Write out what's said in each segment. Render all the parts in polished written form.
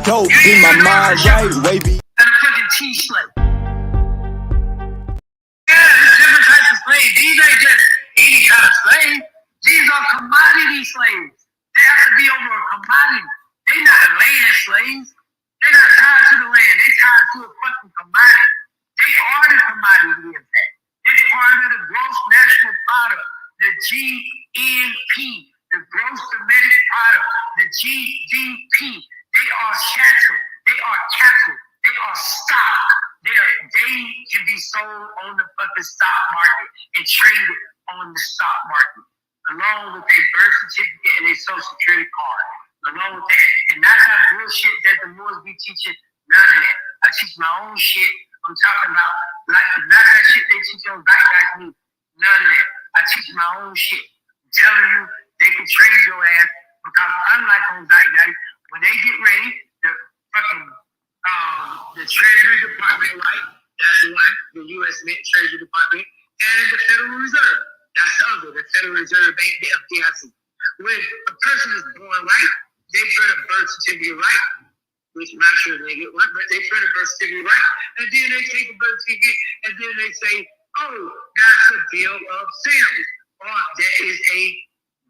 dope in my mind, right? Wavy. And a fucking T-slave. Yeah, there's different types of slaves. These ain't just any kind of slave. These are commodity slaves. They have to be over a commodity. They not land slaves. They not tied to the land. They tied to a fucking commodity. They are the commodity impact. It's part of the gross national product, the GNP, the gross domestic product, the GDP. They are chattel. They are cattle. They are stock. They can be sold on the fucking stock market and traded on the stock market, along with their birth certificate and their social security card. Along with that. And not that bullshit that the Moors be teaching. None of that. I teach my own shit. I'm talking about like not that shit they teach on black guys. None of that. I teach my own shit. I'm telling you, they can trade your ass because unlike on black guys, when they get ready, the fucking the Treasury Department, right? That's the one, the U.S. Mint Treasury Department, and the Federal Reserve. That's the other, the Federal Reserve Bank, the FDIC. When a person is born right, they print a birth certificate right, which I'm not sure they get one, but they print a birth certificate right, and then they take the birth certificate, and then they say, oh, that's a bill of sale, or that is a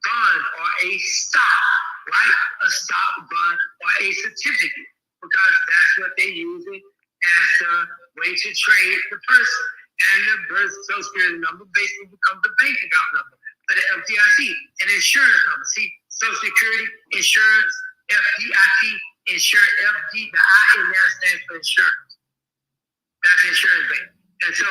bond or a stock, right? A stock bond or a certificate, because that's what they use it as a way to trade the person. And the birth social security number basically becomes the bank account number for the FDIC, an insurance number. See, Social Security, insurance, FDIC, insurance, FD, the I in there stands for insurance. That's insurance bank. And so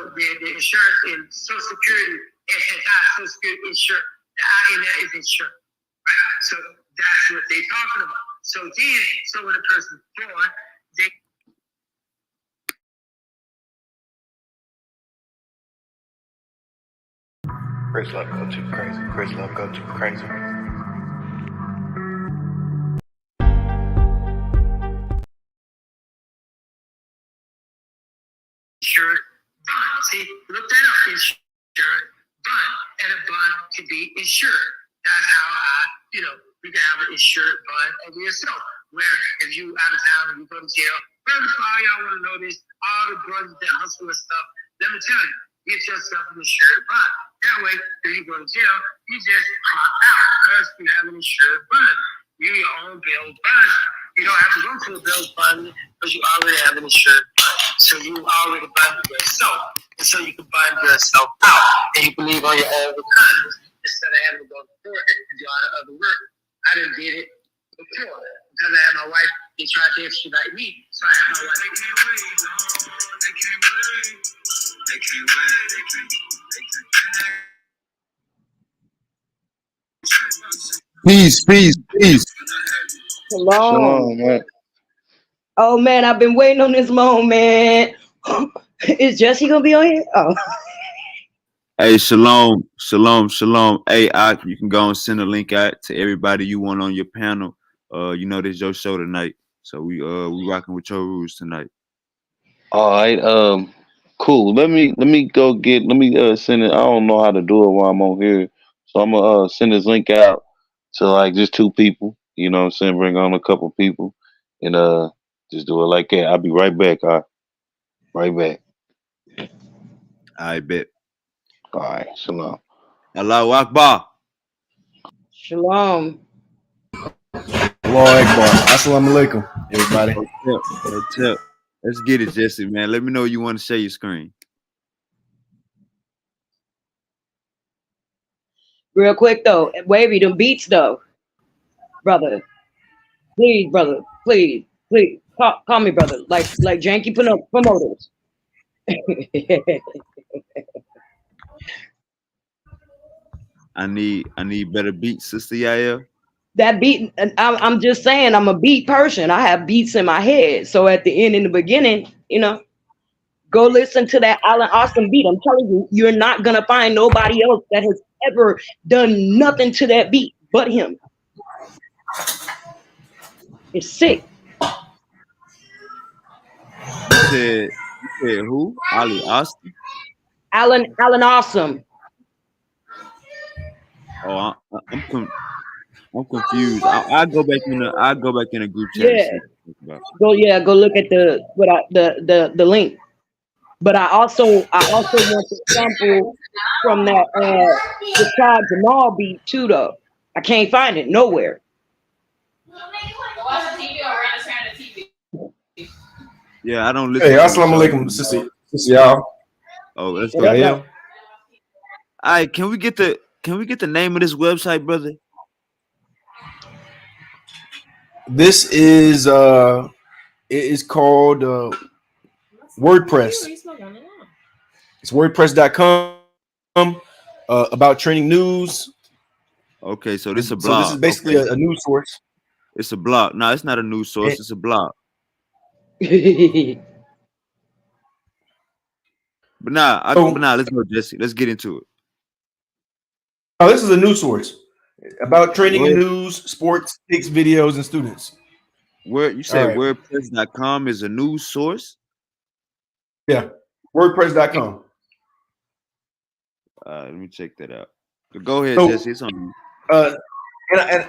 the insurance in Social Security, SSI, Social Security insurance, the I in there is insurance, right? So that's what they're talking about. So when a person's born, they Chris Love go too crazy. Chris Love go too crazy. insured bond. See, look that up. Insured bond. And a bond can be insured. That's how you can have an insured bond of yourself. Where if you out of town and you go to jail, first of all, y'all want to know this, all the brothers that hustle and stuff, let me tell you, get yourself an insured bond. That way, if you go to jail, you just clock out because you have an insured bond. You're your own bail bond. You don't have to go to a bail bond because you already have an insured bond. So you already bonded yourself. And so you can bond yourself out. And you can leave on your own regardless instead of having to go to court and do all the other work. I done did it before because I had my wife, they tried to extradite me. So I had my wife. They can't wait. They can't wait. They can't wait. They can't. Peace. Shalom. Man. Oh man, I've been waiting on this moment. Is Jesse gonna be on here? Oh. Hey, shalom. Hey, you can go and send a link out to everybody you want on your panel. This is your show tonight, so we rocking with your rules tonight. All right. Cool. Let me send it. I don't know how to do it while I'm on here, so I'm gonna send this link out to like just 2 people. You know what I'm saying? Bring on a couple people and just do it like that. I'll be right back. All right. Right back. I bet. All right. Shalom. Allahu Akbar. Shalom. Allahu Akbar. Assalamu alaikum, everybody. What's up? Let's get it, Jesse, man. Let me know you want to share your screen. Real quick though, Wavy, them beats though, brother. Please, brother. Please. Call me brother. Like janky promoters. I need better beats, Sister Yael. That beat, I'm just saying, I'm a beat person. I have beats in my head. So at the end, in the beginning, go listen to that Alan Austin beat. I'm telling you, you're not gonna find nobody else that has ever done nothing to that beat but him. It's sick. You said who? Ali Austin? Alan Awesome. Oh, I'm confused. I go back in the group chat and Yeah, see what it's about. go look at the link. But I also want to sample from that Rashad Jamal beat too though. I can't find it nowhere. Yeah, I don't listen Hey, to assalamu Rashad alaikum, Jamal. sister y'all. Oh, let's What go. up, Yeah, though? yeah. All right, can we get the name of this website, brother? This is it is called WordPress. It's WordPress.com. About trending news. Okay, so this is a So this is blog. basically Okay, a news source. it's a blog. No, it's not a news source. And, It's a blog. But so let's go, Jesse. Let's get into it. this is a news source about trending in Word, news, sports, pics, videos, and students. word. You All said right. WordPress.com is a news source. Yeah. WordPress.com. Let me check that out. Go ahead, So Jesse. It's on you. uh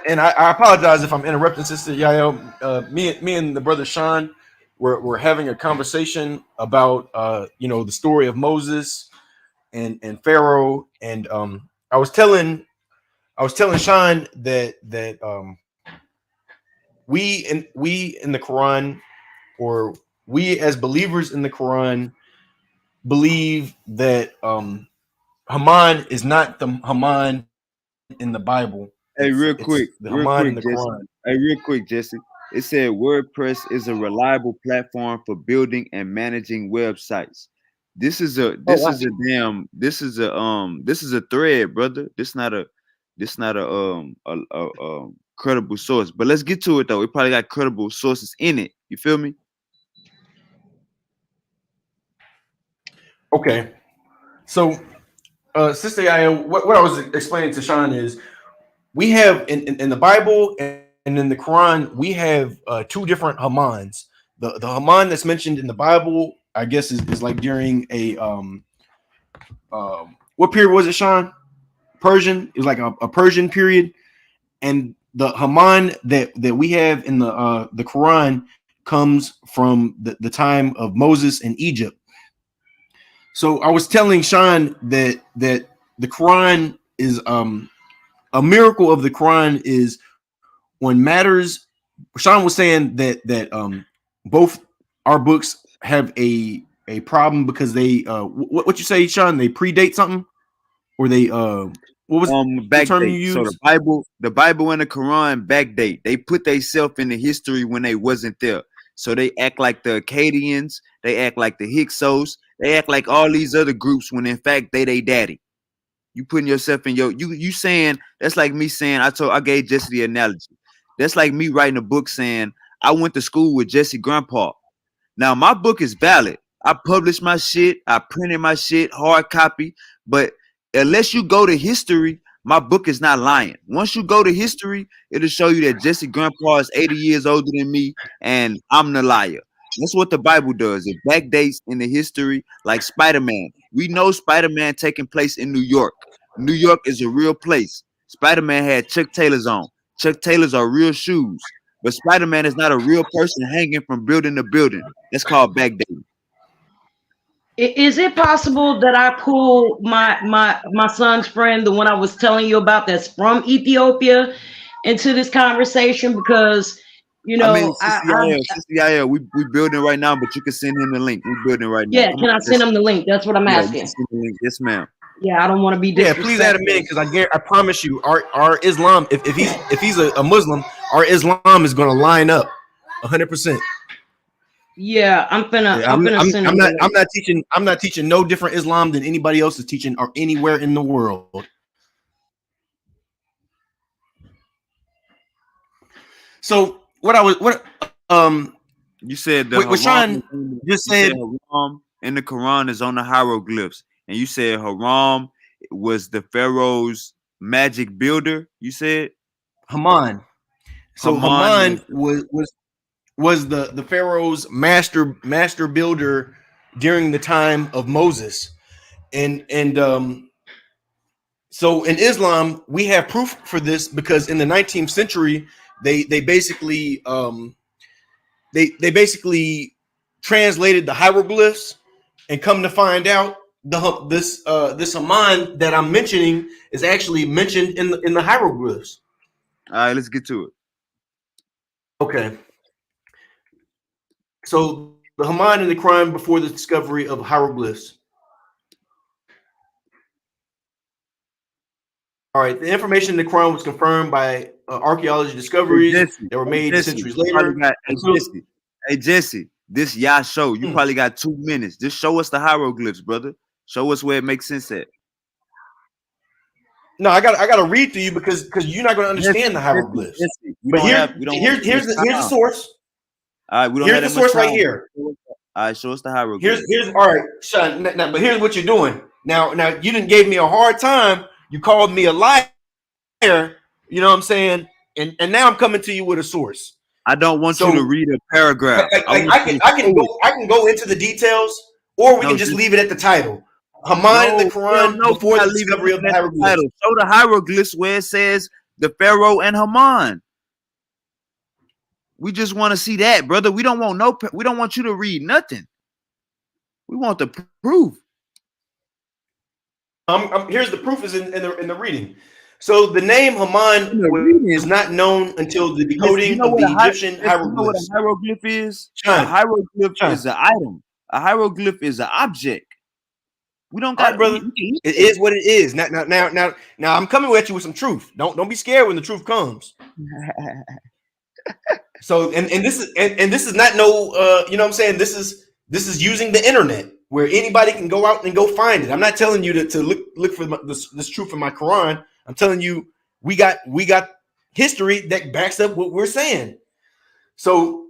and I apologize if I'm interrupting, Sister Yael. Me and the brother Sean were having a conversation about the story of Moses and Pharaoh, and I was telling Sean that we in the Quran, or we as believers in the Quran, believe that Haman is not the Haman in the Bible. Hey, It's the real Haman in quick, the Jesse. Quran. Hey, real quick, Jesse. It said WordPress is a reliable platform for building and managing websites. This is a Oh this wow. is a damn this is a thread, brother. This not a credible source. But let's get to it though. It probably got credible sources in it. You feel me? Okay, so Sister Yael, what I was explaining to Sean is we have in the Bible and in the Quran, we have two different Hamans. The Haman that's mentioned in the Bible, I guess, is like during a what period was it, Sean? Persian. It was like a Persian period, and the Haman that we have in the Quran comes from the time of Moses in Egypt. So I was telling Sean that the Quran is a miracle of the Quran is on matters. Sean was saying that both our books have a problem because they what you say, Sean? They predate something, or they what was the term you Backdate. So used? The Bible and the Quran backdate. They put themselves in the history when they wasn't there. So they act like the Akkadians, they act like the Hyksos, they act like all these other groups when in fact they daddy. You putting yourself in you saying that's like me saying I gave Jesse the analogy. That's like me writing a book saying I went to school with Jesse Grandpa. Now my book is valid. I published my shit. I printed my shit, hard copy. But unless you go to history, my book is not lying. Once you go to history, it'll show you that Jesse Grandpa is 80 years older than me, and I'm the liar. That's what the Bible does. It backdates in the history, like Spider-Man. We know Spider-Man taking place in New York. New York is a real place. Spider-Man had Chuck Taylors on. Chuck Taylors are real shoes. But Spider-Man is not a real person hanging from building to building. That's called backdating. Is it possible that I pull my son's friend, the one I was telling you about, that's from Ethiopia, into this conversation? Because I mean, I CCIL, we building right now, but you can send him the link. We building right now. yeah. Come Can I on, send him the link? That's what I'm yeah, you can asking. send the link. Yes, ma'am. Yeah, I don't want to be Yeah, please add him in, disrespectful. because I promise you, our Islam, if he's a Muslim, our Islam is going to line up 100%. Yeah, I'm finna send him the link. I'm not teaching no different Islam than anybody else is teaching or anywhere in the world. So You said the what Sean Haram. just You said said. Haram in the Quran is on the hieroglyphs, and you said Haram was the Pharaoh's magic builder. You said Haman. So Haman Haman was the Pharaoh's master builder during the time of Moses, and So in Islam, we have proof for this because in the 19th century, they basically they basically translated the hieroglyphs, and come to find out this Haman that I'm mentioning is actually mentioned in the hieroglyphs. All right, let's get to it. Okay. So the Haman and the crime before the discovery of hieroglyphs. All right, the information in the Quran was confirmed by archaeology discoveries that were made centuries later. Hey Jesse, this y'all show. You probably got 2 minutes. Just show us the hieroglyphs, brother. Show us where it makes sense at. No, I got to read to you because you're not going to understand the hieroglyphs. But here's the source. All right, we don't here's have the source right here. All right, show us the hieroglyphs. Here's all right, Sean. But here's what you're doing. Now you didn't gave me a hard time. You called me a liar. You know what I'm saying? And now I'm coming to you with a source. I don't want you to read a paragraph. I can go into the details, or we can just leave it at the title. Haman in the Quran before the discovery of the hieroglyphs. Show the hieroglyphs where it says the Pharaoh and Haman. We just want to see that, brother. We don't want you to read nothing. We want the proof. Here's the proof is in the reading. So the name Haman was not known until the decoding of the Egyptian hieroglyphs. You know what a hieroglyph is? A hieroglyph is an item. A hieroglyph is an object. We don't got, brother. It is what it is. Now, I'm coming at you with some truth. Don't be scared when the truth comes. So, and this is not no, you know what I'm saying? This is using the internet where anybody can go out and go find it. I'm not telling you to look for this truth in my Quran. I'm telling you, we got history that backs up what we're saying. So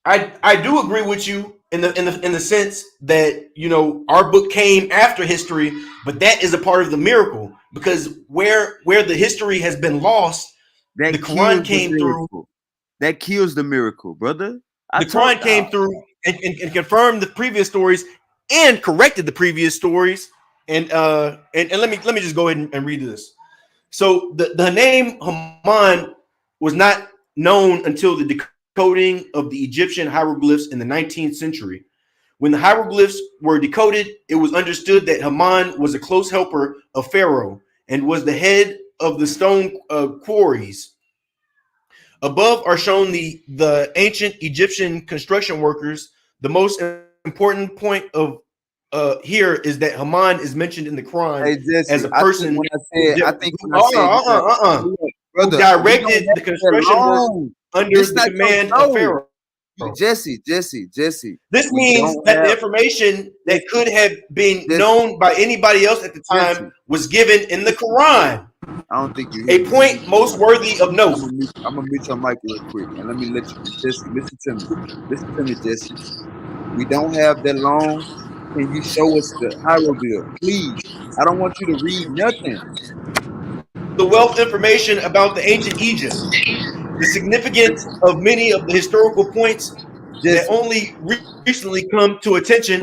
I do agree with you in the sense that, you know, our book came after history, but that is a part of the miracle, because where the history has been lost, the Quran came through. That kills the miracle, brother. The Quran came through and confirmed the previous stories and corrected the previous stories. And let me just go ahead and read this. So the name Haman was not known until the decoding of the Egyptian hieroglyphs in the 19th century. When the hieroglyphs were decoded, it was understood that Haman was a close helper of Pharaoh and was the head of the stone quarries. Above are shown the ancient Egyptian construction workers. The most important point of here is that Haman is mentioned in the Quran as a person who directed the construction work under the command of Pharaoh. Jesse. This means that the information that could have been known by anybody else at the time was given in the Quran. I don't think you. A point most worthy of note. I'm gonna mute your mic real quick and let me let you, Jesse. Listen to me, Jesse. We don't have that long. Can you show us the hieroglyph, please? I don't want you to read nothing. The wealth information about the ancient Egypt, the significance of many of the historical points that only recently come to attention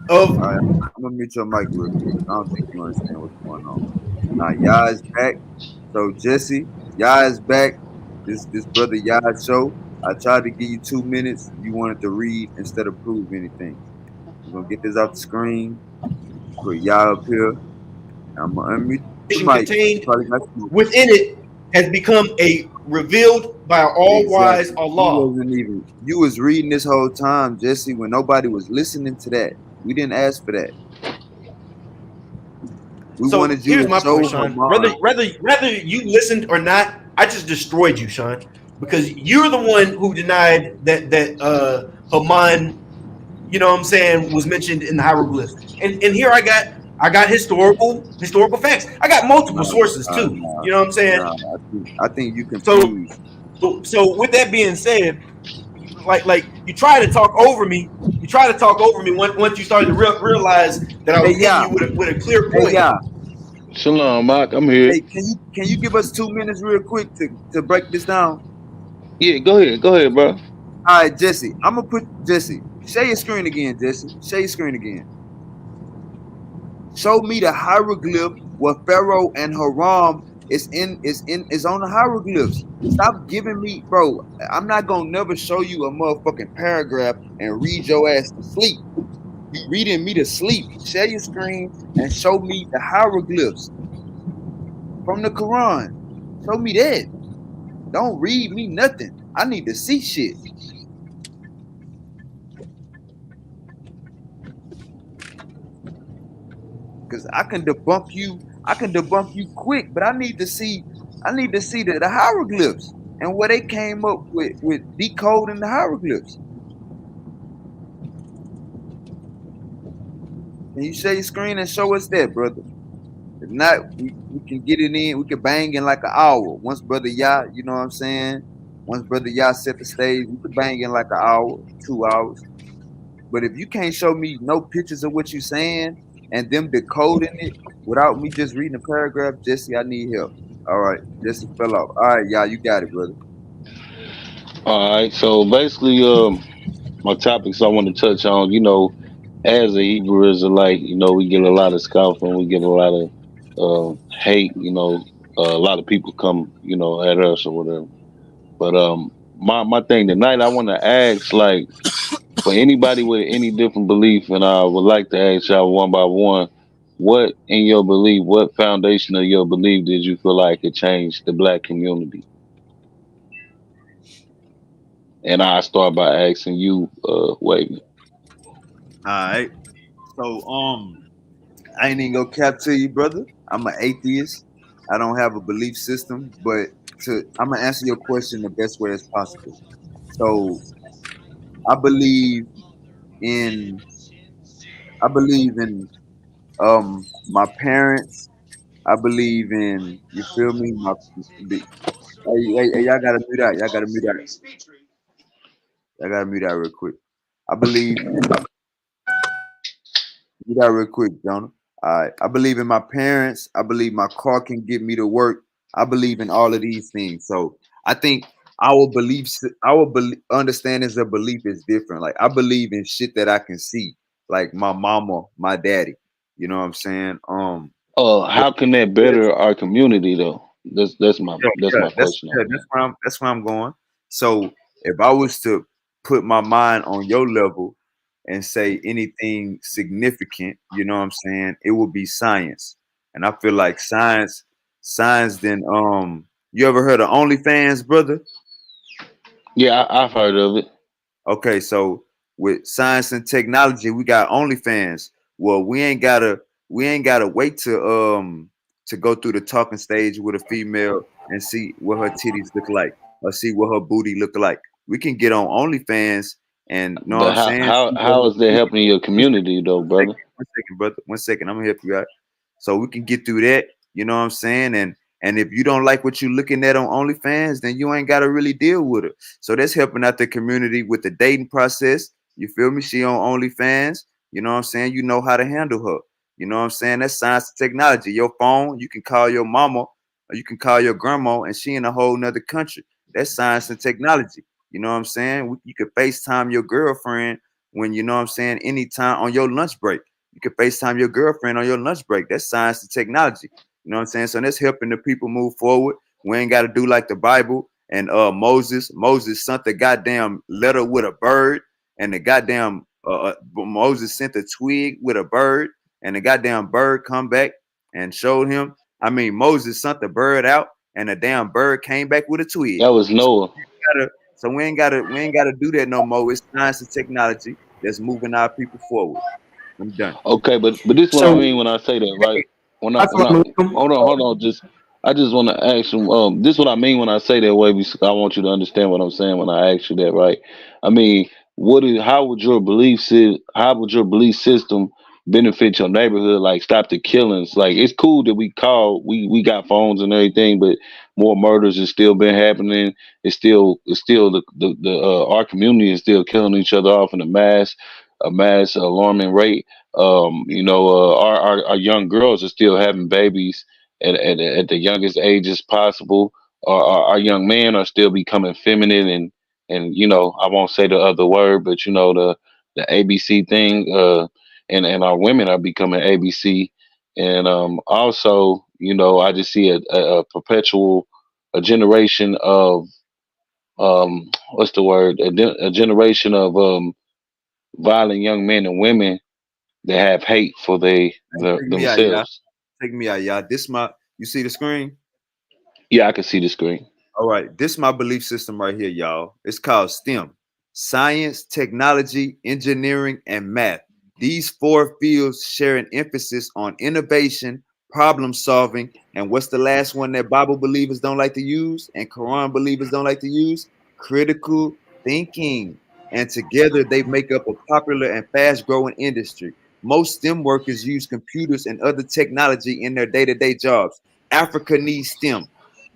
of. All right, I'm gonna mute your mic real quick. I don't think you understand what's going on. Now, Yah is back. So, Jesse, Yah is back. This brother Yah show. I tried to give you 2 minutes. You wanted to read instead of prove anything. We're going to get this off the screen. Put Yah up here. I'm going to unmute contained within it has become a revealed by all-wise Allah. You was reading this whole time, Jesse, when nobody was listening to that. We didn't ask for that. Here's my point, Sean. Whether you listened or not, I just destroyed you, Sean, because you're the one who denied that Haman, you know what I'm saying, was mentioned in the hieroglyphs. And here I got historical facts. I got multiple sources too. You know what I'm saying? I think you confused. So with that being said, like you try to talk over me. You try to talk over me once you started to realize that I was hitting you with a clear point. Shalom, Mark. I'm here. Hey, can you give us 2 minutes real quick to break this down? Yeah, go ahead, bro. All right, Jesse. I'm gonna put Jesse. Share your screen again, Jesse. Share your screen again. Show me the hieroglyph where Pharaoh and Haram is on the hieroglyphs. Stop giving me, bro. I'm not gonna never show you a motherfucking paragraph and read your ass to sleep. You reading me to sleep. Share your screen and show me the hieroglyphs from the Quran. Show me that. Don't read me nothing. I need to see shit. Cause I can debunk you quick, but I need to see the hieroglyphs and where they came up with decoding the hieroglyphs. Can you share your screen and show us that, brother? If not, we can get it in. We can bang in like an hour. Once brother Yah, you know what I'm saying? Once brother Yah set the stage, we could bang in like an hour, 2 hours. But if you can't show me no pictures of what you're saying and them decoding it without me just reading a paragraph, Jesse, I need help. All right, Jesse fell off. All right, Yah, you got it, brother. All right. So basically, my topics I want to touch on, as a Hebrew Israelite, we get a lot of scoffing, we get a lot of hate, a lot of people come, at us or whatever. But my thing tonight, I want to ask, like, for anybody with any different belief, and I would like to ask y'all one by one, what in your belief, what foundation of your belief did you feel like it changed the black community? And I start by asking you, Wavy. All right. So I ain't even gonna cap to you, brother. I'm an atheist. I don't have a belief system, but I'm gonna answer your question the best way as possible. So I believe in I believe in my parents. I believe in, you feel me? Hey, y'all gotta mute out. Y'all gotta mute out. Y'all gotta mute out real quick. I believe mute out real quick, Jonah. All right. I believe in my parents. I believe my car can get me to work. I believe in all of these things. So I think our understandings of belief is different. Like I believe in shit that I can see, like my mama, my daddy. You know what I'm saying? But How can that better our community though? That's my question on that. that's where I'm going. So if I was to put my mind on your level and say anything significant, you know what I'm saying, it would be science. And I feel like science then you ever heard of OnlyFans, brother? Yeah, I've heard of it. Okay, so with science and technology, we got OnlyFans. Well, we ain't gotta wait to go through the talking stage with a female and see what her titties look like or see what her booty look like. We can get on OnlyFans and know what But I'm how saying? how See what how is that her helping your community though, brother? 1 second, brother. 1 second. I'm gonna help you out. So we can get through that. You know what I'm saying? And if you don't like what you're looking at on OnlyFans, then you ain't gotta really deal with it. So that's helping out the community with the dating process. You feel me? She on OnlyFans. You know what I'm saying? You know how to handle her. You know what I'm saying? That's science and technology. Your phone, you can call your mama or you can call your grandma, and she in a whole nother country. That's science and technology. You know what I'm saying? You could FaceTime your girlfriend when, you know what I'm saying, anytime on your lunch break. You can FaceTime your girlfriend on your lunch break. That's science and technology. You know what I'm saying? So that's helping the people move forward. We ain't got to do like the Bible and Moses sent the goddamn letter with a bird, and the goddamn Moses sent a twig with a bird, and the goddamn bird come back and showed him. I mean, Moses sent the bird out, and the damn bird came back with a twig. That was Noah. So we ain't gotta do that no more. It's science and technology that's moving our people forward. I'm done. Okay, but this is what I So mean when I say that, right? When I Assalamu hold on, I just want to ask you. This is what I mean when I say that way. Because I want you to understand what I'm saying when I ask you that, right? I mean, how would your how would your belief system benefit your neighborhood? Like, stop the killings. Like, it's cool that we got phones and everything, but more murders has still been happening. It's still the our community is still killing each other off in a mass alarming rate. Our young girls are still having babies at the youngest ages possible. Our young men are still becoming feminine, and I won't say the other word, but the ABC thing. And our women are becoming ABC. And also, I just see a perpetual, a generation of what's the word? A generation of violent young men and women that have hate for Take me out, y'all. themselves. Take me out, y'all. You see the screen? Yeah, I can see the screen. All right, this is my belief system right here, y'all. It's called STEM: science, technology, engineering, and math. These four fields share an emphasis on innovation, problem solving, and what's the last one that Bible believers don't like to use and Quran believers don't like to use? Critical thinking. And together they make up a popular and fast-growing industry. Most STEM workers use computers and other technology in their day-to-day jobs. Africa needs STEM.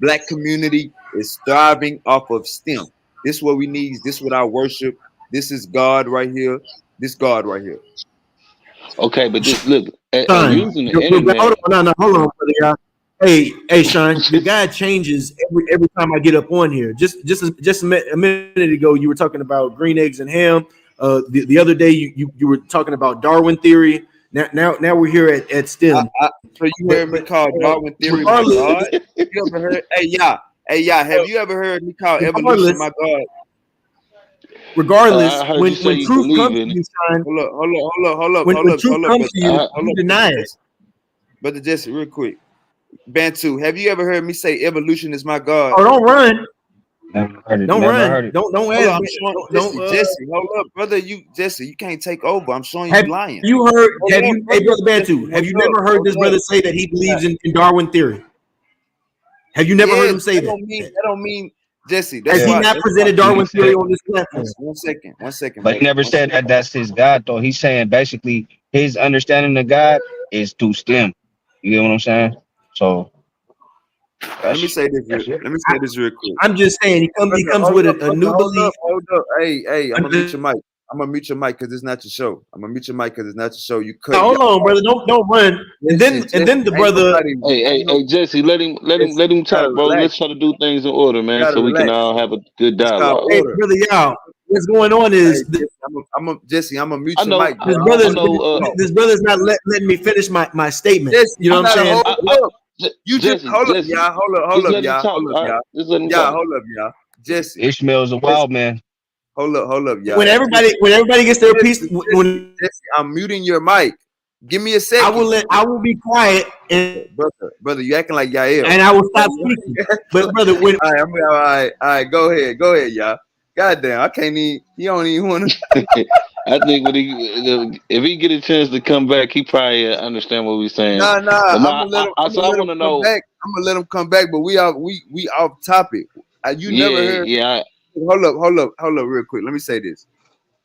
Black community is thriving off of STEM. This is what we need. This is what I worship. This is God right here. This God right here. Okay, but look, Sean, using the internet. hold on, brother, y'all. Hey, Sean, your guy changes every time I get up on here. Just a minute ago, you were talking about green eggs and ham. The other day, you were talking about Darwin theory. Now we're here at STEM. So you heard me call Darwin theory my God? You ever heard? Hey, y'all, have you ever heard me call evolution my God? Regardless, I heard when you say you truth believe comes to in it. you, Sean, Hold up. when truth comes to you, you deny it. Brother Jesse, real quick. Bantu, have you ever heard me say evolution is my God? Oh, don't run. Never heard it. Don't Never run. heard it. Don't Hold ask on, me. Jesse, hold up, brother. Jesse, you can't take over. I'm showing Have you lying. you heard? Hold up, Hey, brother Jesse, Bantu, have you hold never up, heard this hold brother up. say that he believes in Darwin theory? Have you never heard him say that? That don't mean Jesse. That's Has he why. not presented He Darwin theory said, on this platform? One second. but he Brother. never said that that's his God, though. He's saying basically his understanding of God is through STEM. You get what I'm saying? So Let me that's say this. that's it. Let me say this real quick. I'm just saying he comes with a new belief. Hold up. Hey, I'm gonna mute your mic. I'm gonna mute your mic because it's not your show. I'm gonna mute your mic because it's not your show. You cut. Hold on, brother. Don't run. And then the brother. Hey, Jesse, let him talk, bro. Relax. Let's try to do things in order, man, Gotta so we can relax. all have a good It's called dialogue. Hey, order. brother, y'all. What's going on Hey, is Jesse, I'm gonna mute I your know, mic, I, bro. I know. this brother's not letting me finish my statement. Jesse, You know what I'm saying? You just Jesse, hold up, Jesse, y'all. Hold just up, let him y'all. talk. Hold up, All right, y'all. just let him Yeah, talk. hold up, y'all. Jesse. Ishmael's a wild man. Hold up, y'all. When everybody gets their piece, when Jesse, I'm muting your mic. Give me a second. I will be quiet and Brother, you acting like Yael. I will stop speaking. But brother, when all right, go ahead, y'all. Goddamn, I can't even. He don't even want to. I think if he get a chance to come back, he probably understand what we're saying. Nah. But I'm gonna let him. so I want to know. I'm gonna let him come back. But we off topic. You never heard. Yeah. Hold up, real quick. Let me say this.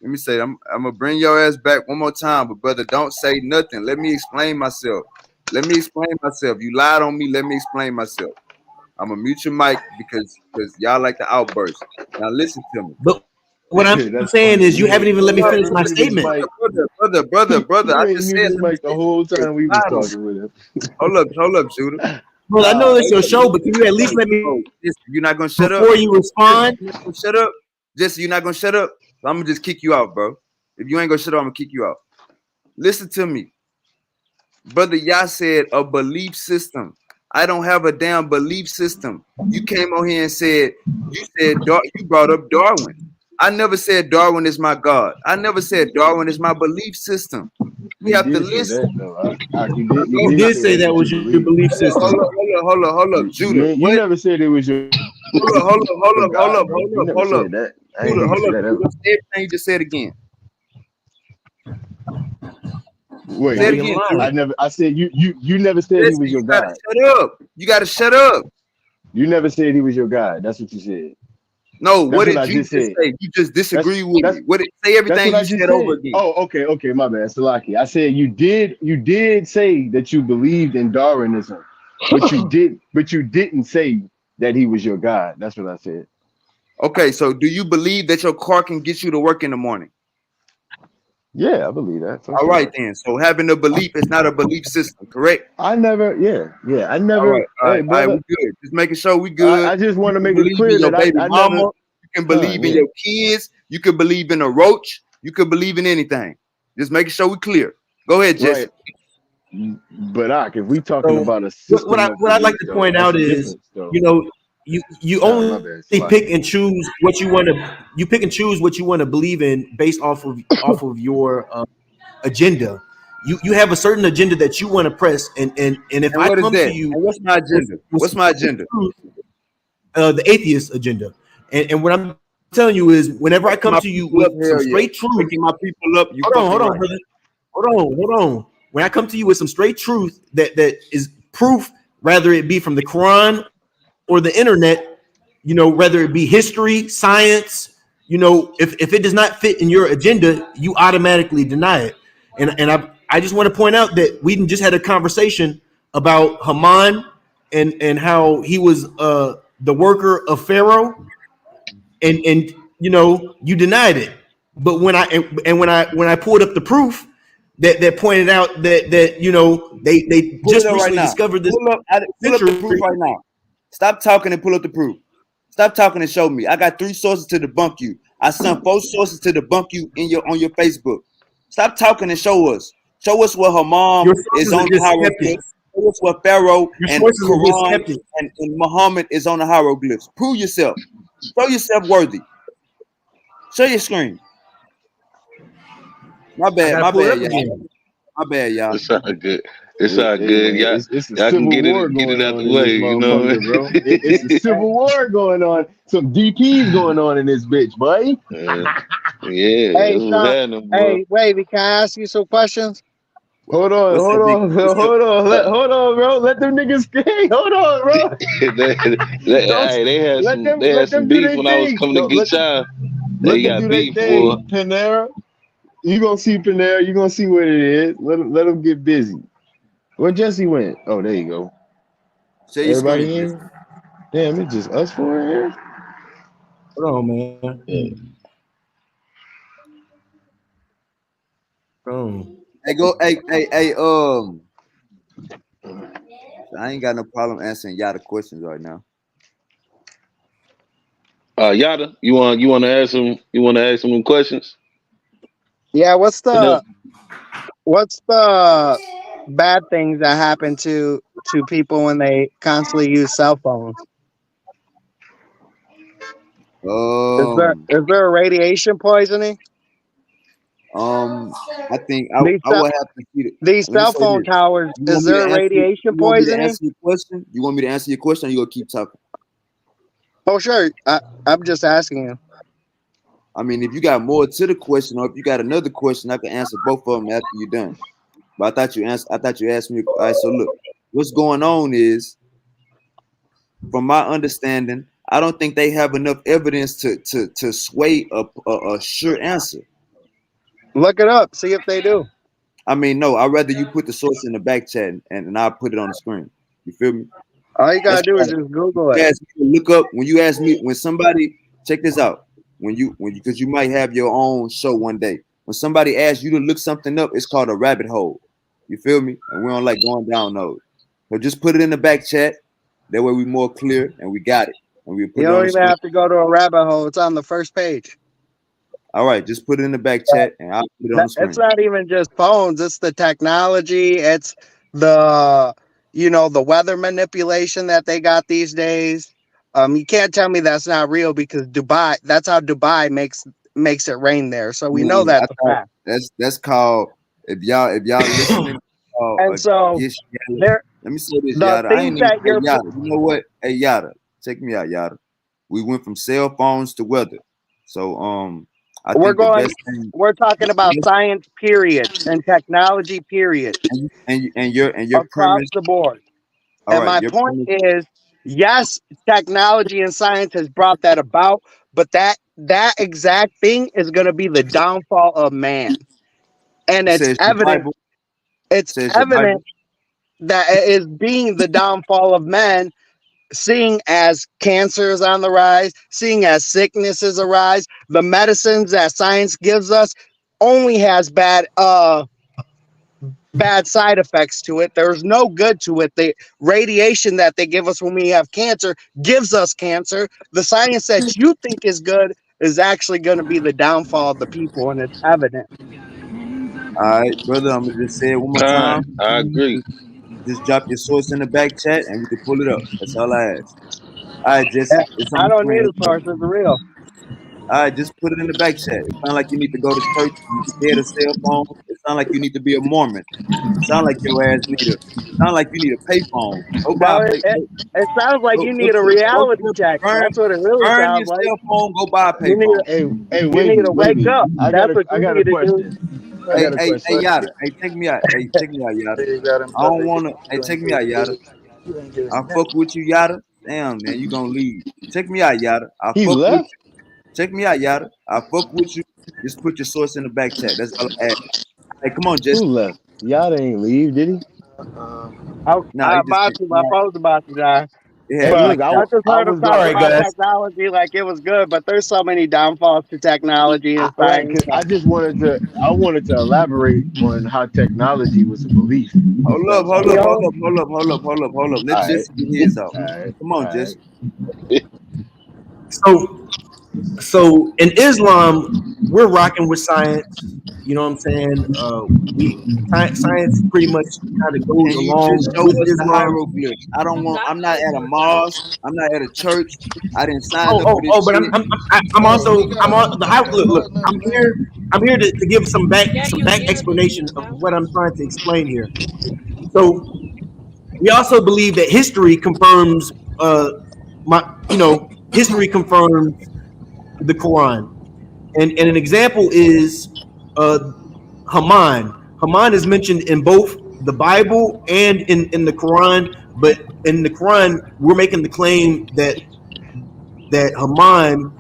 I'm gonna bring your ass back one more time, but brother, don't say nothing. Let me explain myself. You lied on me. Let me explain myself. I'm gonna mute your mic because y'all like the outburst. Now listen to me. but what I'm saying is you haven't even let me finish my statement. Brother. I just said the whole time we was talking with him. Hold up, Judah. Well, I know it's your show, but can you at least let me You're not gonna shut up before you respond? Shut up. Jesse, you're not gonna shut up. So I'm gonna just kick you out, bro. If you ain't gonna shut up, I'm gonna kick you out. Listen to me. Brother Yah said a belief system. I don't have a damn belief system. You came on here and you brought up Darwin. I never said Darwin is my God. I never said Darwin is my belief system. We have to listen. You did say that was your belief system. Hold up. Judah, you never said it was your. Hold up. That. I ain't Judah, say that ever. say everything you just said again. Wait, Say it again. I never. I said you never said he was your God. You gotta shut up. You never said he was your God. That's what you said. No, what did I you just say? say. You just disagree with me. Say everything you said over again. Oh, okay, my bad, Salaki. I said you did say that you believed in Darwinism, but you didn't say that he was your God. That's what I said. Okay, so do you believe that your car can get you to work in the morning? Yeah, I believe that. All right, then. So having a belief is not a belief system, correct? I never. All right, Hey, brother, we good. Just making sure we good. I just want to make it Believe clear in your that baby I mama. never. You can believe in your kids. You can believe in a roach. You can believe in anything. Just making sure we clear. Go ahead, Jesse. But if we talking So about a what system of I'd like belief, to though, point that's out a is, difference, though. you know, you Sorry, my only bad. pick and choose what you want to. You pick and choose what you want to believe in based off of your agenda. You have a certain agenda that you want to press, and if And I what is come to that? you And what's my agenda? with What's my agenda? truth, the atheist agenda, and what I'm telling you is, whenever I Waking come my to you people with up, some hell yeah. straight truth, Waking my people up, you hold fucking on, right. brother. Hold on. When I come to you with some straight truth that is proof, whether it be from the Quran or the internet, whether it be history, science, if it does not fit in your agenda, you automatically deny it. And I just want to point out that we just had a conversation about Haman and how he was the worker of Pharaoh, and you denied it. But when I pulled up the proof that pointed out that they Pull it just up right recently now. discovered this Pull up the proof century. right now. Stop talking and pull up the proof. Stop talking and show me. I got 3 sources to debunk you. I sent 4 sources to debunk you on your Facebook. Stop talking and show us. Show us where her mom Your is sources on are the just skeptics. hieroglyphs. Show us where Pharaoh Your and sources are just Quran skeptics. and Muhammad is on the hieroglyphs. Prove yourself. Show yourself worthy. Show your screen. My I bad, gotta pull it up y'all. again. My bad, y'all. It's all good. It's all Hey, good. man, Y'all, it's a y'all can civil get war it going out on the in this way. You know what motherfucker, bro. It's a civil war going on. Some DPs going on in this bitch, boy. I mean? Yeah, Hey, that's what's Sean. happening, boy. Hey, Wavy, can I ask you some questions? Hold on, What's hold up, big? on, What's up? hold on, hold on, bro. Let them niggas hey, hold on, bro. Don't Hey, they let had some them do beef their when I was thing. coming to Don't get y'all. They let them got do their beef for. thing, Panera. You gonna see Panera. You gonna see what it is. Let them get busy. Where Jesse went? Oh, there you go. Share your screen, Everybody please. in? Damn, it's just us four in here. Hold on, man. Oh. Hey, go. Hey. I ain't got no problem answering y'all the questions right now. Yada, you want to ask some questions? Yeah, what's And then, the bad things that happen to people when they constantly use cell phones? Um, Is there a radiation poisoning? I think These I cell, would have to see it. these Let me cell say phone this. towers, You is want me there to a answer? radiation You want me to poisoning? answer your question? You want me to answer your question? Or you gonna keep talking? Oh, sure. I'm just asking you. I mean, if you got more to the question, or if you got another question, I can answer both of them after you're done. But I thought you asked me. All right. So look, what's going on is, from my understanding, I don't think they have enough evidence to sway a sure answer. Look it up. See if they do. I mean, no, I'd rather you put the source in the back chat and I'll put it on the screen. You feel me? All you That's gotta do why is just Google you it. ask me to look up when you ask me when somebody check this out. When you because you might have your own show one day. When somebody asks you to look something up, it's called a rabbit hole. You feel me? And we don't like going down those. So just put it in the back chat. That way we more clear and we got it. And we You put it on don't the even screen. have to go to a rabbit hole. It's on the first page. All right, just put it in the back chat and I'll put it on the It's screen. not even just phones. It's the technology. It's the the weather manipulation that they got these days. You can't tell me that's not real because Dubai. That's how Dubai makes it rain there. So we know Man, I that's a thought fact. that's called if y'all listening. And so Yes, Yada. there, Let me say this, the Yada. I things ain't even that hey you're Yada. You know what? Hey Yada, check me out, Yada. We went from cell phones to weather. So I we're think the going, best thing we're talking about yes, science period and technology period and your across premise. the board. All And right, my your point premise. is, yes, technology and science has brought that about, but that exact thing is going to be the downfall of man. And it's Says your evident, Bible. it's Says your evident Bible. that it is being the downfall of man, seeing as cancer is on the rise, seeing as sicknesses arise, the medicines that science gives us only has bad side effects to it. There's no good to it. The radiation that they give us when we have cancer gives us cancer. The science that you think is good is actually going to be the downfall of the people, and it's evident. All right, brother. I'm gonna just say it one more time. I agree. Just drop your source in the back chat and we can pull it up. That's all I ask. All right, Jesse. It's on I the don't need screen. a source. It's real. All right, just put it in the back chat. It sounds like you need to go to church. You need to get a cell phone. It sounds like you need to be a Mormon. It sounds like your ass need a. Sound like you need a payphone. Go buy No, a pay. it sounds like you need a Go reality flip, check. burn, That's what it really burn your sounds like. cell phone. Go buy a You need payphone. Hey, you need to wake Wavy. up. That's what I you got a need to do. question. I got a Hey, question. Yada. Hey, check me out. Hey, check me out, Yada. I don't wanna. Hey, check me out, Yada. I fuck with you, Yada. Damn, man, you gonna leave. Check me out, Yada. I He fuck with left. you. Check me out, Yada. I fuck with you. Just put your source in the back chat. That's all I ask. Hey, come on, Who Jesse. left? Y'all ain't leave, did he? No, I'm he just about to. My phone's about to die. it Hey, had But look, blacked I out. just I heard him was talk gonna. All right, about guys. technology like it was good, but there's so many downfalls to technology and Right, science. cause I wanted to elaborate on how technology was a belief. Hold up, That's hold all. up, Yo, hold up, hold up, hold up, hold up, hold up. Let All right, Jesse get his out. all right, Come on, all Jesse. right. So in Islam, we're rocking with science. You know what I'm saying? Science pretty much kind of goes Can you just along show with us the Islam. hieroglyphs? I'm not at a mosque. I'm not at a church. I didn't sign Oh, up oh, for this oh! But shit. I'm also I'm on the high. Look, I'm here to give some back explanation of what I'm trying to explain here. So we also believe that history confirms history confirms the Quran. And an example is uh, Haman. Haman is mentioned in both the Bible and in the Quran, but in the Quran, we're making the claim that Haman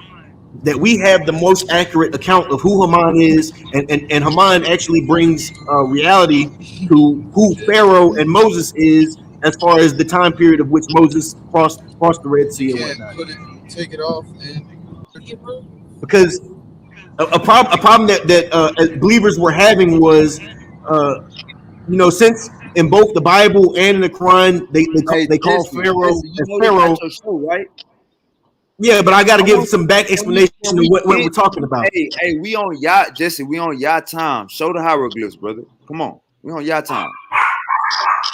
that we have the most accurate account of who Haman is, and Haman actually brings reality to who Pharaoh and Moses is, as far as the time period of which Moses crossed the Red Sea and whatnot. Because a problem that believers were having was, uh, since in both the Bible and in the Quran Hey, they call Pharaoh Jesse, you as know this not Pharaoh. your show, right? Yeah, but I got to I give want some back explanation can of we what get we're talking about. hey, we on yacht, Jesse, we on yacht time. Show the hieroglyphs, brother. Come on. We on yacht time.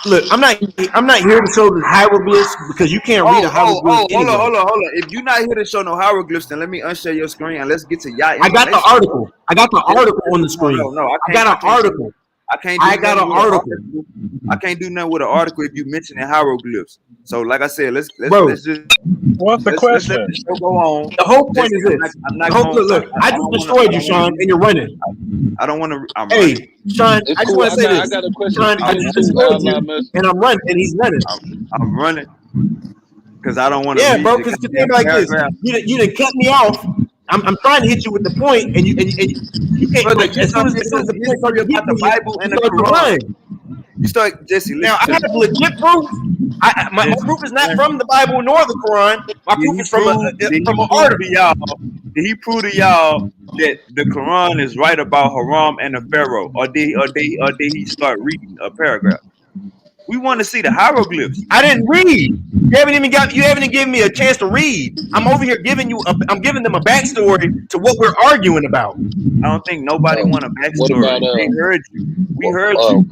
Look, I'm not here to show the hieroglyphs because you can't read a hieroglyph Hold on, anyway. hold on, hold on. If you're not here to show no hieroglyphs, then let me unshare your screen and let's get to yacht I got the information, bro. article. I got the article on the screen. No, I got an article. I can't I do got nothing an with an article, article. I can't do nothing with an article if you mention the hieroglyphs. So, like I said, let's bro. just What's the let's let question? the show go on. The whole point Jesse, is this. I'm The not whole going. look. I just destroyed you, Sean, and you're running. I don't want to. I'm running. Hey, Sean, It's I just cool. want to say I this. got a question Sean, for I you just too. destroyed Allah you, mess. and I'm running, and he's running. I'm running because I don't want to Yeah, read bro. the Because the thing goddamn like this, paragraph. you didn't cut me off. I'm trying to hit you with the point, and you can't Brother, like you start as soon as the point history starts to get about to the you, Bible you and the start to Quran. run. You start, Jesse, Now I listen to have me. legit proof. My proof is not from the Bible nor the Quran. My proof is from Did from he an prove to article. y'all? Did he prove to y'all that the Quran is right about Haram and the Pharaoh, or did he start reading a paragraph? We want to see the hieroglyphs. I didn't read. You haven't even given me a chance to read. I'm over here I'm giving them a backstory to what we're arguing about. I don't think nobody want a What backstory. about They heard you. We heard you.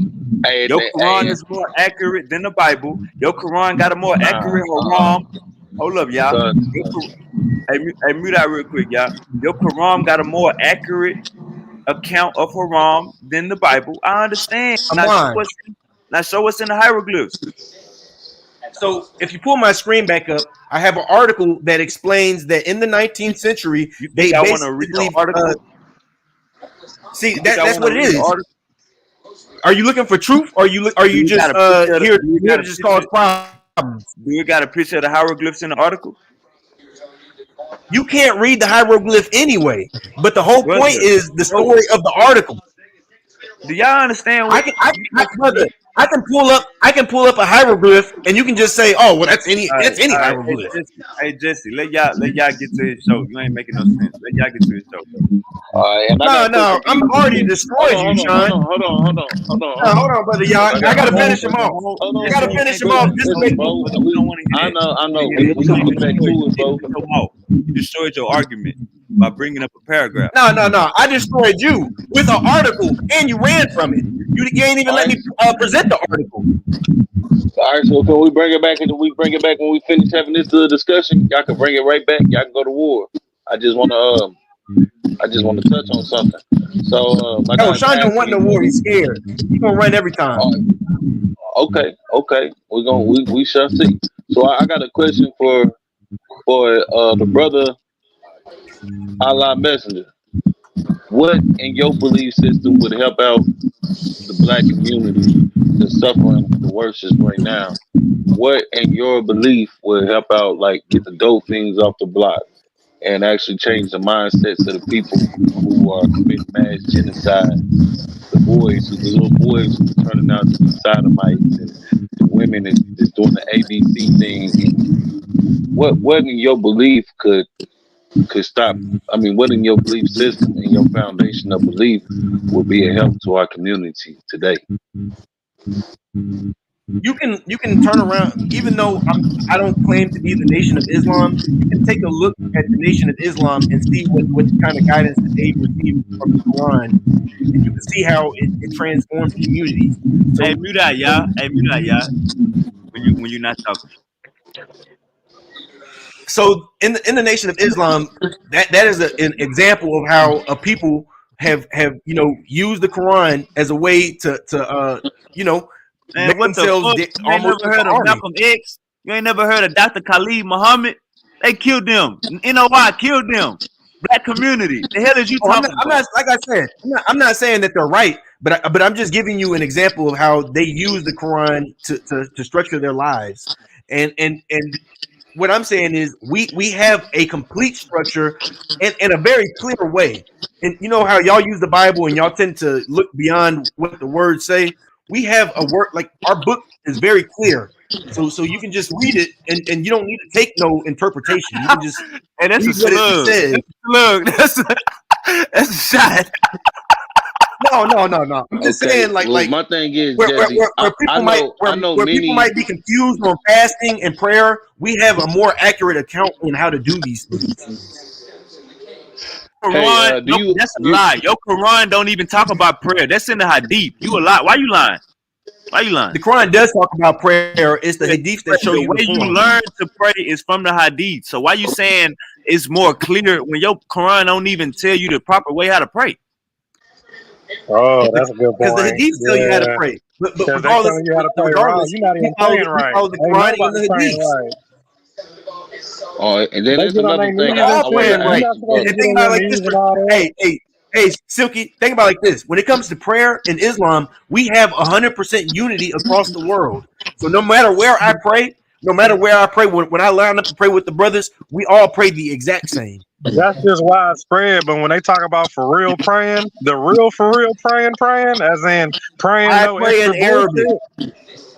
Hey, Your Quran hey, is more accurate than the Bible. Your Quran got a more nah, accurate Haram. Hold up, y'all. son. Hey, mute out real quick, y'all. Your Quran got a more accurate account of Haram than the Bible. I understand. Come on. Now show us in the hieroglyphs. So if you pull my screen back up, I have an article that explains that in the 19th century, You they think I want to read the basically article? see You think I that's want to what it read the is. article? Are you looking for truth, or are Do you you got just a picture? here Do you here got to a just cause picture? problems? Do you got a picture of the hieroglyphs in the article, You can't read the hieroglyph anyway. But the whole point brother? is the Bro, story of the article. do y'all understand what? Brother, I can pull up a hieroglyph, and you can just say, "Oh, well, that's any All right. hieroglyph." Hey Jesse, let y'all get to his show. You ain't making no sense. Let y'all get to his show, bro. And I got a No, question for I'm you, already Jesse. Hold destroyed on, you, hold on, hold Sean. on, hold on, hold on, hold on, No, hold hold on. on, brother, y'all. I I got, gotta hold on, finish him off. hold I on, gotta bro. finish him off. This way. Listen, bro. We don't want to hear I that. know, We we don't can want to get hear back that. to it, You bro. destroyed your mouth. You destroyed your argument. by bringing up a paragraph. No. I destroyed you with an article, and you ran from it. You ain't even let me present the article. All right, so can we bring it back? And we bring it back when we finish having this discussion. Y'all can bring it right back. Y'all can go to war. I just want to touch on something. So, my Oh, guy Sean don't want no war. He's scared. He's gonna run every time. Okay. We shall see. So I got a question for the brother Allah Messenger. What in your belief system would help out the black community that's suffering the worst right now? What in your belief would help out, like get the dope things off the block and actually change the mindsets of the people who are committing mass genocide? The little boys who are turning out to be sodomites, and the women is doing the ABC thing. And what in your belief could stop? I mean, what in your belief system and your foundation of belief would be a help to our community today? You can turn around, even though I don't claim to be the Nation of Islam. You can take a look at the Nation of Islam and see what kind of guidance that they received from the Quran, and you can see how it transformed communities. So, Hey, mute out, y'all. When you're not talking. So in the Nation of Islam, that is an example of how a people have used the Quran as a way to Man, make what the themselves fuck? You ain't almost never like heard an of army. Malcolm X? You ain't never heard of Dr. Khalid Muhammad? They killed them. NOI killed them. Black community. The hell is you talking I'm about? not like I said. I'm not saying that they're right, but I'm just giving you an example of how they use the Quran to structure their lives, and what I'm saying is we have a complete structure in a very clear way. And you know how y'all use the Bible and y'all tend to look beyond what the words say. We have a word, like our book is very clear. So you can just read it and you don't need to take no interpretation. You can just Hey, that's read a what it slug. says. That's a slug. That's a shot. No. I'm just saying, like my thing is, where Jesse, people might be confused on fasting and prayer. We have a more accurate account on how to do these things. Quran, that's a lie. Your Quran don't even talk about prayer. That's in the Hadith. You a lie. Why you lying? The Quran does talk about prayer. It's the Hadith that show the you way the form. you learn to pray is from the Hadith. So why you saying it's more clear when your Quran don't even tell you the proper way how to pray? Oh, that's a good Because the point. Hadith tell you how to pray. But Because they regardless, telling you how to pray wrong. You're not even praying right. follow the Ain't Quran and nobody the praying Hadith. right. Oh, and then They there's get on another their thing knees All and I wanted sin. to praying You're ask right. not the supposed to brother. get Think on about your it like knees this. and all that. Hey, Silky, think about it like this. When it comes to prayer in Islam, we have 100% unity across the world. So no matter where I pray, when I line up to pray with the brothers, we all pray the exact same. That's just widespread. But when they talk about for real praying, the real for real praying, as in praying I no pray in extra Arabic. bullshit.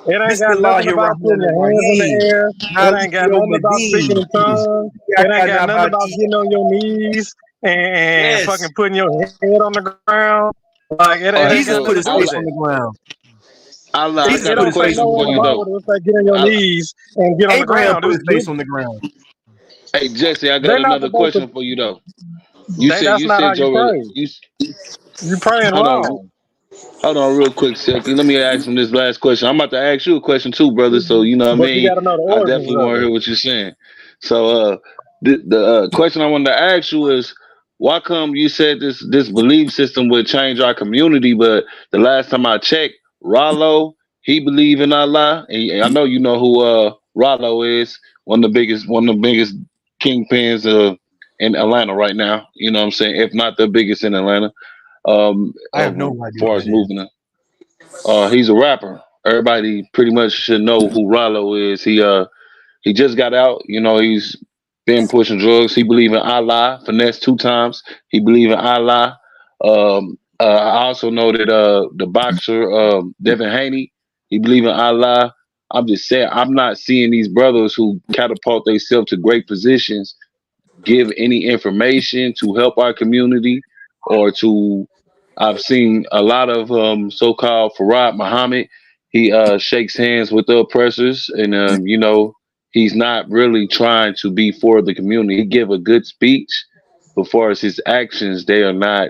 It ain't got nothing about putting your hands in the Bismillahirrahmanirrahim. air. It ain't got Maliki nothing about speaking yawmiddin. in tongues. It ain't got nothing about getting on your knees and Yes. fucking putting your head on the ground. Like it ain't Jesus got put nothing to his do with face on that. the ground. Allah, I Jesus It got put a don't his say face on question the nowhere for in the you ground. though. Bible that it say get on your knees and get on the Abraham ground. put his face on the ground. Hey, Jesse, I got They're not another supposed to. question for you though. You That's not how said you your pray. you You praying hold on. wrong. Hold on real quick, Silky. Let me ask him this last question. I'm about to ask you a question too, brother. So you know what I But you mean? got to know the I origins definitely want of to it. hear what you're saying. So the question I wanted to ask you is why come you said this belief system would change our community, but the last time I checked, Rollo, he believe in Allah. And I know you know who Rollo is, one of the biggest kingpins in Atlanta right now. You know what I'm saying? If not the biggest in Atlanta. I have As no idea far who as that is. moving. He's a rapper. Everybody pretty much should know who Rollo is. He just got out. You know, he's been pushing drugs. He believe in Allah. Finesse 2 times. He believe in Allah. I also know that the boxer Devin Haney. He believe in Allah. I'm just saying. I'm not seeing these brothers who catapult themselves to great positions give any information to help our community or to. I've seen a lot of so-called Farad Muhammad. He shakes hands with the oppressors, and you know he's not really trying to be for the community. He give a good speech, But far as his actions, they are not.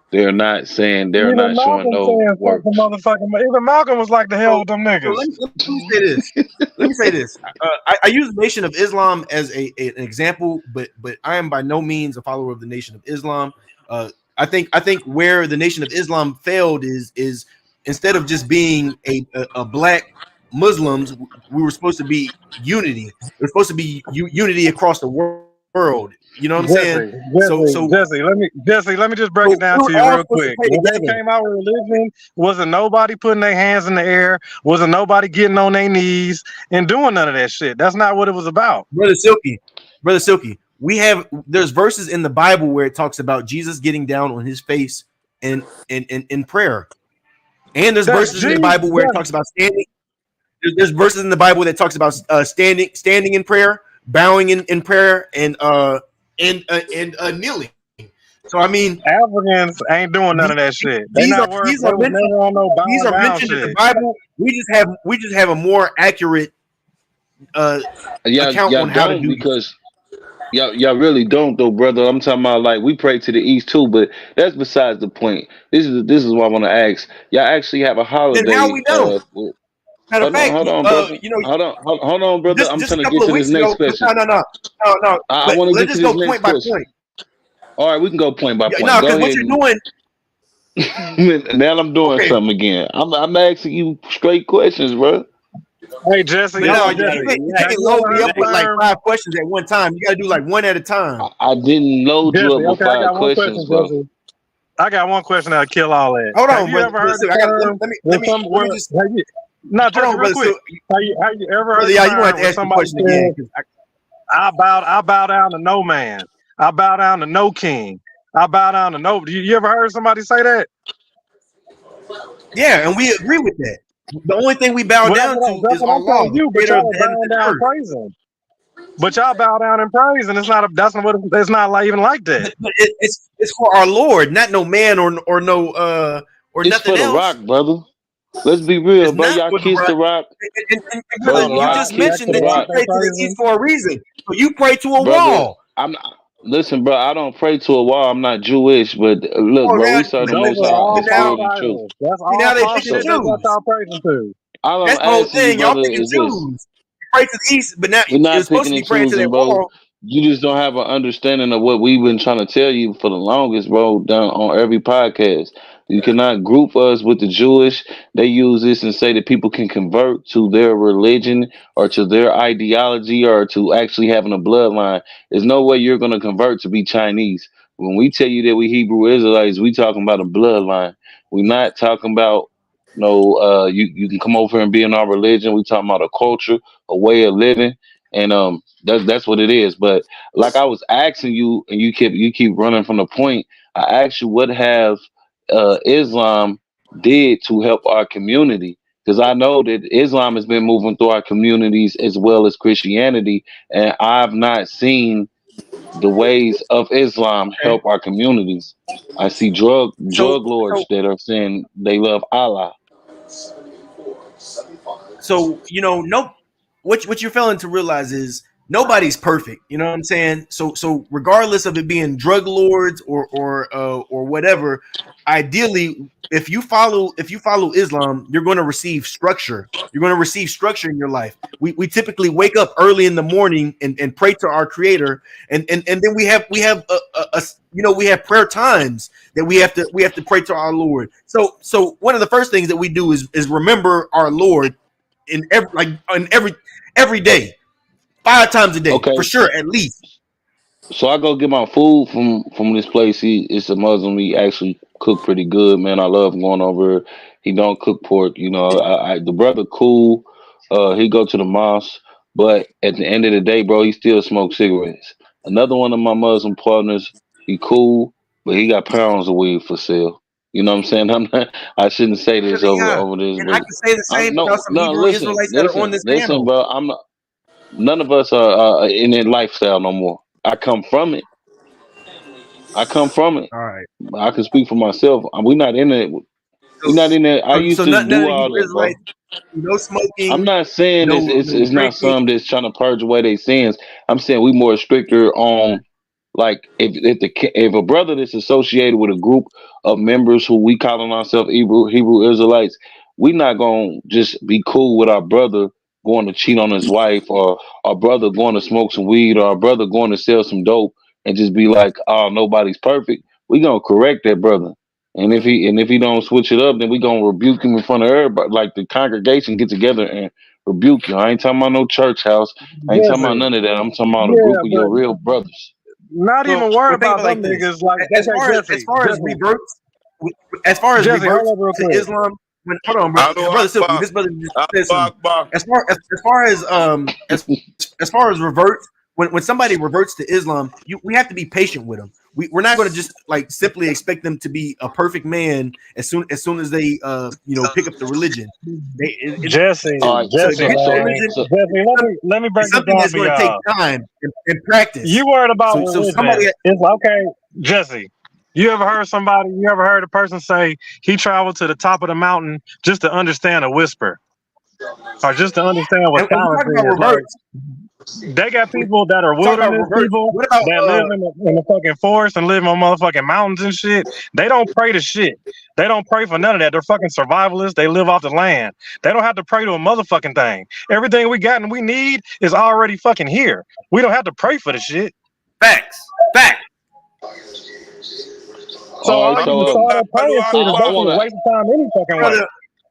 They are not saying. They are Even not showing Malcolm no saying fuck the works. motherfucking. Even Malcolm was like, the hell So, with them so niggas. let me say this. Let me say this. I use the Nation of Islam as an example, but I am by no means a follower of the Nation of Islam. I think where the Nation of Islam failed is instead of just being a black Muslims, we were supposed to be unity. We're supposed to be unity across the world. You know what I'm saying? Jesse, let me just break it down we're to you all real supposed to quick. pray When they together. came out with religion, wasn't nobody putting their hands in the air, wasn't nobody getting on their knees and doing none of that shit. That's not what it was about. Brother Silky, there's verses in the Bible where it talks about Jesus getting down on his face in prayer. And there's That's verses in the Bible where it talks about standing. There's verses in the Bible that talks about standing in prayer, bowing in prayer, and kneeling. So I mean, Africans ain't doing none of that shit. They these not worth. They are was mentioned. never on no These bowing are down mentioned in the shit. Bible. We just have a more accurate account Y'all on how to don't do these. because y'all really don't though, brother. I'm talking about like we pray to the east too, but that's besides the point. This is what I want to ask. Y'all actually have a Then how holiday. we know? Matter of fact, Hold on, brother. you know, Hold on, brother. I'm just a trying to couple get of to this weeks next ago. question. No. I want to Let's get to just this go next point by question. point. All right, we can go point by point. No, Go because what ahead. you're doing. Now I'm doing Okay. something again. I'm asking you straight questions, bro. Hey Jesse, But no, hey you Jesse, have can't you load ever me heard up the with like term 5 questions at one time. You got to do like one at a time. I didn't load you up Jesse? with Okay, I five got one questions, question, bro. Jesse. I got one question that'll kill all that. Hold Have on, you brother. ever heard the I got. term when some Let me where just have you, no, hold Jesse, on, real brother. quick. So, Have you ever heard brother, the yeah, you gonna have term to when ask the somebody question again. says, I bow down to no man. I bow down to no king. I bow down to no. You ever heard somebody say that? Yeah, and we agree with that. The only thing we bow Well, down to that's is what I'm Allah, telling the you. But creator of y'all the heavens bowing and down earth. praising. But y'all bow down and praise, and it's not. That's not what. It's not like even like that. But it's for our Lord, not no man or no or It's nothing for the else. rock, brother. Let's be real, It's bro. not Y'all for the kiss rock. the rock, And bro. brother, So the you Y'all rock, just kiss that's mentioned the the that rock you rock, they pray to the east praising. for a reason. So you pray to a brother. wall. I'm not, listen, bro. I don't pray to a wall. I'm not Jewish, but look, Oh, bro. now, We serve the Those Most are High in all but now, false spirit and truth. idols. That's see, all now they false picking shit So they got Jews. y'all praising to. all That's I'm the whole asking you, thing. Y'all brother, picking is this. Jews. You pray to the east, but now We're you're not supposed to picking be and praying to choosing, that bro. wall. You just don't have an understanding of what we've been trying to tell you for the longest, bro, down on every podcast. You cannot group us with the Jewish. They use this and say that people can convert to their religion or to their ideology or to actually having a bloodline. There's no way you're going to convert to be Chinese. When we tell you that we Hebrew Israelites, we talking about a bloodline. We're not talking about no you can come over here and be in our religion. We talking about a culture, a way of living, and that's what it is. But like I was asking you, and you keep running from the point. I asked you what have Islam did to help our community, because I know that Islam has been moving through our communities as well as Christianity, and I've not seen the ways of Islam Okay. help our communities. I see drug So lords that are saying they love Allah. no, what you're failing to realize is nobody's perfect. You know what I'm saying? So regardless of it being drug lords or whatever, ideally, if you follow Islam, you're going to receive structure. You're going to receive structure in your life. We typically wake up early in the morning and pray to our Creator, and then we have we have prayer times that we have to pray to our Lord. So one of the first things that we do is remember our Lord every day, 5 times a day for Okay, sure, at least. so I go get my food from this place. It's a Muslim. He actually cook pretty good, man. I love going over. He don't cook pork. You know, the brother cool. He go to the mosque, but at the end of the day, bro, he still smokes cigarettes. Another one of my Muslim partners, he cool, but he got pounds of weed for sale. You know what I'm saying? I'm not. I shouldn't say this Yeah, over this, and I but can say the I'm same about some no. Hebrew Listen, Israelites that are on this listen, panel. bro. I'm not. None of us are in that lifestyle no more. I come from it. I come from it. All right. I can speak for myself. We're not in it. We're So not in it. I used so to none do of the all Hebrew that, bro. Israelites, no I'm smoking, not saying no it's not drinking. some that's trying to purge away their sins. I'm saying we more stricter on Like if a brother that's associated with a group of members who we calling ourselves Hebrew Israelites, we not gonna just be cool with our brother going to cheat on his wife, or our brother going to smoke some weed, or our brother going to sell some dope, and just be like, oh, nobody's perfect. We gonna correct that brother. And if he don't switch it up, then we gonna rebuke him in front of everybody. Like the congregation get together and rebuke you. I ain't talking about no church house. I ain't talking about Jesse. none of that. I'm talking about a Yeah, group of but your real brothers. not So even worried think about about it them like this: niggas. Like, as okay, far as Jesse, Jesse, hold up real to quick. Islam, when hold on, Allahu brother Silky, Akbar. this brother just said Allahu something. Akbar. As far as reverts, when somebody reverts to Islam, we have to be patient with them. We're not going to just like simply expect them to be a perfect man as soon as they pick up the religion. Jesse, All right. To Jesse, get the man. religion, Jesse, let me break it's this something down that's for going to take y'all. time and practice. You worried about So somebody, religion. It's okay, Jesse. You ever heard a person say he traveled to the top of the mountain just to understand a whisper, or just to understand what and we silence talk about is? Like, reverts. they got people that are Talk about wilderness reverts. people What about that live in the fucking forest and live on motherfucking mountains and shit. They don't pray to shit. They don't pray for none of that. They're fucking survivalists. They live off the land. They don't have to pray to a motherfucking thing. Everything we got and we need is already fucking here. We don't have to pray for the shit. facts? So All right. all you So all that praying Allahu shit is I Akbar. basically a wanna. waste of time any fucking way.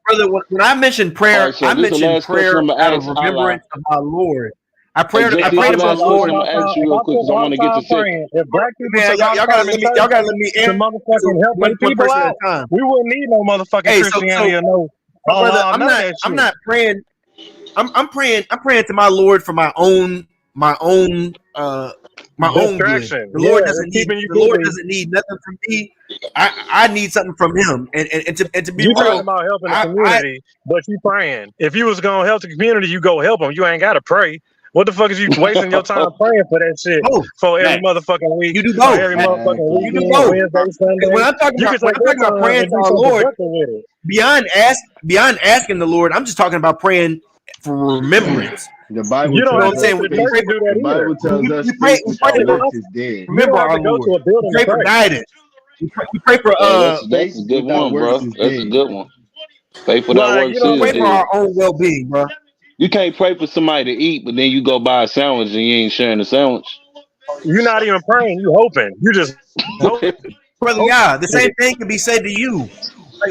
Brother, when I mentioned All prayer, right. So I this is the mentioned last question prayer I'm gonna out of ask Allah. remembrance of my Lord. I Hey prayed. I Jesse, If this I is prayed the to my took last all question Lord. I'm my gonna ask time, you if I real quick took because I all want the to get time to second. praying, if black people Man, took all the y'all time gotta in let me. church Y'all gotta let me to answer motherfucking help their one people person at out, a time. we wouldn't need no motherfucking Hey, Christianity or no brother, Allah, none of that I'm shit. not praying. I'm praying to my Lord for my own good. Distraction. The Lord Yeah, doesn't it's need keeping you busy. nothing from me. I need something from him. And to be You talking real, about helping the I community, but you praying. If you was gonna help the community, you go help them. You ain't gotta pray. What the fuck is you wasting your time praying for that shit both. for every motherfucking week You do or both. every motherfucking You do weekend, both. Wednesday, When Sunday? I'm talking You about can take that time praying and to do our something Lord, productive with it. beyond asking the Lord, I'm just talking about praying for remembrance. The Bible You You don't know what have tells I'm to go us saying? to the We faith. church pray to for do that The either. Bible tells us we faith pray without to works is dead. You remember don't have our to go Lord. to a We building to pray for pray. guidance. We pray for Hey, that's Faith a good without one, works bro. is That's a dead. good one. Faith without Like, you works know we what is I pray for mean? dead. our own well-being, bro. You can't pray for somebody to eat, but then you go buy a sandwich and you ain't sharing the sandwich. You're not even praying. You hoping. You just hoping. Brother, yeah, the same thing can be said to you.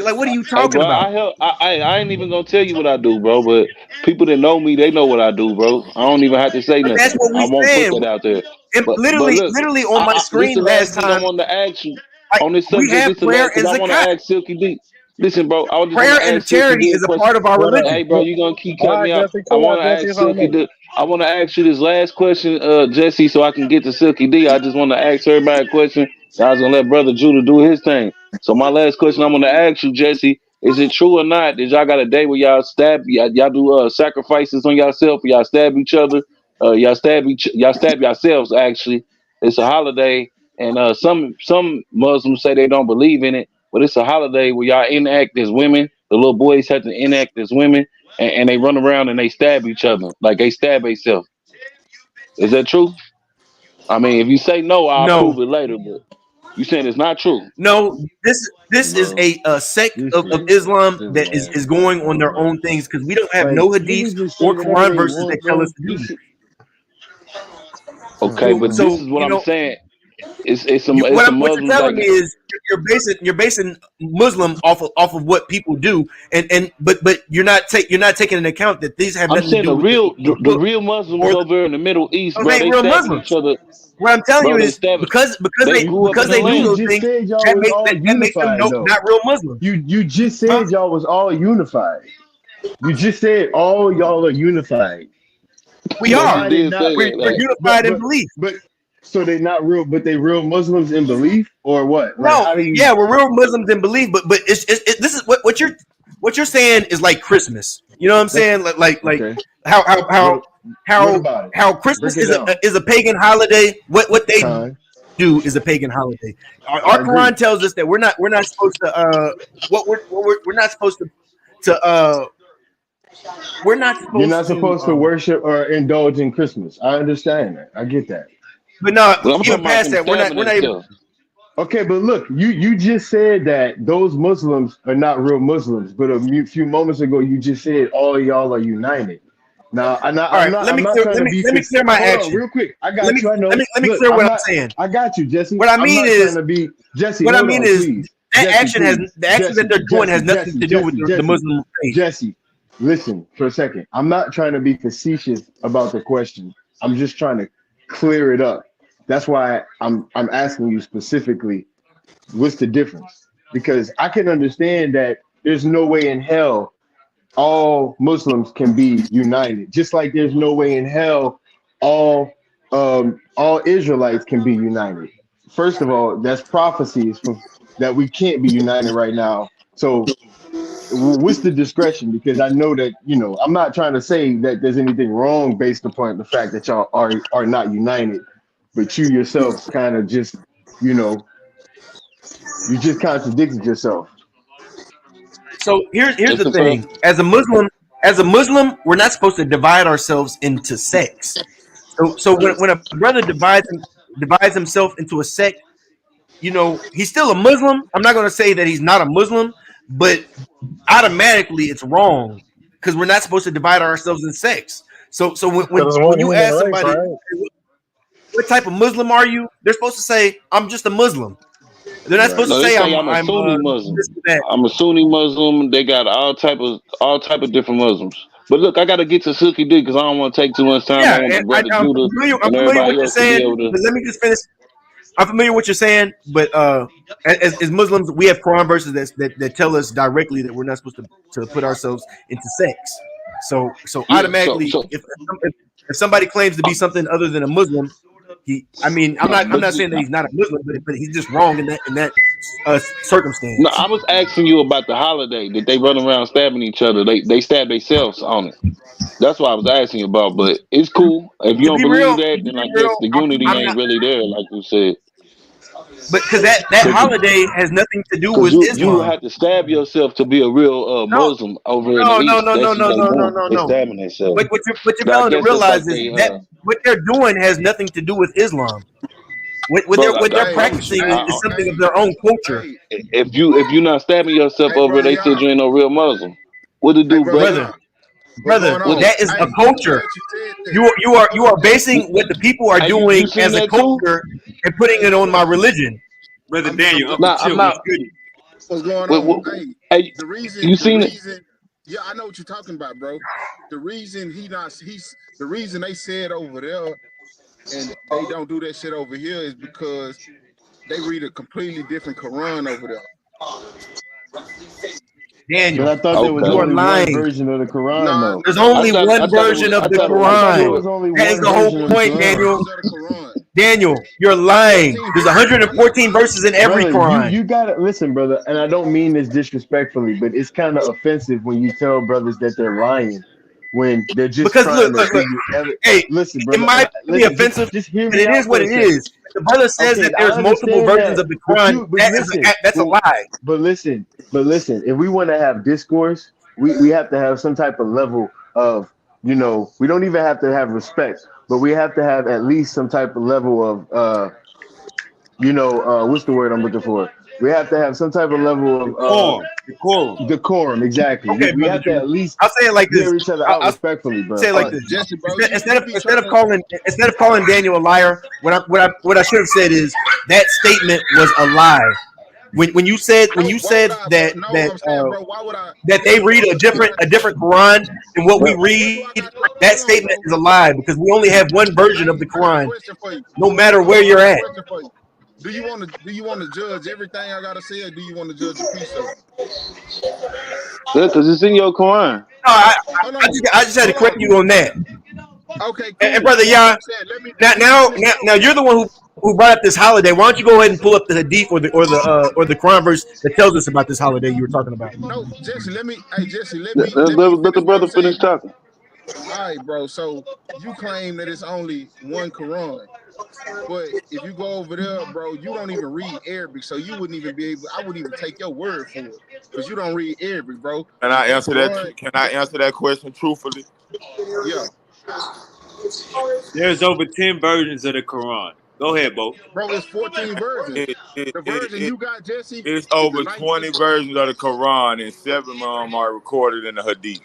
Like what are you Hey, talking bro, about? I help. I ain't even gonna tell you what I do, bro. But people that know me, they know what I do, bro. I don't even have to say But that's nothing. what I we won't put saying. that out there. And But look, literally on my this the screen last last thing I time, wanted to ask you like on this we subject. have This the prayer last because and I want to zakat. ask Silky D. Listen, bro, I just want Prayer to and ask Silky charity D a is a question. part of our What up? religion. Hey, bro, you gonna keep All cutting right, me out? Jesse, I chill want out, to Jesse. ask It's on Silky me. D. I want to ask you this last question, Jesse, so I can get to Silky D. I just want to ask everybody a question. I was gonna let Brother Judah do his thing. So my last question I'm gonna ask you, Jesse, is it true or not that y'all got a day where y'all stab y'all do sacrifices on yourself, y'all stab each other, y'all stab yourselves actually. It's a holiday, and some Muslims say they don't believe in it, but it's a holiday where y'all enact as women. The little boys have to enact as women, and they run around and they stab each other like they stab themselves. Is that true? I mean, if you say no, I'll prove No, it later. But you saying it's not true? no, this is Bro, a sect this of is Islam this that man. is going Come on on, their bro. own things because we don't have Like no hadiths niggas just say or whatever Quran they verses that want, tell us bro. to do This this. shit. Okay, but this So is what I'm saying. It's what a what you're Muslim telling like me is you're basing Muslim off of what people do, and but you're not taking into account that these have I'm nothing to saying do with the the book real Muslims or over there in the Middle East, those bro. ain't They real stabbing each Muslims. other, What I'm telling you bro. They is stabbing. They grew up in because the they do You land. those just things said y'all was all that makes them unified though. not real Muslims, You just huh? said y'all was all unified. You just said all y'all are unified. We So No, you how are. they did not? say that. We're Like, But unified in but belief. but so they not real, but they real Muslims in belief or what? Like No, how do you? yeah, we're real Muslims in belief, but this is what you're saying is like Christmas. You know what I'm That's saying? Like okay. how how What how what how about it? how Break Christmas it down. is a pagan holiday. What they Kind. do is a pagan holiday. Our I agree. Quran tells us that we're not supposed to we're not supposed to we're not You're supposed not to supposed to worship or indulge in Christmas. I understand that. I get that. But no, But I'm even talking about past them that, we're stabbing not even. themselves. Okay, but look, you just said that those Muslims are not real Muslims, but few moments ago you just said all y'all are united. Now, All right, let I'm me not clear. trying to be Let me clear my hold on, action. real quick. I Let got me you. I know. let me Look, clear I'm what I'm not. saying. I got you, Jesse. What I I'm mean not trying is, to be Jesse. Hold on, please. that Jesse, action has please. the action that they're doing has nothing to do with the Jesse. Muslim faith. Jesse, listen for a second. I'm not trying to be facetious about the question. I'm just trying to clear it up. That's why I'm asking you specifically, what's the difference? Because I can understand that there's no way in hell all Muslims can be united, just like there's no way in hell all Israelites can be united. First of all, that's prophecies from that we can't be united right now. So what's the discretion? Because I know that I'm not trying to say that there's anything wrong based upon the fact that y'all are not united, but you yourself kind of just you know you just contradicted yourself. So here's It's the a thing. fact. As a Muslim, we're not supposed to divide ourselves into sects. So when a brother divides himself into a sect, he's still a Muslim. I'm not going to say that he's not a Muslim, but automatically it's wrong because we're not supposed to divide ourselves in sects. So Because it's when one you human ask race, somebody right? what type of Muslim are you, they're supposed to say I'm just a Muslim. They're not supposed Right. to No, they say say I'm a I'm Sunni Muslim. this or that. I'm a Sunni Muslim. They got all type of different Muslims. But look, I got to get to Suki D because I don't want to take too much time. I Yeah, want the and brother I'm Judah familiar. I'm and familiar with what everybody you're else to be saying, able to. but let me just finish. I'm familiar with what you're saying, but as Muslims, we have Quran verses that tell us directly that we're not supposed to put ourselves into sects. So Yeah. So automatically, so. if somebody claims to be something other than a Muslim, I mean, No, I'm but not saying that he's not a Muslim, but he's just wrong in that no, circumstance. I was asking you about the holiday that they run around stabbing each other. They stab themselves on it. That's what I was asking you about. But it's cool. If you To don't be believe real, that, then I guess the unity I'm ain't not, really there, like you said. but because that holiday has nothing to do Because with you would Islam. have to stab yourself to be a real No, Muslim over in the no, no, East. no, no, That's what no, they no, no, doing. no, They no. stabbing themselves. What you're I failing to guess that's like realize is they that what they're doing has nothing to do with Islam. brother. What I they're Hey, promise you. practicing hey, is something of hey, their own culture, hey, If you're not stabbing yourself hey, over, brother, they said y'all. you ain't no real Muslim. What it Hey, do, brother, brother? y'all. brother. What's going What on? it? That is a Hey, I'm culture. glad you said that. You Hold are on, Jesse. basing what the people are Hey, you doing seen as a that too? culture and putting Hey, it on hold my on. religion. Brother I'm Daniel, Uncle Nah, I'm Chip, what's not. good? what's going What, on? what, Hey, hey, you the seen it? reason, yeah, I know what you're talking about, bro. The reason the reason they said over there and they don't do that shit over here is because they read a completely different Quran over there. But Daniel, I thought there was you Okay. are only one lying. version of the Quran, No, though. There's no. only I one thought it was. version of the I thought there Quran. was only That is one the whole version of the point, Quran. Daniel. Versions of the Quran. Daniel, you're It's lying. 14 There's verses. I'm not 114 lying. verses in every Brother, Quran. you gotta listen, brother, and I don't mean this disrespectfully, but it's kind of offensive when you tell brothers that they're lying when they're just Because trying look, to look, give look. you Hey, listen, it brother, might be listen, offensive, just hear but me it is out for what a it second. is. If the brother says that Okay, I there's multiple understand versions that, of the but Quran, but listen, that's a lie. if we want to have discourse, we have to have some type of level of, we don't even have to have respect, but we have to have at least some type of level of what's the word I'm looking for? We have to have some type of level of Decorum. Decorum. decorum. Exactly. Okay, We brother have to Judah. at least I'll say it like this. hear each other out I'll respectfully, bro. say it like this. Uh, Jesse, bro, you be Instead trying of to. calling Daniel a liar, what I should have said is that statement was a lie. When you said No, why would I, bro? No, I'm saying, bro, why would I, that they Jesse, read bro? a What do I different got? Quran than what we Well, What do read, I got? that Hold on, statement bro. is a lie because we only have one version of the I got a Quran, question for you. no matter Hold where on, I you're got a at. question for you. Do you want to judge everything I gotta say, or do you want to judge a piece of it? yeah, because it's in your Quran. No, Hold on, I just had to hold correct on. you on that. Okay, And cool. brother, That's what yeah, I'm saying. Let me finish, bro. now you're the one who brought up this holiday. Why don't you go ahead and pull up the hadith or the Quran verse that tells us about this holiday you were talking about? No, Jesse, Jesse, let me Let the finish what I'm brother finish saying. talking. All right, bro. So you claim that it's only one Quran. But if you go over there, bro, you don't even read Arabic, so you wouldn't even be able. I wouldn't even take your word for it because you don't read Arabic, bro. Can I The answer that? Quran, Can I answer that question truthfully? yeah. There's over 10 versions of the Quran. Go ahead, Bo. Bro, it's 14 versions. The version you got, Jesse, It's is the over 19th. 20 versions of the Quran, and 7 of them are recorded in the Hadith.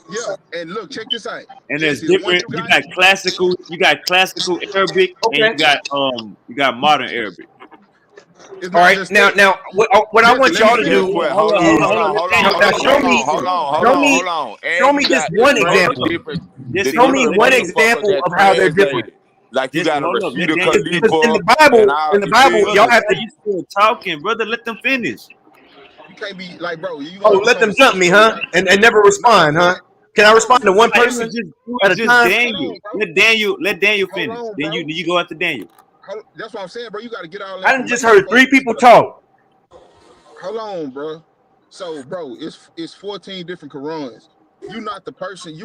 Yeah, and look, check this out. And there's Jesse, the one different. You got classical Arabic, and you got modern Arabic. it's All not right, just now, that. now, what I want Let y'all me to finish. do Hold is on. show me And you just got one the example. Show me one motherfuckers example that of how they're different. translate it. Like you Jesse, got a hold up. Let Rashida Daniel Because Khalifa and in the you Bible, feel y'all me? have to. you still talking, brother. Let them finish. You can't be like, bro, you Oh, gonna have a let them jump conversation me, where we huh? got And never respond, huh? Can I respond to one Like, person it at was a just time? Daniel. Hold on, bro. Let Daniel Hold finish. on, Then bro. you go after Daniel. That's what I'm saying, bro. You got to get all the I done just information heard before 3 you get people to the point. talk. Hold on, bro. So, bro, it's 14 different Qurans. You not the person.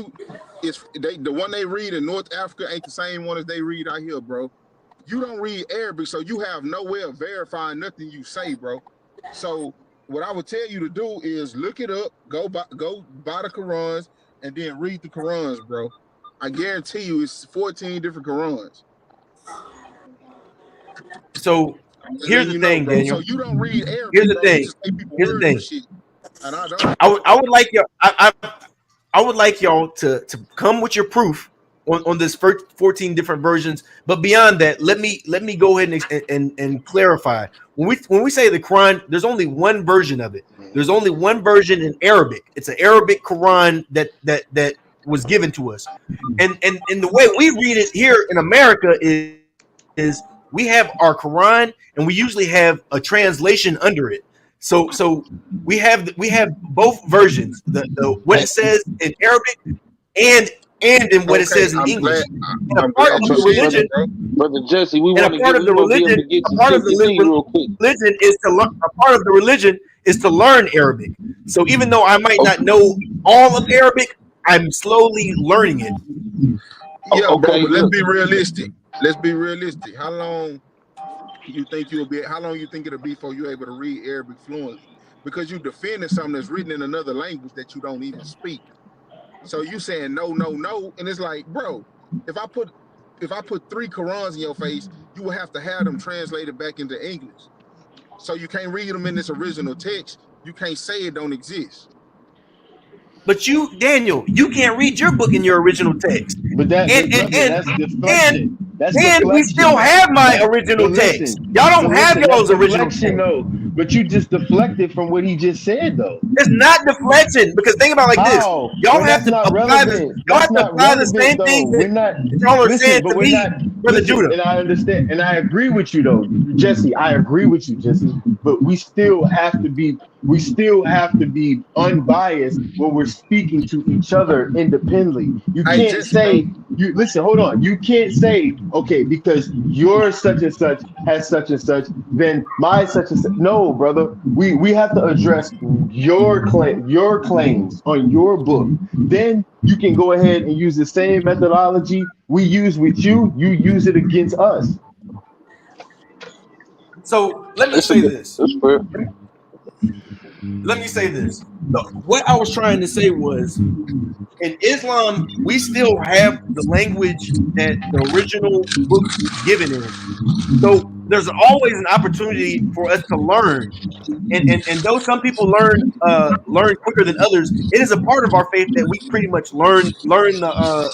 The one they read in North Africa ain't the same one as they read out here, bro. You don't read Arabic, so you have no way of verifying nothing you say, bro. So, what I would tell you to do is look it up, go buy the Qurans, and then read the Qurans, bro. I guarantee you, it's 14 different Qurans. So I'm just here's letting the you know, thing, bro. So Daniel. you don't read Here's Arabic, the bro. You thing. just say people Here's the words and thing. shit, and I don't. I would like y'all. I would like y'all to come with your proof on this 14 different versions. But beyond that, let me go ahead and clarify. When we say the Quran, there's only one version of it. There's only one version in Arabic. It's an Arabic Quran that was given to us. And the way we read it here in America is we have our Quran and we usually have a translation under it. So we have both versions, the what it says in Arabic and in what it Okay, says in I'm glad. English. And a I'm part glad of you the said religion, that, bro. Brother Jesse, we and want to get, we want to be able to get a to part of the 60 real quick. religion is to learn. A part of the religion is to learn Arabic. So even though I might not know all of Arabic, I'm slowly learning it. Yeah, bro. Okay, But let's look. be realistic. Let's be realistic. How long you think you'll be? How long you think it'll be before you're able to read Arabic fluently? Because you defending something that's written in another language that you don't even speak. So you saying no, no, no, and it's like, bro, if I put 3 Qurans in your face, you will have to have them translated back into English. So you can't read them in this original text. You can't say it don't exist. But you, Daniel, you can't read your book in your original text. But And brother, that's and deflection. That's we still deflection. have my That, original but text. listen, Y'all don't have that's y'all's original deflection text. though. But you just deflected from what he just said though. It's not deflection because think about it like this. How? Y'all When have that's to not apply this. relevant. Y'all That's have to not apply the relevant same though. thing We're that not y'all are listen, saying but to we're me, not Brother listen, Judah. and I understand and I agree with you though, Jesse. I agree with you, Jesse. But we still have to be unbiased when we're speaking to each other independently. You Hey, can't Jesse, bro. say you listen, hold on. You can't say, okay, because your such and such has such and such, then my such and such. No, brother. We have to address your claims on your book. Then you can go ahead and use the same methodology we use with you. You use it against us. So let me It's a say good. this. It's fair. Let me say this. What I was trying to say was in Islam, we still have the language that the original book was given in. So there's always an opportunity for us to learn. And though some people learn quicker than others, it is a part of our faith that we pretty much learn the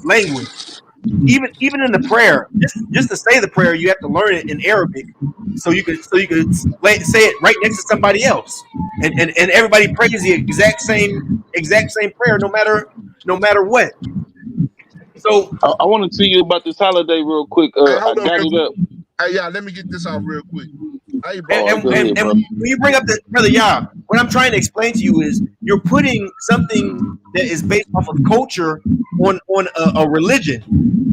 language. Even in the prayer, just to say the prayer, you have to learn it in Arabic, so you could say it right next to somebody else, and everybody prays the exact same prayer, no matter what. So I want to tell you about this holiday real quick. Hey, I hold on, got real it quick. up. Hey, yeah, let me get this off real quick. Hey, and bro, Oh, and, go and, ahead, and brother. when you bring up the brother Yah, what I'm trying to explain to you is you're putting something that is based off of culture on a religion.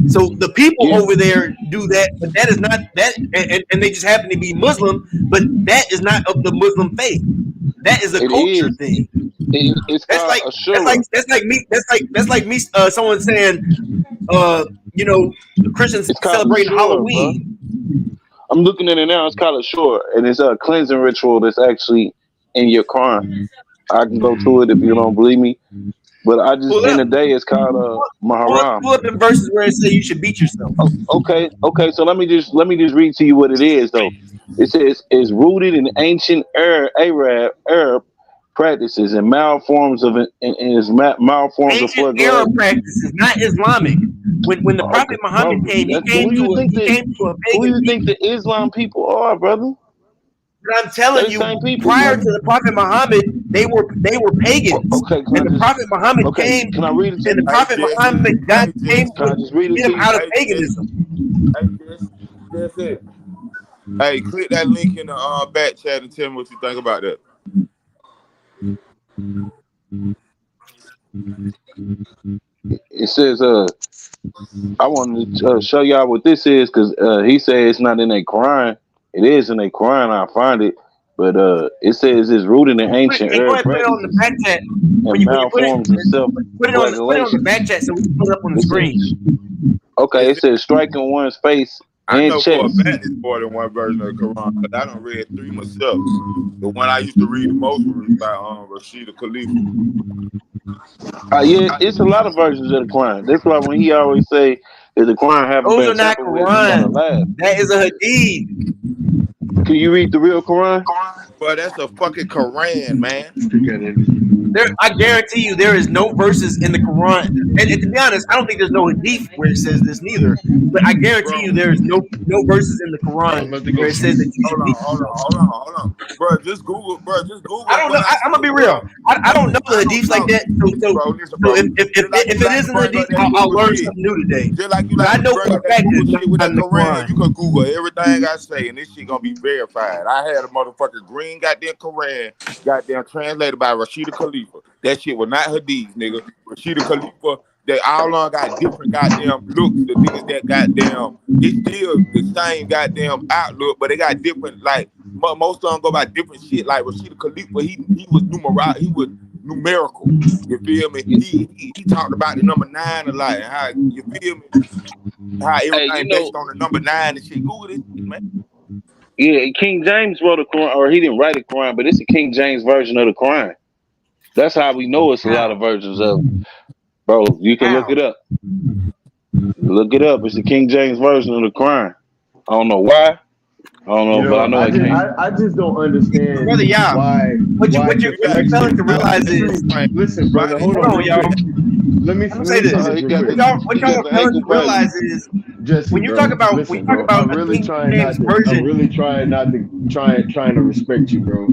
So the people Yeah, over there do that, but that is not that, and they just happen to be Muslim, but that is not of the Muslim faith. That is a it culture is. thing. It's That's called like Ashura. that's like me someone saying Christians It's called celebrating Ashura, bro. Halloween. I'm looking at it now. It's called Ashura, and it's a cleansing ritual that's actually in your Quran. I can go to it if you don't believe me. But I just Pull in up, the day it's called Maharam. pull up the verses where it say you should beat yourself. Okay. So let me just read to you what it is though. It says it's rooted in ancient Arab practices and malforms of malforms of Ancient flood Arab glass. practices, not Islamic. When the Prophet Muhammad came, he came to a Who pagan you think people. the Islam people are, brother? But I'm telling They the you, same people, prior brother. to the Prophet Muhammad, they were pagans. Okay, And the Prophet Muhammad okay, came, can I read it to and the you? Prophet Jesse. Muhammad God Hey, came Jesse. Can I to just read it get to him you? out of Hey, Jesse. paganism. Hey, Jesse. Hey, click that link in the back chat and tell me what you think about that. It says I wanted to show y'all what this is because he said it's not in a Quran. It is in a Quran. I find it, but it says it's rooted in ancient Hey, go Arab ahead, put it on the practices back chat. When and you put it, malforms and put it on the self-flagellation. back chat so we can put it up on the It screen. says okay. It says striking one's face I and know for a chest. fact it's more than one version of the Quran because I done read 3 myself. The one I used to read the most was by Rashida Khalifa. Yeah, it's a lot of versions of the Quran. That's why when he always say if the Quran haven't Those been are not tampered with, he gonna Quran. laugh. That is a hadith. Can you read the real Quran? But that's a fucking Quran, man. I guarantee you, there is no verses in the Quran. And to be honest, I don't think there's no hadith where it says this neither. But I guarantee Bro, you, there is no verses in the Quran where it says that you should beat yourself. hold on. Bro, just Google I don't know. when I I'm gonna say, be real. bro. I don't know the I don't hadiths like talk. that. Listen, bro. So Just like you if it like to isn't a bring hadith, up that I'll Google learn shit. something new today. Just like you But like I to know bring for up a that fact Google it's shit with not that in the Quran, Quran. you can Google everything I say, and this shit gonna be verified. I had a motherfucking green goddamn Quran, goddamn translated by Rashida Khalifa. That shit was not Hadith, nigga. Rashida Khalifa, they all on got different goddamn looks. The niggas that goddamn, it's still the same goddamn outlook, but they got different, like, most of them go by different shit. Like Rashida Khalifa, he was numerical. You feel me? He talked about the number 9 a lot. And how, you feel me? How Hey, everything based on the number 9 and shit. Google this shit, man. Yeah, King James wrote a Quran, or he didn't write a Quran, but it's a King James version of the Quran. That's how we know it's a lot How? of versions of it. Bro, you can look How? it up. Look it up. It's the King James version of the Quran. I don't know why. I don't You know, but know, I know it came. I just don't understand Brother, yeah. why You What got you're failing to deflection. why realize this shit is, explain? Listen, Why brother, this hold shit on hold on, real y'all. quick. Let me I'm gonna say say this. this He real got quick. What the y'all he got are the failing ankle to bracelet. realize is Jesse, when you bro. talk about Listen, bro. I'm a really King trying James not to. I'm version, really trying not to trying to respect you, bro.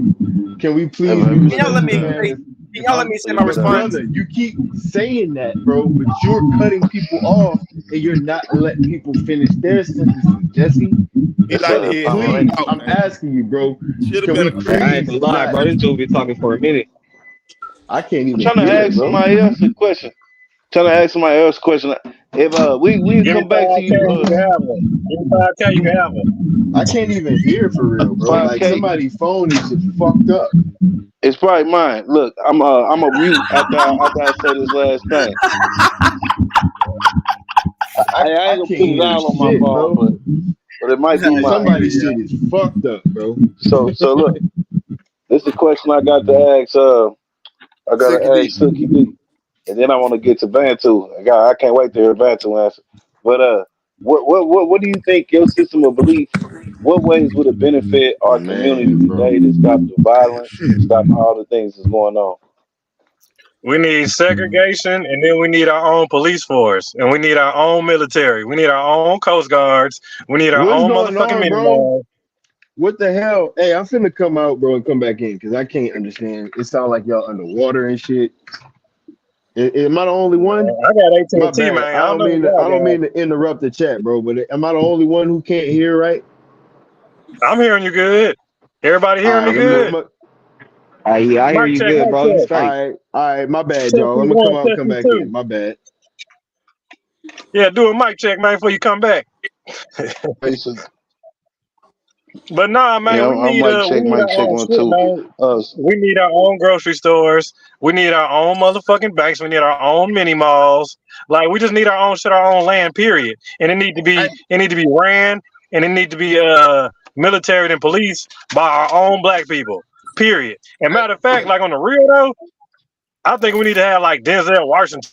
Can we Have please you be ever can y'all looked let at me respectful, the man? say, can y'all let me say my look at the response? Brother, you keep saying that, bro, but you're cutting people off and you're not letting people finish their sentences, Jesse. he it's like to So hear his power man please, rangers. talk, I'm man. asking you, bro. Should have Can been we a I ain't please gonna lie, not? bro. This dude been talking for a minute. I can't I'm even trying to hear it, ask bro. somebody else a question. Trying to ask somebody else a question. If we Give me come back to 5K, you you can have one. Give me 5K, you can have one. I can't even hear for real, bro. Like 5K, somebody's phone is just fucked up. it's probably mine. Look, I'm a mute after I say this last thing. I I ain't gonna can't put it hear all on my shit, phone, bro. but it might be mine. Somebody's shit is fucked up, bro. So look, this is the question I got to ask. I gotta Suki D. ask Suki D, and then I want to get to Bantu. I can't wait to hear Bantu answer. But what do you think your system of belief? What ways would it benefit our community Man, bro. today to stop the violence, stop all the things that's going on? We need segregation, and then we need our own police force, and we need our own military. We need our own coast guards. We need our What's own going motherfucking on, bro? minimum. What the hell? Hey, I'm finna come out, bro, and come back in because I can't understand. It sounds like y'all underwater and shit. Am I the only one? I got My AT&T, man. bad. I don't know what y'all I don't got. mean to interrupt the chat, bro. But am I the only one who can't hear right? I'm hearing you good. Everybody All hearing me right, good? Yeah, I hear Mic you check, good, mic bro. You check. straight. all right. My bad, y'all. I'm Testing gonna come one, out and come testing back in. two. My bad. Yeah, do a mic check, man, before you come back. Hey, so, But nah, man, yeah, I'm we need mic our check own one shit, too. man. We need our own grocery stores. We need our own motherfucking banks. We need our own mini malls. Like we just need our own shit, our own land, period. And it need to be ran, and it need to be military and police by our own black people. Period. And matter of fact, like on the real though, I think we need to have like Denzel Washington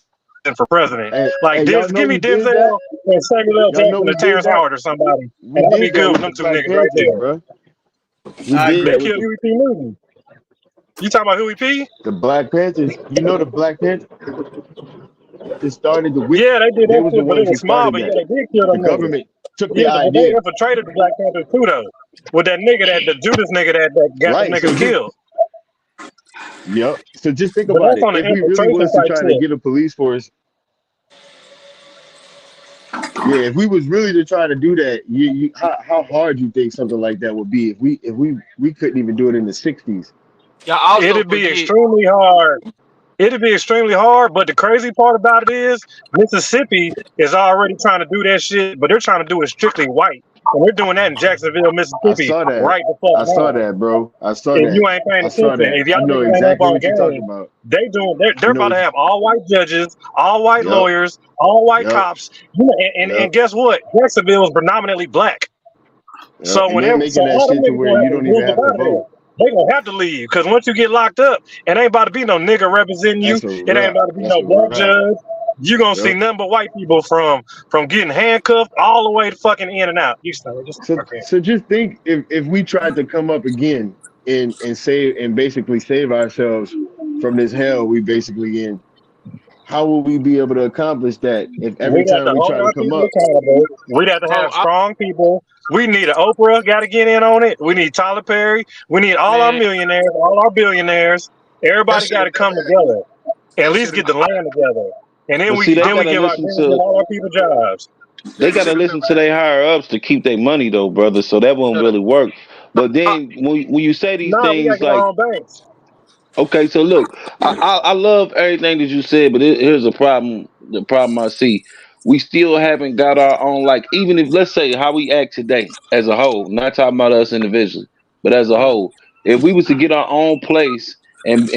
for president. Like, Y'all know give me we did that. Denzel and Samuel L. Y'all know Jackson we or did Terrence that. Howard or somebody, We and I'll be did that good with with them the two Black niggas right Panthers, there. bro. We I did agree. They that with killed Huey P. Newton. You talking about Huey P? the Black Panthers. You know the Black Panthers that started the witch. Yeah, they did They that was the shit, but it ones who was small. started But yeah, that. they did kill The them niggas. government took the Yeah, but they idea. infiltrated the Black Panthers too, though. With that nigga, the Judas nigga that got them Right. So niggas just killed. yep. So just think But about that's it. on the If we really infiltration was to type try to shit. get a police force, yeah, if we was really to try to do that, how hard you think something like that would be if we couldn't even do it in the 60s. Y'all also It'd be forget. extremely hard. It'd be extremely hard, but the crazy part about it is Mississippi is already trying to do that shit, but they're trying to do it strictly white. And they're doing that in Jacksonville, I Mississippi, saw that. right the fuck I saw now. that, bro. I saw If that. you ain't paying I saw attention, that. if I y'all know niggas ain't up exactly on what you're talking game, about. they're You know, about to have all white judges, all white yep, lawyers, all white yep, cops. You know, and yep, guess what? Jacksonville is predominantly black. yep. So And they're so making that all them shit to niggas where gonna have you to don't even move up have to out of there. vote. They gonna have to leave because once you get locked up, it ain't about to be no nigga representing you. That's a It ain't wrap. about to be That's no a black wrap. judge. You gonna see Yep. nothing but white people from getting handcuffed all the way to fucking in and out. You start just okay. So just think if we tried to come up again and save and basically save ourselves from this hell we basically in. How will we be able to accomplish that if every We'd have time to we hold try to our come people up? accountable. We'd have to Bro, have strong people. We need an Oprah, got to get in on it. We need Tyler Perry. We need all our man, millionaires, all our billionaires. that Everybody should got have to come together. At that least should have get the land together, and But see, then we give all our people jobs. they that gotta should have listen never to their higher ups to keep their money though, brother. So that won't happened. really work. But then when you say these No, we gotta things get our like, own banks. okay, so look, I love everything that you said, but here's a problem. The problem I see, we still haven't got our own. Like, even if let's say how we act today as a whole, not talking about us individually, but as a whole, if we was to get our own place and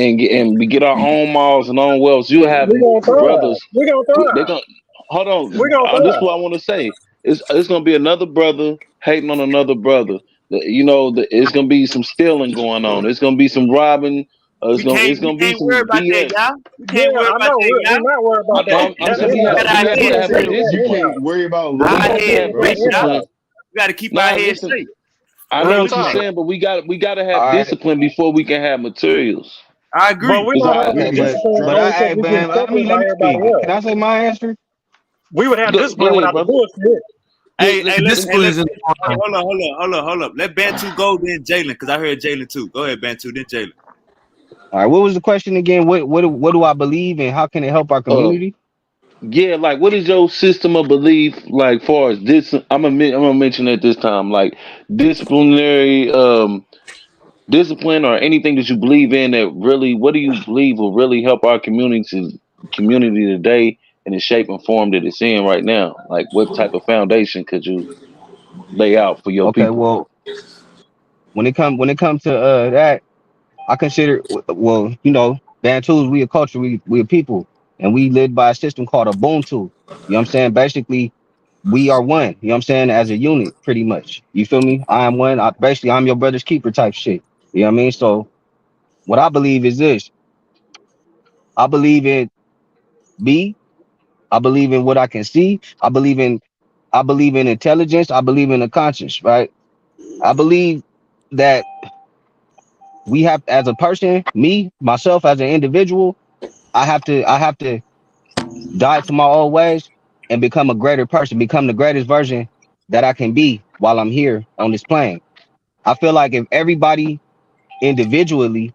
we get our own malls and own wells, you have We gonna thrive. brothers. We gonna They're thrive. gonna hold on. We gonna This is thrive. what I want to say. It's gonna be another brother hating on another brother. It's gonna be some stealing going on. It's gonna be some robbing. It's We gonna be can't worry some about that, BS. y'all. We can't Yeah, worry I about know. that, We're not worried about No, that. I'm That's saying y'all. in-house. Got our we have to heads have straight. that You discipline. can't worry about But we Our have laws, to heads have bro. straight, y'all. discipline. We gotta keep our Nah, heads listen. straight. I know Real what you're talk. saying, but we gotta All have right. discipline before we can have materials. I But agree. we're Cause not I gonna We have Okay, need discipline but only structure. because hey, we're getting man, separated by let me everybody speak. Can else. I say my answer? We would have go discipline ahead, without the brother. bullshit. Hey, Look, hey, Discipline let is important. hold up. Let Bantu go, then Jalen, because I heard Jalen too. Go ahead, Bantu, then Jalen. All right, what was the question again? What do I believe and how can it help our uh, community? yeah, like what is your system of belief like far as this? I'm gonna mention it this time, like disciplinary discipline or anything that you believe in that really. What do you believe will really help our community today in the shape and form that it's in right now? Like what type of foundation could you lay out for your Okay, people? well, when it comes to that, I consider Bantus, we a culture, we a people, and we live by a system called Ubuntu. You know what I'm saying? Basically, we are one. You know what I'm saying? As a unit, pretty much. You feel me? I am one. I'm your brother's keeper type shit. You know what I mean? So what I believe is this. I believe in me. I believe in what I can see. I believe in intelligence. I believe in the conscience, right? I believe that we have, as a person, me, myself, as an individual, I have to die to my old ways and become a greater person, become the greatest version that I can be while I'm here on this plane. I feel like if everybody individually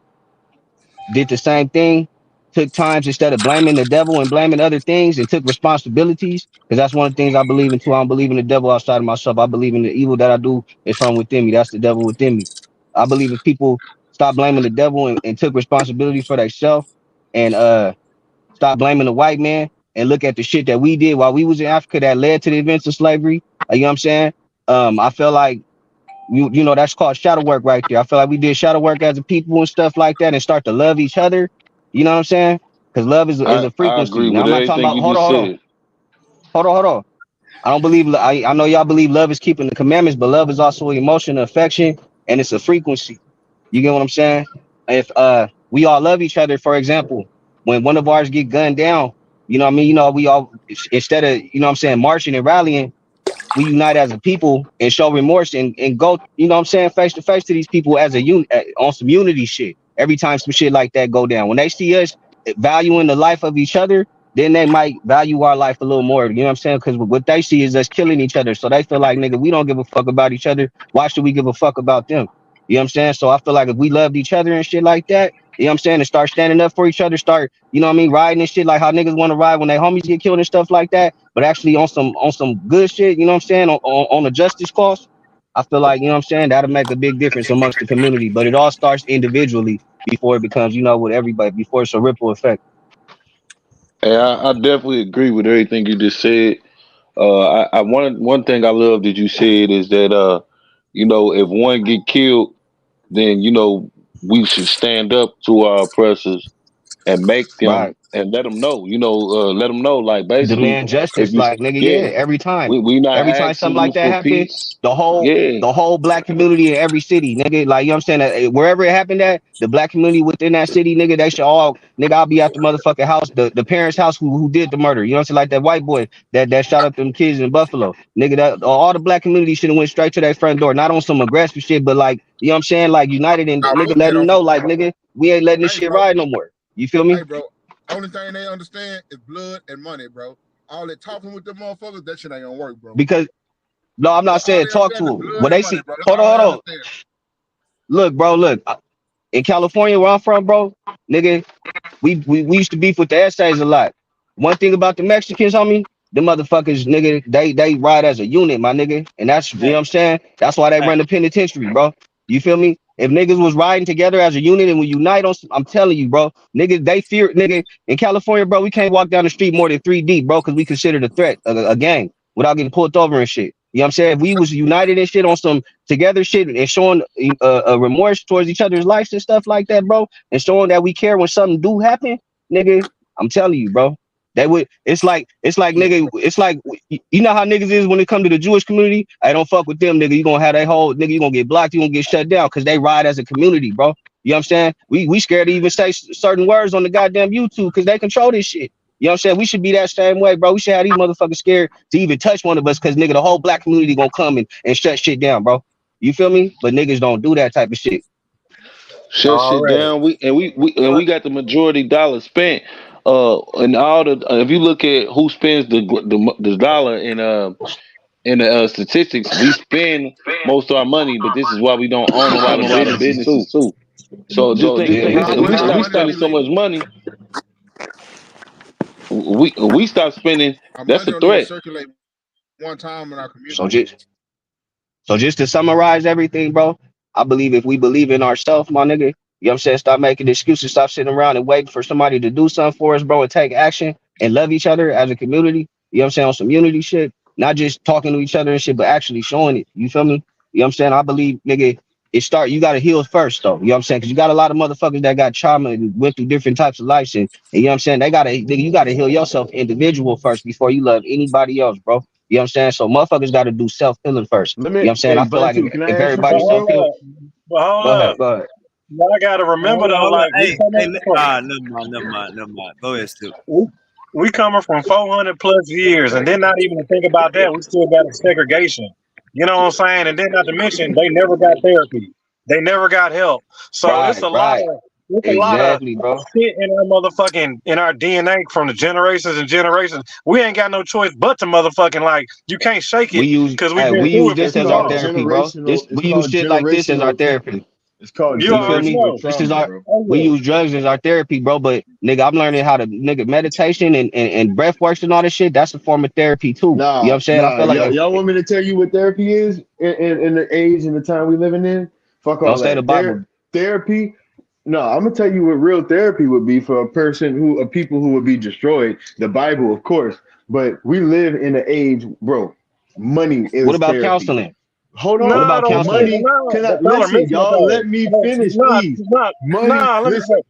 did the same thing, took times instead of blaming the devil and blaming other things and took responsibilities, because that's one of the things I believe in too. I don't believe in the devil outside of myself. I believe in the evil that I do is from within me. That's the devil within me. I believe if people stop blaming the devil and took responsibility for themselves and stop blaming the white man and look at the shit that we did while we was in Africa that led to the events of slavery. You know what I'm saying? I feel like that's called shadow work right there. I feel like we did shadow work as a people and stuff like that and start to love each other. You know what I'm saying? Because love is I a I frequency. agree Now with I'm not talking everything about you just said. hold on. I don't believe I know y'all believe love is keeping the commandments, but love is also emotion, affection, and it's a frequency. You get what I'm saying? If we all love each other, for example. when one of ours get gunned down, you know what I mean? You know, we all instead of, you know what I'm saying, marching and rallying, we unite as a people and show remorse and go, you know what I'm saying, face to face to these people as a unit on some unity shit. Every time some shit like that go down, when they see us valuing the life of each other, then they might value our life a little more. You know what I'm saying? Because what they see is us killing each other. So they feel like, nigga, we don't give a fuck about each other. Why should we give a fuck about them? You know what I'm saying? So I feel like if we loved each other and shit like that, you know what I'm saying, and start standing up for each other, start, you know what I mean, riding and shit like how niggas want to ride when their homies get killed and stuff like that, but actually on some good shit, you know what I'm saying, on a justice cause, I feel like, you know what I'm saying, that'll make a big difference amongst the community. But it all starts individually before it becomes, you know, with everybody, before it's a ripple effect. And I definitely agree with everything you just said. I one thing I love that you said is that you know, if one get killed, then you know we should stand up to our oppressors and make them Right. and let them know, you know, let them know, like basically, Demand if justice, you, like, nigga, yeah, yeah, we not every time something asking like you that for happen, peace, the yeah, whole black community in every city, nigga, like, you know what I'm saying, wherever it happened at, the black community within that city, nigga, they should all, nigga, I'll be at the motherfucking house, the parents' house who did the murder, you know what I'm saying, like that white boy that shot up them kids in Buffalo, nigga, that all the black community should have went straight to their front door, not on some aggressive shit, but like, you know what I'm saying, like united and Now nigga put that letting them on know, some like, nigga, we ain't letting this hey shit bro, ride no more. You feel me? hey bro. Only thing they understand is blood and money, bro. All that talking with them motherfuckers, that shit ain't gonna work, bro. Because no, I'm not All saying they talk understand to is them. blood What and they money, see, bro. That's hold all on, they hold on. understand. Look, bro, look. In California, where I'm from, bro, nigga, we used to beef with the essays a lot. One thing about the Mexicans, homie, the motherfuckers, nigga, they ride as a unit, my nigga. And that's, you know what I'm saying? That's why they run the penitentiary, bro. You feel me? If niggas was riding together as a unit and we unite on, I'm telling you, bro, niggas, they fear, nigga, in California, bro, we can't walk down the street more than 3 deep, bro, because we considered a threat, a gang, without getting pulled over and shit. You know what I'm saying? If we was united and shit on some together shit and showing a remorse towards each other's lives and stuff like that, bro, and showing that we care when something do happen, nigga, I'm telling you, bro. That would Yeah, nigga, it's like you know how niggas is when it come to the Jewish community. I don't fuck with them, nigga. You gonna have that whole nigga. You gonna get blocked. You gonna get shut down because they ride as a community, bro. You know what I'm saying? We scared to even say certain words on the goddamn YouTube because they control this shit. You know what I'm saying? We should be that same way, bro. We should have these motherfuckers scared to even touch one of us because nigga, the whole black community gonna come and shut shit down, bro. You feel me? But niggas don't do that type of shit. shut shit Already. down. We got the majority dollar spent. And all the if you look at who spends the dollar in the statistics, we spend most of our money, but this is why we don't own a lot of businesses too. So just think, Yeah, if how we much stop money they spending be so much leaving? money, we stop spending. Our money That's a don't even threat. circulate one time in our so community. just to summarize everything, bro, I believe if we believe in ourselves, my nigga, you know what I'm saying? Stop making excuses, stop sitting around and waiting for somebody to do something for us, bro, and take action and love each other as a community. You know what I'm saying? On some unity shit, not just talking to each other and shit, but actually showing it. You feel me? You know what I'm saying? I believe, nigga, you got to heal first, though. You know what I'm saying? Because you got a lot of motherfuckers that got trauma and went through different types of lives. And you know what I'm saying? Nigga, you got to heal yourself individual first before you love anybody else, bro. You know what I'm saying? So motherfuckers got to do self-healing first. Let You know me, what I'm saying? hey, I feel like Bantu, can I if ask you But everybody something real? hold self-heal, up. But hold go up. ahead, go ahead. Y'all gotta remember though, Hold on. like Hey, hey, never mind, never mind. Go ahead, Stu. we, we coming from 400 plus years, and then not even to think about that, we still got segregation. You know what I'm saying? And then not to mention, they never got therapy. They never got help. So Right, right. it's a lot of Exactly, bro. shit in our DNA from the generations and generations. We ain't got no choice but to motherfucking like you can't shake it because we've been We through use it for this It's too as our called long. therapy, bro. generational. It's We use called shit like this as our generational. therapy. It's called You You feel already me? generational know. This is trauma, our bro. Oh we yeah. use drugs as our therapy, bro. But nigga, I'm learning how to nigga meditation and breath works and all this shit. That's a form of therapy too. You know what I'm saying? I Nah. feel like Y'all want me to tell you what therapy is in the age and the time we living in? Fuck don't all say the that. Bible. Therapy. No, I'm gonna tell you what real therapy would be for a people who would be destroyed. The Bible, of course, but we live in an age, bro. Money What is about therapy. counseling? Hold What on. Nah, about don't say counseling? Money. nah. Can I But y'all are listen, missing it y'all? though. Let me finish, Nah, please. nah, Money. nah. Let me Listen. say,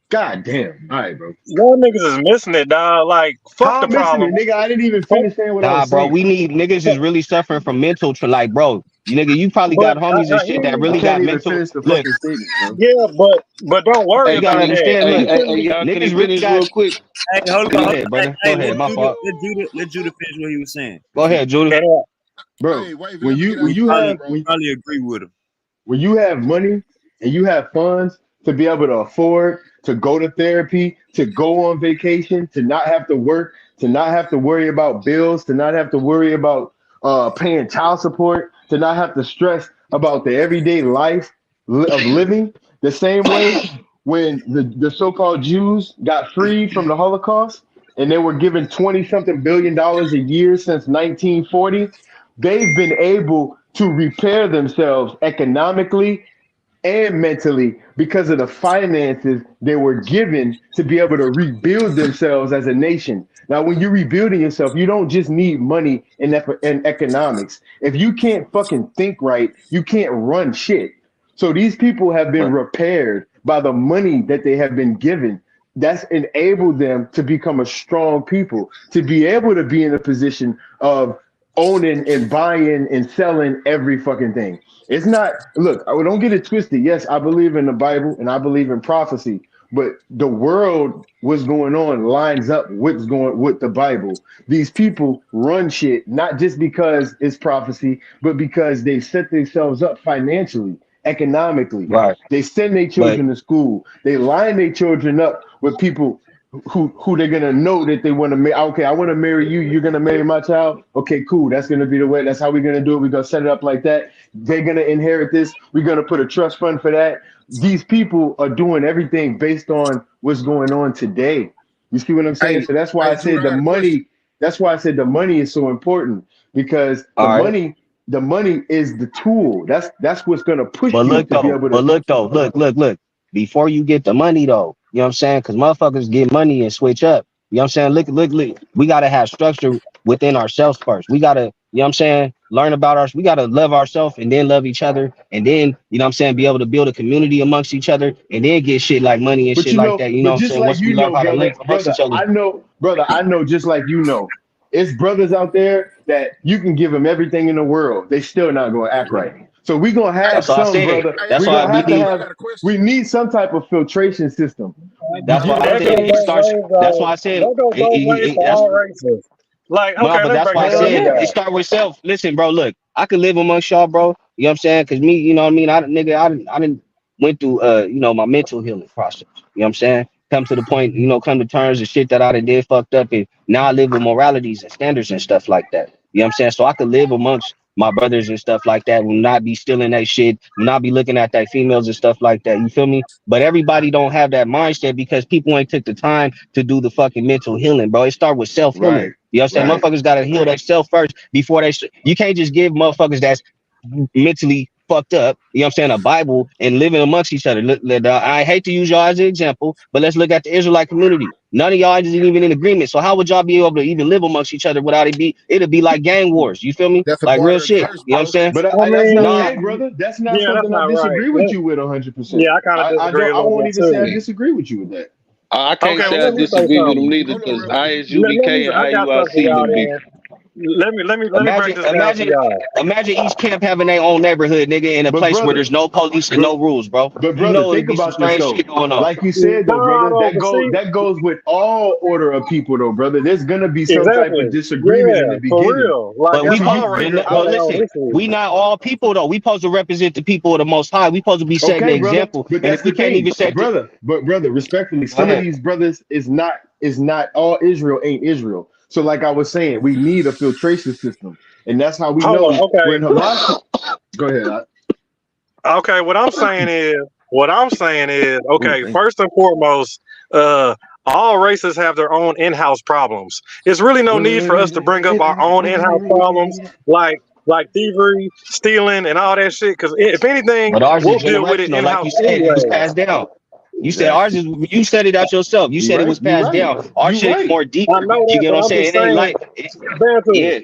God damn. All right, bro. y'all niggas is missing it, dog. Like, fuck How the I'm missing problem. it, nigga? I didn't even Fuck, finish saying what I Nah, was bro. saying. We need niggas is really suffering from mental like, bro. Nigga, you probably But got homies and I hear shit that you. I really can't got even mental. finish the Look, fucking statement, bro. Yeah, but don't worry Hey, you gotta about hey, that. understand. hey, You Look, hey, shouldn't hey, be. y'all, can niggas he really finish got. real quick? Hey, hold Go on, hold ahead, on. brother. Go Hey, ahead. My fault. let Judah finish what he was saying. Go ahead, Judah. And Bro, Hey, wait, when let me you get when out You the you way, probably have bro. you probably agree with him. when you have money and you have funds to be able to afford to go to therapy, to go on vacation, to not have to work, to not have to worry about bills, to not have to worry about paying child support, to not have to stress about the everyday life of living, the same way when the so-called Jews got freed from the Holocaust and they were given 20 something billion a year since 1940, they've been able to repair themselves economically and mentally because of the finances they were given to be able to rebuild themselves as a nation. Now, when you're rebuilding yourself, you don't just need money and economics. If you can't fucking think right, you can't run shit. So these people have been Right. repaired by the money that they have been given. That's enabled them to become a strong people, to be able to be in a position of owning and buying and selling every fucking thing. It's not, look, don't get it twisted. Yes, I believe in the Bible and I believe in prophecy, but the world, what's going on, lines up what's going with the Bible. These people run shit not just because it's prophecy, but because they set themselves up financially, economically. Right. They send their But children to school. They line their children up with people who they're gonna know that they want to marry. Okay, I want to marry you. You're gonna marry my child. Okay, cool. That's gonna be the way. That's how we're gonna do it. We're gonna set it up like that. They're gonna inherit this. We're gonna put a trust fund for that. These people are doing everything based on what's going on today. You see what I'm saying? Hey, So that's why I hey, Jude, said I the got a question. money. That's why I said the money is so important because all right. the money is the tool. That's what's gonna push But you look to be though. able to. But look though. Look. Before you get the money though, you know what I'm saying? Because motherfuckers get money and switch up. You know what I'm saying? Look. We gotta have structure within ourselves first. We gotta, you know what I'm saying, learn about we gotta love ourselves and then love each other. And then, you know what I'm saying, be able to build a community amongst each other and then get shit like money and But shit you like know, that. You know but what I'm just saying? like Once we you learn know, how to link amongst each other. brother, I know, just like you know, it's brothers out there that you can give them everything in the world, they still not gonna act right. So we gonna Hey, have That's what I some, said. brother. hey, I That's We're got, why gonna we have to need I have. got a question. We need some type of filtration system. You that's why get what I I'm that said goes saying? it both starts. ways, That's though. why I said That goes both ways for that's all races. Like, no, okay, but let me that's break why I it Hell down to said it yeah. y'all. start with self. Listen, bro, look, I could live amongst y'all, bro. You know what I'm saying? Cause me, you know what I mean? I didn't went through you know, my mental healing process. You know what I'm saying? Come to the point, you know, come to terms and shit that I done did fucked up, and now I live with moralities and standards and stuff like that. You know what I'm saying? So I could live amongst my brothers and stuff like that, will not be stealing that shit, will not be looking at that females and stuff like that. You feel me? But everybody don't have that mindset because people ain't took the time to do the fucking mental healing, bro. It start with self-healing. Right, You know what I'm saying? right. Motherfuckers gotta heal themselves first before you can't just give motherfuckers that's mentally fucked up, you know what I'm saying, a Bible and living amongst each other. I hate to use y'all as an example, but let's look at the Israelite community. None of y'all isn't even in agreement. So how would y'all be able to even live amongst each other without it'd be like gang wars. You feel me? That's a Like part real of the shit. curse, You know what I'm bro. saying? But I that's not, Nah, hey, mean, brother, that's not yeah, that's something I not right. disagree with you with 100%. Yeah, I kind of I disagree don't. a I little won't bit even say I too. disagree with you with that. I can't Okay, say well, I let me say disagree with them something. neither Hold on because real quick. Let me. ISUBK and I got something for IUIC y'all them people. then. Let me break imagine, this down for imagine, y'all. imagine each camp having their own neighborhood, nigga, in a But place where brother, there's no police and but no rules, bro. but You brother, know think it'd be some about this strange though. shit going on. Like you said though, brother, No, but see, that goes with all order of people though, brother. There's gonna be some type of exactly. disagreement in Yeah, the for beginning. real. Like But we that's So you all supposed, races have but their own listen, issues. we not all people though. We supposed to represent the people of the Most High. We supposed to be setting the okay, brother? example. But And that's if we the can't even thing, set the, brother, respectfully, go some of ahead. these brothers is not all Israel ain't Israel. So like I was saying, we need a filtration system, and that's how we Hold on. know when Okay. Hamas. Go ahead. Okay. What I'm saying is, Oh, okay. thank First and foremost, uh, all races have their own in-house problems. It's really no need for us to bring up our own in-house problems, like thievery, stealing, and all that shit. Because if anything, But ours is we'll deal with it generational, like in-house you said, it was anyway. passed down. you. You said ours Exactly. is, you said it out yourself. You You said it right. was You passed right. down. Our You shit is right. more I deeper. know You that, get but what I'm I'm saying? just It ain't saying, like, Bantu, yeah,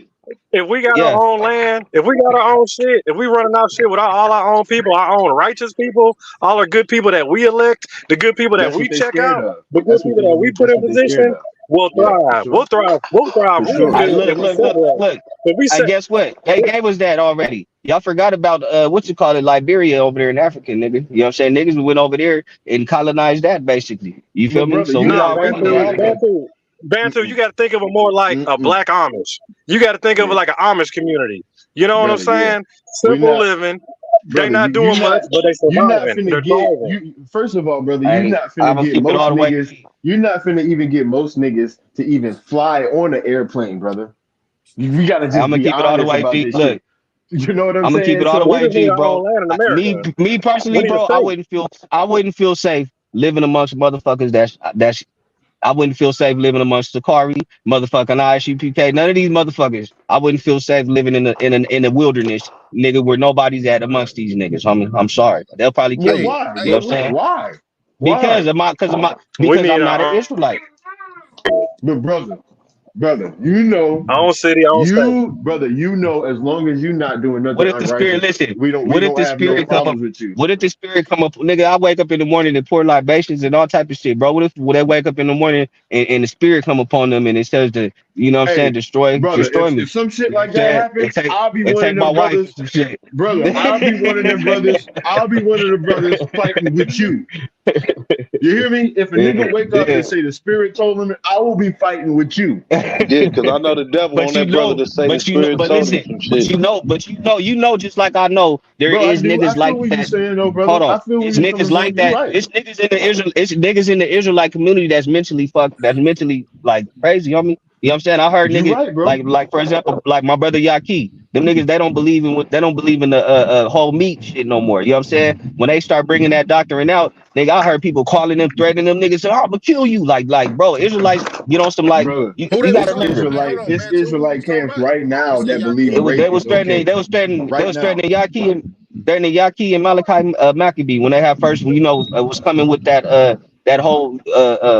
if we got yeah. our own land, if we got our own shit, if we running our shit with all our own people, our own righteous people, all the good people that we elect, the good people that That's we what they check scared out, of. the good people that we put That's in what they scared position, of. we'll Yeah, for thrive. We'll sure. thrive. We'll thrive For real sure. I good if look, we look, look, separate. look. If we I set, guess what? They gave us that already. Y'all forgot about what you call it, Liberia over there in Africa, nigga. You know what I'm saying? Niggas went over there and colonized that basically. You feel But me? brother, So you're we Nah, not already wrong Bantu, about had that. that. Bantu, you Mm-mm, got to think of it more like a mm-mm. black Amish. You got to think of it Yeah, like an Amish community. You know what I'm brother. Yeah, saying? we're Simple not, living. They brother. not You're doing much, not. but they You're not surviving. finna They're get thriving. you. First of all, brother, you're Hey, not I'm finna gonna get keep it most all the way. niggas. You're not finna even get most niggas to even fly on an airplane, brother. We gotta I'm just gonna be keep it all the honest way, about G. this Look, shit. You know what I'm I'm gonna keep it saying? all the So We way, just need G, our own bro. land in Me, America. me We personally, need a bro, state. I wouldn't feel safe living amongst motherfuckers that's I wouldn't feel safe living amongst Sakari, motherfucking ISUPK, none of these motherfuckers. I wouldn't feel safe living in the wilderness, nigga, where nobody's at amongst these niggas. I'm sorry. They'll probably well, kill Hey, you. why, You know what hey, I'm brother? saying? Why? Because Why? of my because of my We because need I'm not an our Israelite. But brother, you know, own city, own state. brother, you know, as long as you're not doing What nothing if the spirit unrighteous, listen? we What if don't the have no spirit come up? problems with you. What if the spirit come up? Nigga, I wake up in the morning and pour libations and all type of shit, bro. What if they wake up in the morning and the spirit come upon them and it says to, you know what I'm saying, Hey, brother, destroy me. if some shit You know what like I'm that saying? happens, I'll be And one of take my them wife and brothers. some shit. Brother, I'll be one of them brothers. I'll be one of the brothers fighting with you. You hear me? If a nigga wake up and Yeah. say the spirit told him, I will be fighting with you. Yeah, because I know the devil on that brother to say the spirit But told him listen, some shit. you know, just like I know, there Bro, I is do. I niggas feel like what you're that. saying, though, Hold brother. on, I feel where it's you're niggas coming from. like You're that. right. It's niggas in the Israelite community that's mentally fucked, that's mentally like crazy on me. You know what I'm saying? I heard You're niggas right, bro. like for example, like my brother Yaki. Them niggas they don't believe in the whole meat shit no more. You know what I'm saying? When they start bringing that doctrine out, nigga, I heard people calling them, threatening them niggas, saying, "Oh, I'm gonna kill you." Like, bro, Israelites get on some like Brother, you, who they you was gotta it's talking remember. about? Hey, hold on, It's Bantu. Who they was Israelite talking camps about? right You now say that believe Yaki? in rape is okay. They Right was now. threatening Yaki and Malachi Maccabee when they had first, was coming with that whole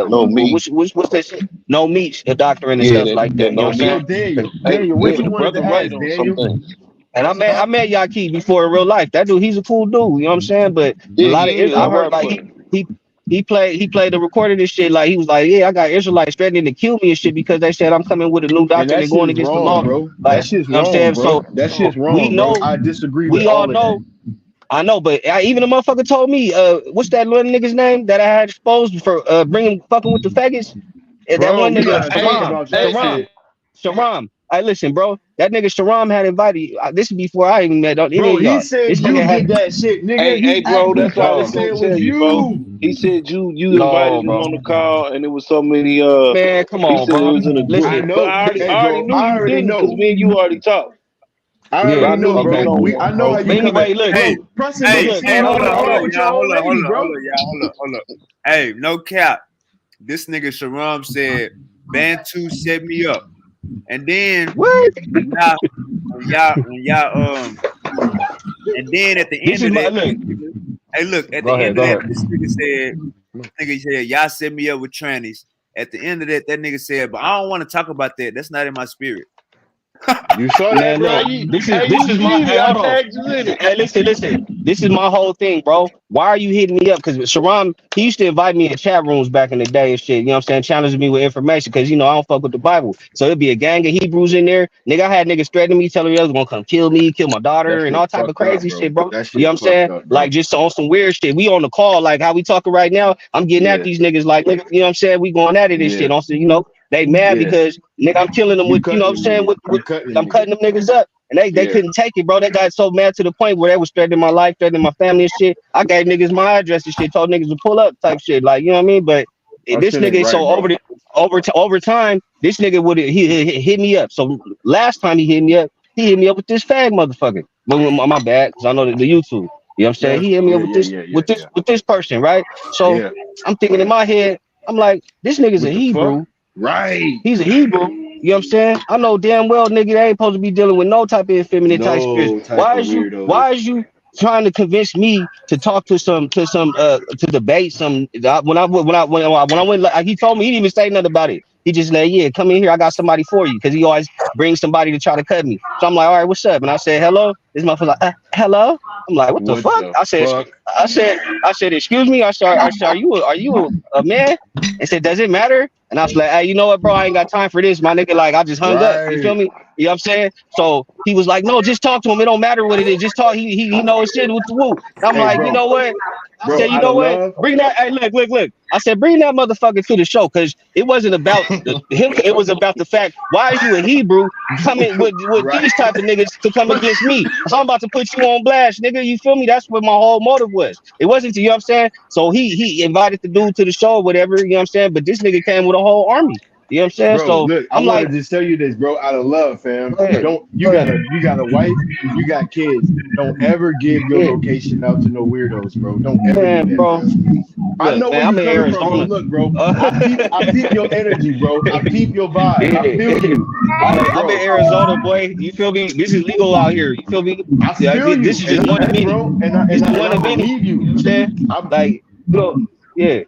No meat. what's that shit? No meat doctrine and Yeah, stuff like that that. You know no what I'm Yo, meat. saying? Hey, Daniel, what yeah, you the wanted brother to right ask, on some Daniel? things. And Huh? I met Yaki before in real life. That dude, he's a cool dude. You know what I'm saying? But a Yeah, lot of he is. I I heard rock like with him. he played the recording this shit. Like he was like, yeah, I got Israelites threatening to kill me and shit because they said I'm coming with a new And doctrine that and going shit's against the wrong, law. bro. Like, That you know shit's what I'm wrong, saying? bro. So That shit's we wrong, bro. know, I disagree with we all all of that. know. I know, but even a motherfucker told me, what's that little nigga's name that I had exposed for bringing fucking with the faggots? That Bro, one we nigga, gotta talk Hey, about that Sharam. shit. Sharam. Hey, listen, bro. That nigga Sharam had invited. This is before I even met any Bro, of he y'all. said This nigga you had did that shit, nigga. hey, He bro, actually that's what I tried to was say gonna it tell was you, bro. you. He said you no, invited him bro. on the call, and it was so many. Man, come He on, said it bro. was in a group, I Listen. but know. I Hey, already bro, knew I you already didn't because know. me and you already talked. I But Yeah. already I knew know, he was bro. Okay. on I one. know how you But coming. anyway, look. Bro, Hey, Preston But hey, nigga look. hey, still Hold want on. to Hold fight on. with y'all already, bro. hold up, hold up. Hey, no cap. This nigga Sharam said Bantu set me up. And then What? when y'all and then at the This end is of my that, look. hey look, at Go the ahead. end of Go that, ahead. this nigga said, y'all set me up with trannies. At the end of that, that nigga said, but I don't want to talk about that. That's not in my spirit. You saw that, Man, bro? look, this You is my seen it? hey, I hold on. tagged you in it. Hey, listen. This is my whole thing, bro. Why are you hitting me up? Because Sharam, he used to invite me in chat rooms back in the day and shit. You know what I'm saying? Challenging me with information because I don't fuck with the Bible. So it'd be a gang of Hebrews in there. Nigga, I had niggas threatening me, telling me they was gonna come kill me, kill my That daughter, and shit all type of fucked up, crazy bro. shit, bro. That You know shit what I'm fucked saying? up, Like bro. just on some weird shit. We on the call, like how we talking right now. I'm getting at Yeah, these niggas like nigga, you know what I'm saying? We going at it and yeah, shit. Also, they mad yeah. because nigga, I'm killing them You with, you know what I'm cutting a saying? nigga. With You cutting a I'm nigga. cutting them niggas up. And they Yeah. couldn't take it, bro. They got so mad to the point where they was threatening my life, threatening my family and shit. I gave niggas my address and shit, told niggas to pull up type shit. Like, you know what I mean? But That this shit ain't nigga, right, so bro. over time, this nigga would he hit me up. So last time he hit me up with this fag motherfucker. My bad, because I know the YouTube. You know what I'm saying? Yes. He hit me Yeah, up with yeah, this yeah, yeah, yeah. person, right? So Yeah. I'm thinking in my head, I'm like, this nigga's a What the fuck? Hebrew. Right. He's a Hebrew. You know what I'm saying? I know damn well, nigga, they ain't supposed to be dealing with no type of effeminate type spirits. No type of Why weirdos. is you trying to convince me to talk to to debate some when I went like, he told me he didn't even say nothing about it. He just like, yeah, come in here, I got somebody for you, because he always brings somebody to try to cut me. So I'm like, all right, what's up? And I said, hello. This motherfucker like, hello. I'm like, what the What fuck? the I said, fuck? excuse me. I said, are you a man? And said, does it matter? And I was like, hey, you know what, bro? I ain't got time for this, my nigga. Like, I just hung up. You feel Right. me? You know what I'm saying? So he was like, no, just talk to him. It don't matter what it is. Just talk. He knows shit with the woo. I'm Hey, like, you bro, know what? I bro, said, you out know of what? love. Bring that. Hey, look. I said, bring that motherfucker to the show because it wasn't about him. It was about the fact, why are you a Hebrew coming with Right. these type of niggas to come against me? So I'm about to put you on blast, nigga. You feel me? That's what my whole motive was. It wasn't to, you know what I'm saying? So he invited the dude to the show or whatever, you know what I'm saying? But this nigga came with a whole army. You know what I'm saying? Bro, So look, I I'm want like, to just tell you this, bro, out of love, fam. go ahead. Don't Go ahead. you got a wife, you got kids. Don't ever give your Yeah. location out to no weirdos, bro. Don't ever do Man, that, bro. fam. I Look, know where man, you I'm in coming from, bro. Arizona. Look, bro, I peep your energy, bro. I peep your vibe. I Yeah. feel you. But I'm in bro, Arizona, boy. You feel me? This is legal out here. You feel me? I Yeah, feel this you. is And just one of many. bro, This is and one I of many. believe You know you. what I'm saying? I'm Like, you know, yeah.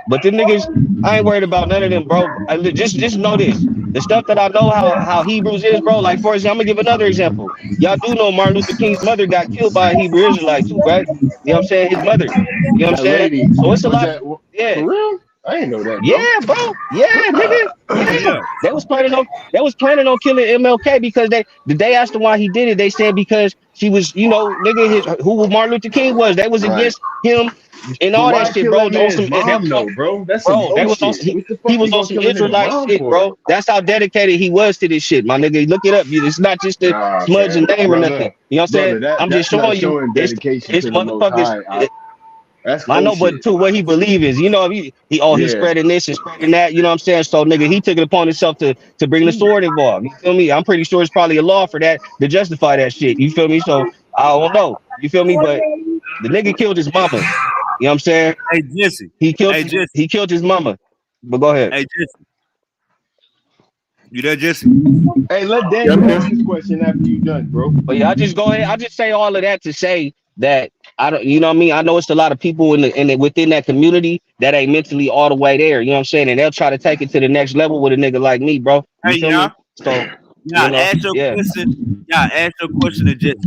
But them niggas, I ain't worried about none of them, bro. Just know this. The stuff that I know how Hebrews is, bro. Like, for example, I'm gonna give another example. Y'all do know Martin Luther King's mother got killed by a Hebrew Israelite too, right? You know what I'm saying? His mother. You know what I'm that saying? lady. So it's a Was lot. that Yeah. for real? I didn't know that, Yeah, bro. bro. Yeah, nigga. Yeah. Yeah. They was planning on killing MLK because the day after why he did it, they said because she was, you know, nigga, who Martin Luther King was. They was Right. against him and But all that why shit, kill bro. that On some man's they mom was on though, bro? That's some bro, they ghost was on shit. What the he fuck was you on gonna some kill a nigga Israelite mom shit, for? bro. That's how dedicated he was to this shit, my nigga. Look it up. It's not just to Nah, smudge a fam. name or nothing. You know what I'm saying? Brother, I'm just that's not showing you showing it's dedication it's to the most motherfuckers. high. That's I know, ghost but shit. too, what he believe is, you know, he's Yeah. spreading this and spreading that, you know what I'm saying? So nigga, he took it upon himself to bring the sword involved. You feel me? I'm pretty sure it's probably a law for that to justify that shit. You feel me? So I don't know. You feel me? But the nigga killed his mama. You know what I'm saying? Hey Jesse. He killed Hey Jesse. he killed his mama. But go ahead. Hey Jesse. You there, Jesse? Hey, let Yeah, I'm Daniel here. ask his question after you done, bro. But yeah, I just go ahead. I just say all of that to say that I don't, you know what I mean? I know it's a lot of people within that community that ain't mentally all the way there. You know what I'm saying? And they'll try to take it to the next level with a nigga like me, bro. You Hey, feel y'all. me? So, you Y'all know, ask your yeah. question. Y'all ask your question to Jesse.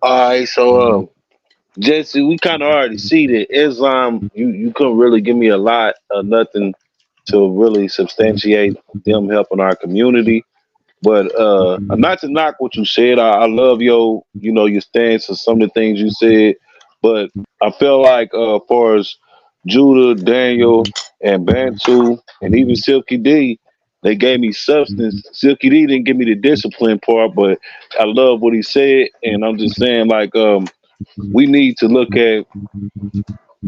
All right, so Jesse, we kind of already see that Islam. You couldn't really give me a lot of nothing to really substantiate them helping our community. But not to knock what you said, I love your stance on some of the things you said. But I feel like far as Judah, Daniel, and Bantu, and even Silky D, they gave me substance. Silky D didn't give me the discipline part, but I love what he said, and I'm just saying like we need to look at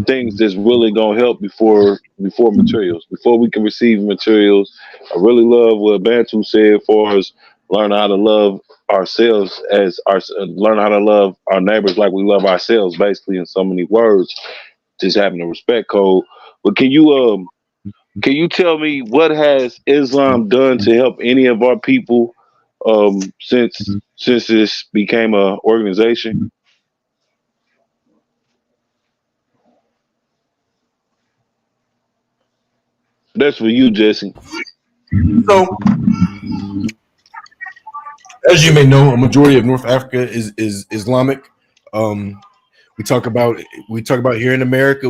things that's really gonna help before materials, before we can receive materials. I really love what Bantu said for us, learn how to love ourselves learn how to love our neighbors like we love ourselves, basically in so many words, just having a respect code. But can you tell me what has Islam done to help any of our people since this became a organization? That's for you, Jesse. So, as you may know, a majority of North Africa is Islamic. Um, we talk about here in America.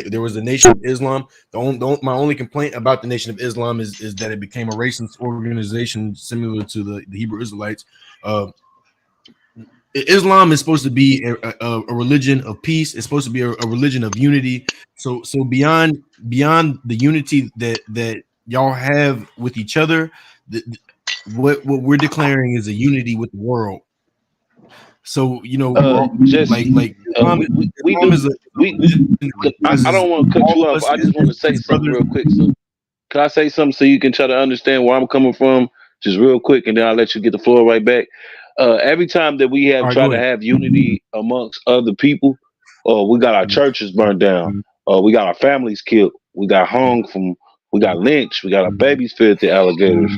There was a nation of Islam. My only complaint about the Nation of Islam is that it became a racist organization similar to the Hebrew Israelites. Uh, Islam is supposed to be a religion of peace. It's supposed to be a religion of unity. So beyond the unity that y'all have with each other, what we're declaring is a unity with the world. So Jesse, we Islam do is a we. religion that I recognizes don't want to cut all you of off. us I just want to say as something brothers. real quick. So, can I say something so you can try to understand where I'm coming from, just real quick, and then I'll let you get the floor right back. Every time that we have All right, tried go to ahead. have unity amongst other people, we got our churches burned down. We got our families killed. We got lynched. We got our babies fed to alligators.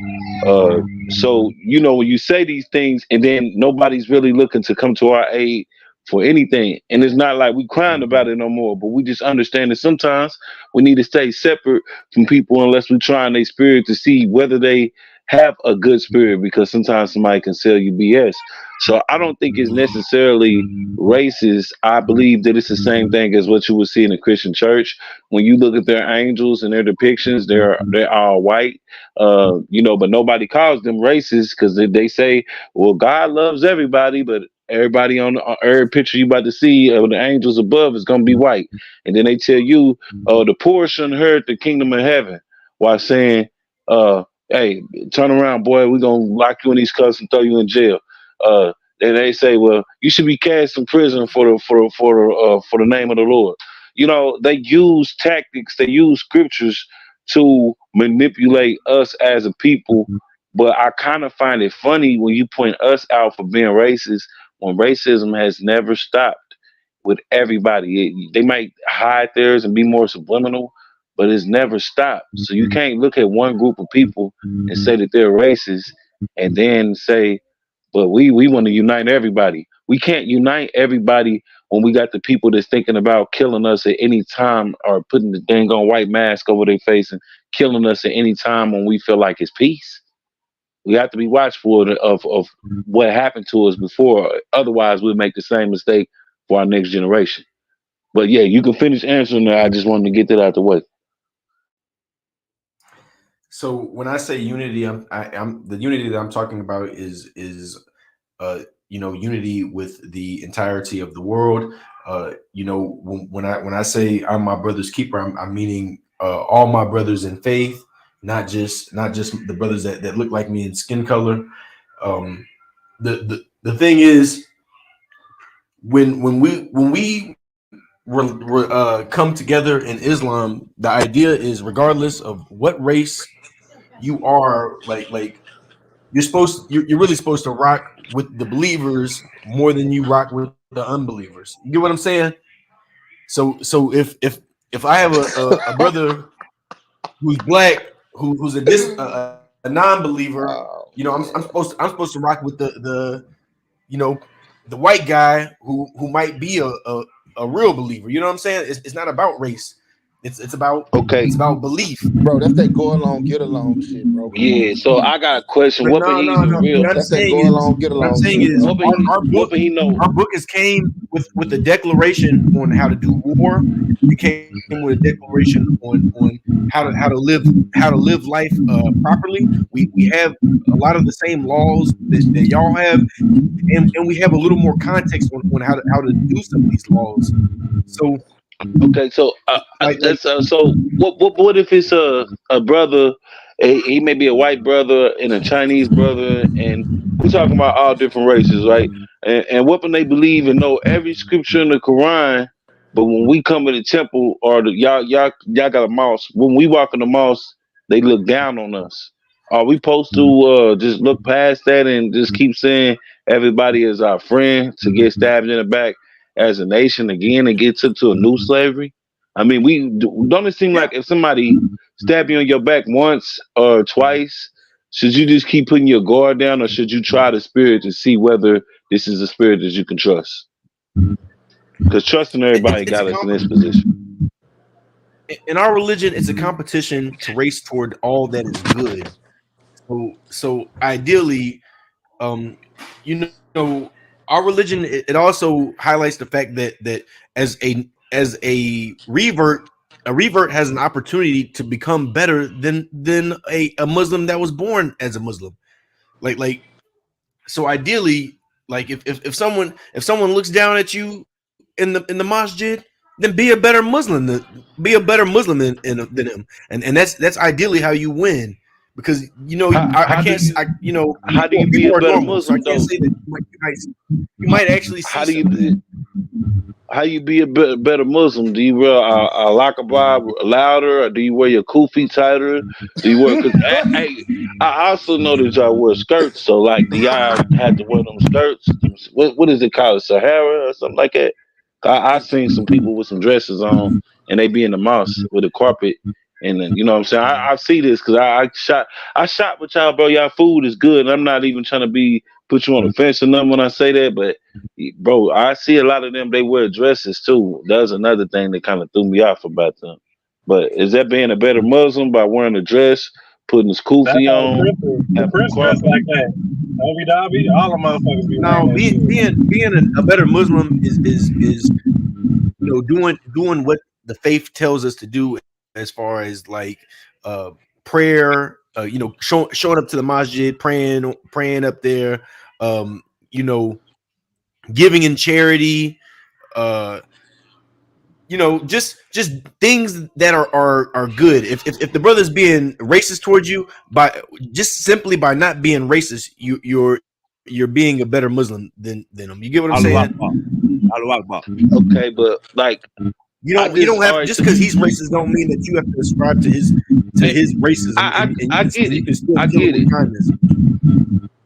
So when you say these things, and then nobody's really looking to come to our aid for anything, and it's not like we crying about it no more, but we just understand that sometimes we need to stay separate from people unless we try in their spirit to see whether they have a good spirit, because sometimes somebody can sell you BS. So I don't think it's necessarily racist. I believe that it's the same thing as what you would see in a Christian church. When you look at their angels and their depictions, they're all white, but nobody calls them racist, because they say, well, God loves everybody, but everybody on every picture you about to see of the angels above is gonna be white. And then they tell you, the poor shouldn't inherit the kingdom of heaven, while saying, hey, turn around, boy, we're gonna lock you in these cuffs and throw you in jail. Uh, and they say, well, you should be cast in prison for the name of the Lord. They use tactics, they use scriptures to manipulate us as a people. But I kind of find it funny when you point us out for being racist, when racism has never stopped with everybody. They might hide theirs and be more subliminal, but it's never stopped. So you can't look at one group of people and say that they're racist, and then say, but we want to unite everybody. We can't unite everybody when we got the people that's thinking about killing us at any time, or putting the dang on white mask over their face and killing us at any time when we feel like it's peace. We have to be watchful of what happened to us before. Otherwise, we'll make the same mistake for our next generation. But yeah, you can finish answering that. I just wanted to get that out the way. So when I say unity, I'm the unity that I'm talking about is unity with the entirety of the world. When I say I'm my brother's keeper, I'm meaning all my brothers in faith, not just the brothers that look like me in skin color. The thing is, when we come together in Islam, the idea is, regardless of what race you are, like you're really supposed to rock with the believers more than you rock with the unbelievers. You get what I'm saying? So if I have a brother who's black, who's a non-believer, I'm supposed to rock with the white guy who might be a real believer. You know what I'm saying? It's not about race. It's about belief, bro. That's that go along, get along shit, bro. Come Yeah, on, so I got a question. but What for no. he even real? What I'm that's that saying go along, get along shit, bro. our What book for he know? our book is came with a declaration on how to do war. It came with a declaration on how to live life properly. We have a lot of the same laws that y'all have, and we have a little more context on how to do some of these laws. So Okay, so like that's so. What if it's a brother? He may be a white brother and a Chinese brother, and we're talking about all different races, right? And what when they believe and know every scripture in the Quran, but when we come to the temple, or y'all got a mosque. When we walk in the mosque, they look down on us. Are we supposed to just look past that and just keep saying everybody is our friend, to get stabbed in the back as a nation again and get took to a new slavery? I mean, don't it seem like if somebody stab you on your back once or twice, should you just keep putting your guard down, or should you try the spirit to see whether this is a spirit that you can trust? Because trusting everybody it's a got us in this position. in our religion, it's a competition to race toward all that is good. So ideally, um, you know, our religion, it also highlights the fact that as a revert has an opportunity to become better than a Muslim that was born as a Muslim. Like so ideally, like if someone looks down at you in the masjid, then be a better Muslim than him, and that's ideally how you win. Because I can't How do you be people a are better normal, so I Muslim can't though? say that you might actually see How do some. you how you be a better Muslim? Do you wear a lakabah louder, or do you wear your kufi tighter? Do you wear? Because I also know that y'all wear skirts. So like, do y'all have to wear them skirts? What is it called, Sahara or something like that? I seen some people with some dresses on, and they be in the mosque with a carpet. And then, you know what I'm saying? I see this because I shot with y'all, bro. Y'all food is good. And I'm not even trying to put you on the fence or nothing when I say that, but bro, I see a lot of them. They wear dresses too. That's another thing that kind of threw me off about them. But is that being a better Muslim by wearing a dress, putting his That's kufi how on, the having Chris dress like that. Obi Dobby, all the motherfuckers be Now, wearing that shit. being a better Muslim is doing what the faith tells us to do, as far as like prayer, showing up to the masjid, praying up there, giving in charity, just things that are good. If the brother's being racist towards you, simply by not being racist, you're being a better Muslim than them. You get what I'm saying? okay, but like You don't have, just because he's racist don't mean that you have to ascribe to his racism, and you can still kill it with kindness.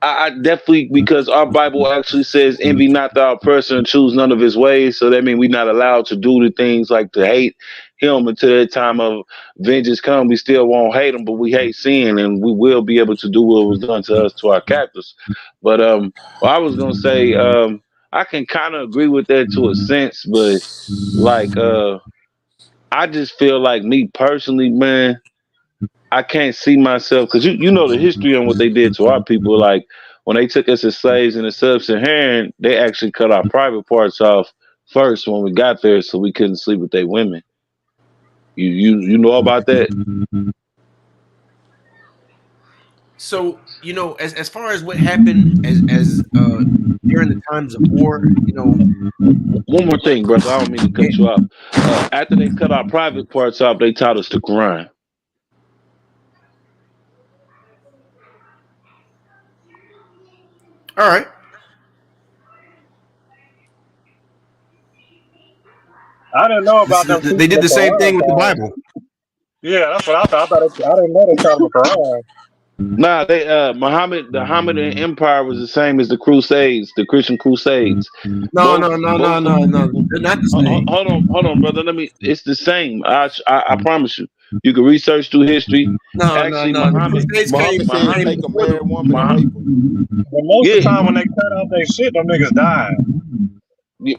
I definitely, because our Bible actually says, "Envy not thou person and choose none of his ways." So that means we're not allowed to do the things like to hate him until the time of vengeance come. We still won't hate him, but we hate sin, and we will be able to do what was done to us to our captors. But what I was gonna say, I can kind of agree with that to a sense, but like I just feel like, me personally, man, I can't see myself, because you know the history on what they did to our people. Like when they took us as slaves in the sub-Saharan, they actually cut our private parts off first when we got there, so we couldn't sleep with their women. You know about that? So as far as what happened as during the times of war, One more thing, brother. I don't mean to cut you off. After they cut our private parts off, they taught us to grind. all right. I didn't know about them. They did the same thing with the Bible. Yeah, that's what I thought. I didn't know they taught them the Quran. Nah, the Mohammedan Empire was the same as the Crusades, the Christian Crusades. No, they're not the same. Hold on, brother. It's the same. I promise you. You can research through history. Actually, Muhammad said take a married woman and rape her. But most of the time when they cut off their shit, them niggas died.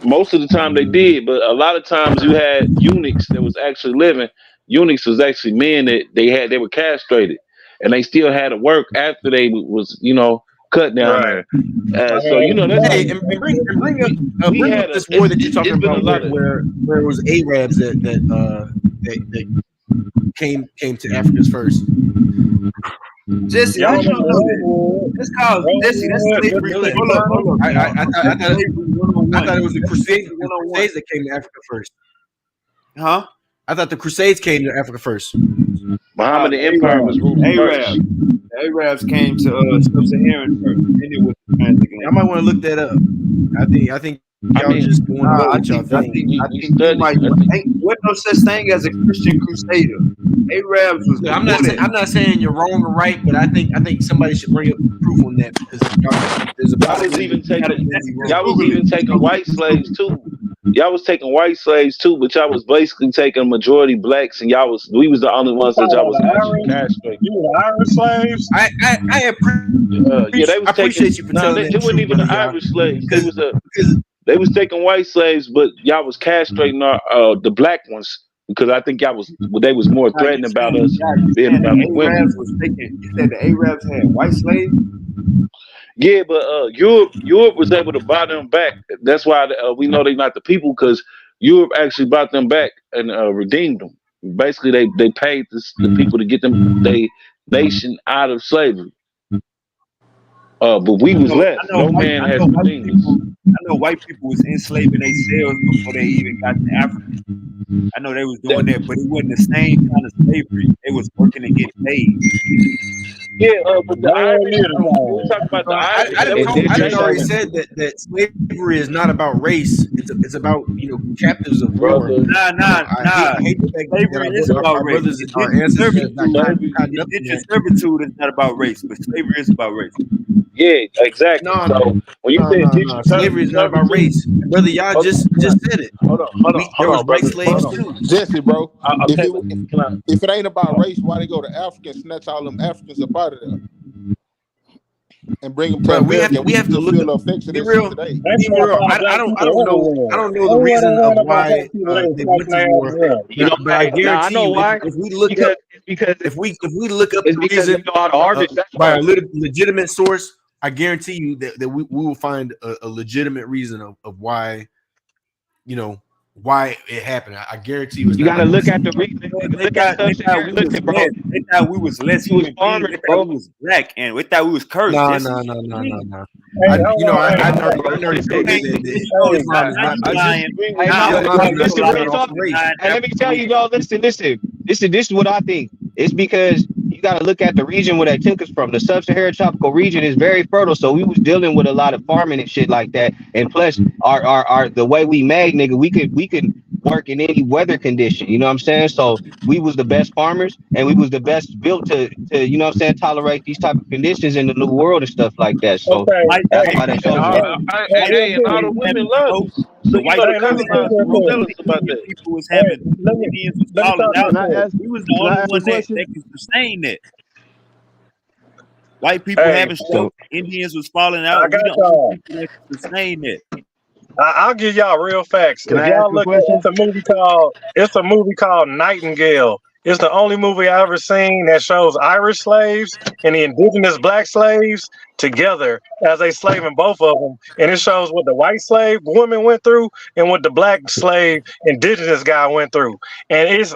Most of the time they did, but a lot of times you had eunuchs that was actually living. Eunuchs was actually men that they were castrated, and they still had to work after they was cut down there. So that's bring up this war that you're talking about, where it was Arabs that came to Africans first. Jesse, how you know that? That's called Jesse. That's slavery. Hold up. I thought it was the Crusades that came to Africa first. Huh? I thought the Crusades came to Africa first. Muhammad Empire was ruled first. Arabs came to sub-Saharan first. I might want to look that up. I think y'all just doing what y'all think. What no such thing as a Christian crusader. Arabs was. I'm not saying you're wrong or right, but I think somebody should bring up proof on that, because y'all was even taking white slaves too. Y'all was taking white slaves too, but y'all was basically taking majority blacks, and we was the only ones that y'all was actually castrating. You were Irish slaves? They was appreciate you for telling that. They weren't even the Irish slaves. They was taking white slaves, but y'all was castrating the black ones, because I think they was more threatened about us being about the women. You said the Arabs had white slaves? Yeah, but Europe was able to buy them back. That's why we know they're not the people, because Europe actually bought them back and redeemed them. Basically, they paid the people to get them they nation out of slavery. But we was left. No man has redeemed us. I know white people was enslaving themselves before they even got to Africa. I know they was doing that, but it wasn't the same kind of slavery. They was working to get paid. Yeah, but the Irish, we're talking about the Irish. I already said that slavery is not about race. It's about captives of war. Nah. I hate the fact slavery is about race. Indentured servitude is not about race, but slavery is about race. Yeah, exactly. No, when you say slavery is not about race, brother. Y'all just said it. Hold on. There was white slaves too. Jesse, bro. If it ain't about race, why they go to Africa and snatch all them Africans up out of there? and bring them to Bro, we have America, and we to still look feel up. the effects of Be that shit real. today. They Be try to real. find black people I everywhere. don't know the Everywhere they reason ran of up on black why people, they was they went snatching to their war, asses up. You know, but I now I guarantee know you, why. if we look up, Because if we look up it's the because they reason know how to harvest. That's by why. a legitimate source, I guarantee you that we will find a legitimate reason of why, you know, why it happened. I guarantee you, it's You not gotta like look some. at the reason. They Look at thought sub-Saharan. we was Listen, bro. less. They thought we was less We was human beings. farmers, They thought bro. we was black, and they thought we was cursed. No. That's what you mean. Hey, hold on, I hey, No, already, bro. I already Hey, know Hey, that there you go. Islam is Now not you based. lying. Hey, Now no, Islam is That's listen, not real lying. off talk. the race. Hey, let me tell you, y'all. Listen. This is what I think. It's because you got to look at the region where they took us from. The sub-Saharan tropical region is very fertile, so we was dealing with a lot of farming and shit like that. And plus, our the way we made, nigga, we could work in any weather condition. You know what I'm saying? So we was the best farmers, and we was the best built to you know what I'm saying, tolerate these type of conditions in the new world and stuff like that. So okay, White, that's hey, why they And chose all, us. hey, hey, real and all quick. the was women having love stroke. us. So The you white know the Hey, let me talk colonizers real was stroke. quick. jealous The about Indian that. people was Hey, having. The Indians was let me falling talk real out. Can I quick. ask? We was the Can I only ask a one question? that could sustain that. White people Hey, having So stroke. Indians was falling I out. We got the only y'all. people that could sustain that. I'll give y'all real facts. Can If I ask y'all a look at question? it's a movie called Nightingale. It's the only movie I ever seen that shows Irish slaves and the indigenous black slaves together as they slaving both of them, and it shows what the white slave woman went through and what the black slave indigenous guy went through. And it's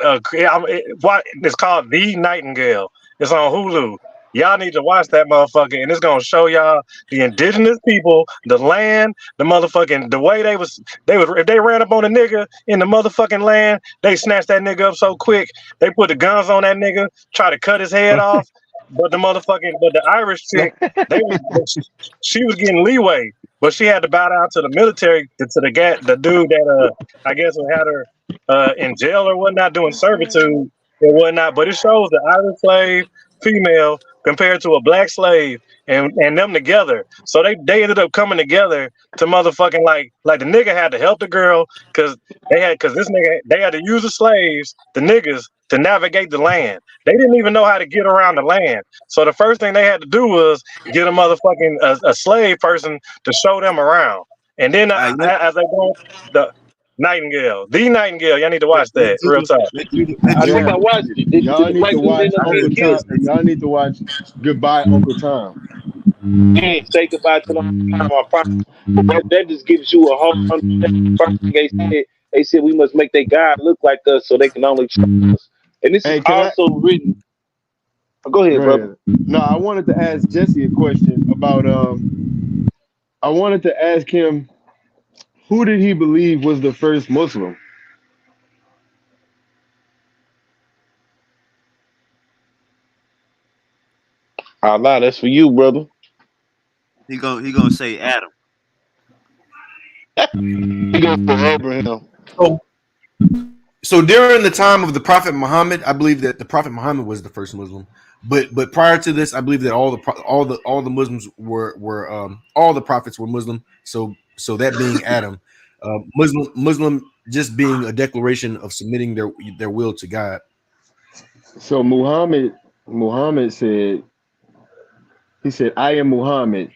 called The Nightingale. It's on Hulu. Y'all need to watch that motherfucker, and it's gonna show y'all the indigenous people, the land, the way they was if they ran up on a nigga in the motherfucking land, they snatched that nigga up so quick, they put the guns on that nigga, try to cut his head off. But the Irish chick, she was getting leeway, but she had to bow down to the military, the dude that I guess had her in jail or whatnot, doing servitude and whatnot. But it shows the Irish slave female compared to a black slave and them together. So they ended up coming together to motherfucking like the nigga had to help the girl because they had to use the slaves, the niggas, to navigate the land. They didn't even know how to get around the land. So the first thing they had to do was get a motherfucking a slave person to show them around. And then All right, as they go, the Nightingale, y'all need to watch that. Real talk. I Yeah. think I watched it. Did Y'all the need black to dude watch end up Uncle getting Tom. killed? Y'all need to watch Goodbye, Uncle Tom. He ain't say goodbye to them time. I promise. That just gives you a whole understanding. First thing they said we must make their God look like us so they can only trust us. And this is Hey, can I also written. Go go ahead, brother. ahead? No, I wanted to ask Jesse a question about I wanted to ask him who did he believe was the first Muslim? Allah, that's for you, brother. He gonna say Adam. He go for Abraham. So during the time of the Prophet Muhammad, I believe that the Prophet Muhammad was the first Muslim. But prior to this, I believe that all the Muslims were all the prophets were Muslim. So that being Adam, Muslim just being a declaration of submitting their will to God. So Muhammad said, he said, I am Muhammad,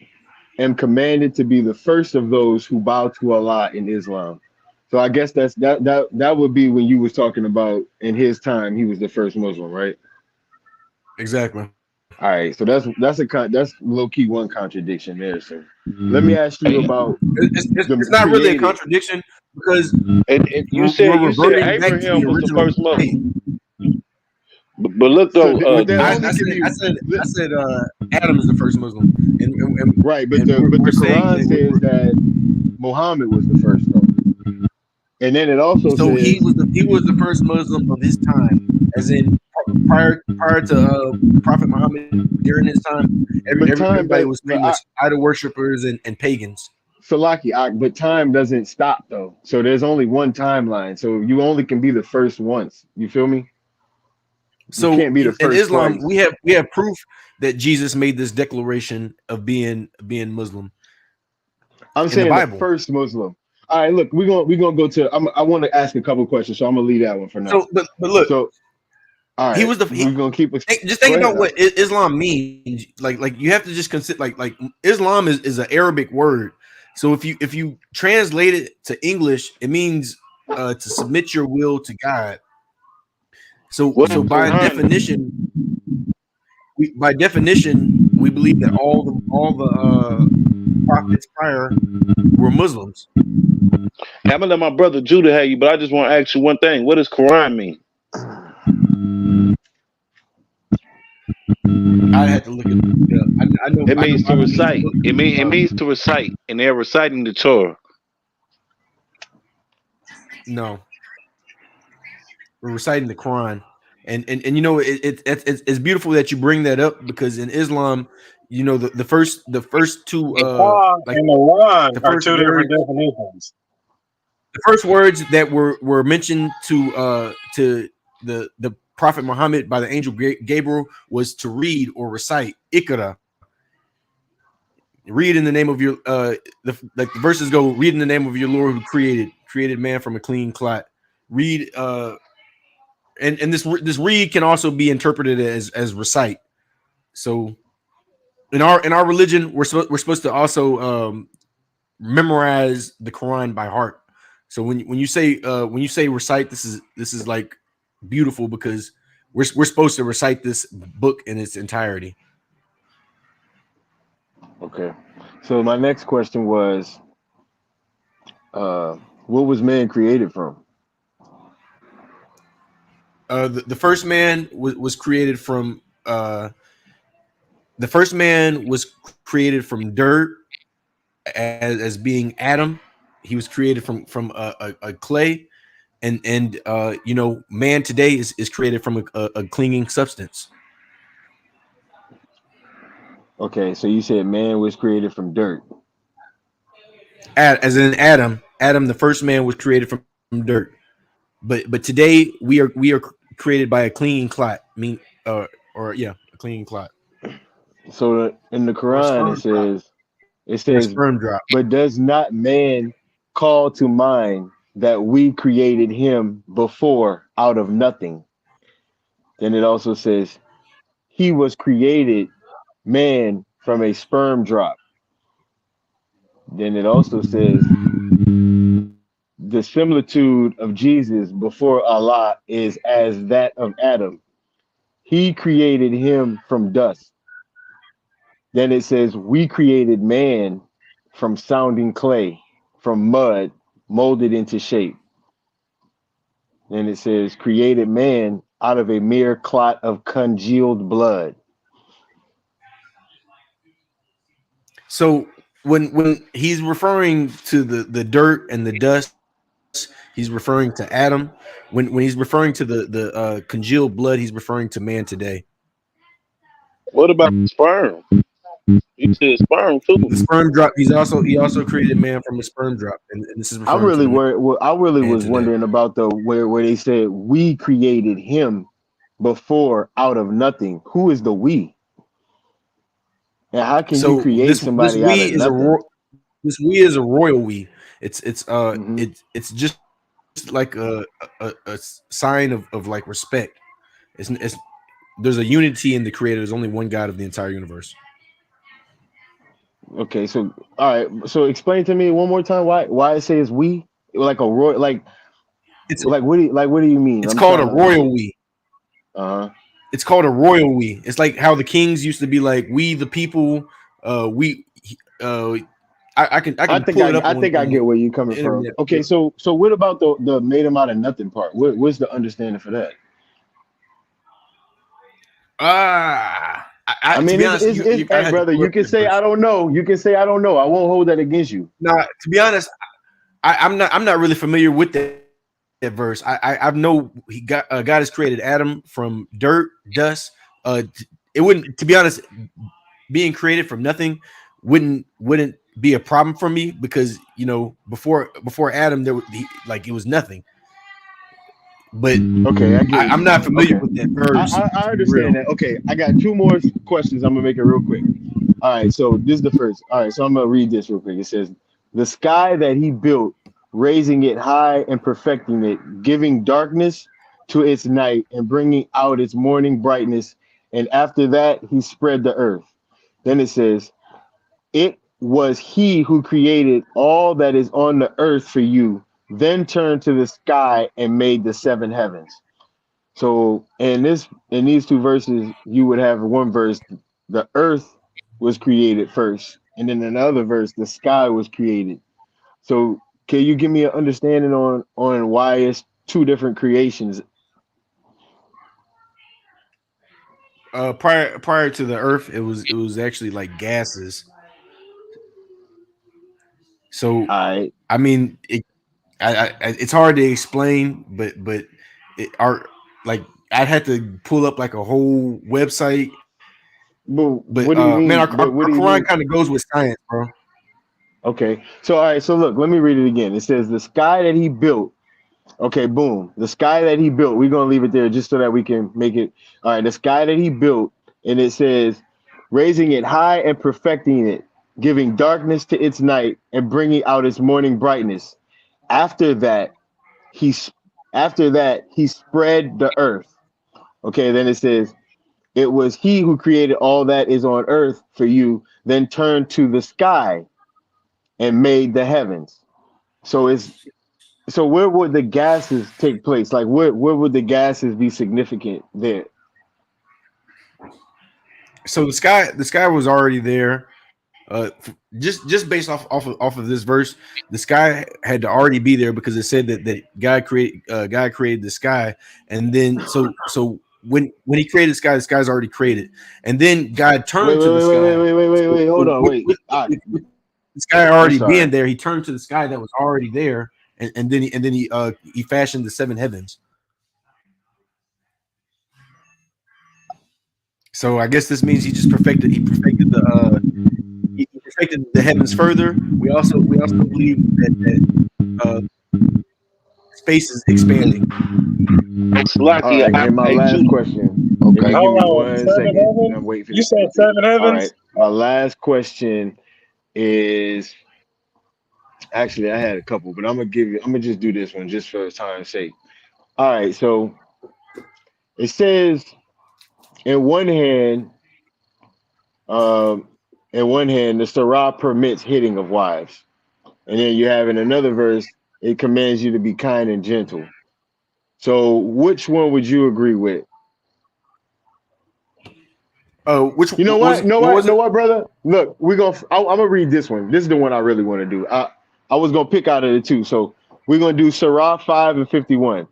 am commanded to be the first of those who bow to Allah in Islam. So I guess that would be when you was talking about in his time he was the first Muslim, right? Exactly. All right, so that's low key one contradiction there. So let me ask you about It's the not really a created. contradiction because And you said we're reverting back to the Abraham was the original first state. Muslim. But look So, though, but that I only can be said Adam is the first Muslim, and right. But we're the saying Quran that says that Muhammad was the first though, and then it also so he says was the first Muslim of his time, as in prior to Prophet Muhammad. During his time, but time everybody does was but pretty much idol worshippers and pagans. Salaki, but time doesn't stop though. So there's only one timeline. So you only can be the first once. You feel me? You So can't be the in first Islam, twice. we have proof that Jesus made this declaration of being Muslim I'm in the saying the Bible. first Muslim. All right, look, we're gonna go to. I want to ask a couple questions, so I'm gonna leave that one for now. So, but look, So All He right, was the we're gonna keep. just Go think ahead. about what Islam means. Like you have to just consider like Islam is an Arabic word. So if you translate it to English, it means to submit your will to God. So What so is Quran? by definition, we believe that all the prophets prior were Muslims. I'm gonna let my brother Judah have you, but I just want to ask you one thing. What does Quran mean? I had to look it up. I know It means to I know the recite. book. It means to recite, and they're reciting the Torah. No, we're reciting the Quran, and you know it's beautiful that you bring that up because in Islam, you know the first two The Quran like and the Quran the are first two different words definitions. the first words that were mentioned to the Prophet Muhammad by the angel Gabriel was to read or recite Ikra. Read in the name of your the verses go, read in the name of your Lord who created man from a clean clot. Read and this read can also be interpreted as recite. So in our religion, we're supposed to also memorize the Quran by heart. So when you say recite, this is like beautiful because we're supposed to recite this book in its entirety. Okay. So my next question was, what was man created from? The first man was created from the first man was created from dirt as being Adam. He was created from a clay, and you know, man today is created from a clinging substance. Okay, so you said man was created from dirt. As in Adam, the first man was created from dirt. But today we are created by a clinging clot. Or yeah, a clinging clot So in the or a Quran sperm drop it or a says, sperm drop. but does not man call to mind that we created him before out of nothing? Then it also says he was created man from a sperm drop. Then it also says the similitude of Jesus before Allah is as that of Adam. He created him from dust. Then it says, we created man from sounding clay, from mud, molded into shape. Then it says, created man out of a mere clot of congealed blood. So when he's referring to the dirt and the dust, he's referring to Adam. When he's referring to the congealed blood, he's referring to man today. What about sperm? You said sperm too. The sperm drop. He also created man from a sperm drop, and this is referring to the I really man was today. wondering about the where they said we created him before out of nothing. Who is the we? And how can you So create this somebody out we of is nothing? this we is a royal we. Hmm. It's just like a sign of like respect. It's there's a unity in the creator. There's only one God of the entire universe. Okay, so all right, so explain to me one more time why it says we, like a royal, It's what do you mean? it's I'm called trying a to royal understand. we. Uh huh. It's called a royal we. It's like how the kings used to be like we the people. We uh I can pull it up I think I on get where you're coming the from. internet. Okay, so what about the made him out of nothing part? What's the understanding for that? I To mean, be honest, I hey had to brother, pull you up can that say I verse. don't know. You can say I don't know. I won't hold that against you. Now, to be honest, I'm not really familiar with that verse. I know God has created Adam from dirt, dust. It wouldn't, to be honest, being created from nothing wouldn't be a problem for me because you know before Adam there was like it was nothing. But Okay, I get what I'm you're not saying. familiar Okay, with that verse I to be real. understand that. Okay, I got two more questions. I'm gonna make it real quick. All right, so this is the first. All right, so I'm gonna read this real quick. It says, "The sky that he built, raising it high and perfecting it, giving darkness to its night and bringing out its morning brightness. And after that, he spread the earth. Then it says, it was he who created all that is on the earth for you, then turned to the sky and made the seven heavens. So in these two verses, you would have one verse, the earth was created first, and then in another verse, the sky was created. So can you give me an understanding on why it's two different creations? Prior to the earth, it was actually like gases. So I I mean, it's hard to explain, but it are like I'd have to pull up like a whole website. but But what do you man, mean? our But what do you Quran mean? kind of goes with science, bro. Okay. So all right, so look, let me read it again. It says the sky that he built. Okay, boom. The sky that he built. We're gonna leave it there just so that we can make it. All right, the sky that he built, and it says, raising it high and perfecting it, giving darkness to its night and bringing out its morning brightness. After that, he he spread the earth. Okay, then it says, it was he who created all that is on earth for you, then turned to the sky and made the heavens. So it's so where would the gases take place? Like where would the gases be significant there? So the sky was already there. Just based off of this verse, the sky had to already be there because it said that God created the sky, and then so when he created the sky's already created, and then God Wait, turned wait, to the wait, wait, wait, sky. wait, wait, wait, So, wait. Hold so on, with, wait. with, with the sky I'm already being sorry. there, he turned to the sky that was already there, and then he fashioned the seven heavens. So I guess this means he perfected the heavens further. We also believe that space is expanding. Hey, All Salakia, right, and my hey, last Judah. question. If Okay. you give Hold me on, 1 second, and I'm heavens? waiting for You this. said seven All right, heavens? my last question is actually I had a couple, but I'm gonna just do this one just for time's sake. All right, so it says in one hand, um, the Torah permits hitting of wives, and then you have in another verse it commands you to be kind and gentle. So which one would you agree with? Which You know what was what? it? What was Know it? what, brother? Look, I'm gonna read this one. This is the one I really want to do. I was gonna pick out of the two, so we're gonna do Sirach 5:51.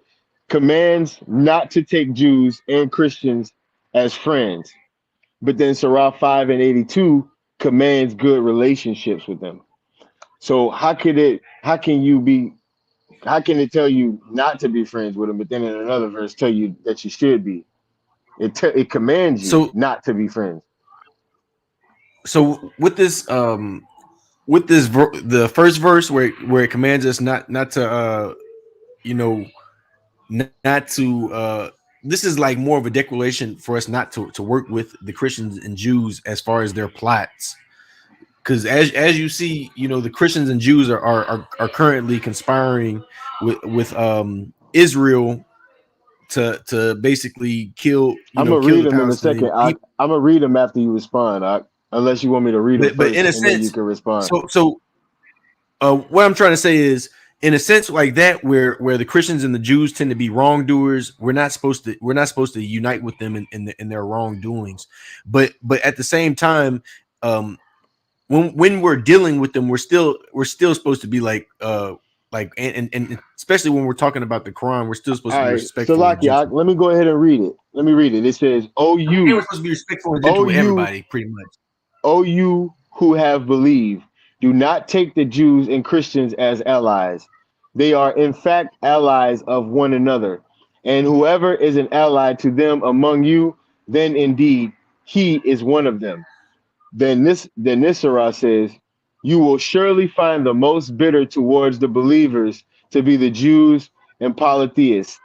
Commands not to take Jews and Christians as friends, but then Sirach 5:82 commands good relationships with them. So how could it? How can you be? How can it tell you not to be friends with them, but then in another verse tell you that you should be? It commands you So not to be friends. so the first verse where it commands us not to you know not to this is like more of a declaration for us not to work with the Christians and Jews as far as their plots. Because as you see, the Christians and Jews are currently conspiring with Israel to basically I'm gonna kill read the them in a Palestinian second. people. I'm gonna read them after you respond, unless you want me to read them But in first a and then you sense, can respond. so what I'm trying to say is, in a sense like that, where the Christians and the Jews tend to be wrongdoers, we're not supposed to unite with them in their wrongdoings. But at the same time, um, when we're dealing with them, we're still supposed to be and especially when we're talking about the Quran, we're still supposed All to be right, respectful and Salaki, gentle. let me go ahead and read it. Let me read it. It says, And we're supposed to be respectful and gentle O with you, everybody, pretty much. O you who have believed, do not take the Jews and Christians as allies. They are in fact allies of one another. And whoever is an ally to them among you, then indeed he is one of them. Then this surah says, you will surely find the most bitter towards the believers to be the Jews and polytheists,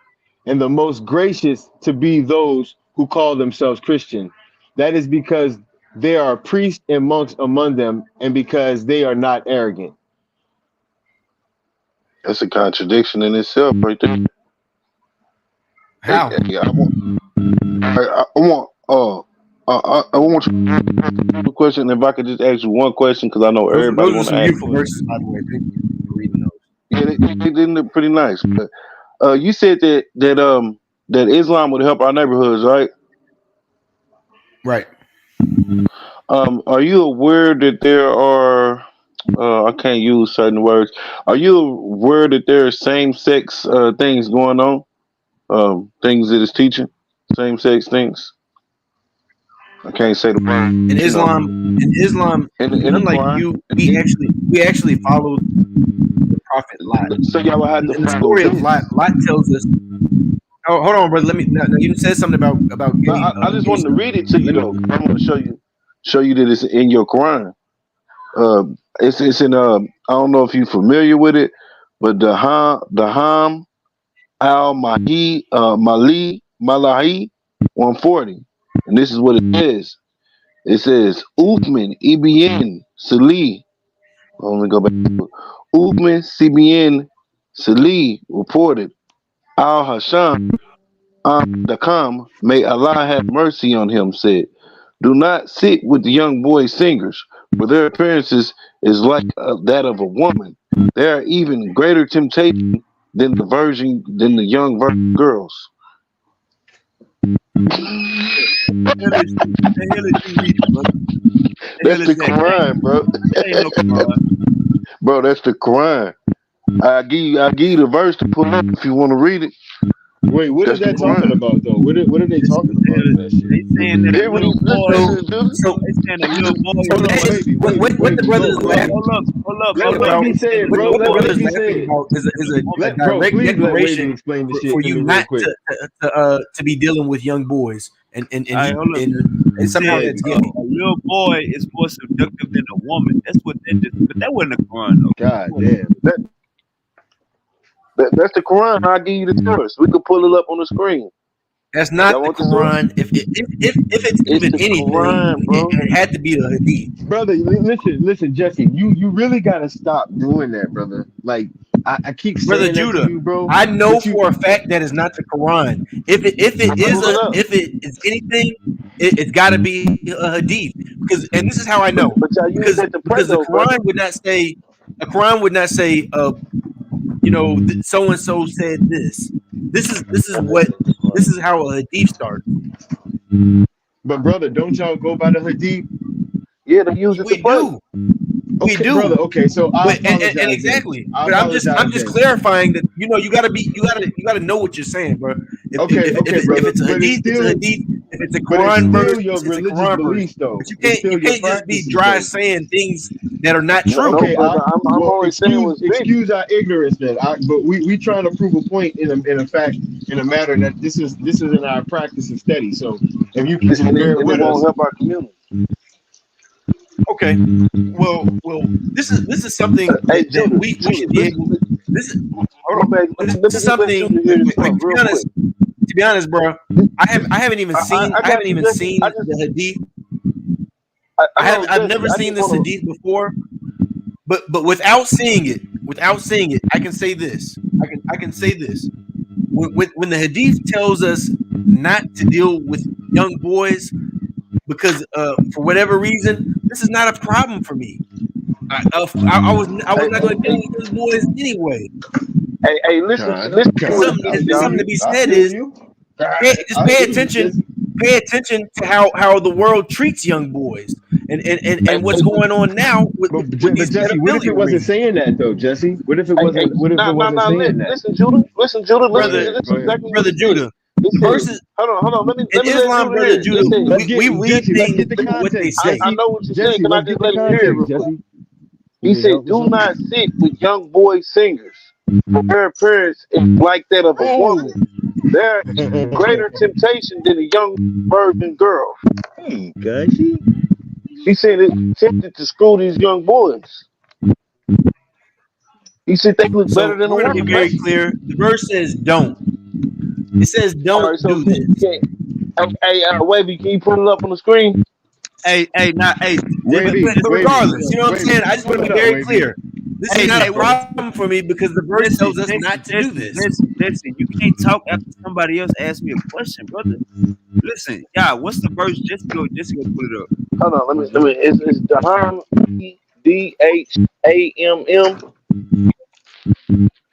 and the most gracious to be those who call themselves Christian. That is because there are priests and monks among them, and because they are not arrogant. That's a contradiction in itself, right there. How? I want you a question. If I could just ask you one question, because I know everybody Those are want to some ask beautiful questions. verses, by the way. Thank you for reading those. Yeah, they did look pretty nice. But you said that Islam would help our neighborhoods, right? Right. Are you aware that there are? I can't use certain words. Are you aware that there are same-sex things going on? Things that it's teaching, same-sex things. I can't say the word. In Islam, In the unlike Quran. you, we actually followed the Prophet Lot. So y'all would have In to the follow story of this. Lot tells us. Oh, hold on, brother. Let me. Now you said something about No, gay. I just Gay wanted to stuff. read it to you though. I want to show you that it's in your Quran. It's in I don't know if you're familiar with it, but the Ham al Mahi Malahi 140, and this is what it says. It says Uthman Ibn Sali. Let me go back. Uthman Cbn Sali reported Al Hasham Dakam, may Allah have mercy on him, said, "Do not sit with the young boy singers, for their appearances is like that of a woman. They are even greater temptation than the young virgin girls." What the hell is you reading, brother? The hell That's the is that? Quran, bro. That ain't no Quran. Bro, that's the Quran. I give you the verse to put up if you want to read it. Wait, what is That's the that talking Quran. about though? What are they talking about in that shit? They saying that a Here, little boy. So They saying a little boy. Hold on, that is wavy, what wavy, the brother is slow, laughing. wavy. Hold up. Let Wavy say it, What bro. the Let brother is Wavy say laughing it. about is a Bro, direct please let Wavy declaration explain the for shit to you me real not quick. to be dealing with young boys and All right, hold up. and somehow Said that's a gay. little boy is more seductive than a woman. That's what that is. But that wasn't a Quran though. God damn. That's the Quran. I'll give you the source. We could pull it up on the screen. That's not Y'all the want the source? Quran. If it's It's even the anything, Quran, bro. it had to be a hadith. Brother, listen, Jesse. You really gotta stop doing that, brother. Like I keep Brother saying that to Judah, you, bro. I know But you for a fact that is not the Quran. If it Pull it up. is anything, it's got to be a hadith. And this is how I know But y'all use that to pray because the though, brother. Quran would not say so and so said this. This is how a hadith starts. but brother, don't y'all go by the hadith? Yeah, they use it to We pray. do. We Okay, do. brother. Okay, so I But and apologize then. exactly. I But I'm apologize just then. clarifying that you gotta know what you're saying, bro. Okay, If brother. it's a But hadith, it's a hadith. If it's a it's Quran verse, still your it's a religious Quran verse. beliefs though. But you It's still your can't just be practices dry though. saying things that are not No, true. Okay, brother. I'm well, only saying what's written. excuse our ignorance then. But we trying to prove a point in a fact in a matter that this is in our practice and study. So if you can just And bear it with won't us. help our community. Okay. Well, this is something Hey, that Judah, we should be able. This is hold my on. bad. Let This me is just let something. Judah hear this part To real be honest, quick. bro, I haven't even seen I got you, Jesse. the hadith. know, I've Jesse. never I seen just this want to. hadith before. But without seeing it, I can say this. I can say this. When the hadith tells us not to deal with young boys because for whatever reason, this is not a problem for me. I was not going to deal with young boys anyway. Hey, listen God, to what I it feel is, y'all. Something to you. be I said feel is you. just I pay feel you. attention. Pay attention to how the world treats young boys and what's going on now with But these Jesse, what if it pedophilia wasn't rings. saying that though, Jesse? What if it Hey, wasn't? What if it wasn't saying that? listen, Judah. Listen, Judah. Go Listen, brother ahead. this Go is ahead. exactly what brother it says. Judah. It The says, verses hold on. Let in me let Islam, Judah hear brother it. Judah, It says, Let's we get read Jesse. Let's things get the for what they context, say. I Jesse. know what you're saying. Jesse, Can I let's just get the let him hear it real context, quick? Jesse. You He need said, help or "Do something? not sit with young boy singers. For their appearance is like that of a Oh, woman. There is greater temptation than a young virgin girl." hey, Gashi. He said it tempted to school these young boys. He said they look better So than a we're going to woman, be very basically. clear. The verse says don't. It says All don't right, so do this. Wavy, can you put it up on the screen? Hey, But Wavy, regardless, you know what I'm Wavy, saying? I just want pull to it be up, very Wavy. clear. This is not a problem for me because the verse tells us not to do this. Listen, you can't talk after somebody else ask me a question, brother. Listen, yeah, what's the verse? Just go put it up. Hold on, let me. It's Daham, Dhamm.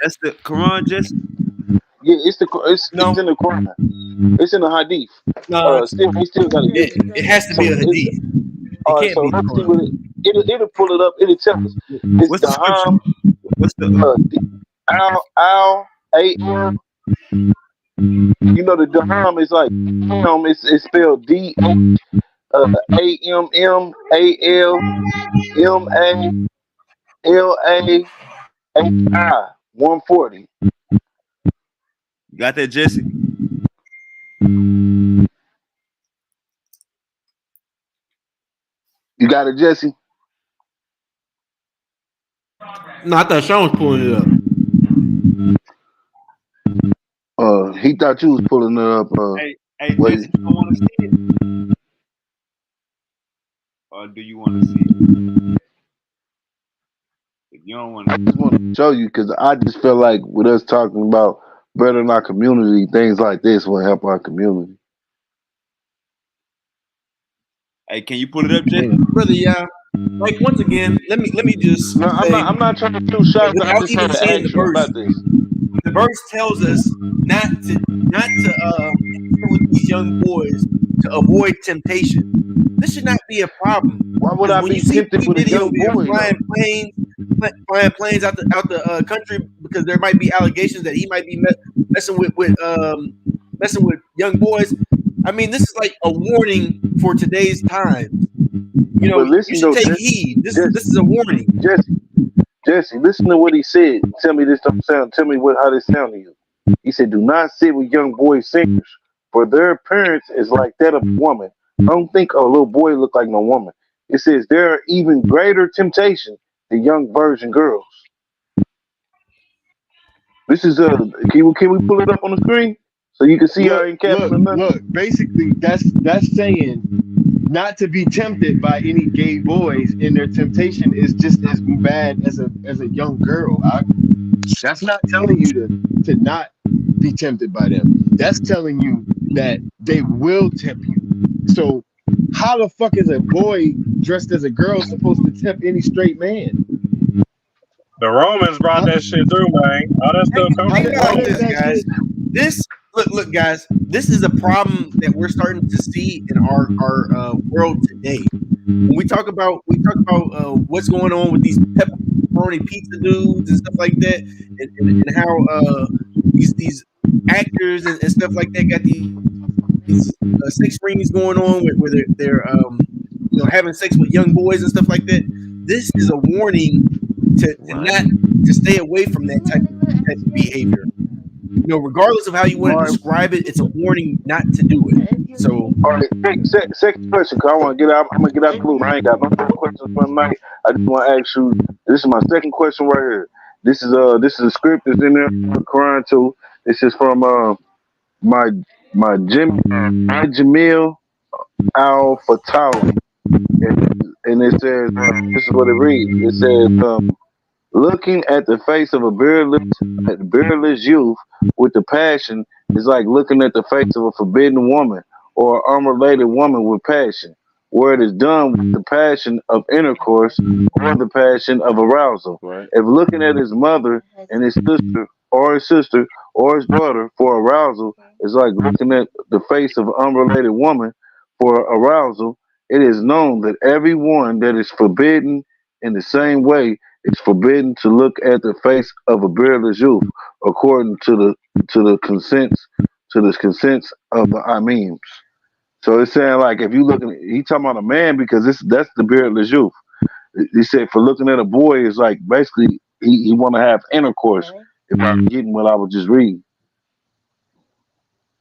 That's the Quran, Jesse. Yeah, it's No, in the Quran. It's in the Hadith. no, He still got to get it. it has to be a hadith. All It right, can't so be the let's see Quran. what it'll pull it up. It'll tell us. It's What's the scripture? Daham, What's the Al A-M. You know the Daham is like it's spelled DAMMALLAHI 140. you got that, Jesse? You got it, Jesse? No, I thought Sean was pulling it up. He thought you was pulling it up. Hey, wait. Jesse, you don't want to see it? Or do you want to see it? If you don't want I just want to show you because I just feel like with us talking about bettering our community, things like this will help our community. Hey, can you pull it up, Jesse? Brother, yeah. Like once again, let me just No, say, I'm not trying to do shots. I without just even had to saying the ask you verse, about this. the verse tells us not to with these young boys to avoid temptation. This should not be a problem. Why would I When be you see tempted with a video young boy? flying planes out the country because there might be allegations that he might be messing with young boys. I mean, this is like a warning for today's time. You know, But listen, you should though, take Jesse, heed. This is a warning. Jesse, listen to what he said. Tell me this don't sound. Tell me how this sound to you. He said, "Do not sit with young boy singers, for their appearance is like that of a woman. I don't think a little boy look like no woman." It says there are even greater temptation than young virgin girls. This is can we pull it up on the screen so you can see how in Look. Basically, that's saying not to be tempted by any gay boys, and their temptation is just as bad as a young girl. That's not telling you to not be tempted by them. That's telling you that they will tempt you. So how the fuck is a boy dressed as a girl supposed to tempt any straight man? The Romans brought that shit through, man. All that stuff comes Think from about Rome. this, guys. Look, guys. This is a problem that we're starting to see in our world today. When we talk about what's going on with these pepperoni pizza dudes and stuff like that, and how these actors and stuff like that got these sex rings going on where they're having sex with young boys and stuff like that. This is a warning to stay away from that type of behavior. You know, regardless of how you want to describe it, it's a warning not to do it. So, all right, second question, because I want to get out. I'm gonna get out the loop. I ain't got no more questions for tonight. I just want to ask you. This is my second question right here. This is a script that's in there. Quran too. This is from my Jamil Al Fatawi, and it says this is what it reads. It says looking at the face of a beardless youth with the passion is like looking at the face of a forbidden woman or an unrelated woman with passion, where it is done with the passion of intercourse or the passion of arousal. Right. If looking at his mother and his sister or his daughter for arousal is like looking at the face of an unrelated woman for arousal, it is known that everyone that is forbidden in the same way it's forbidden to look at the face of a beardless youth, according to the consents of the Imeams. So it's saying like if you looking, he talking about a man because that's the beardless youth. He said for looking at a boy is like basically he want to have intercourse. If I'm getting what I was just reading,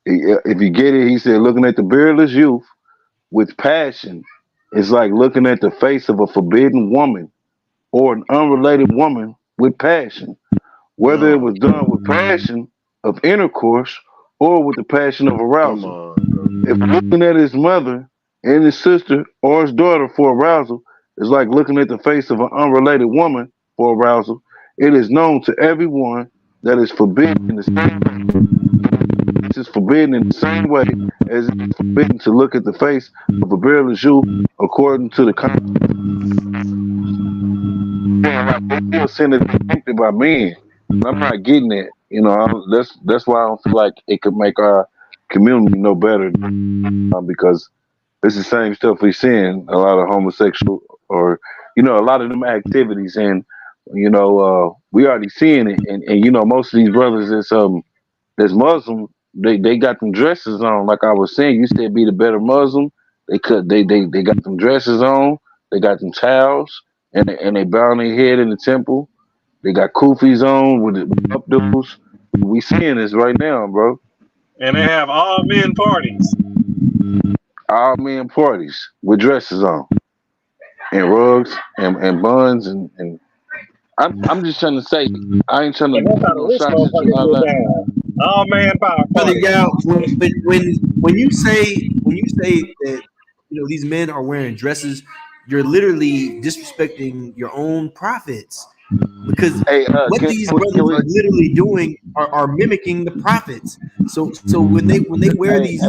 if you get it, he said looking at the beardless youth with passion is like looking at the face of a forbidden woman or an unrelated woman with passion, whether it was done with passion of intercourse or with the passion of arousal. If looking at his mother and his sister or his daughter for arousal is like looking at the face of an unrelated woman for arousal. It is known to everyone that is forbidden in the same This is forbidden in the same way as it is forbidden to look at the face of a beardless Jew according to the still sin is affected by men. And I'm not getting it. You know, that's why I don't feel like it could make our community no better because it's the same stuff we seeing a lot of homosexual or a lot of them activities and we already seeing it and most of these brothers that's Muslim they got them dresses on like I was saying you said be the better Muslim they got them dresses on they got them towels and they bow their head in the temple they got kufis on with the updos we seeing this right now bro And they have all men parties. all men parties with dresses on and rugs and buns and I'm just trying to say I ain't trying to And that's how the rich shout at you motherfuckers get down. All man power Brother party. Gal, when you say that these men are wearing dresses, you're literally disrespecting your own prophets because hey what these brothers are literally doing are mimicking the prophets. So when they wear these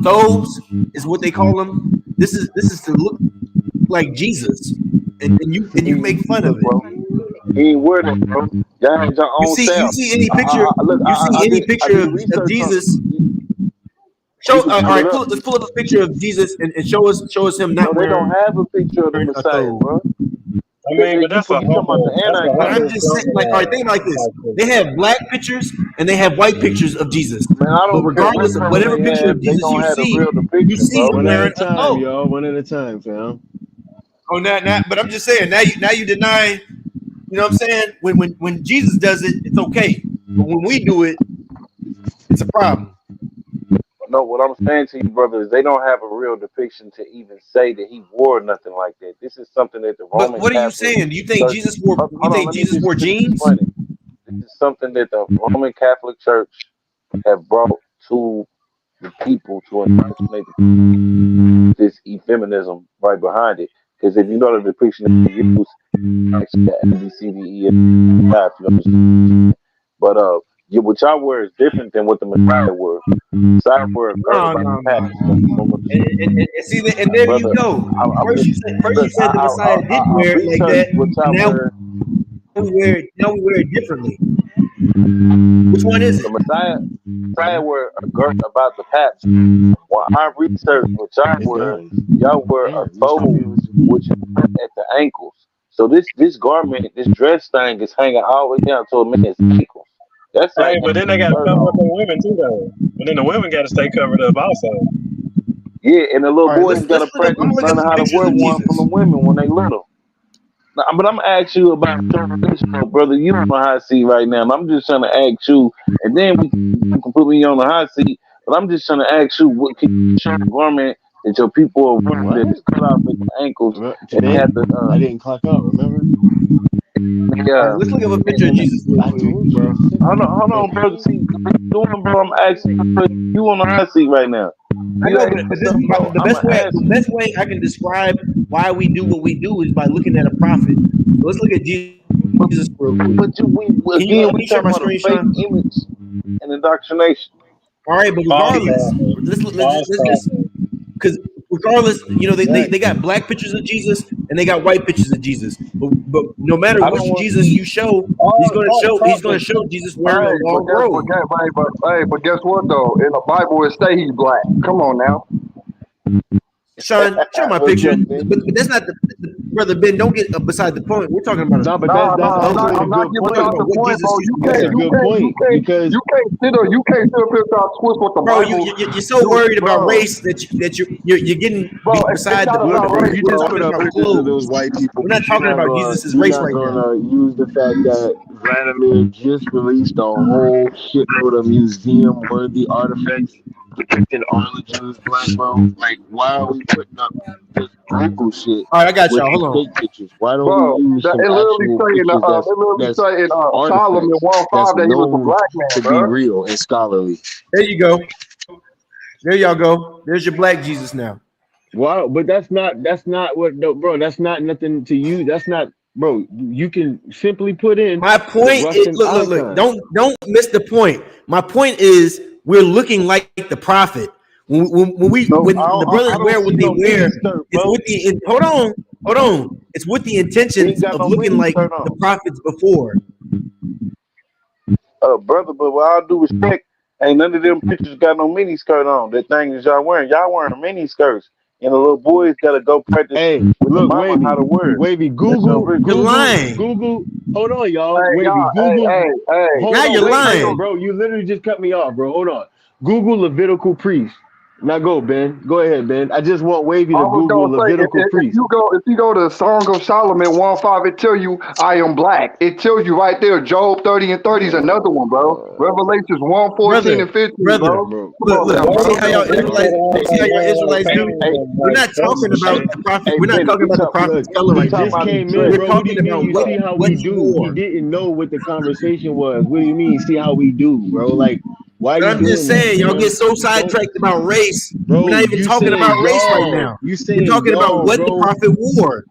thobes is what they call them. This is to look like Jesus, and you make fun of it. He ain't wear that, bro. Y'all had your own You see any picture? Of Jesus? Show. All right, let's pull up a picture of Jesus and show us him not they don't wearing have a picture of the Messiah, bro. I mean, but that's a humble. But I'm just saying, like, all right, think like this: they have black pictures and they have white pictures of Jesus. Man, I don't but regardless of whatever picture of Jesus you see him One wearing at a time, y'all. One at a time, fam. Oh, not. But I'm just saying now you deny. You know what I'm saying? When Jesus does it, it's okay. But when we do it, it's a problem. No, what I'm saying to you, brother, is they don't have a real depiction to even say that he wore nothing like that. This is something that the Roman. But what are you saying? Do you think Jesus wore? You think Jesus wore jeans? This is something that the Roman Catholic Church have brought to the people to indoctrinate this effeminism right behind it. Because if you know the depiction that they use, actually the A, B, C, D, E, F, you understand? But what y'all wear is different than what the Messiah wore. Messiah wore a girdle by the past. And see, and there brother, you go. First you said the Messiah did wear it like that. Now we wear it differently. Which one is it? The Messiah wore a girdle about the paps. When I researched what y'all wear a tobe which is at the ankles. So this garment, this dress thing is hanging all the way down to a man's ankles. That's hey, but then they got to cover up the women too, though. And then the women got to stay covered up also. Yeah, and the little boys got to practice learning how to wear one from the women when they little. Now, but I'm gonna ask you about brother. You on the hot seat right now. And I'm just trying to ask you, and then you can put me on the hot seat. But I'm just trying to ask you, what can you show the garment that your people are wearing that is cut off at the ankles? Today, I didn't clock out. Remember? Yeah. Let's look at a picture of Jesus. Hold on, bro. See, bro. I'm asking you on the hot seat right now. I know, but the best way I can describe why we do what we do is by looking at a prophet. So let's look at Jesus real quick. But we share my screen, Sean. Image and indoctrination. All right, but regardless, let's just because regardless, they got black pictures of Jesus and they got white pictures of Jesus. But no matter which Jesus you show, he's gonna show Jesus wearing a long robe. But guess what though? In the Bible it say he's black. Come on now. Sean, show my picture. But that's not the brother Ben. Don't get beside the point. We're talking about. No, but that's I'm not giving out the point, bro. You can't sit up here and twist what the Bible. You're so worried about race that you're getting beside the point. You just put up pictures of those white people. We're not talking about Jesus' race right now. You're not gonna use the fact that Vladimir just released a whole shitload of museum-worthy artifacts depicting all the Jews black, bro. Like, why are we putting up this Google shit? All right, I got y'all. Hold on. Fake pictures. Why don't we use some actual pictures saying Solomon 1:5 that he was a black man, to be real and scholarly? There you go. There y'all go. There's your black Jesus now. Wow, but that's not what no, bro. That's not nothing to you. That's not, bro. You can simply put in My the point is, Russian look. icon. Don't miss the point. My point is, we're looking like the prophet. When No, the brothers I don't wear what see they no wear, mini skirt, it's bro. with the hold on. It's with the He ain't intentions got of no looking mini like skirt the on. prophets before. Brother, but with all due respect, ain't none of them pictures got no mini skirt on. That thing that y'all wearing mini skirts. And the little boys gotta go practice Hey, with the look, mama how to wear it. Wavy, That's You're original. lying. Google. Hold on, y'all. Hey, Wavy, y'all. Google. Hey. Hold Now on, you're wait, lying. Ben, bro. You literally just cut me off, bro. Hold on. Google Levitical priest. Now go, Ben. Go ahead, Ben. I just want Wavy I to was Google gonna say Levitical priest. if you go to Song of Solomon 1:5, it tell you I am black. It tells you right there. Job 30 and 30 is another one, bro. Revelations 1:14 Brother, and 15, brother. bro. Bro. Come on Look. now, You see bro. how y'all Israelites Hey, do? hey, We're not talking about the prophet. Hey, We're not Benny, talking about the prophet's look, color he right talking just now. about his came in, dress. We're bro. What do talking you mean? about You see how what we he do? He wore. didn't know what the conversation was. What do you mean? See how we do, bro? Like, why But you I'm just doing that, saying, y'all get fam? so Don't, sidetracked about race. We're bro. not even You talking saying about race right y'all? now. You We're saying talking about y'all, what the bro? prophet wore.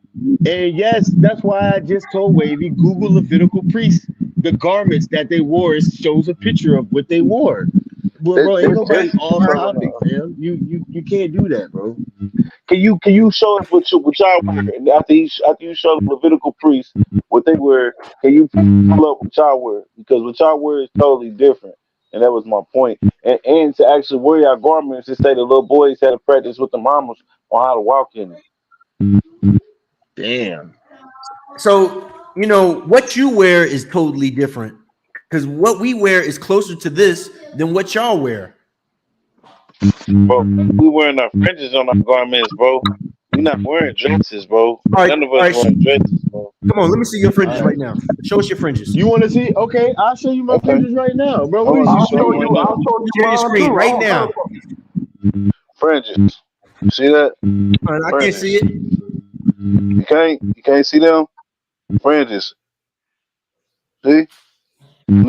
And yes, that's why I just told Wavy, Google Levitical priests. The garments that they wore shows a picture of what they wore. But bro, ain't Okay. nobody off All right. topic, fam. You can't do that, bro. Can you show us what y'all wear? And after you show the Levitical priests what they wear, can you pull up what y'all wear? Because what y'all wear is totally different. And that was my point. And to actually wear your garments to say the little boys had to practice with the mamas on how to walk in it. Damn. So, what you wear is totally different because what we wear is closer to this than what y'all wear. Bro, we wearing our fringes on our garments, bro. We not wearing dresses, bro. All right. None of All us right. wearing dresses, bro. Come on. Let me see your All fringes right. right now. Show us your fringes. You want to see? Okay, I'll show you my Okay. fringes right now, bro. What Hold is on, you I'm I'll show showing saying? you you. right I'll now. show you Share your mine screen too. I right don't now. Fringes. You see that? I can't see Fringes. it. You can't see them? Fringes. See? These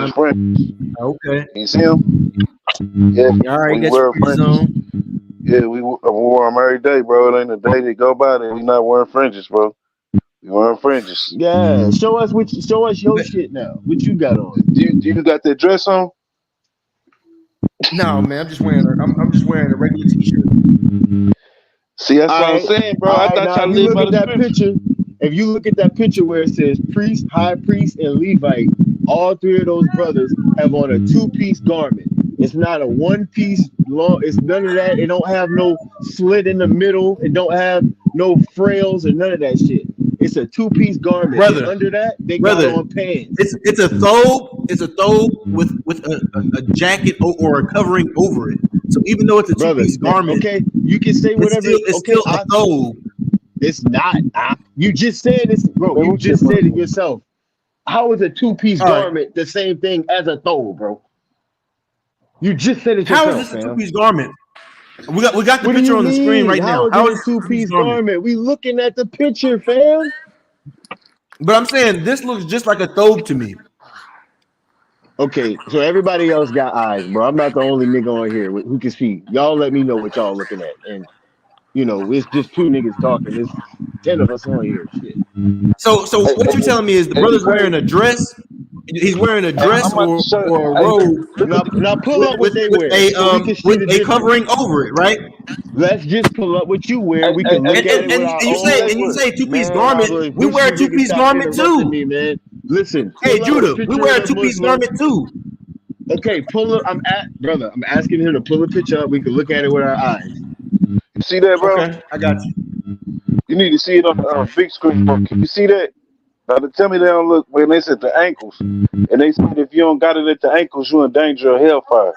is fringes. Okay. You see them? Yeah, All right. we Got your wear fringes fringes. on. Yeah, we wear them every day, bro. It ain't a day that go by that we not wearing fringes, bro. We wearing fringes. Yeah, show us your But shit now. What you got on? Do you got that dress on? no, man. I'm just wearing a regular t-shirt. See, that's what I'm All saying, bro. I right. thought Now, y'all if you lived look by at the that scripture. picture, if you look at that picture where it says priest, high priest, and Levite, all three of those brothers have on a two-piece garment. It's not a one-piece long. It's none of that. It don't have no slit in the middle. It don't have no frills or none of that shit. It's a two-piece garment, and Brother, under that they got brother. on pants. It's a thobe. It's a thobe with a jacket or a covering over it. So even though it's a Brother, two-piece garment, okay, you can say whatever. it's Okay, still a thobe. it's not. You just said this, bro. Man, You we shit, just bro. said it yourself. How is a two-piece All right. garment the same thing as a thobe, bro? You just said it How is yourself, this a fam. two-piece garment? We got the What do picture you on the screen mean? right How now. is How it is a this a two-piece two-piece garment? garment? We looking at the picture, fam. But I'm saying this looks just like a thobe to me. Okay, so everybody else got eyes, bro. I'm not the only nigga on here who can see. Y'all let me know what y'all looking at. And it's just two niggas talking. There's 10 of us on here. Shit. So what you're telling me is the brother's Hey, wearing a dress. He's wearing a dress I'm about to or show. a Hey, robe Now pull up what they wear so we can see with the a difference. covering over it, right? Let's just pull up what you wear. We can hey, look at look, it with our And you this what own. they wear. say two-piece Man, garment. We push wear you a niggas two-piece stop garment interrupting too. me, man. Listen, Hey pull up a Judah, we picture of wear a the two-piece Muslim. garment too. Okay, pull up. Brother. I'm asking him to pull a picture up. We can look at it with our eyes. You see that, bro? Okay, I got you. You need to see it on the big screen, bro. Can you see that? Now, tell me they don't look when they said the ankles, and they said if you don't got it at the ankles, you in danger of hellfire.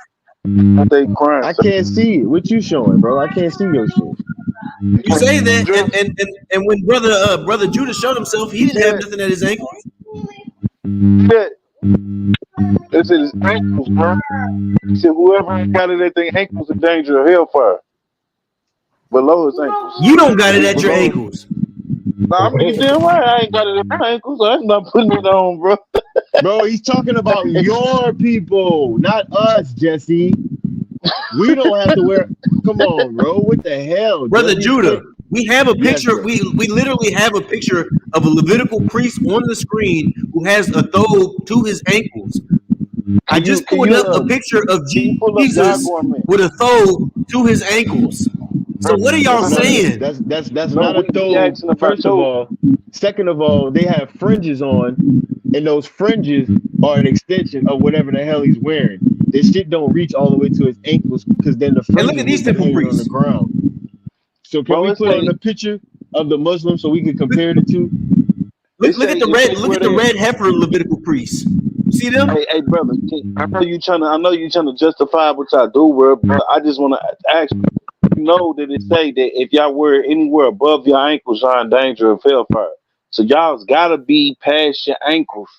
They crying. I So can't see it. What you showing, bro? I can't see your shit. you You can't say see the that, dress. and when brother Judah showed himself, he You didn't see have that? nothing at his ankles. That they said his ankles, bro. He said whoever ain't got it at their ankles in danger of hellfire. Below his ankles. You don't got it It's at your below. ankles. Nah, I mean, damn right, I ain't got it at my ankles. So I'm not putting it on, bro. Bro, he's talking about your people, not us, Jesse. We don't have to wear. Come on, bro. What the hell, Brother Judah? We have a Yes, picture. bro. We literally have a picture of a Levitical priest on the screen who has a thobe to his ankles. I just pulled up a picture of Can you pull up Jesus garment? with a thobe to his ankles. So what are y'all That's not saying? that's No, not a we thobe. asking about First of those. all, second of all, they have fringes on, and those fringes are an extension of whatever the hell he's wearing. This shit don't reach all the way to his ankles because then the And look fringes at these would be temple hanging on the priests. ground. So can Bro, we it put on say a picture of the Muslim so we can compare the two? Look at the red. Look where at the they. red heifer Levitical priests. See them? Hey, brother, I know you trying to justify what y'all do, bro. But I just want to ask you. You know that it say that if y'all wear anywhere above your ankles, y'all in danger of hellfire. So y'all's gotta be past your ankles,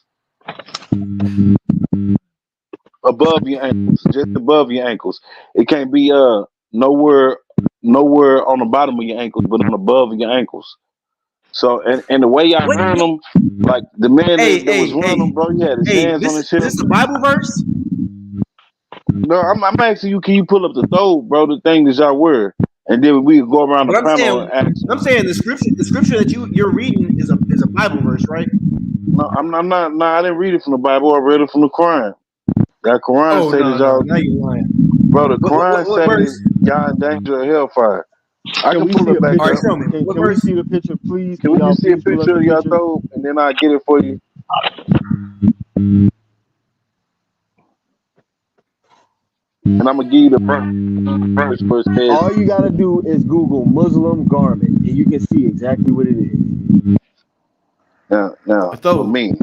above your ankles, just above your ankles. It can't be nowhere on the bottom of your ankles, but on above your ankles. So and the way y'all What? run them, like the man that was running them, bro, he had his Hey! hands on This his is hip. this a Bible verse? No, I'm asking you, can you pull up the throw, bro, the thing that y'all wear, and then we can go around the But panel and ask. I'm saying the scripture that you're reading is a Bible verse, right? No, I'm not. No, I didn't read it from the Bible. I read it from the Quran. That Quran Oh say that no, y'all, now you're lying. bro. The What Quran say verse? that y'all in danger of hellfire. I Can can we pull see it a back All right, up. picture? show me. What Can we verse? see the picture, please? Can Can we y'all just see a please pull up picture the of y'all picture? throw, and then I get it for you. And I'm gonna give you the verse where it says, All you gotta do is Google Muslim garment, and you can see exactly what it is. now A for thobe. me.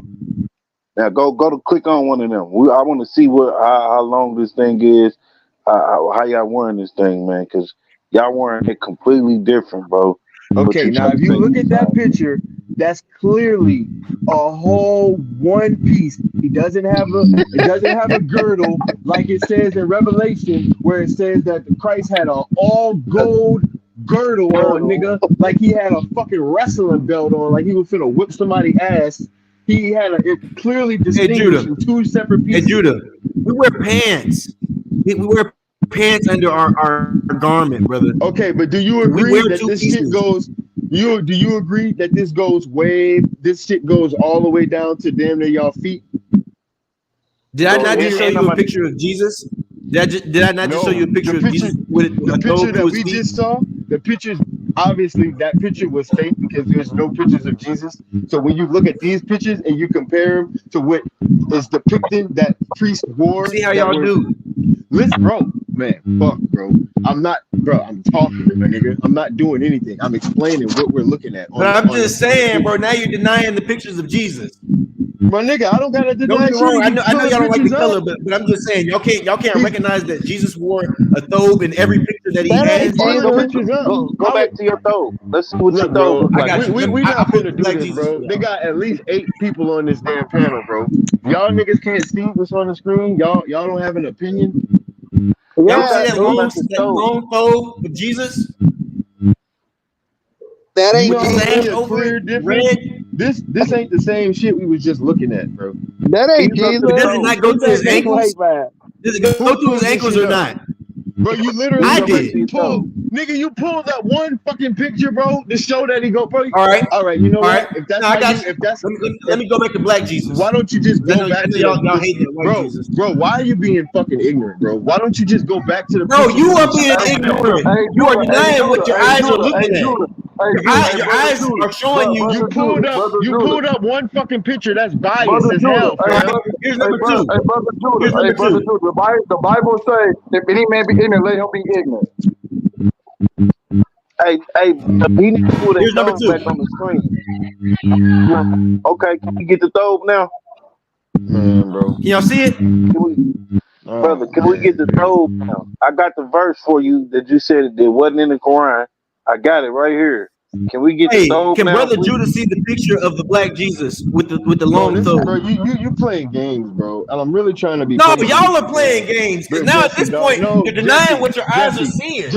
Now go to click on one of them. I want to see how long this thing is, how y'all wearing this thing, man, because y'all wearing it completely different, bro. What Okay, you now trying if to you say look at that inside? picture, that's clearly a whole one piece. It doesn't have a girdle like it says in Revelation, where it says that Christ had an all gold girdle on, nigga, like he had a fucking wrestling belt on, like he was finna whip somebody's ass. He had it clearly Hey distinguished Judah. in two separate Hey pieces. Judah. We wear pants. We wear pants under our garment, brother. Okay, but do you We agree wear that two this shit pieces. goes? Do you agree that this shit goes all the way down to damn near y'all feet? Did I So not just show and you I'm a picture of Jesus? Did I not just show you No, a picture of Jesus with the a picture thobe to that his we feet? just saw, the pictures, obviously that picture was fake because there's no pictures of Jesus. So when you look at these pictures and you compare them to what is depicted that priest wore, See how that y'all were do. listen, bro, man, fuck, bro. I'm talking, my nigga. I'm not doing anything. I'm explaining what we're looking at But on I'm the just saying, bro, picture. now you're denying the pictures of Jesus. My nigga, I don't gotta Don't get deny me shit wrong. when you I know pulling y'all don't like the pictures up. color, but I'm just saying y'all can't He's recognize that Jesus wore a thobe in every picture that he that hey, ain't has. all right, pulling go back pictures up. go How back it to your throw. Let's see what your look, throw bro? look I like. got you. We I not put finna the do black this, Jesus for bro. They y'all. got at least 8 people on this damn panel, bro. Y'all niggas can't see what's on the screen. Y'all don't have an opinion. Y'all don't see Go that back to throw. long thobe of Jesus That Do ain't with the y'all see sash a Jesus. over it, clear difference? red? This ain't the same shit we was just looking at, bro. That ain't Ease up the But Jesus. does it throw. not go Get to that his nigga ankles? right back. Does it go Who to his pulled this ankles shit or up? not? Bro, you Please literally I go back just to did. your throw. nigga, you pulled up one fucking picture, bro, to show that he go, bro. All right. All right, you know All right. what? If that's No, I how got you, you. if that's, Let if me go back to black why Jesus. don't you just I go know back to y'all this, hate that white bro, Jesus. why are you being fucking ignorant, bro? Why don't you just go back to the Bro, pictures you that we are being saw? Hey Judah, ignorant. hey You are Judah, hey denying what Judah, your hey eyes are Judah, hey looking at. Judah, hey Judah, hey Your brother eyes Judah, are showing you. You brother Judah, pulled up, brother you Judah, pulled up one fucking picture that's biased brother as Judah, hell, hey All right. fam. brother, Here's number two. hey brother Judah, Here's hey number brother two. Judah. The Bible say, if any man be ignorant, let him be ignorant. Hey, he needs to pull that Here's number throw two. back on the screen. Okay, can you get the throw now? Man, bro. Can y'all see it? Brother, Oh can we get man, the man. throw now? I got the verse for you that you said that wasn't in the Quran. I got it right here. Can we get the Hey, throw can now, brother please? Judah see the picture of the black Jesus with the Bro, long this, bro, thobe? you playing games, bro, and I'm really trying to be No, patient with y'all are you, man. playing games because But now at Jesse, this dog, point no, you're denying what your eyes are Jesse, seeing.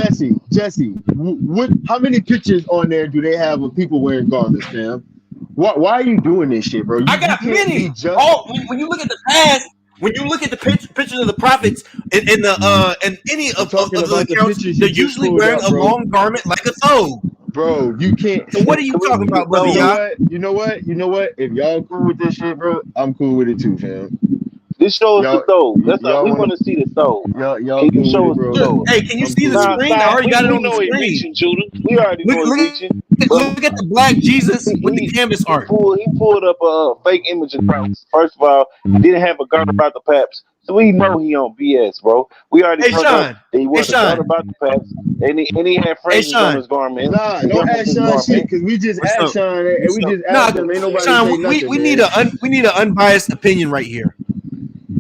Jesse. What? How many pictures on there do they have of people wearing garments, fam? Why are you doing this shit, bro? I You got can't be many. just. All when you look at the past, When you look at the pictures of the prophets and any I'm of talking the about the accounts, pictures they're you just usually pulled wearing up, a bro. long garment like a thobe. Bro, you can't. So what are you talking about, brother? You know Yah? what? You know what? You know what? If y'all cool with this shit, bro, I'm cool with it too, fam. This shows the Y'all, soul. That's all we y'all want wanna, to see the soul. y'all Can you cool with show it, us the bro? soul? Hey, can you I'm see cool the with Nah, it. screen? I nah, already got it we on the know he screen. reaching, Judah. We already know he reaching. But Look at the black Jesus with the canvas he art. pulled up a fake image of Christ. First of all, he didn't have a garter about the paps. So we know he on BS, bro. We already Hey, brought up Sean. that he Hey, wasn't a garter Sean. about the paps. And he had Hey, fringes on Sean. his garment. Nah, He don't got ask his Sean shit garment. because we just What's asked up? Sean and What's we up? just Nah, asked him. Ain't nobody Sean, say nothing, we need man. an unbiased opinion right here.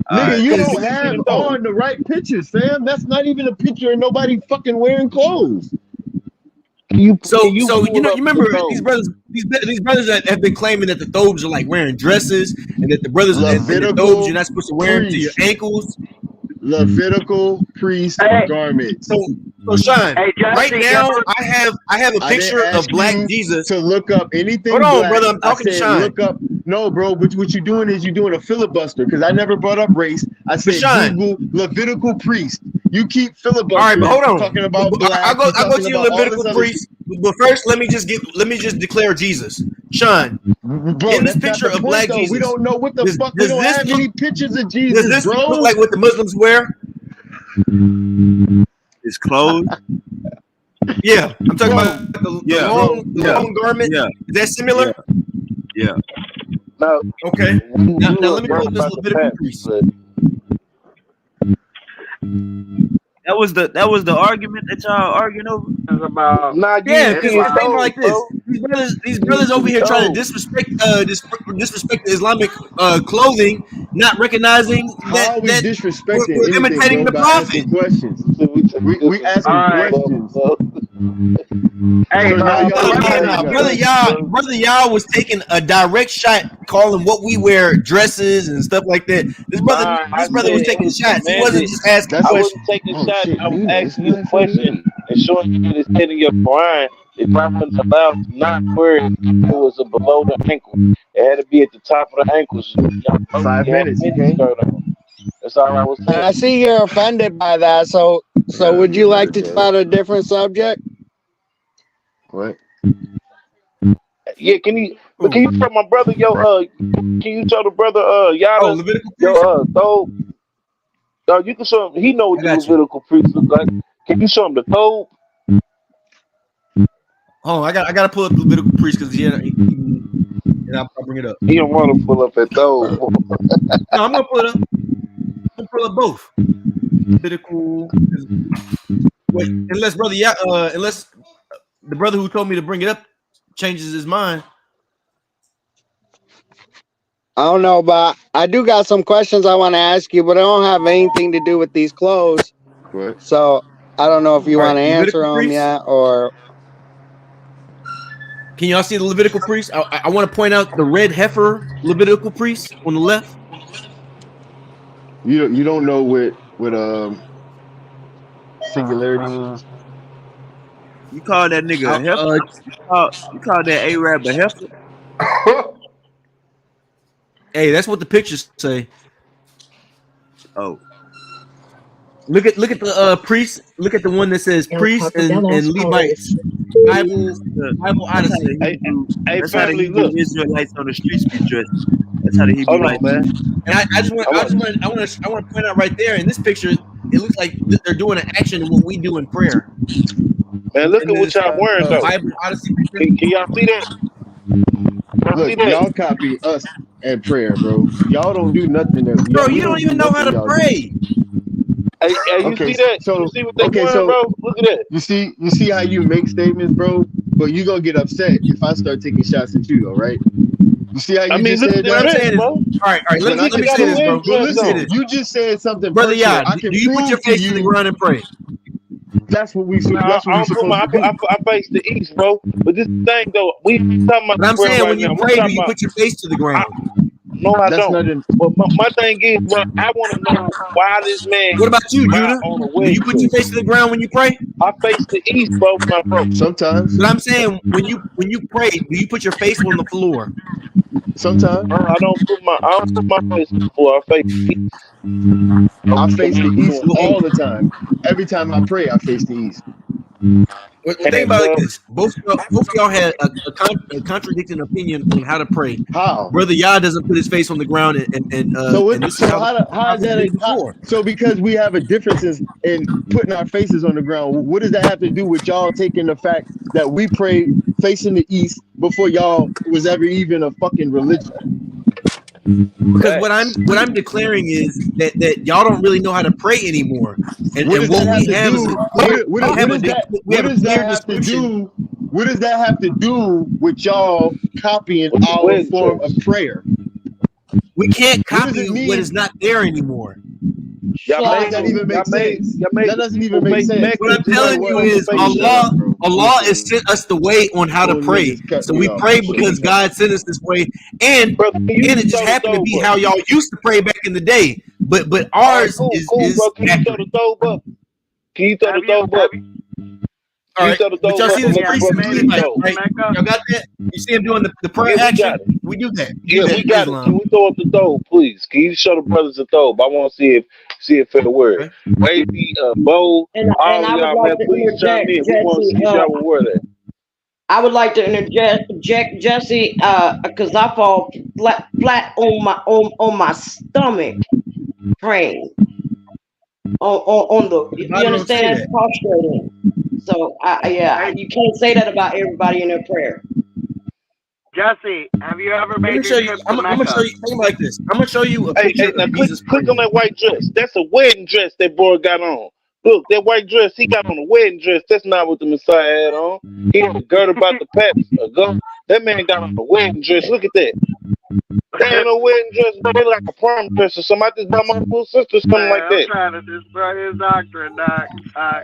All Nigga, right. you Can don't we see have the soul? on the right pictures, fam. That's not even a picture of nobody fucking wearing clothes. Can you So you pull up remember the these soul? brothers that have been claiming that the thobes are like wearing dresses and that the brothers and the thobes you're Levitical not supposed to wear them to your priest. ankles. Levitical priest Hey, garments. So Sean, hey, right Jesse, now I have a I didn't picture of ask black you Jesus. to look up Hold anything on, black. brother. I'm I talking to said Sean. look up. No, bro, but what you're doing is you're doing a filibuster because I never brought up race. I But said Sean, Google Levitical priest. You keep all right, but filibustering, hold on. talking about I'll black. go You're talking to your about all this Levitical other shit. priest. But first, let me just declare Jesus. Sean, Bro, in this that's not picture the of point black though. We Jesus, don't know what the does fuck. We does don't this have look any pictures of does Jesus, this look bro. like what the Muslims wear? It's clothes. Yeah, I'm talking Bro, about the Yeah. bro, long garment. Yeah. Is that Yeah. similar? Yeah. No, Okay. we Now do let a me garter pull up this about the Levitical paps, priest. but That was the argument that y'all arguing over. it's about nah, can Yeah, you because see his think about it soul, like this. bro? These Can you brothers see over the here trying to soul? disrespect the Islamic clothing, not recognizing how are we that disrespecting we're anything, imitating bro, the by prophet. asking questions? We We all asking right. questions. Hey, So now y'all No, ain't saying brother nothing. Yah was taking a direct shot, calling what we wear dresses and stuff like that. This Nah, I brother was said it taking was shots. He wasn't commanded. just asking That's I wasn't questions. taking oh shots. shit, I was Nina, it's asking you a 9:48. question and showing you that it said in your Quran that Prophet was allowed to not wear it if it was below the ankle. It had to be at the top of the ankles. Y'all know 5 you had a minutes, mini okay? skirt on. That's all I was I saying. see you're offended by that. So I gotta would get you like work to at talk it. about a different subject? What? Yeah, can you tell my brother can you tell the brother Oh, Yada Levitical priest. your though you can show him he know what I the got you. Levitical priest look like. Can you show him the thobe? Oh, I gotta pull up the Levitical priest because and I'll bring it up. He don't want to pull up that thobe. No, I'm gonna pull it up. I'm gonna pull up both Levitical. Wait, unless unless the brother who told me to bring it up changes his mind. I don't know, but I do got some questions I want to ask you, but I don't have anything to do with these clothes. What? So I don't know if you All want right, to answer Levitical them priest. yet or. Can y'all see the Levitical priest? I want to point out the red heifer Levitical priest on the left. You don't know what singularity means? You call that nigga a heifer? You call that Arab a heifer? Hey, that's what the pictures say. Oh, Look at the priest. Look at the one that says priest and Levites. Bible that's how Odyssey. the Hebrew. Hey, That's how the family, Hebrew look. Israelites on the streets be dressed. That's how the Hold Hebrew on, lights be. man. And I just want to point out right there in this picture, it looks like they're doing an action in what we do in prayer. Man, look In at what this y'all wearing though. Bible Odyssey picture. Can y'all see that? Y'all see Look, that? y'all copy us and prayer, bro. Y'all don't do nothing that Bro, we you don't don't do even know how nothing to y'all do. pray. Hey, you Okay, see that? You so see what they wearing, so bro? Look at that. you see how you make statements, bro, but you gonna get upset if I start taking shots at you, though, right? You see how I you mean, just look at said the What I'm that? dress, saying is, bro. all right. When I Let He me get got say a this, to, wedding bro. but dress Let me say listen, on. this, you just said something brother. personal. Yeah, I do can you put your prove to face to the you ground and pray? that's what we Nah, that's what I we don't put supposed to do. I face the east, bro. But this thing though, we ain't talking about But I'm prayer saying right when you now. We pray, do talking you about put your face to the ground? no, I That's don't. not in. But my thing is, bro, I want to know why this man What about you, got Judah? on a Do you wedding put your face dress. to the ground when you pray? I face the east, bro, my bro. Sometimes, But I'm saying when you pray, do you put your face on the floor? sometimes, I don't put my face on the floor. I face the east. I face the east Well, all the time. Every time I pray, I face the east. think about it like this: both of y'all had a contradicting opinion on how to pray. How? Brother Yah doesn't put his face on the ground, and this is how the How is prophets that? did before. So because we have a differences in putting our faces on the ground, what does that have to do with y'all taking the fact that we pray facing the east before y'all was ever even a fucking religion? Because what I'm declaring is that y'all don't really know how to pray anymore, and What does what that have we to have is do? a clear. What does that have to do? What does that have to do with y'all copying With the our wedding form dress. of prayer? We can't What does copy it mean? what is not there anymore. Y'all How made does that even make sense? y'all made That the doesn't people even make make sense. What Mecca I'm just telling like you we is make Allah Mecca. has sent us the way on how to Those pray. niggas cut So me we off pray and shit. because God sent us this way, and Brother, can you it just throw the happened to dope be up? how y'all used to pray back in the day. But All right, ours cool, is bro. Can you throw accurate. the dope up? Can you throw the dope up? All Can you right, throw the but dope y'all up see and this let the priest and brother the get the Levite, dope? right? Y'all got that? You see him doing the prayer Yeah, we action? got it. We do that. We do Yeah, that we in got it. Can Islam. we throw up the dope, please? Can you show the brothers the dope? I want to see if it'll work. Okay. Wavy, Bo, And all of I would y'all, like man, to please chime interject, in. We want to Jesse. see if y'all will wear that. I would like to interject, Jesse, because I fall flat on my stomach praying on the. But the You Bible don't say understand? that. Prostrating. So you can't say that about everybody in their prayer. Jesse, have you ever Let made me your show you. trip I'm to gonna show Mecca? you. Think like this. I'm gonna show you a Hey, picture now of click Jesus on praying. that white dress. That's a wedding dress that boy got on. Look, that white dress he got on a wedding dress. That's not what the Messiah had on. He had a girt about the paps. That man got on a wedding dress. Look at that. That ain't no wedding dress, but they like a prom dress or something. I just bought my little sister something like Man, I'm that. trying to destroy his doctrine, Doc. I'm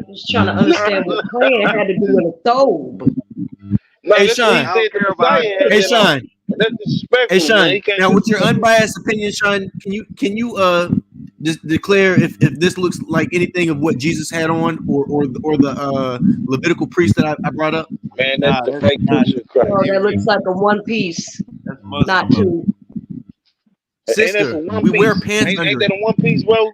just trying to understand what praying had to do with a thobe. No, Hey that's what he Sean. I don't said the care about Messiah had Hey that on. Sean. That's Hey disrespectful, man. Sean. He can't Now, with your disrespect. unbiased opinion, Sean, can you just declare if this looks like anything of what Jesus had on, or the Levitical priest that I brought up? Man, that's Nah, the fake picture of Christ. Oh, that looks like a one piece, that's Muslim, not bro. two. Ain't that Sister, some one we wear piece? pants Ain't under that it. a one piece, bro?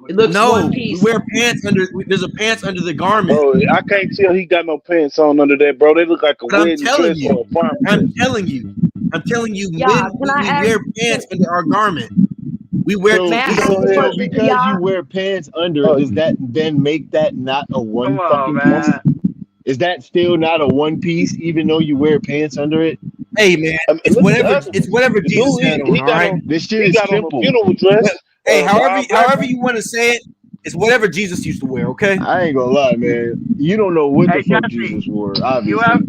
It looks one No, we piece. wear pants under. There's a pants under the garment. Bro, I can't tell he got no pants on under that, bro. They look like a But I'm wedding telling dress or you, a prom dress. I'm telling you, Yeah, when can I we ask? wear pants under our garment, we wear So, May I You ask go a ahead. so question to because you y'all? wear pants under, Oh, does that then make that not a Come one on, fucking piece? man. Is that still not a one piece, even though you wear pants under it? hey man, I mean, it's look at the whatever other it's one. whatever The Jesus dude, had on. he All got right. on This shit he is got on a simple. funeral dress. But, hey, Bob however Black. you want to say it, it's whatever Jesus used to wear. Okay. I ain't gonna lie, man. You don't know what the Hey, fuck Jesse, Jesus wore, you have obviously.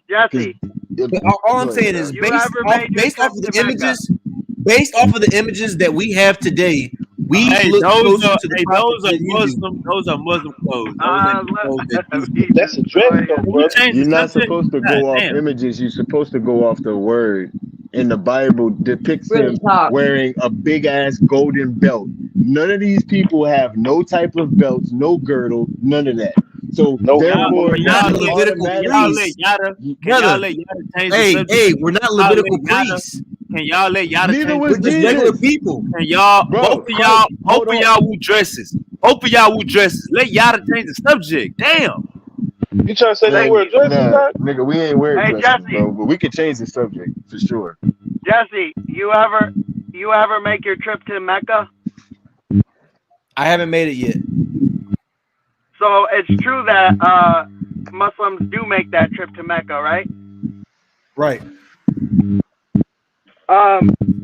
Because Jesse. But all go I'm ahead, saying is bro. You ever made your based off trip of to the Mecca? images that we have today, we Hey, look closer to the prophets those are than you do. Muslim. Those are Muslim clothes. Those ain't the clothes that Let Jesus me wore. That's a dress destroy though, his. Can we brother. change the You're not subject? supposed to God go off damn. images. You're supposed to go off the word. And the Bible depicts Real him talk. wearing a big ass golden belt. None of these people have no type of belts, no girdle, none of that. So No Y'all, camel. therefore, can We're not y'all you let Levitical can y'all automatically let priests, Yada brother. change the subject? Hey, we're not Y'all let Levitical Yada priests. can y'all let Yada neither change the We're was just subject? regular Jesus. people. And y'all Bro, Christ, both hold of on. y'all woo dresses. Both of y'all woo dresses. Let Yada change the subject. Damn. You trying to say they Thank Man, wear you. dresses, nah, huh? nigga, we ain't wear Hey, dresses, Jesse. bro. But we can change the subject for sure. Jesse, you ever make your trip to Mecca? I haven't made it yet. So it's true that Muslims do make that trip to Mecca, right? Right.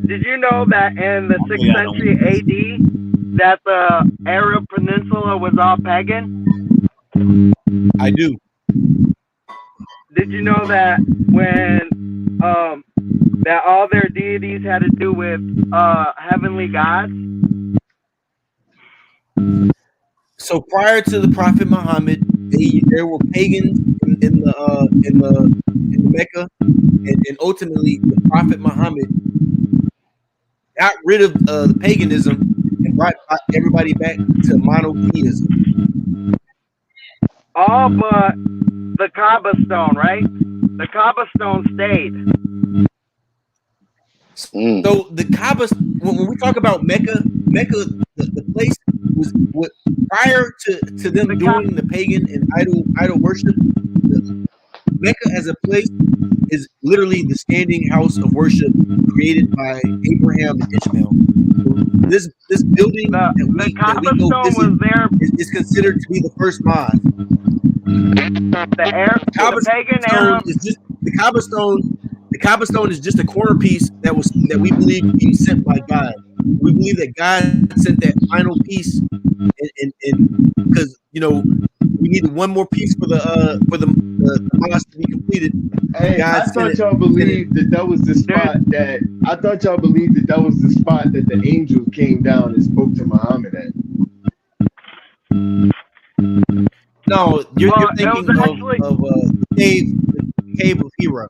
Did you know that in the I know 6th y'all don't century AD that the Arab Peninsula was all pagan? I do. Did you know that when that all their deities had to do with heavenly gods? So prior to the Prophet Muhammad, there were pagans in the Mecca, and ultimately the Prophet Muhammad got rid of the paganism and brought everybody back to monotheism. All but the Kaaba stone, right? The Kaaba stone stayed. So the Kaaba, when we talk about Mecca, the place was what prior to them doing the pagan and idol worship. Mecca as a place is literally the standing house of worship created by Abraham and Ishmael. This building that we go visit is considered to be the first mosque. The pagan Stone is just the Kaaba stone. The Kaaba stone is just a corner piece that we believe to be sent by God. We believe that God sent that final piece, and because we needed one more piece for the mosque to be completed. Hey, I thought y'all believed that was the spot that I thought y'all believed that was the spot that the angels came down and spoke to Muhammad at. No, you're thinking of the cave of Hira.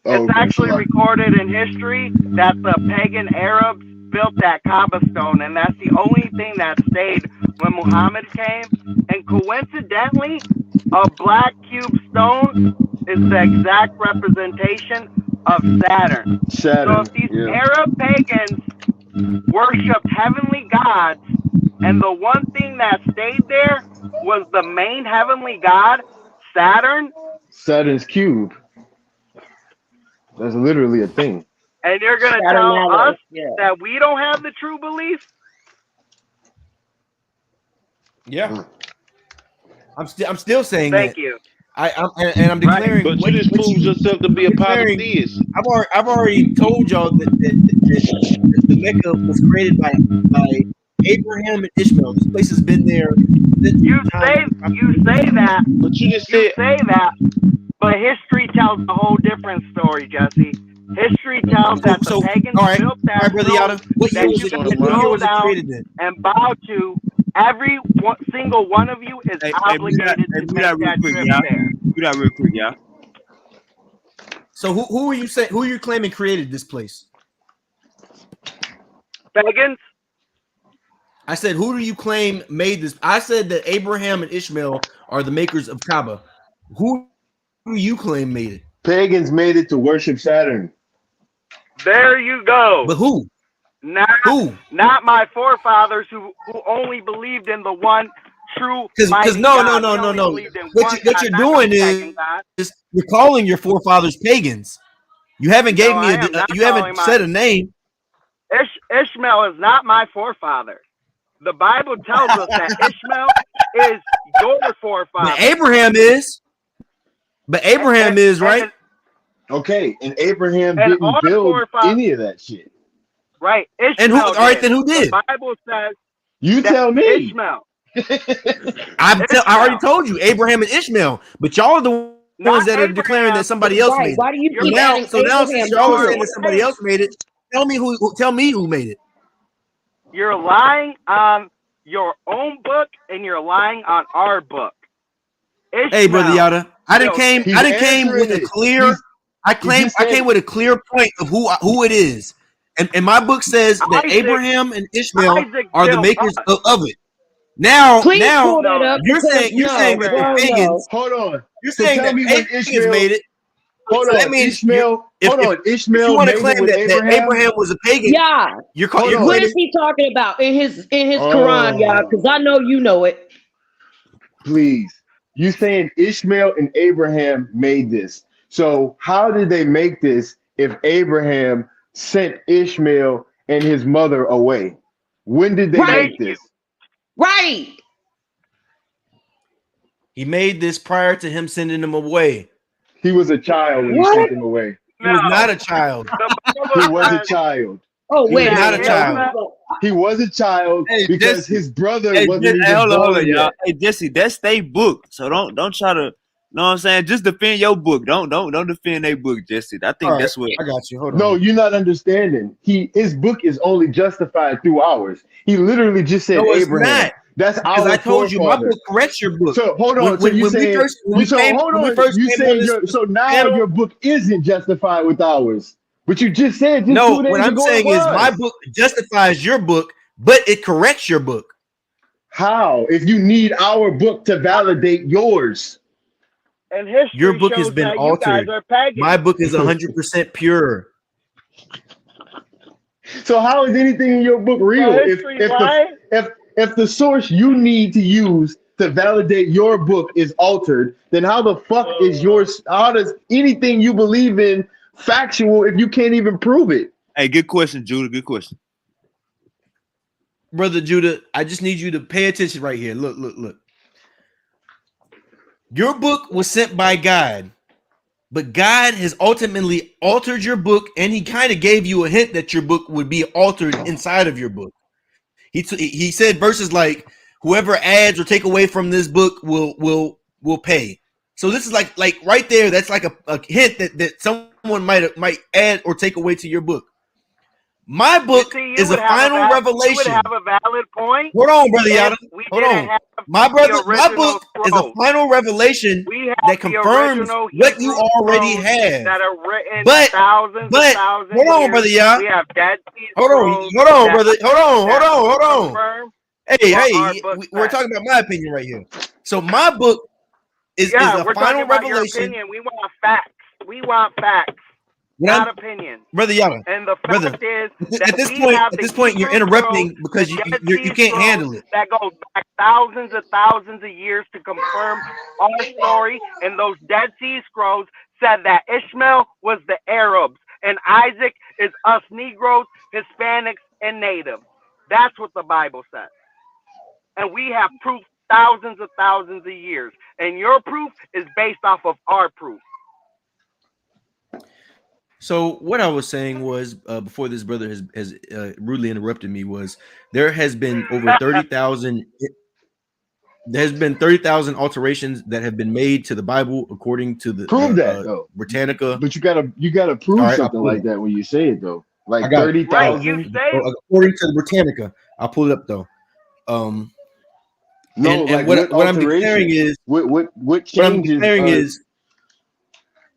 It's actually recorded in history that the pagan Arabs built that Kaaba stone, and that's the only thing that stayed when Muhammad came. And coincidentally, a black cube stone is the exact representation of Saturn. So if these Arab pagans worshipped heavenly gods, and the one thing that stayed there was the main heavenly god, Saturn. Saturn's cube. That's literally a thing. And you're going to tell us that we don't have the true belief? Yeah. I'm still saying Thank that. you. I'm declaring. But you just proved yourself to be a polytheist. I've already told y'all that the Mecca was created by Abraham and Ishmael. This place has been there. You say that. But you just say that. But history tells a whole different story, Jesse. History tells that the pagans built that stone what that you can go down and bow to. Every single one of you is obligated to make that trip there. Do that real quick, y'all. So who are you saying? Who are you claiming created this place? Pagans. I said, who do you claim made this? I said that Abraham and Ishmael are the makers of Kaaba. Who do you claim made it? Pagans made it to worship Saturn. There you go. But who? Not my forefathers who only believed in the one true. Because no. What you're doing is you're calling your forefathers pagans. You haven't gave me you haven't said a name. Ishmael is not my forefather. The Bible tells us that Ishmael is your forefather. But Abraham is. Right? Okay, and Abraham didn't build any of that shit. Right. Ishmael and who? All right, then who did? The Bible says. You tell me. Ishmael. I already told you, Abraham and Ishmael. But y'all are the ones that are declaring that somebody else made it. Why do you so now since y'all are saying that somebody else made it, tell me who made it. You're lying on your own book and you're lying on our book. Ishmael, hey, brother Yada, I didn't came with a clear. I came with a clear point of who it is, and my book says that Abraham and Ishmael are the makers of it. Now you're saying that the pagans. Hold on. You're saying that pagans made it. Hold on, that means Ishmael. Ishmael. If you want to claim that Abraham was a pagan, what is he talking about in his Quran, y'all? Because I know you know it. Please, you saying Ishmael and Abraham made this? So how did they make this if Abraham sent Ishmael and his mother away? When did they make this? Right. He made this prior to him sending them away. He was a child when he sent him away. He was not a child. He was a child. Oh, wait. He was not a child. He was a child because his brother wasn't even hold on, yet. y'all. Hey, Jesse, that's their book. So don't try to, know what I'm saying? Just defend your book. Don't defend their book, Jesse. I think that's what I got you. Hold on. No, you're not understanding. His book is only justified through ours. He literally just said Abraham. Not. That's our I told you my forefather. book corrects your book. So hold on. So now your book isn't justified with ours. But you just said just no. 2 days What I'm ago saying it is was. my book justifies your book, but it corrects your book. How? If you need our book to validate yours. And history Your book has shows been that altered. you guys are pagans. My book is 100% pure. So how is anything in your book real History lie? if the source you need to use to validate your book is altered, then how the fuck is yours? How does anything you believe in factual if you can't even prove it? Hey, good question, Judah. Good question. Brother Judah, I just need you to pay attention right here. Look. Your book was sent by God, but God has ultimately altered your book, and he kind of gave you a hint that your book would be altered inside of your book. He said verses like, whoever adds or take away from this book will pay. So this is like right there, that's like a hint that someone might add or take away to your book. My book is a final revelation. You would have a valid point. Hold on, Brother Yada. Hold on. My book is a final revelation that confirms what you already have. That are written but thousands hold on, Brother Yada. We have Dead Sea Hold on, brother. Hold on. Hey, we're talking about my opinion right here. So my book is a final revelation. We want facts. We want facts. Not opinion, Brother Yada. And the fact is at this point, you're interrupting because you can't handle it. That goes back thousands of years to confirm our story. And those Dead Sea Scrolls said that Ishmael was the Arabs and Isaac is us Negroes, Hispanics, and Natives. That's what the Bible says. And we have proof thousands of years. And your proof is based off of our proof. So what I was saying was, before this brother has rudely interrupted me, was there has been over 30,000. There's been 30,000 alterations that have been made to the Bible according to the Britannica. But you gotta prove something like that when you say it though. Like 30,000 according to the Britannica. I'll pull it up though. What I'm declaring is what changes.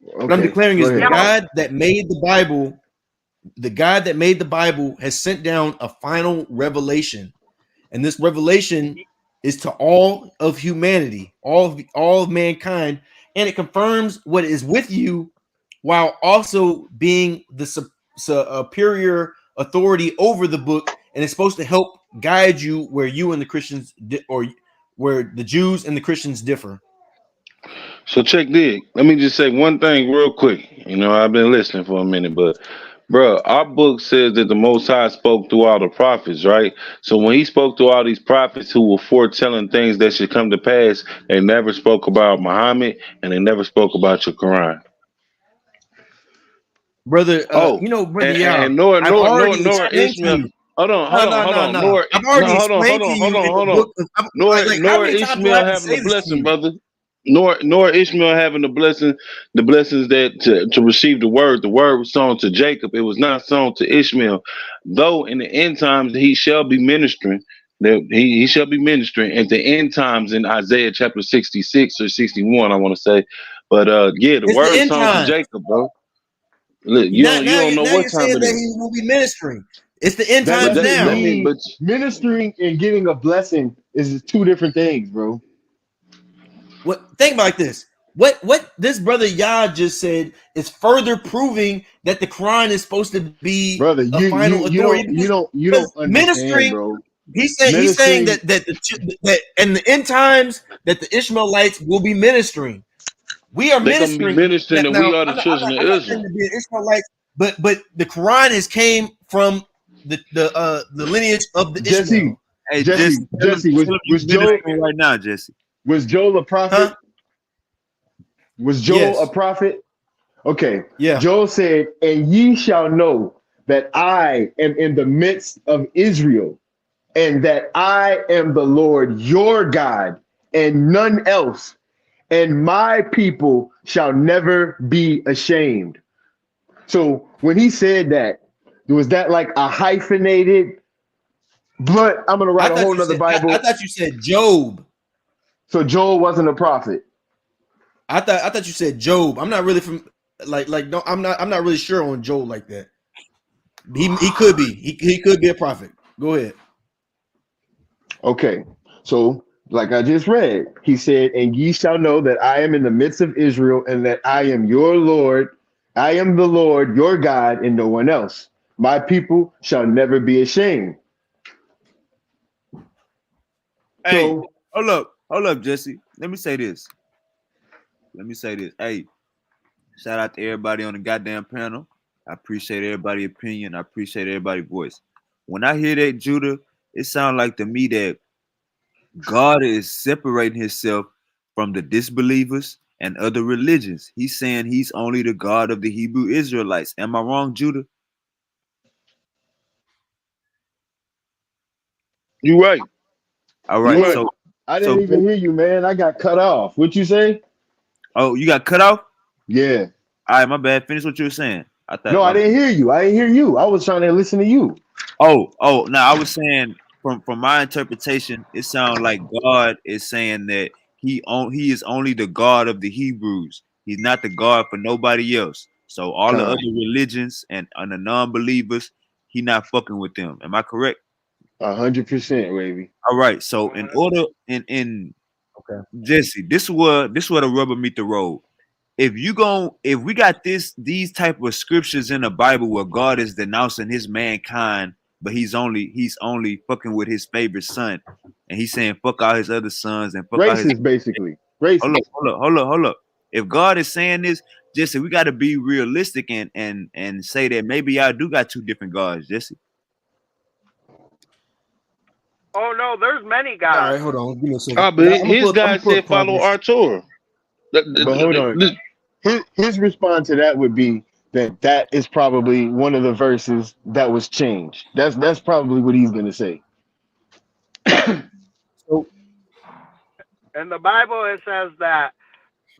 What I'm declaring is the God that made the Bible, has sent down a final revelation, and this revelation is to all of humanity, all of mankind, and it confirms what is with you, while also being the superior authority over the book, and it's supposed to help guide you where you and the Christians or where the Jews and the Christians differ. So check this. Let me just say one thing real quick. You know, I've been listening for a minute, but bro, our book says that the Most High spoke through all the prophets, right? So when he spoke to all these prophets who were foretelling things that should come to pass, they never spoke about Muhammad and they never spoke about your Quran. Brother, brother, and nor Ishmael. Hold on. Nor Ishmael having the blessing, brother. Nor Ishmael having the blessings that to receive the word. The word was sown to Jacob. It was not sown to Ishmael. Though in the end times he shall be ministering. He shall be ministering at the end times in Isaiah chapter 66 or 61, I want to say. But the word is sown to Jacob, bro. Look, you don't know what time it is. That he will be ministering. It's the end times now. But ministering and getting a blessing is two different things, bro. Think about this. What this brother Yah just said is further proving that the Quran is supposed to be brother, a final authority. You don't understand, bro. He's saying that in the end times that the Ishmaelites will be ministering. We are ministering. We are the children of Israel. Israelites, but the Quran has came from the lineage of the Ishmael. Hey, Jesse, was Joel right now, Jesse? Was Joel a prophet? Huh? Was Joel a prophet? Okay. Yeah. Joel said, "And ye shall know that I am in the midst of Israel, and that I am the Lord your God, and none else. And my people shall never be ashamed." So when he said that, was that like a hyphenated? But I'm gonna write a whole nother Bible. I thought you said Job. So Joel wasn't a prophet. I thought you said Job. I'm not really no. I'm not really sure on Job like that. He could be. He could be a prophet. Go ahead. Okay. So like I just read, he said, "And ye shall know that I am in the midst of Israel, and that I am your Lord, I am the Lord your God and no one else. My people shall never be ashamed. Hey, So hold up, Jesse. Let me say this. Hey, shout out to everybody on the goddamn panel. I appreciate everybody's opinion. I appreciate everybody's voice. When I hear that, Judah, it sounds like to me that God is separating himself from the disbelievers and other religions. He's saying he's only the God of the Hebrew Israelites. Am I wrong, Judah? You right. All You right. right. So I didn't even hear you, man. I got cut off. What'd you say? oh, you got cut off? Yeah. All right, my bad. Finish what you were saying. I thought No, I didn't hear you. I didn't hear you. I was trying to listen to you. Oh, now I was saying from my interpretation, it sounds like God is saying that he is only the God of the Hebrews. He's not the God for nobody else. So all the other Con. religions and the non-believers, he not fucking with them. Am I correct? 100%, Wavy. All right. So in order in Okay. Jesse, this is where the rubber meet the road. If we got these type of scriptures in the Bible where God is denouncing his mankind, but he's only fucking with his favorite son, and he's saying fuck all his other sons and fuck all his Racist, basically. Racist. hold up. If God is saying this, Jesse, we got to be realistic and say that maybe y'all do got two different gods, Jesse. Oh no, there's many All gods. right, hold on. Give me a second. Ah, I'm but gonna his guy pull up said follow Congress. our Torah. But hold on. His response to that would be that is probably one of the verses that was changed. That's probably what he's gonna say. So In the Bible, it says that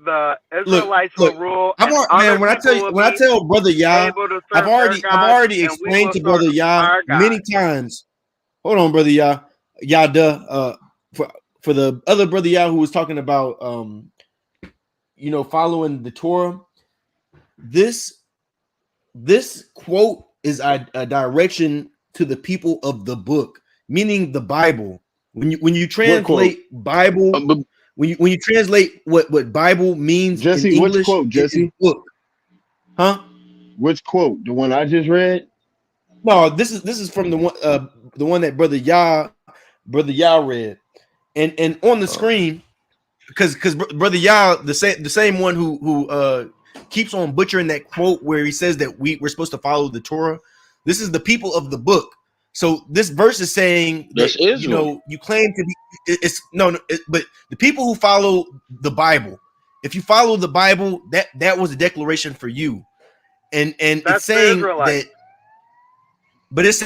the look, Israelites will rule, I've and already, other man. When people will I be tell brother Yah, able to I've serve their gods, already and we explained will to serve brother Yah our God. many times. Hold on, brother Yah, Yada. For the other brother Yah who was talking about following the Torah. This quote is a direction to the people of the book, meaning the Bible. When you What quote? translate Bible, when you translate what Bible means in Jesse, which English, quote, it is Jesse? book. Huh? Which quote? The one I just read? No, this is from the one that brother Yah read, and on the screen, because brother Yah, the same one who keeps on butchering that quote where he says that we're supposed to follow the Torah. This is the people of the book. So this verse is saying that That's Israel. you claim to be but the people who follow the Bible, if you follow the Bible, that was a declaration for you, and That's it's saying that, but it's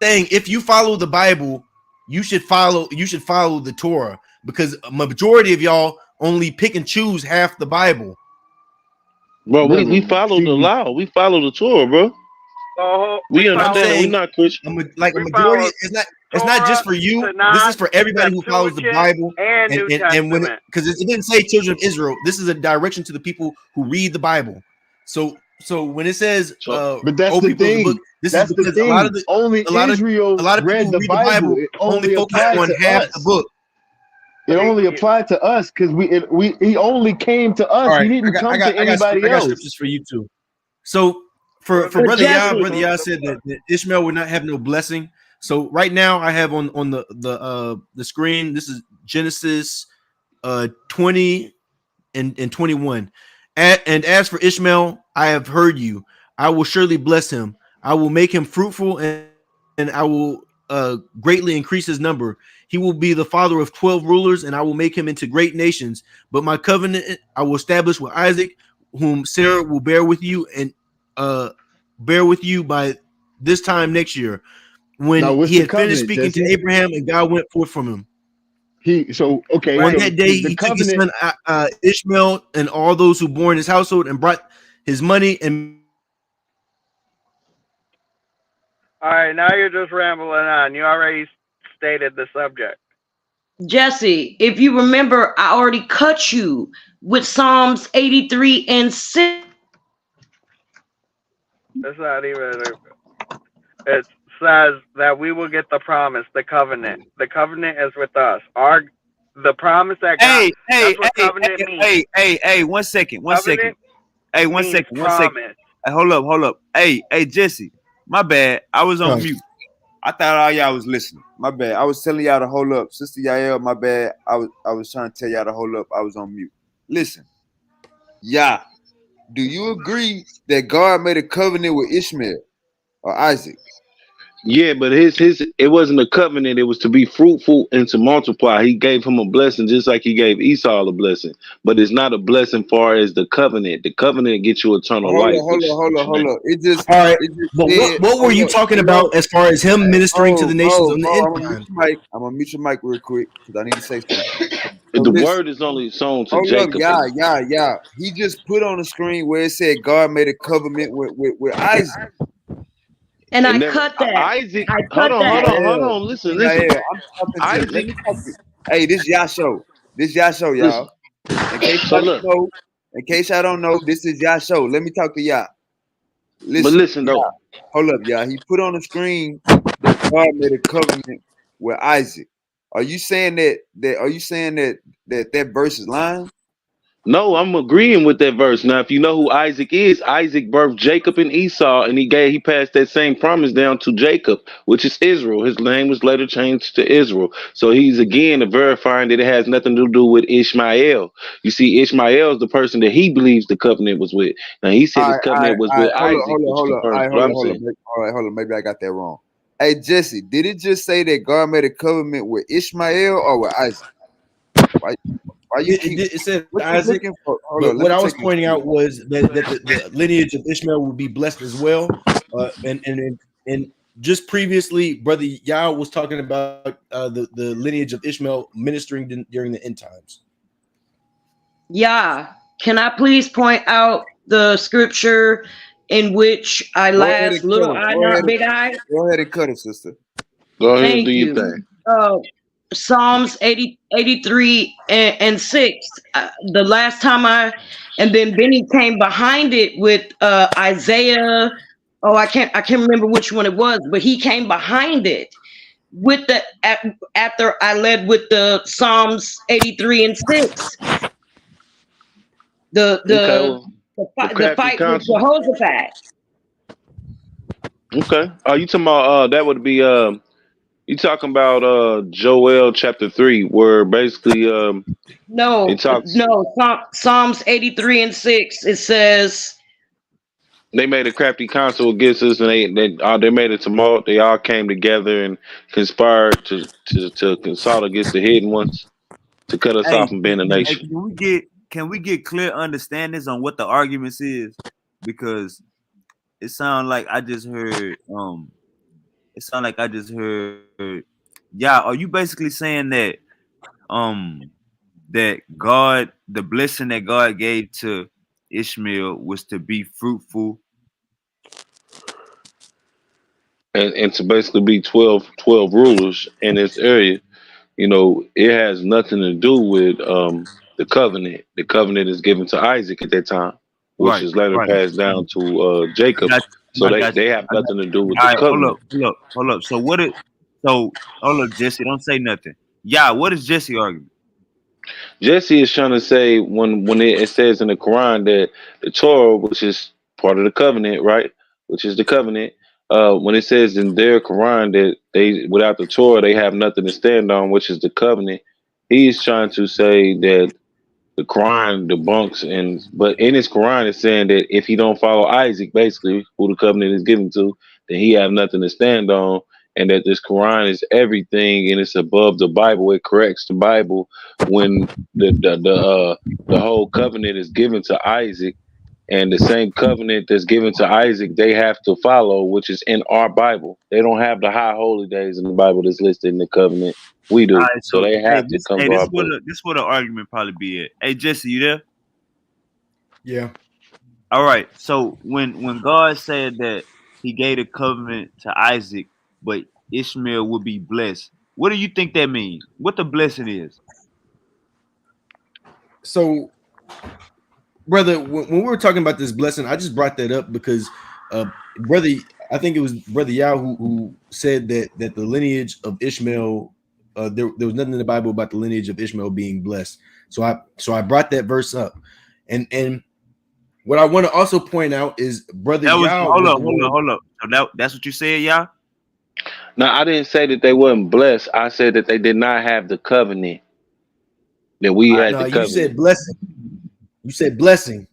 saying if you follow the Bible, you should follow the Torah, because a majority of y'all only pick and choose half the Bible. Bro, we Brother, follow the see, law. We follow the Torah, bro. So We But I'm understand that we're saying not Christian. like a we majority, follow it's not just Torah, for you. This is Tanakh, for everybody who follows the Septuagint, Bible. and New And when Testament. because it didn't say children of Israel, this is a direction to the people who read the Bible. So when it says but that's oh the people of the book, thing. this is That's the because a lot thing. of Only a lot Israel of people read who the read the Bible. Bible It only only focus applied on to half the us. book. It only applied to us because he only came to All us. He right, didn't come to I anybody got else. scriptures for you too. So for But brother Jesse, Yah said that Ishmael would not have no blessing. So right now I have on the screen, this is Genesis 20 and 21. And as for Ishmael, I have heard you. I will surely bless him. I will make him fruitful, and I will greatly increase his number. He will be the father of 12 rulers, and I will make him into great nations. But my covenant I will establish with Isaac, whom Sarah will bear with you, and bear with you by this time next year. Now, When what's he the had finished covenant, speaking to Jesse? Abraham, and God went forth from him. On So that day, the he took his covenant. son Ishmael and all those who bore in his household, and brought his money and. All right, now you're just rambling on. You already stated the subject. Jesse, if you remember, I already cut you with Psalms 83 and 6. It's not even. It says that we will get the promise, the covenant. The covenant is with us. The promise that God. That's what covenant means. Hey, 1 second. Covenant Hey, one means second. promise. Hey, hold up. Hey, Jesse, my bad. I was on Oh. mute. I thought all y'all was listening. My bad. I was telling y'all to hold up. Sister Yael, my bad. I was trying to tell y'all to hold up. I was on mute. Listen, do you agree that God made a covenant with Ishmael or Isaac? Yeah, but his it wasn't a covenant. It was to be fruitful and to multiply. He gave him a blessing just like he gave Esau a blessing. But it's not a blessing far as the covenant. The covenant gets you eternal life. Hold up. It just All right, but said, what were you talking hold up. about as far as him ministering to the nations on the end I'm gonna mute time? your mic. I'm gonna mute your mic real quick because I need to say something. So The listen, word is only sown to hold up, Jacob. yeah. He just put on the screen where it said God made a covenant with Isaac. And It I never cut that. Isaac. I Hold cut on. that. Listen. Yeah, I'm talking to. Let Isaac. me talk to. Hey, this y'all show. This y'all show, Listen. y'all. In case So y'all don't look. know, this is y'all show. Let me talk to y'all. But Listen, listen though. hold up, y'all. He put on the screen that God made a covenant with Isaac. Are you saying that verse is lying? No, I'm agreeing with that verse. Now, if you know who Isaac is, Isaac birthed Jacob and Esau, and he passed that same promise down to Jacob, which is Israel. His name was later changed to Israel. So he's again verifying that it has nothing to do with Ishmael. You see, Ishmael is the person that he believes the covenant was with. Now he said his covenant was with Isaac, which confirms what I'm saying. Hold up. Maybe I got that wrong. Hey, Jesse, did it just say that God made a covenant with Ishmael or with Isaac? Why you keep? It said What you Isaac, looking for? Hold but on, let what me I was take pointing you. out was that the lineage of Ishmael would be blessed as well. And just previously, Brother Yao was talking about the lineage of Ishmael ministering during the end times. Yeah. Can I please point out the scripture in which I Go ahead last and cut little it. I, not big I? Go ahead and cut it, sister. Go ahead and do Thank your you. thing. Psalms 83 and 6. The last time and then Benny came behind it with Isaiah. Oh, I can't remember which one it was, but he came behind it with after I led with the Psalms 83 and 6. Okay, The well, the crafty fight with conscience. Jehoshaphat. Okay. Oh, you talking about that would be you talking about Joel chapter 3, where basically it talks Psalms 83 and 6. It says, they made a crafty council against us, and they made a tumult. They all came together and conspired to consult against the hidden ones to cut us Hey, off from being a nation. can we get clear understandings on what the arguments is? Because it sounds like I just heard yeah, are you basically saying that God, the blessing that God gave to Ishmael was to be fruitful? And to basically be 12 rulers in this area. You know, it has nothing to do with the covenant. The covenant is given to Isaac at that time, which Right, is later right. passed down to Jacob. So I got they you. have nothing to do with All the right, covenant. hold up. So hold up, Jesse, don't say nothing. Yeah, what is Jesse arguing? Jesse is trying to say when it says in the Quran that the Torah, which is part of the covenant, right, which is the covenant, when it says in their Quran that they without the Torah they have nothing to stand on, which is the covenant, he's trying to say that the Quran debunks, but in his Quran it's saying that if he don't follow Isaac, basically who the covenant is given to, then he have nothing to stand on, and that this Quran is everything and it's above the Bible. It corrects the Bible when the whole covenant is given to Isaac, and the same covenant that's given to Isaac they have to follow, which is in our Bible. They don't have the high holy days in the Bible that's listed in the covenant. We All do, right, so so they have to come to this our is what book. the argument probably be at. Hey, Jesse, you there? Yeah. All right. So when God said that He gave a covenant to Isaac, but Ishmael would be blessed, what do you think that means? What the blessing is? So, brother, when we were talking about this blessing, I just brought that up because brother, I think it was Brother Yao who said that the lineage of Ishmael, there was nothing in the Bible about the lineage of Ishmael being blessed. So I brought that verse up, and What I want to also point out is Brother That was Yah hold was up, the hold up, one. hold up. So that's what you said, y'all? Now, I didn't say that they wasn't blessed. I said that they did not have the covenant. That we had No, the you said covenant. blessing. You said blessing.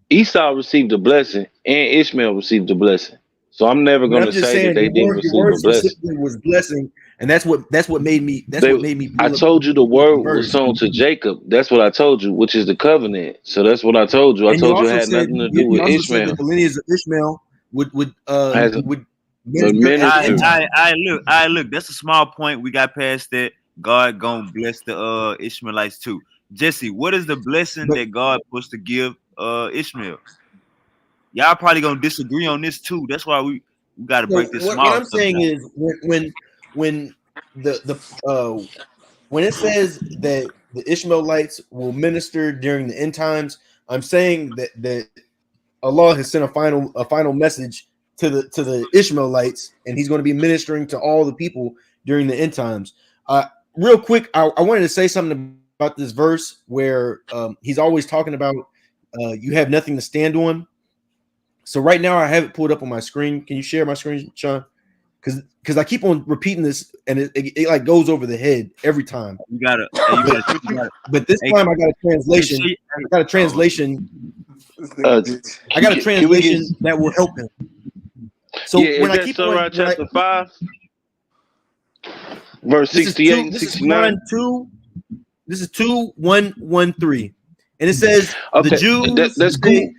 Esau received a blessing and Ishmael received a blessing. So I'm never I mean, going I'm to just say that saying they didn't your receive word a blessing. specifically was blessing, and that's what made me I pull up told you the word the was verse. sown to Jacob. That's what I told you, which is the covenant. So that's what I told you. I And you told you it also had said nothing to do with that Ishmael. the lineage of Ishmael would Has a minister at the end minister. time. Look. That's a small point. We got past that. God gonna bless the Ishmaelites too. Jesse, what is the blessing But that God supposed to give Ishmael? Y'all probably gonna disagree on this too. That's why we got to so break this what small I'm stuff saying down. is when when it says that the Ishmaelites will minister during the end times, I'm saying that Allah has sent a final message to the Ishmaelites, and He's going to be ministering to all the people during the end times. Real quick, I wanted to say something about this verse where He's always talking about you have nothing to stand on. So right now I have it pulled up on my screen. Can you share my screen, Sean? Because I keep on repeating this, and it like goes over the head every time. You gotta, But this time I got a translation. I got a translation. I got a Can we get? translation that will help him. So Yeah, is when I that keep on, Surah chapter 5, verse this is 68 and this is 69? Quran 2. This is 2113, and it says the Okay, Jews that's say cool.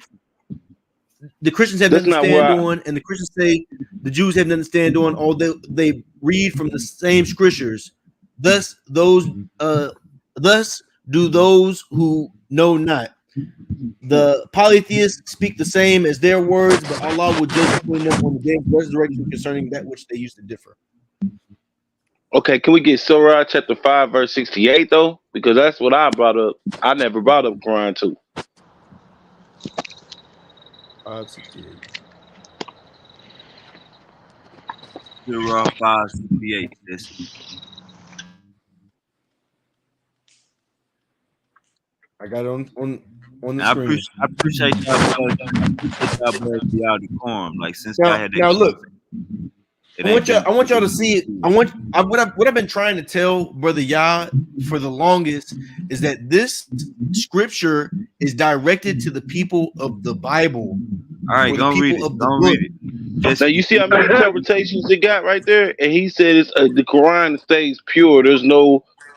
the Christians have That's nothing to not where stand I. on, and the Christians say the Jews have nothing to stand on. Although they read from the same scriptures, thus do those who know not. The polytheists speak the same as their words, but Allah will judge between them on the day of resurrection concerning that which they used to differ. Okay, can we get Surah chapter 5, verse 68 though? Because that's what I brought up. I never brought up Quran 2. 568. Surah 568. I got it on the I screen. appreciate y'all brothers be out decorum. Like since y'all had that Now look, it I ain't been. want y'all to see it. What I've been trying to tell Brother Yah for the longest is that this scripture is directed to the people of the Bible. All right, go read it. Of the Go book. read it. Now you see how many interpretations it got right there, and he said it's the Quran stays pure.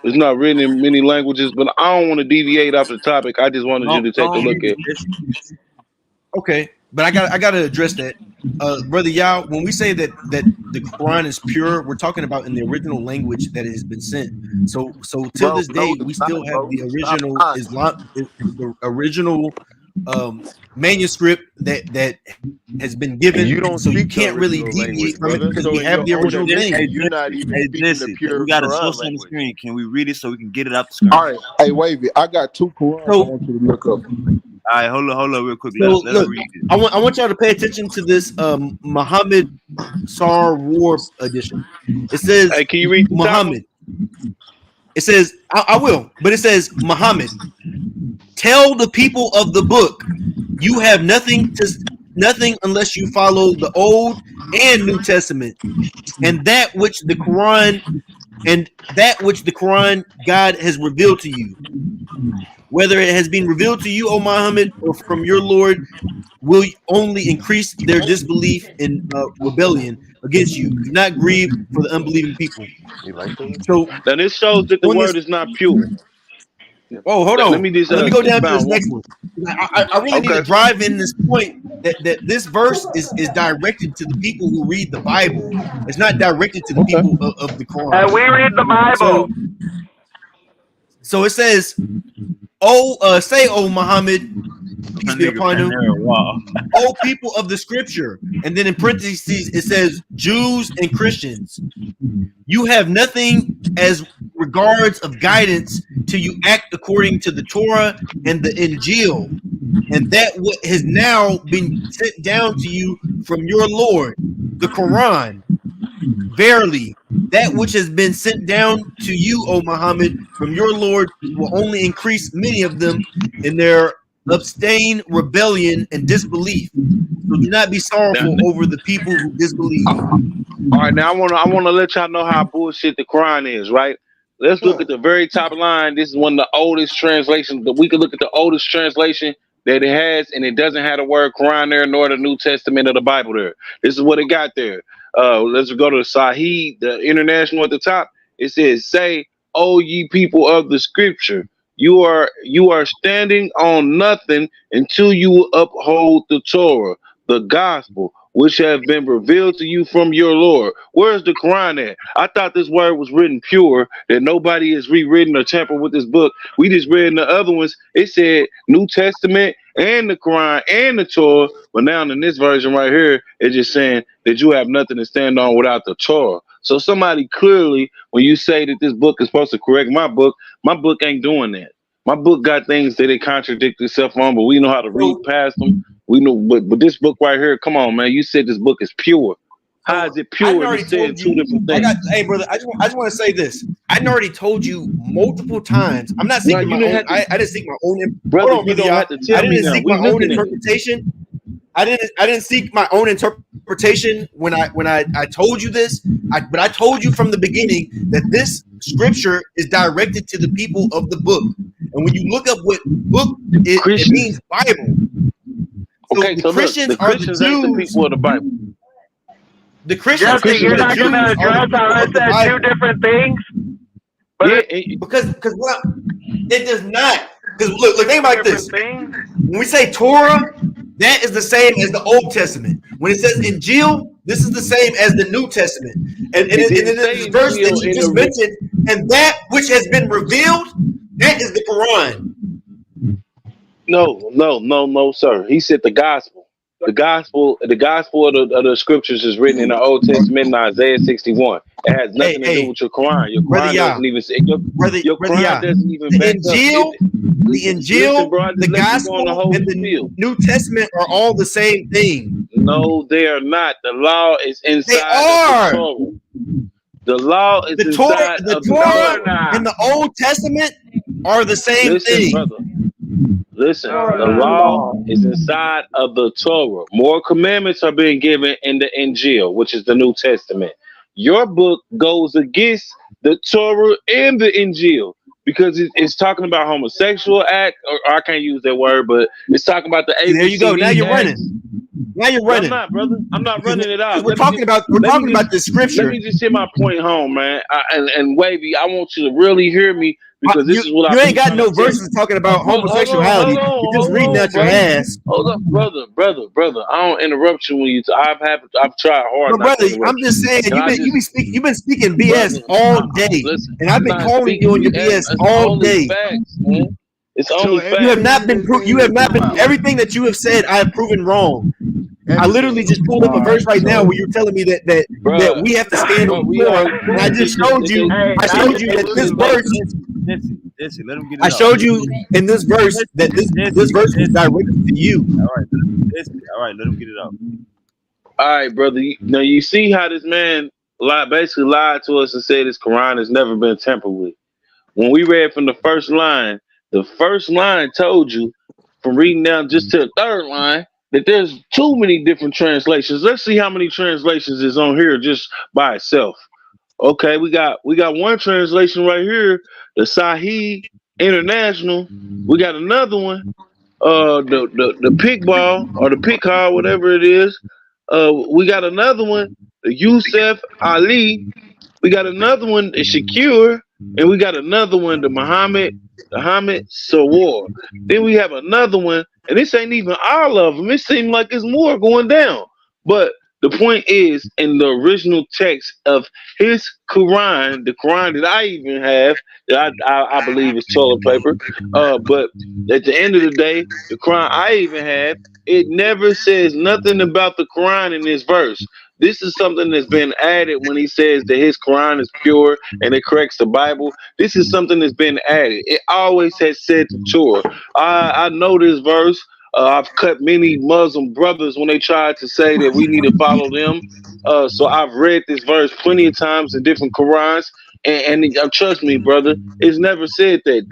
It's not written in many languages, but I don't want to deviate off the topic. I just wanted you to take a look at. Okay, but I got to address that, Brother Yao. When we say that the Quran is pure, we're talking about in the original language that it has been sent. So till Bro, this no, day, we it's still not, have bro. the Stop original lying. the original manuscript that has been given. You don't So you speak the can't really original deviate language, from it brother. because So we in have your the own original admission, manuscript. you're not even Hey speaking the Jesse, pure we got a Quran source on the language. screen. Can we read it so we can get it off the screen? All right, hey, Wavy, I got 2 Qurans I So want you to look up. All right, hold on, real quick. so Let look, him read it. I want y'all to pay attention to this Muhammad Sar War edition. It says Hey, can you read the top one? Muhammad. It says I will, but it says Muhammad. Tell the people of the book, you have nothing unless you follow the Old and New Testament, and that which the Quran God has revealed to you. Whether it has been revealed to you, O Muhammad, or from your Lord, will only increase their disbelief and rebellion against you. Do not grieve for the unbelieving people. You like those? So Now this shows that the on this, word is not pure. hold Let on. me just Let me go down to this expound one. next one. I really need to Okay. drive in this point that this verse is directed to the people who read the Bible. It's not directed to the Okay. people of the Quran. And we read the Bible. So it says, say, O Muhammad, peace be upon him, O people of the scripture. And then in parentheses, it says Jews and Christians. You have nothing as regards of guidance till you act according to the Torah and the Injil, and that what has now been sent down to you from your Lord, the Quran. Verily, that which has been sent down to you, O Muhammad, from your Lord will only increase many of them in their abstain rebellion and disbelief. So do not be sorrowful over the people who disbelieve. All right, now I wanna let y'all know how bullshit the Quran is, right? Let's look at the very top line. This is one of the oldest translations. We can look at the oldest translation that it has, and it doesn't have the word Quran there, nor the New Testament or the Bible there. This is what it got there. Let's go to Sahih, the international at the top. It says, "Say, O ye people of the Scripture, you are standing on nothing until you uphold the Torah, the gospel, which have been revealed to you from your Lord." Where's the Quran at? I thought this word was written pure, that nobody has rewritten or tampered with this book. We just read in the other ones, it said New Testament and the Quran and the Torah, but now in this version right here, it's just saying that you have nothing to stand on without the Torah. So somebody clearly, when you say that this book is supposed to correct my book ain't doing that. My book got things that it contradict itself on, but we know how to read past them. We know, but this book right here, come on, man. You said this book is pure. How is it pure? I already told two different things. Hey, brother, I just want to say this. I already told you multiple times. I'm not seeking my own. I didn't seek my own. Brother, hold on, brother, have to tell I didn't seek my own interpretation. interpretation. I didn't seek my own interpretation when I told you this. But I told you from the beginning that this scripture is directed to the people of the book. And when you look up what book it means, Bible. Okay, so Christians the Christians ain't the people of the Bible. The Christians, Jesse, you're not going to address how I said two different things? But because it does not. Because look, think about this. When we say Torah, that is the same as the Old Testament. When it says Injil, this is the same as the New Testament. And in this verse that you just mentioned, and that which has been revealed, that is the Quran. No, sir. He said the gospel. The gospel of the scriptures is written in the Old Testament in Isaiah 61. It has nothing to do with your Quran. Your Quran doesn't even say your Quran doesn't even back Injil, the Injil, the gospel, and the New Testament are all the same thing. No, they are not. The law is inside of the Torah. The law is inside of the Torah. And the Old Testament are the same thing. Brother. Listen, the law is inside of the Torah. More commandments are being given in the Injil, which is the New Testament. Your book goes against the Torah and the Injil because it's talking about homosexual act, or I can't use that word, but it's talking about the ABCD. There you go. Now you're running. Now you're running. I'm not, brother. I'm not running it out. We're talking about the scripture. Let me just hit my point home, man. And Wavy, I want you to really hear me because this is what you ain't got no verses talking about homosexuality. You're just reading out your ass. Hold up, brother. I don't interrupt you when you. I've tried hard. But brother, I'm just saying you've been speaking BS all day, and I've been calling you on your BS all day. Facts, man. It's only facts. You have not been. Everything that you have said, I have proven wrong. I literally just pulled up a verse right now where you're telling me that we have to stand on the Torah, and I just showed you. I showed you that this verse. Jesse, let him get it I showed you in this verse that this verse is directed to you. All right, let him get it out. All right, brother. Now you see how this man basically lied to us and said his Quran has never been tampered with. When we read from the first line told you from reading down just to the third line that there's too many different translations. Let's see how many translations is on here just by itself. Okay, we got one translation right here, the Sahih International. We got another one, the pick ball or the pick hall, whatever it is. We got another one, the Yusuf Ali. We got another one, the Shakir, and we got another one, the Muhammad Sawar. Then we have another one, and this ain't even all of them. It seems like it's more going down. But the point is, in the original text of his Quran, the Quran that I even have, that I believe is toilet paper, but at the end of the day, the Quran I even have, it never says nothing about the Quran in this verse. This is something that's been added when he says that his Quran is pure and it corrects the Bible. This is something that's been added. It always has said the Torah. I know this verse. I've cut many Muslim brothers when they tried to say that we need to follow them. So I've read this verse plenty of times in different Qurans. And trust me, brother, it's never said that.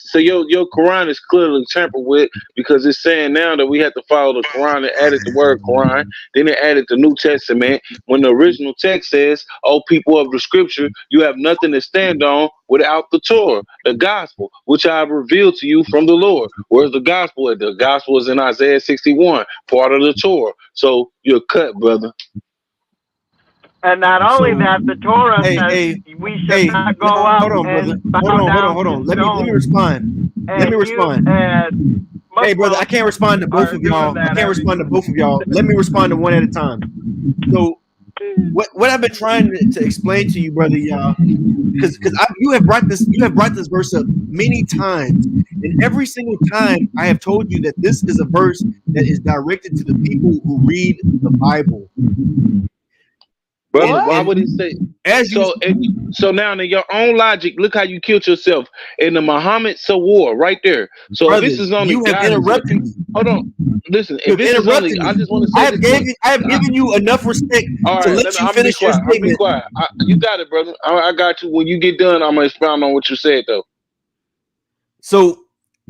So your Quran is clearly tampered with because it's saying now that we have to follow the Quran. It added the word Quran, then it added the New Testament. When the original text says, "Oh, people of the Scripture, you have nothing to stand on without the Torah, the Gospel, which I have revealed to you from the Lord." Where's the Gospel at? The Gospel is in Isaiah 61, part of the Torah. So you're cut, brother. And not only that, the Torah says we should not go up hold on, brother. and bow down Hold to on. Let me stones. respond. And you and Hey, brother, I can't respond to both of y'all. I can't respond to both of y'all. Let me respond to one at a time. So, what I've been trying to explain to you, brother, y'all, because you have brought this verse up many times, and every single time I have told you that this is a verse that is directed to the people who read the Bible. Brother, why would he say so now in your own logic, look how you killed yourself in the Muhammad war right there. So brother, if this is only you have interrupted me. Hold on. Listen, if this is only I just want to say I have given you enough respect to let you finish your statement. Be quiet. You got it, brother. I got you. When you get done, I'm gonna expound on what you said though. So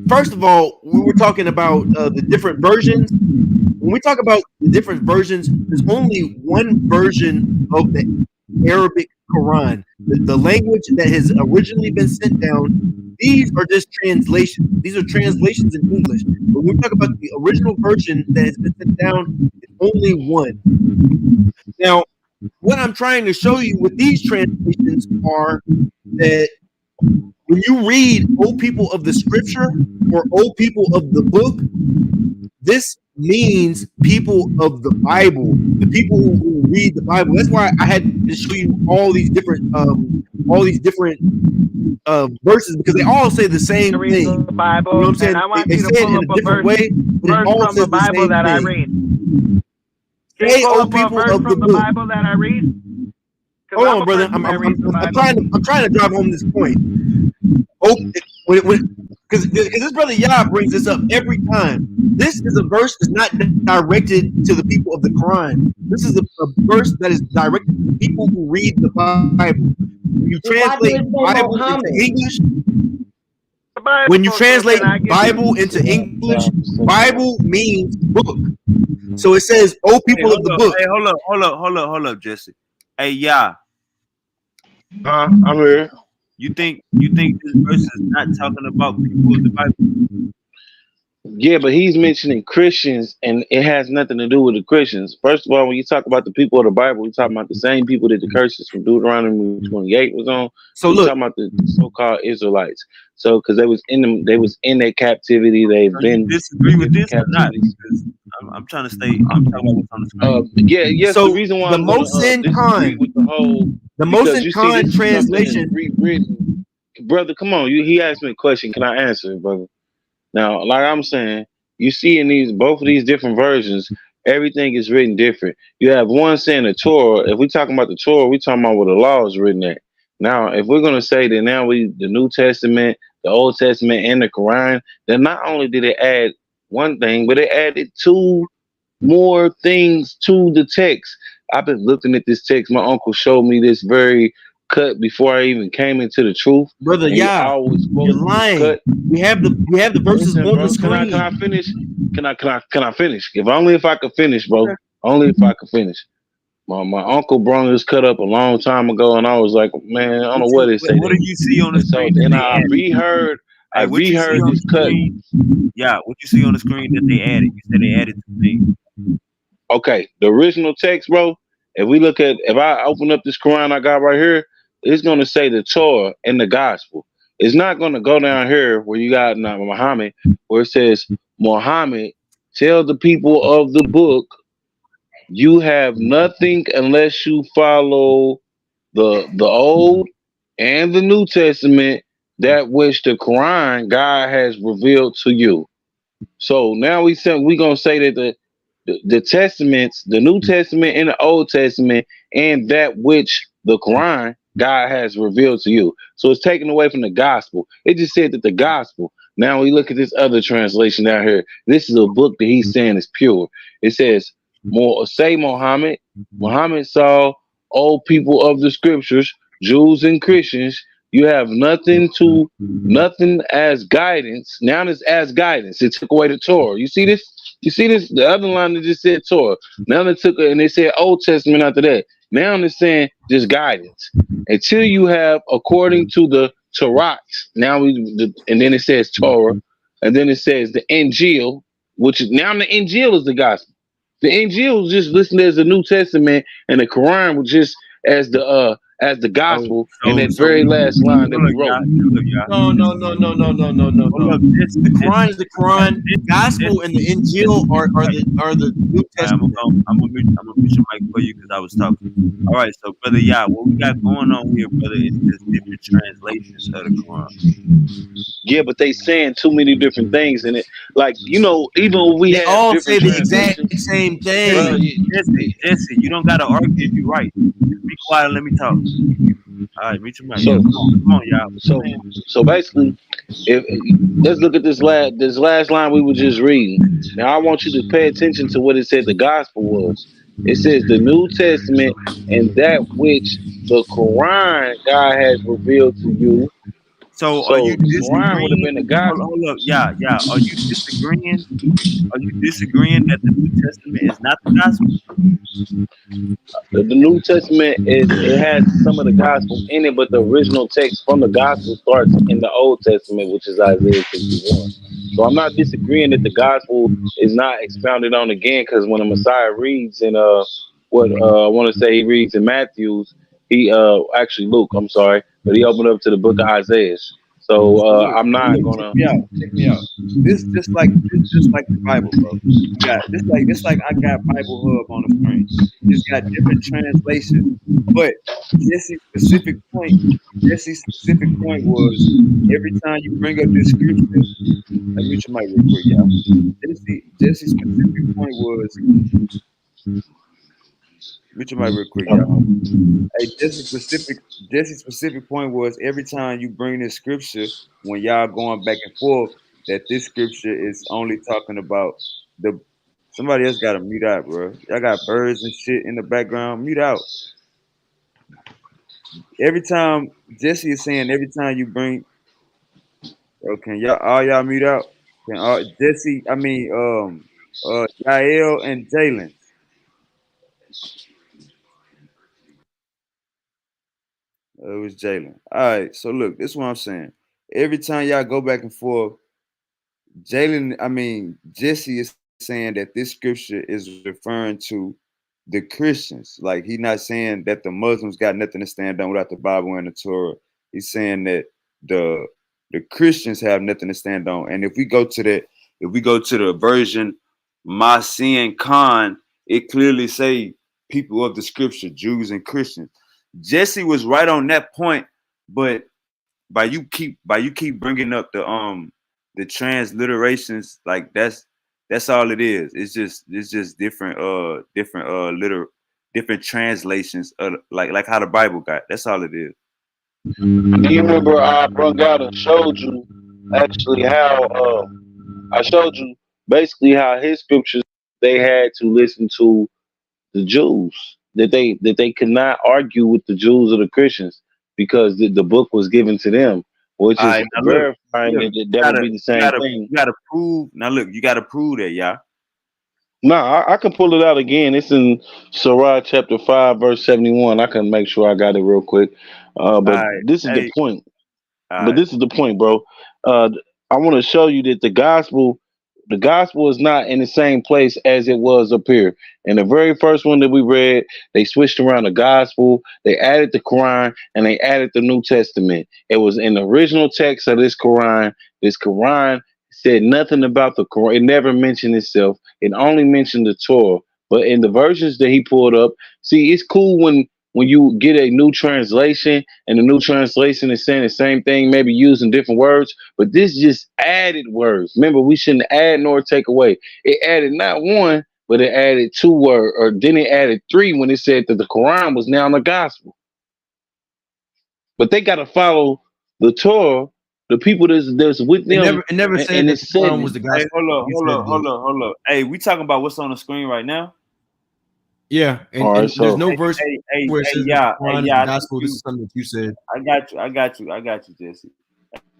first of all, we were talking about the different versions. When we talk about the different versions, there's only one version of the Arabic Quran. The language that has originally been sent down, these are just translations. These are translations in English. But when we talk about the original version that has been sent down, it's only one. Now, what I'm trying to show you with these translations are that when you read "O people of the Scripture" or "O people of the book," this means people of the Bible, the people who read the Bible. That's why I had to show you all these different verses, because they all say the same thing. The Bible, you know what I'm saying? and I want They you say to it pull in up a different way, but it all from says the Bible the same that I thing. read. Can Hey, you pull O up a people verse of the from the book. Bible that I read? Hold on, brother. I'm trying to drive home this point. Oh, because this brother Yah brings this up every time. This is a verse that's not directed to the people of the Quran. This is a verse that is directed to the people who read the Bible. When you translate Bible into English, Bible means book. So it says, "Oh, people of the book." Hey, hold up, Jesse. Hey, yeah. I'm here. You think this verse is not talking about people of the Bible? Yeah, but he's mentioning Christians, and it has nothing to do with the Christians. First of all, when you talk about the people of the Bible, we're talking about the same people that the curses from Deuteronomy 28 was on. So we're talking about the so-called Israelites. So, because they was in their captivity, they've been. You disagree with this or not? Because I'm trying to stay. I'm talking about what's on the screen. Yes. So the reason why the I'm gonna disagree with the whole translation rewritten, brother. Come on, he asked me a question. Can I answer it, brother? Now, like I'm saying, you see in both of these different versions, everything is written different. You have one saying the Torah. If we're talking about the Torah, we're talking about where the law is written at. Now, if we're gonna say that now the New Testament, the Old Testament, and the Quran, then not only did it add one thing, but it added two more things to the text. I've been looking at this text. My uncle showed me this very cut before I even came into the truth. Brother, yeah, you're lying. We have the verses on the screen. Can I finish? Can I finish? Only if I could finish, bro. Yeah. Only if I could finish. My uncle brought this cut up a long time ago, and I was like, man, I don't know what it said. What do you see on the screen? And I reheard. I reheard this cut. Yeah, what you see on the screen that they added? You said they added two things. Okay, the original text, bro. If I open up this Quran I got right here, it's gonna say the Torah and the Gospel. It's not gonna go down here where you got Muhammad, where it says, Muhammad, tell the people of the book, you have nothing unless you follow the Old and the New Testament, that which the Quran God has revealed to you. So now we're gonna say that the Testaments, the New Testament and the Old Testament, and that which the Quran God has revealed to you. So it's taken away from the gospel. It just said that the gospel. Now we look at this other translation down here. This is a book that he's saying is pure. It says, Muhammad saw, O people of the scriptures, Jews and Christians. You have nothing as guidance. Now it's as guidance. It took away the Torah. You see this? You see this? The other line that just said Torah. Now they took it and they said Old Testament after that. Now they're saying just guidance. Until you have according to the Torah. And then it says Torah, and then it says the Injil, which is now the Injil is the gospel. The Injil was just listed as the New Testament, and the Quran was just as the gospel in that very last line that we wrote. No. The Quran is the Quran. Gospel and the Injil are the New Testament. I'm gonna mute your mic for you because I was talking. All right, so brother, what we got going on here, brother, is just different translations of the Quran. Yeah, but they saying too many different things in it. Like, even when we they all say the exact same thing. Bro, Jesse, you don't gotta argue if you're right. Just be quiet and let me talk. All right, mute your mic. So, come on, y'all. So basically, let's look at this last line we were just reading. Now I want you to pay attention to what it said the gospel was. It says the New Testament and that which the Quran God has revealed to you. So are you Quran would have been the gospel. Hold up, Are you disagreeing? Are you disagreeing that the New Testament is not the gospel? The New Testament it has some of the gospel in it, but the original text from the gospel starts in the Old Testament, which is Isaiah 61. So I'm not disagreeing that the gospel is not expounded on again, because when the Messiah reads in I want to say he reads in Matthew's, he actually Luke, I'm sorry, but he opened up to the book of Isaiah. So I'm not gonna check me out. This just like the Bible, bro. You got this like I got Bible Hub on the screen. It's got different translations, but Jesse's specific point was every time you bring up this scripture. Let me mute your mic real quick, y'all. Jesse's specific point was. Mute your mic real quick, y'all. Hey, Jesse's specific point was every time you bring this scripture, when y'all going back and forth, that this scripture is only talking about somebody else got to mute out, bro. Y'all got birds and shit in the background. Mute out. Every time Jesse is saying, every time you bring, can y'all mute out? Can Jesse? I mean, Yael and Jalen. It was Jalen. All right, so look, this is what I'm saying. Every time y'all go back and forth, Jesse is saying that this scripture is referring to the Christians. Like, he's not saying that the Muslims got nothing to stand on without the Bible and the Torah. He's saying that the Christians have nothing to stand on. And if we go to the version Masin Khan, it clearly say people of the scripture, Jews and Christians. Jesse was right on that point, but by you keep bringing up the transliterations, like that's all it is. It's just different different translations of like how the Bible got. That's all it is. Do you remember I brought out and showed you actually how I showed you basically how his scriptures they had to listen to the Jews, that they could not argue with the Jews or the Christians because the book was given to them, which is verifying that would be the same thing. You gotta prove. Now look, you gotta prove that, y'all. No, I can pull it out again. It's in Surah chapter 5, verse 71. I can make sure I got it real quick. But this is the point. But this is the point, bro. I want to show you that the gospel is not in the same place as it was up here. In the very first one that we read, they switched around the gospel, they added the Quran, and they added the New Testament. It was in the original text of this Quran. This Quran said nothing about the Quran. It never mentioned itself. It only mentioned the Torah. But in the versions that he pulled up, see, it's cool when you get a new translation and the new translation is saying the same thing, maybe using different words, but this just added words. Remember, we shouldn't add nor take away. It added not one, but it added 2 words, or then it added 3 when it said that the Quran was now the gospel. But they got to follow the Torah, the people that's with them. It never said that the Quran was the gospel. Hey, hold up. Hey, we talking about what's on the screen right now? Yeah, All right, and there's so no verse where it says that the Quran is the I think gospel. This is something that you said. I got you, Jesse.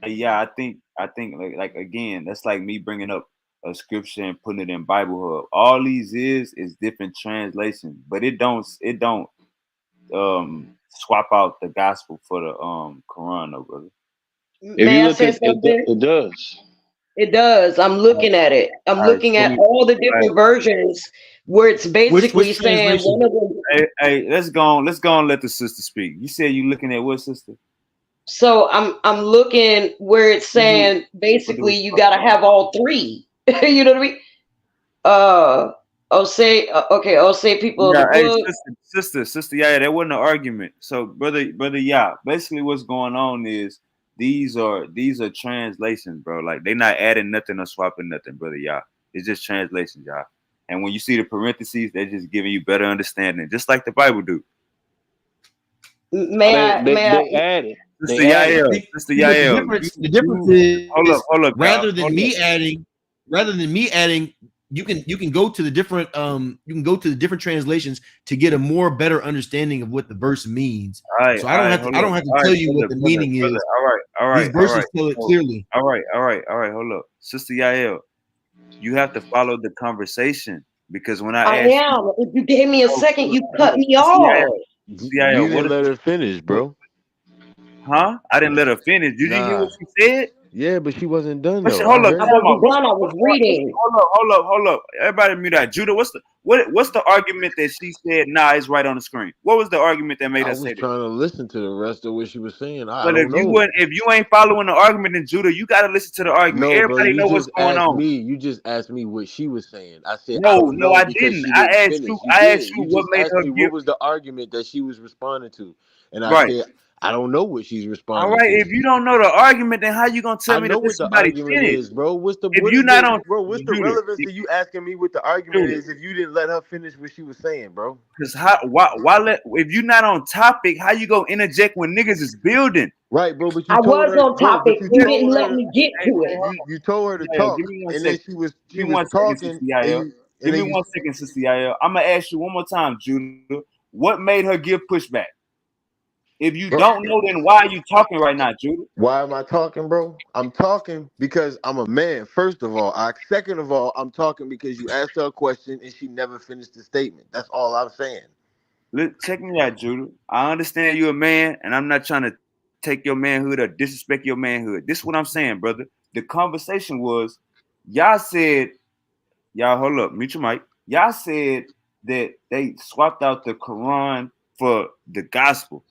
Yeah, I think like again, that's like me bringing up a scripture and putting it in Bible Hub. All these is different translations, but it don't swap out the gospel for the Quran, though, brother. if May you I look say at it, something? it does. It does. I'm looking at it. I'm All right, looking show at me. all the All right, different versions where it's basically Which saying translation? one of them. hey, let's go and let the sister speak. You said you looking at what, sister? So I'm looking where it's What do saying basically we you gotta have all three. You know what I mean? I'll say people of the Yeah, hey, book. sister, yeah, that wasn't an argument. So, brother, yeah, basically what's going on is these are translations, bro. Like they not adding nothing or swapping nothing, brother, yeah. It's just translations, y'all. And when you see the parentheses, they're just giving you better understanding, just like the Bible do. May I may I They added. Sister They added. Yael, Sister Because the Yael, difference is hold up, y'all. rather than me adding, you can go to the different translations to get a more better understanding of what the verse means. All right, So I don't have to tell you what the meaning is. All right, These verses tell it clearly. All right. Hold up, Sister Yael. You have to follow the conversation because when I I asked you, am. If you gave me a second, you cut me Sister off. Yael, You didn't let her finish, bro. huh? I didn't let her finish. You didn't hear Nah. what she said? Yeah, but she wasn't done What's though. I hold up, I heard time her. out. wasn't done. I was reading. Hold up. Everybody mute that. Judah, what's the argument that she said, nah, it's right on the screen? What was the argument that made I her was say that? trying to listen to the rest of what she was saying. I Well, don't know. if you ain't following the argument in Judah, you gotta listen to the argument. No, bro, Everybody you know what's just going asked on. me. You just asked me what she was saying. I said I No, don't know I because didn't. she didn't finish. You I asked did. you You what just made asked her me give what was the argument that she was responding to, and I right. said I don't know what she's All responding right, to. if you don't know the argument, then how you gonna tell I me to know let what the somebody argument finish? is, bro. If you not on What's the Judah, relevance of you asking me what the argument Judah, is if you didn't let her finish what she was saying, bro? because why let if you not on topic, how you gonna interject when niggas is building? Right, bro. But you I told was her, on bro. topic. But you You told didn't let her. me get to it. You told her to Yeah, give talk, me one and then second. she Give me was 1 second, talking, Sister Yael. Give me then you 1 second, Sister Yael. I'm gonna ask you one more time, Judah. What made her give pushback? If you bro, don't know, then why are you talking right now, Judah? why am I talking, bro? I'm talking because I'm a man. First of all, second of all, I'm talking because you asked her a question and she never finished the statement. That's all I'm saying. Look, check me out, Judah. I understand you're a man, and I'm not trying to take your manhood or disrespect your manhood. This is what I'm saying, brother. The conversation was, y'all said, y'all hold up, mute your mic. Y'all said that they swapped out the Quran for the gospel.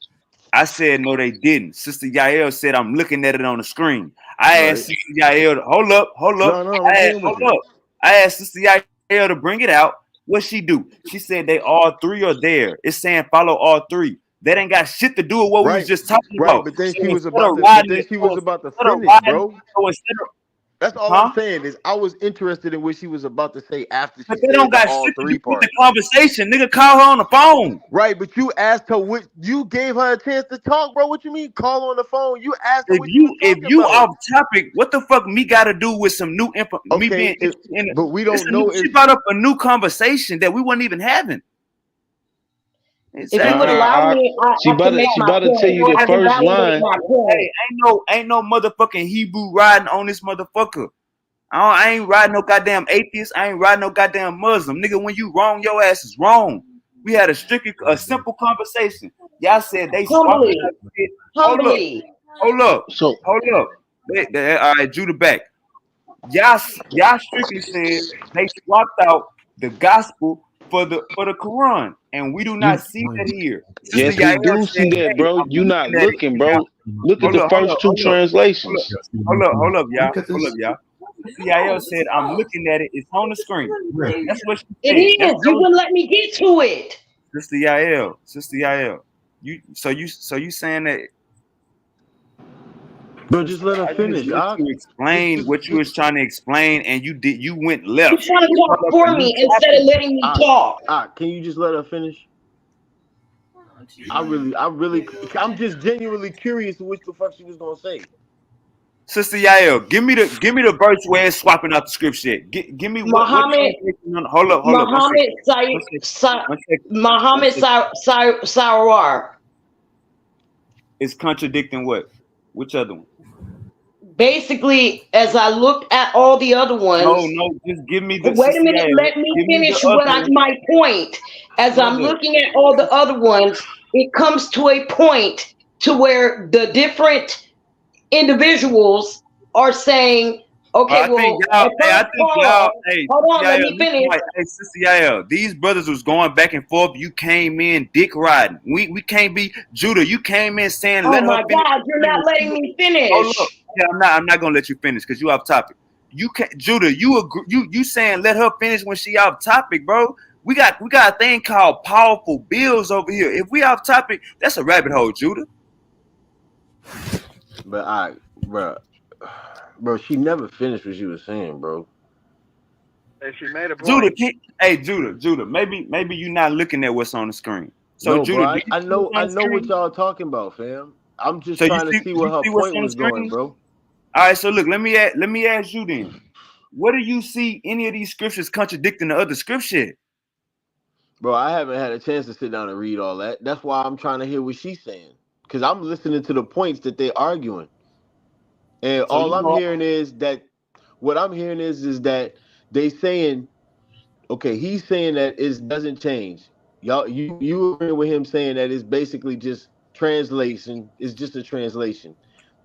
I said no, they didn't. Sister Yael said I'm looking at it on the screen. I Right? asked Sister Yael, hold up. No, I'm agreeing with you. I asked Sister Yael to bring it out. What she do? She said they all three are there. It's saying follow all three. That ain't got shit to do with what we was Right, just talking right. about. But then So she was instead of about to. But riding then it, she was about to instead of finish, riding, bro. so instead of That's all I'm huh? saying is I was interested in what she was about to say after But she they don't said the got all shit to do three with the part. conversation. Nigga, call her on the phone. Right, but you asked her what you gave her a chance to talk, bro. What you mean call on the phone? You asked her what she was If talking you about. off topic, what the fuck me got to do with some new info? Me being Okay, interested in it. but we It's don't a new. know She if brought up a new conversation that we weren't even having. If you would Exactly. allow me, I can make She my about to tell point. you the I can first validate line. my point. Hey, ain't no motherfucking Hebrew riding on this motherfucker. I ain't riding no goddamn atheist. I ain't riding no goddamn Muslim. Nigga, when you wrong, your ass is wrong. We had a simple conversation. Y'all said they swapped Humbly, out shit. Hold up. humbly. Hold up. So Hold up. All right, Judah back. Y'all strictly said they swapped out the gospel for the Quran, and we do not You see that here. Sister yes, we Yair do said, see that, "Hey, bro. I'm You not looking at it looking, now." bro. Look at the first two translations. Hold up, y'all. Hold up, y'all. Sister Yair said, "I'm looking at it. It's on the screen." That's what she It said. is. You wouldn't let me get to it. Sister Yael. You saying that? bro, just let her I just finish. let you explain what you was trying to explain, and you went You're left. trying to You brought talk up a for new me instead topic. of letting me talk. Can you just let her finish? I'm just genuinely curious to what the fuck she was gonna say. Sister Yael, give me the verse where it's swapping out the scripture. Give me what Muhammad, translation? Hold up. Muhammad, One second. Muhammad Sarawar. It's contradicting what? Which other one? Basically, as I looked at all the other ones. No, just give me the. Wait a minute, let me finish my point. As I'm looking at all the other ones, it comes to a point to where the different individuals are saying, okay, I think y'all. Hey, hold on, let me Yael, finish. hey, Sister Yael, these brothers was going back and forth. You came in dick riding. We can't be Judah. You came in saying, "Oh my God, you're not letting me finish." Oh look, yeah, I'm not gonna let you finish because you off topic. You can't, Judah. You saying let her finish when she off topic, bro? We got a thing called powerful bills over here. If we off topic, that's a rabbit hole, Judah. But bro, she never finished what she was saying, bro. And she made a point. Judah. Maybe you're not looking at what's on the screen. So No, Judah, bro, I know what y'all talking about, fam. I'm just trying to see where her point was going, bro. All right, so look, let me ask you then. What do you see any of these scriptures contradicting the other scripture? Bro, I haven't had a chance to sit down and read all that. That's why I'm trying to hear what she's saying. Because I'm listening to the points that they're arguing. And So all I'm hearing is that that they saying, okay, he's saying that it doesn't change. Y'all, you agree with him saying that it's basically just translation. It's just a translation.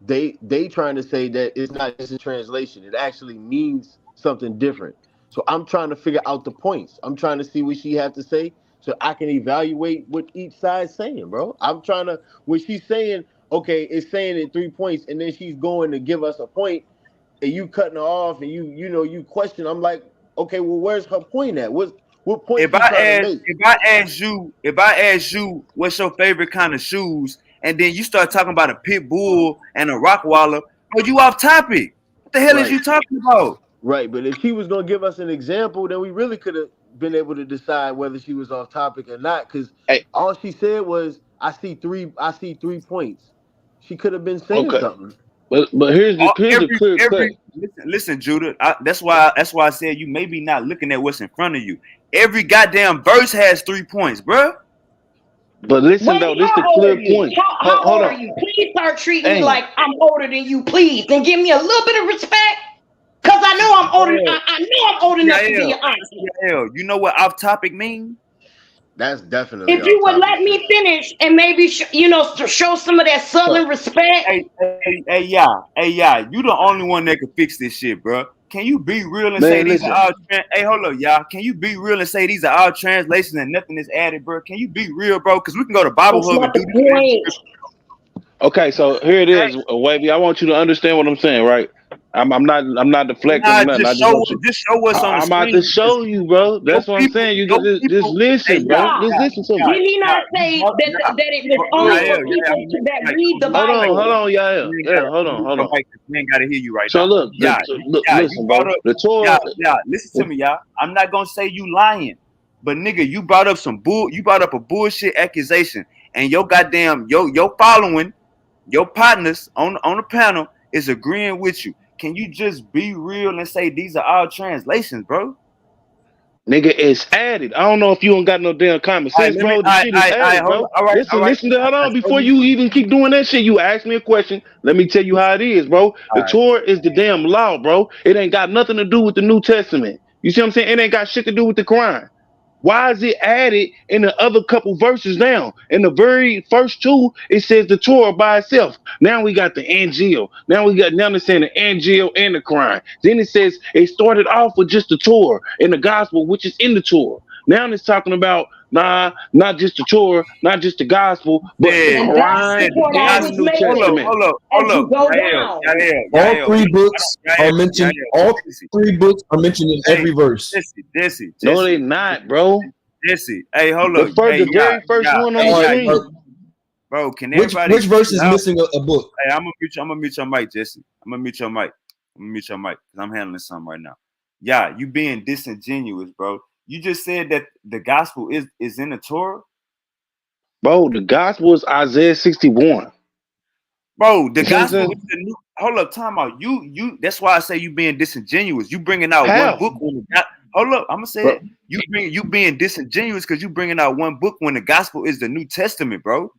They trying to say that it's not just a translation. It actually means something different. So I'm trying to figure out the points. I'm trying to see what she had to say so I can evaluate what each side's saying, bro. I'm trying to what she's saying. Okay, it's saying it 3 points, and then she's going to give us a point, and you cutting her off, and you question. I'm like, okay, well, where's her point at? What point if she trying to make? If I ask you what's your favorite kind of shoes, and then you start talking about a pit bull and a Rottweiler, bro, you off topic. What the hell is you talking about? Right, but if she was gonna give us an example, then we really could have been able to decide whether she was off topic or not. Because all she said was, "I see 3 points." She could have been saying something. But here's the clear cut. Listen, Judah. That's why I said you maybe not looking at what's in front of you. Every goddamn verse has 3 points, bro. But listen though, this is the clear point. How old are you? Please start treating me like I'm older than you, please, and give me a little bit of respect. Cause I know I'm older. I know I'm old enough to be your auntie. You know what off topic means? That's definitely. If you would let me finish and maybe show some of that southern respect. Hey, you the only one that can fix this shit, bro. Can you be real and say these are all? Hey, hold up, y'all. Can you be real and say these are all translations and nothing is added, bro? Can you be real, bro? Because we can go to Bible Hub and do this. Okay, so here it is, Wavy. I want you to understand what I'm saying, right? I'm not deflecting or nothing. Just show what's on the screen. I'm about to show you, bro. That's what I'm saying. You just listen, bro. Just listen to me. Did he not say that it was only for people that read the Bible? Hold on, Yael. Yeah, hold on. We ain't gotta hear you right now. So look, listen, bro. The Torah. Listen to me, y'all. I'm not gonna say you lying, but nigga, you brought up You brought up a bullshit accusation, and your goddamn your following, your partners on the panel is agreeing with you. Can you just be real and say these are all translations, bro? Nigga, it's added. I don't know if you don't got no damn common sense, bro. The shit is added, bro. Listen, hold on. Before you even keep doing that shit, you ask me a question. Let me tell you how it is, bro. The Torah is the damn law, bro. It ain't got nothing to do with the New Testament. You see what I'm saying? It ain't got shit to do with the Quran. Why is it added in the other couple verses now? In the very first 2, it says the Torah by itself. Now we got the Injil. Now they're saying the Injil and the Quran. Then it says it started off with just the Torah and the gospel, which is in the Torah. Now it's talking about not just the Torah, not just the gospel, but the Quran and the New Testament. All 3 books are mentioned. All 3 books are mentioned in every verse. Jesse. No, they not, bro. Jesse, hey, hold up. The very first one on the screen. Bro, can everybody? Which verse is missing a book? Hey, I'm gonna mute your mic, Jesse. I'm gonna mute your mic because I'm handling something right now. Yeah, you being disingenuous, bro. You just said that the gospel is in the Torah. Bro, the gospel is Isaiah 61. Bro, the You see what I'm gospel saying? is the new. Hold up, time out. You. That's why I say you being disingenuous. You bringing out one How? book when hold up. I'm gonna say Bro, that you being disingenuous because you bringing out one book when the gospel is the New Testament, bro.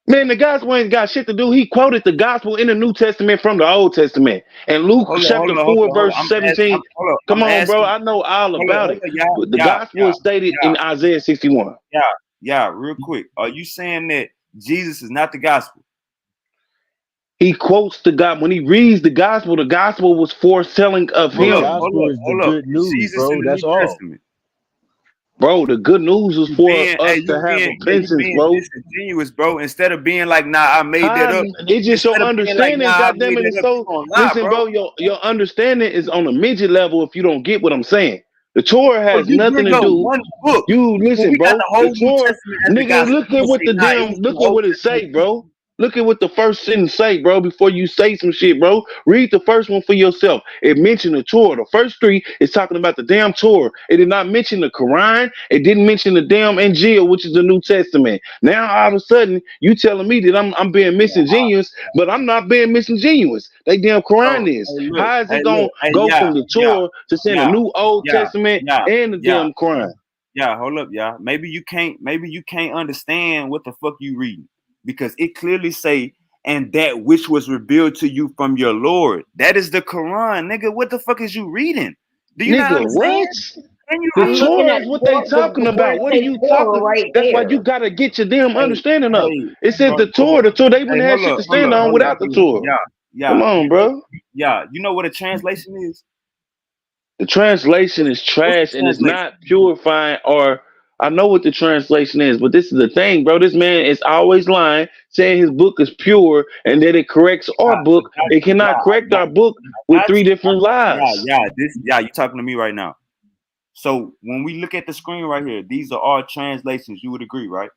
man, the gospel ain't got shit to do. He quoted the gospel in the New Testament from the Old Testament. And Luke chapter 4, verse 17. Come I'm on, bro. asking. I know all about it. Y'all, The gospel is stated in Isaiah 61. Real quick. Are you saying that Jesus is not the gospel? He quotes the God when he reads the gospel was foretelling of The him. gospel is the good news, Jesus bro. in the That's New all. Testament. Bro, the good news was for us to have You repentance, being bro. disingenuous, bro. Instead of being like, nah, I made that up. It's just your Instead of being like, understanding, nah, I goddamn made it. that It's up. You so gonna lie, listen, bro. bro. Your understanding is on a midget level if you don't get what I'm saying. The Torah Bro, has you nothing bring to up do. one book. You When listen, we got bro. the whole The New Torah, Testament as the nigga, gospel. look at You what say, the nah, it was in the look at Old what it Testament. say, bro. Look at what the first sentence say, bro, before you say some shit, bro. Read the first one for yourself. It mentioned the Torah. The first three is talking about the damn Torah. It did not mention the Quran. It didn't mention the damn Injil, which is the New Testament. Now, all of a sudden, you telling me that I'm being misingenuous, but I'm not being misingenuous. They damn Quran is. How is it going to go from the Torah to saying the new Old Testament and the damn Quran? Yeah, hold up, y'all. Maybe you can't understand what the fuck you reading because it clearly say and that which was revealed to you from your Lord. That is the Quran, nigga. What the fuck is you reading? Do you not Nigga, understand? what? Can you The I'm read? looking Torah at is what they talking where about. it What are says you Torah talking? right That's why there. you gotta get your damn understanding up. Hey, It said bro, the Torah. The Torah. They wouldn't have shit to stand on hold up, without the Torah. Come on, bro. You know what a translation is? The translation is What's the trash and it's translation? not purifying. Or I know what the translation is, but this is the thing, bro. This man is always lying, saying his book is pure and that it corrects our book. It cannot correct our book with three different lies. You talking to me right now. So when we look at the screen right here, these are all translations. You would agree, right?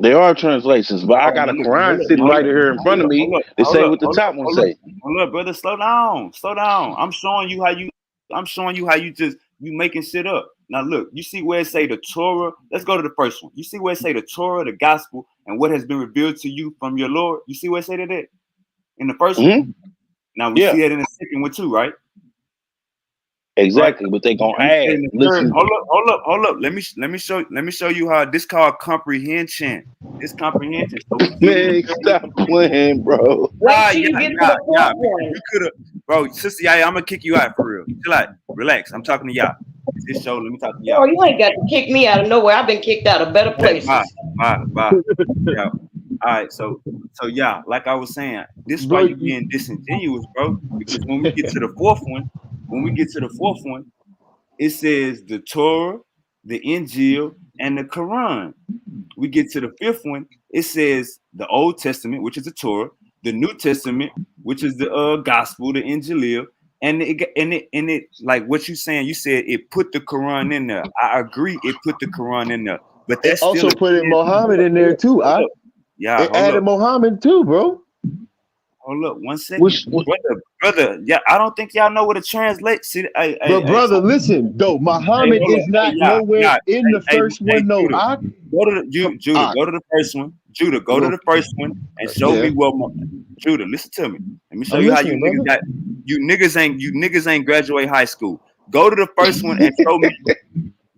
There are translations, but I Oh, got now a look, Quran sitting right here in front of me to say what the top one say. hold up, brother. Slow down. I'm showing you how you just you making shit up. Now look, you see where it say the Torah. Let's go to the first one. You see where it say the Torah, the gospel, and what has been revealed to you from your Lord. You see where it say that in the first one. Now we see that in the second one too, right? Right. Exactly, but they gonna Let me say add. in the third. Listen, Hold up. Let me show you how this called comprehension. This comprehension. So we see it in man, the stop playing, bro. Wait till you get to the fourth one. You could have, bro, sister. Yeah, I'm gonna kick you out for real. Chill out, relax. I'm talking to y'all. It's this show. Let me talk to y'all. Oh, you ain't got to kick me out of nowhere. I've been kicked out of better places. Bye. Yeah. All right. So yeah, like I was saying, this is why Bro, you being disingenuous, bro. Because when we get to the fourth one, it says the Torah, the Injil, and the Quran. We get to the fifth one, it says the Old Testament, which is the Torah, the New Testament, which is the Gospel, the Injil, and it like what you saying. You said it put the Quran in there. I agree, it put the Quran in there, but it that's still also a put in Muhammad in there too. It hold added up. Muhammad too, bro. Hold up 1 second, brother. Yeah, I don't think y'all know what to translate. See, But brother, so, listen, though, Muhammad hold up. is not nowhere in the first one. No, Judah, go to Judah. Go to the first one. Judah, go to the first one and show me what. Judah, listen to me. Let me show I'm you how you listening, niggas brother. got. You niggas ain't graduate high school. Go to the first one and show me.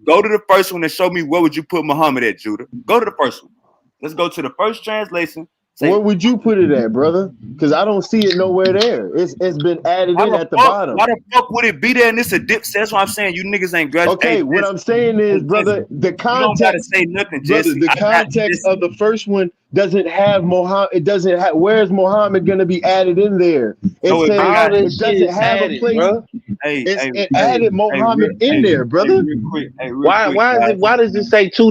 Go to the first one and show me where would you put Muhammad at, Judah. Go to the first one. Let's go to the first translation. Where would you put it at, brother? Because I don't see it nowhere there. It's been added in at the bottom. Why the fuck would it be there? And this a dip? That's what I'm saying. You niggas ain't graduate. Okay, what I'm saying is, brother, the you don't gotta context, say nothing, brother. Jesse. The context of the first one doesn't have Muhammad. It doesn't have. Where's Muhammad going to be added in there? It So says all this it shit doesn't is have a added, place. bro. It added Muhammad in there, brother. Real quick, Why is guys. it? Why does it say three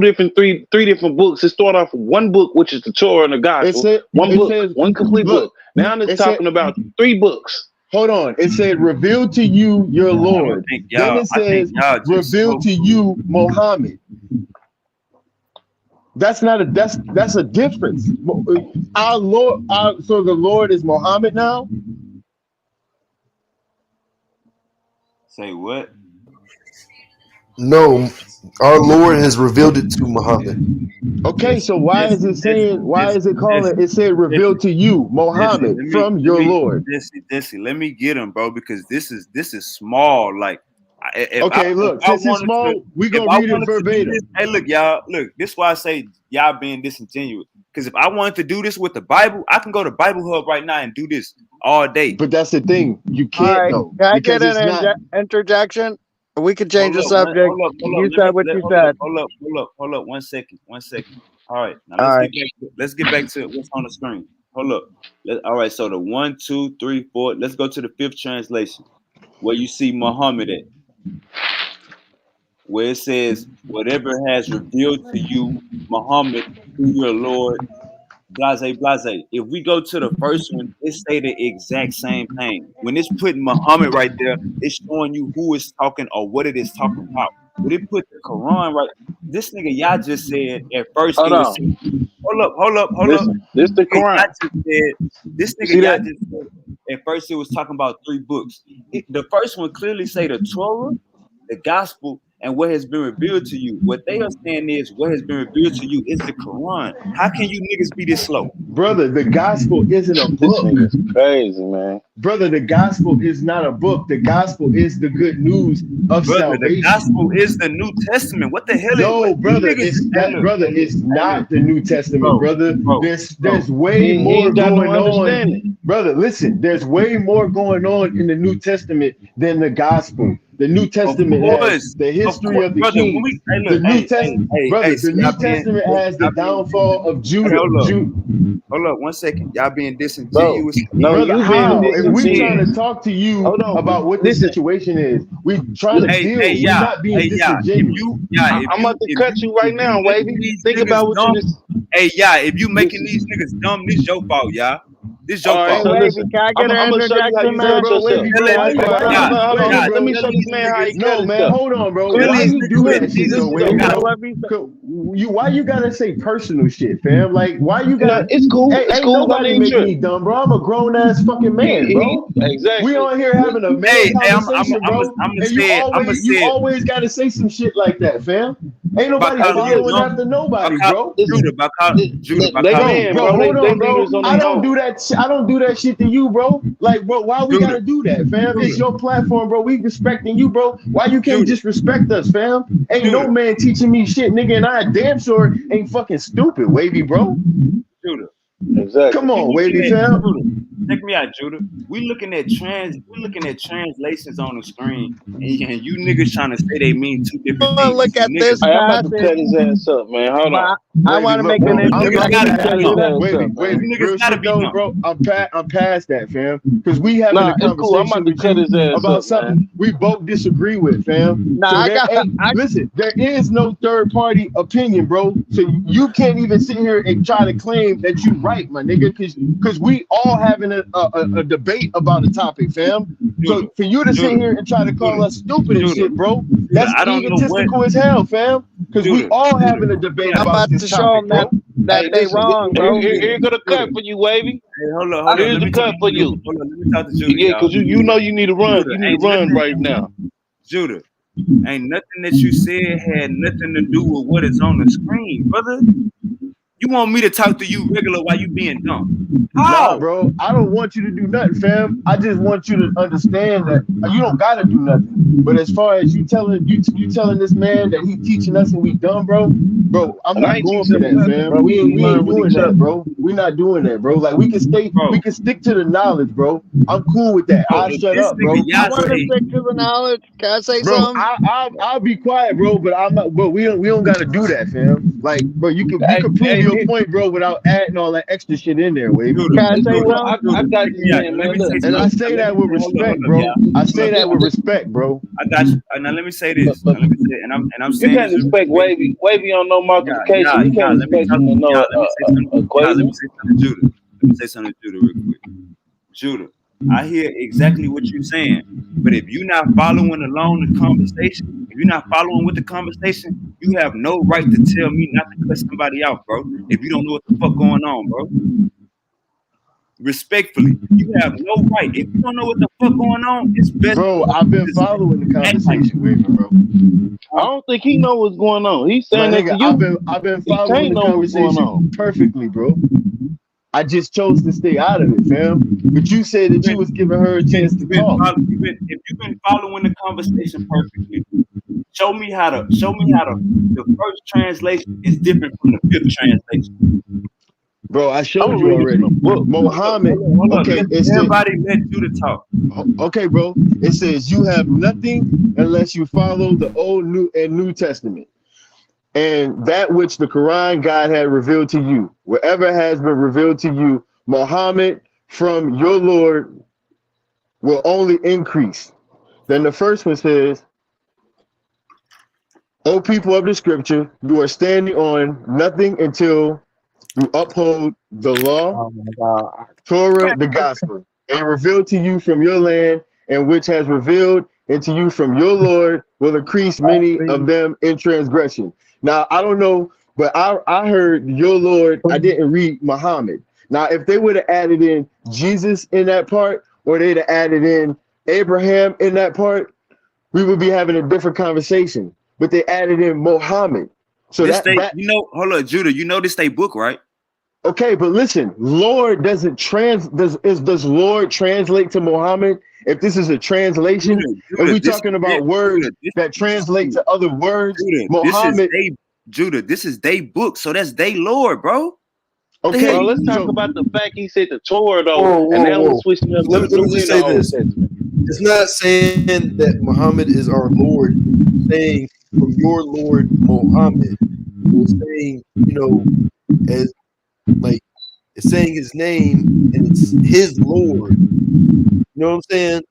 different books? It start off with one book, which is the Torah and the Gospel. One book, one complete book. Now it's talking about 3 books. Hold on. It said, reveal to you your Lord. Then it says, reveal to you Muhammad. That's not a that's a difference. Our Lord, so the Lord is Muhammad now. Say what? No, our Lord has revealed it to Muhammad. Okay, so why is it saying? Why is it calling? It said revealed to you, Mohammed, from your Lord. Jesse, let me get him, bro, because this is small. Like, Okay, look, since it's small, we gonna read it verbatim. Hey, look, y'all, look. This is why I say y'all being disingenuous. Because if I wanted to do this with the Bible, I can go to Bible Hub right now and do this all day. But that's the thing, you All can't right, though, can I because get it's an not. interjection? We could change the Hold subject. up. You said what you said. Hold up. 1 second. All right, now All right. let's get back to what's on the screen. Hold up. All right, so the 1, 2, 3, 4. Let's go to the 5th translation, where you see Muhammad at, where it says, "Whatever has revealed to you, Muhammad, through your Lord." Blase. If we go to the first one, it say the exact same thing. When it's putting Muhammad right there, it's showing you who is talking or what it is talking about. When it put the Quran right, this nigga y'all just said at first it Hold was. on. Hold up. This the Nigga, y'all Quran. just said this You nigga see y'all that? just said at first it was talking about 3 books. The first one clearly say the Torah, the Gospel, and what has been revealed to you. What they are saying is what has been revealed to you is the Quran. How can you niggas be this slow? Brother, the gospel isn't a This book. nigga's crazy, man. Brother, the gospel is not a book. The gospel is the good news of Brother, the Gospel salvation. is the New Testament. What the hell is No, what you brother, niggas? it's that, brother. It's not the New Testament, Bro, brother. bro, There's He, way he more ain't got no going understanding. on, brother. Listen, there's way more going on in the New Testament than the gospel. The New Testament has the Of history course, of the brother. When kings. we hey The look, New Testament, brother. The see, New Testament has the y'all being downfall of hey, Judah. hold up 1 second. Y'all being Bro, disingenuous. no, Brother, you being how? If we trying to disingenuous. talk to you Hold on. about what the Listen. situation is, we trying to build. We're not being disingenuous. I'm about to cut you right if you now, making Wavy. these Think niggas about what you dumb, just if you making listen. these niggas dumb, this your fault, y'all. This your All right, Hey, fault. so Wavy, listen. can I I'm get an gonna show you how interjection, you Bro, cut man? bro, yourself. Wavy, bro, why Hold on. Let me wait, show this man how he cut no, man, himself. hold on, bro. Clearly, Why Clearly, you do that shit though, listen Wavy, though, Yeah, bro. bro? let me. Why you gotta say personal shit, fam? Like, why you No, gotta? it's cool. Hey, It's ain't cool. Don't nobody even making trip. me dumb, bro. I'm a grown ass fucking man, bro. We Exactly. on here having a man I'm conversation, bro, gonna and say it. I'm gonna you say it. always gotta say some shit like that, fam. Ain't By nobody calling you following dumb. after nobody, bro. Listen, Judah, by they calling you man, Bro, bro. dumb. They hold on, leaders bro. on I their don't own. do that. I don't do that shit to you, bro. Like, bro, why we Judah, gotta do that, fam? It's Judah, your platform, bro. We respecting you, bro. Why you can't Judah, just respect us, fam? Ain't no Judah, man teaching me shit, nigga, and I damn sure ain't fucking stupid, Wavy, bro. Judah. Come Exactly. We on, looking Wavy, at fam. Judah. Check me out, Judah. We looking at translations on the screen, and you niggas trying to say they mean 2 different I want to things. look And at this niggas, All right, I'm about to passage, cut his ass up, man. Hold but on. I Wavy, want to look, make an bro. you I'm niggas I'm past about gotta to be that, cut fam. his dumb. ass Wavy, up, man. You niggas real gotta shit be though, dumb. bro. I'm past that, fam. Because we having Nah, a it's cool. I'm conversation about to with cut you his ass about up, man. something we both disagree with, fam. nah. So I there got. ain't listen, there is no third party opinion, bro. So you can't even sit here and try to claim that you right, my nigga, because we all having a debate about a topic, fam. So Judah, for you to sit Judah, here and try to call Judah, us stupid and Judah, shit, bro, Judah. that's I don't know what egotistical as hell, fam. Because we Judah, all Judah. having a Check me debate out. I'm about about this to show topic, them bro. that Hey, they listen. wrong, bro. Judah, Here go the cut Judah. for you, Wavy. Hey, hold up. Here's Let the me talk cut to for Judah. you. Hold up. Let me talk to Judah, Yeah, y'all. cause you know you need to run. Judah, You need to ain't run nothing. right now. Judah, ain't nothing that you said had nothing to do with what is on the screen, brother. You want me to talk to you regular while you being dumb? Nah, How? bro. I don't want you to do nothing, fam. I just want you to understand that you don't gotta do nothing. But as far as you telling this man that he teaching us and we dumb, bro, I'm And I not ain't going teaching for him that, nothing, fam. bro. We We ain't learn with doing each that, other. bro. We're not doing that, bro. Like we Bro, can stick to the knowledge, bro. I'm cool with that. I'll if shut this up, nigga bro. I y'all want But to say, stick to the knowledge. Can I say bro, something? I'll be quiet, bro. But I'm not. But we don't gotta do that, fam. Like, bro, you Hey, can prove your hey, point, bro, without adding all that extra shit in there, Wavy. Judah, Can I it's say cool. Judah, something? I Judah, got check this me out. man, Now, let man. me say Look, And I something. say Now, let that me with say, respect, hold up, bro. y'all. I say that with listen. respect, bro. I got you. Now let me say this. But Now let me say, and I'm you saying can't this with expect respect. Wavy. Wavy on no multiplication. You can't Let me expect talk. him to know Let me say something. Let me equation. say something to Judah. Let me say something to Judah real quick. Judah, I hear exactly what you're saying, but if you're not following along the conversation, if you're not following with the conversation, you have no right to tell me not to cut somebody out, bro. If you don't know what the fuck going on, bro. respectfully, you have no right. If you don't know what the fuck going on, it's best. Bro, I've been following the conversation with him, bro. I don't think he know what's going on. He's saying My that nigga, to you. I've been He following can't the know what's going conversation on. perfectly, bro. I just chose to stay out of it, fam. But you said that you was giving her a chance to talk. If you've been following the conversation perfectly, show me how the first translation is different from the fifth translation. Bro, I showed you already. Muhammad. Okay, it says, everybody let you to talk. Okay, bro. It says you have nothing unless you follow the Old New Testament. And that which the Quran God had revealed to you, whatever has been revealed to you, Muhammad from your Lord will only increase. Then the first one says, O people of the scripture, you are standing on nothing until you uphold the law, Torah, the gospel, and revealed to you from your land, and which has revealed into you from your Lord will increase many of them in transgression. Now, I don't know, but I heard your Lord, I didn't read Muhammad. Now, if they would have added in Jesus in that part, or they'd have added in Abraham in that part, we would be having a different conversation. But they added in Muhammad. So this that you know, hold on, Judah, you know this they book, right? Okay, but listen, Lord doesn't does Lord translate to Muhammad? If this is a translation, Judah, and we talking about words that translate to other words, Muhammad. Judah, this is they book, so that's they Lord, bro. Okay, bro, let's talk about the fact he said the Torah though, and now we're switching up to Let me just say this. It's not saying that Muhammad is our Lord. It's saying from your Lord Muhammad. It's saying, as like it's saying his name and it's his Lord. You know what I'm saying?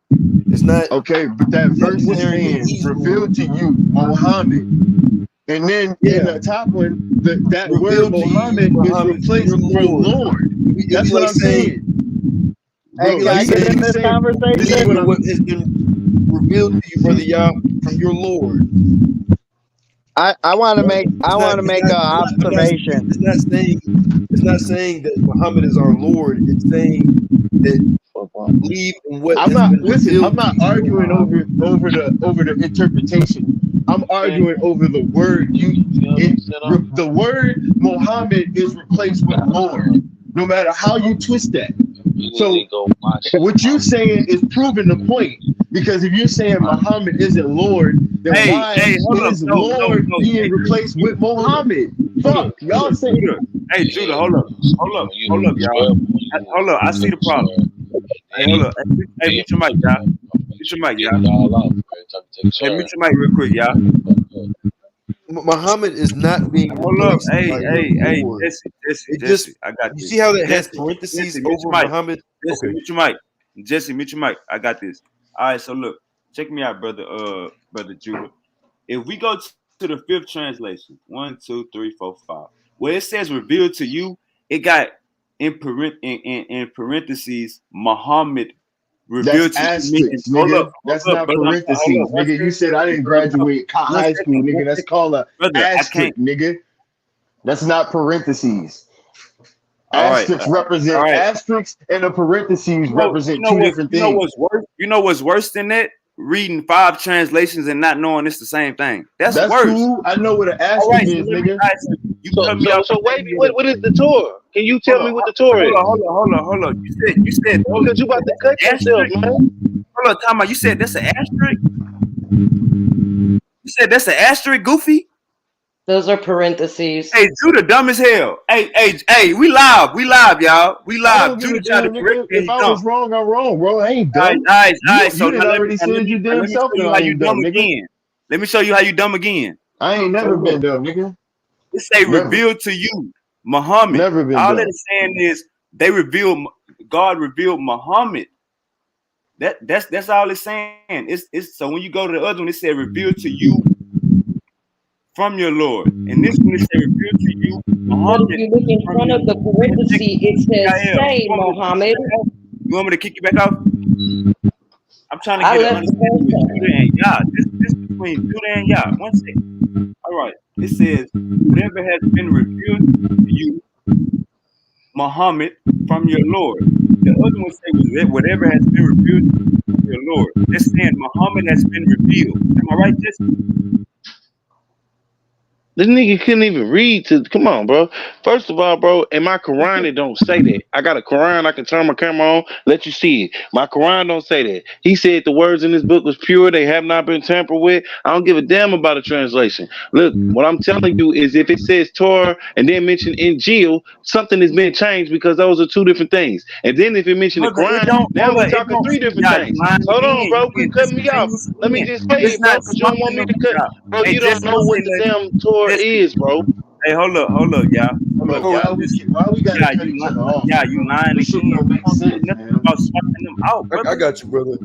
It's not okay, but that verse is saying revealed to you Muhammad. And then in the top one, that word Muhammad is replaced for Lord. That's what I'm saying. Hey, can I get in this conversation? What has been revealed to you, brother Yah, from your Lord. I want to make an observation. It's not saying that Muhammad is our Lord. It's saying that believe in what I'm has not been revealed. I'm not arguing over the interpretation. I'm arguing over the word. The word Muhammad is replaced with Lord, no matter how you twist that. So what you saying is proving the point. Because if you're saying Muhammad isn't Lord, then why is Lord being replaced with Muhammad? Fuck, y'all say. Hey, Judah, hold up, y'all. Hold up, I see the problem. Hey, hold up. Hey, mute your mic, y'all. Mute your mic, y'all. Hey, mute your mic real quick, y'all. Muhammad is not being hold up. Hey, Lord. Jesse, I got this. You see how that has parentheses over Muhammad? Jesse, Okay. mute your mic. Jesse, mute your mic. I got this. All right, so look, check me out, brother Judah. If we go to the fifth translation, 1, 2, 3, 4, 5, where it says revealed to you, it got in parentheses Muhammad revealed That's to you. asterisks, nigga. That's not parentheses, nigga. You said I didn't graduate high school, nigga. That's called a asterisk, nigga. That's not parentheses. Asterisks represent asterisks, and the parentheses represent two different things. You know what's worse than that? Reading 5 translations and not knowing it's the same thing. That's worse. Cool. I know what an asterisk is, nigga. So wait, what is the Torah? Can you tell me what the Torah is? Hold on. You said because you about to cut yourself, man. Hold on, time out. You said that's an asterisk? You said that's an asterisk, Goofy? Those are parentheses. Hey, Judah, dumb as hell. Hey, we live, y'all. We live. Judah tried to correct me. If I was wrong, I'm wrong, bro. I ain't dumb. All right. So you already said you damn self that I ain't dumb, nigga. Let me show you how you dumb again. I ain't never been dumb, nigga. It say revealed to you, Muhammad. Never been all dumb. that it's saying is God revealed Muhammad. That's all it's saying. It's so when you go to the other one, it said revealed to you from your Lord. And this one is revealed to you, Muhammad. But if you look in front of the parenthesis, it says say Muhammad. You want me to kick you back off? I'm trying to get an understanding with Judah and Yah. This between Judah and Yah. 1 second. All right. It says, whatever has been revealed to you. Muhammad from your Lord. The other one say was that whatever has been revealed from your Lord. They're saying Muhammad has been revealed. Am I right, Jesse? This nigga couldn't even read to. Come on, bro. First of all, bro, in my Quran it don't say that. I got a Quran. I can turn my camera on, let you see it. My Quran don't say that. He said the words in this book was pure. They have not been tampered with. I don't give a damn about a translation. Look, what I'm telling you is if it says Torah and then mention Injil, something has been changed because those are two different things. And then if it mention the Brother, it Quran, don't. now Hold we're up, it talking don't. three different Yeah, you things. lying Hold on, again. bro. You Quit being cutting me off. disingenuous Let me again. just say It's it, bro, not because you don't want swapping me them. to cut. Yeah. Bro, Hey, you don't Jesse, know don't what say the nothing. damn Torah Jesse. is, bro. Hey, hold up, y'all. Hold up, Bro, y'all. Listen. why we gotta Yeah, cut each other off, yeah, you bro? lying This shit again. don't You make don't say sense, nothing man. about swapping them out, I brother. got you, brother.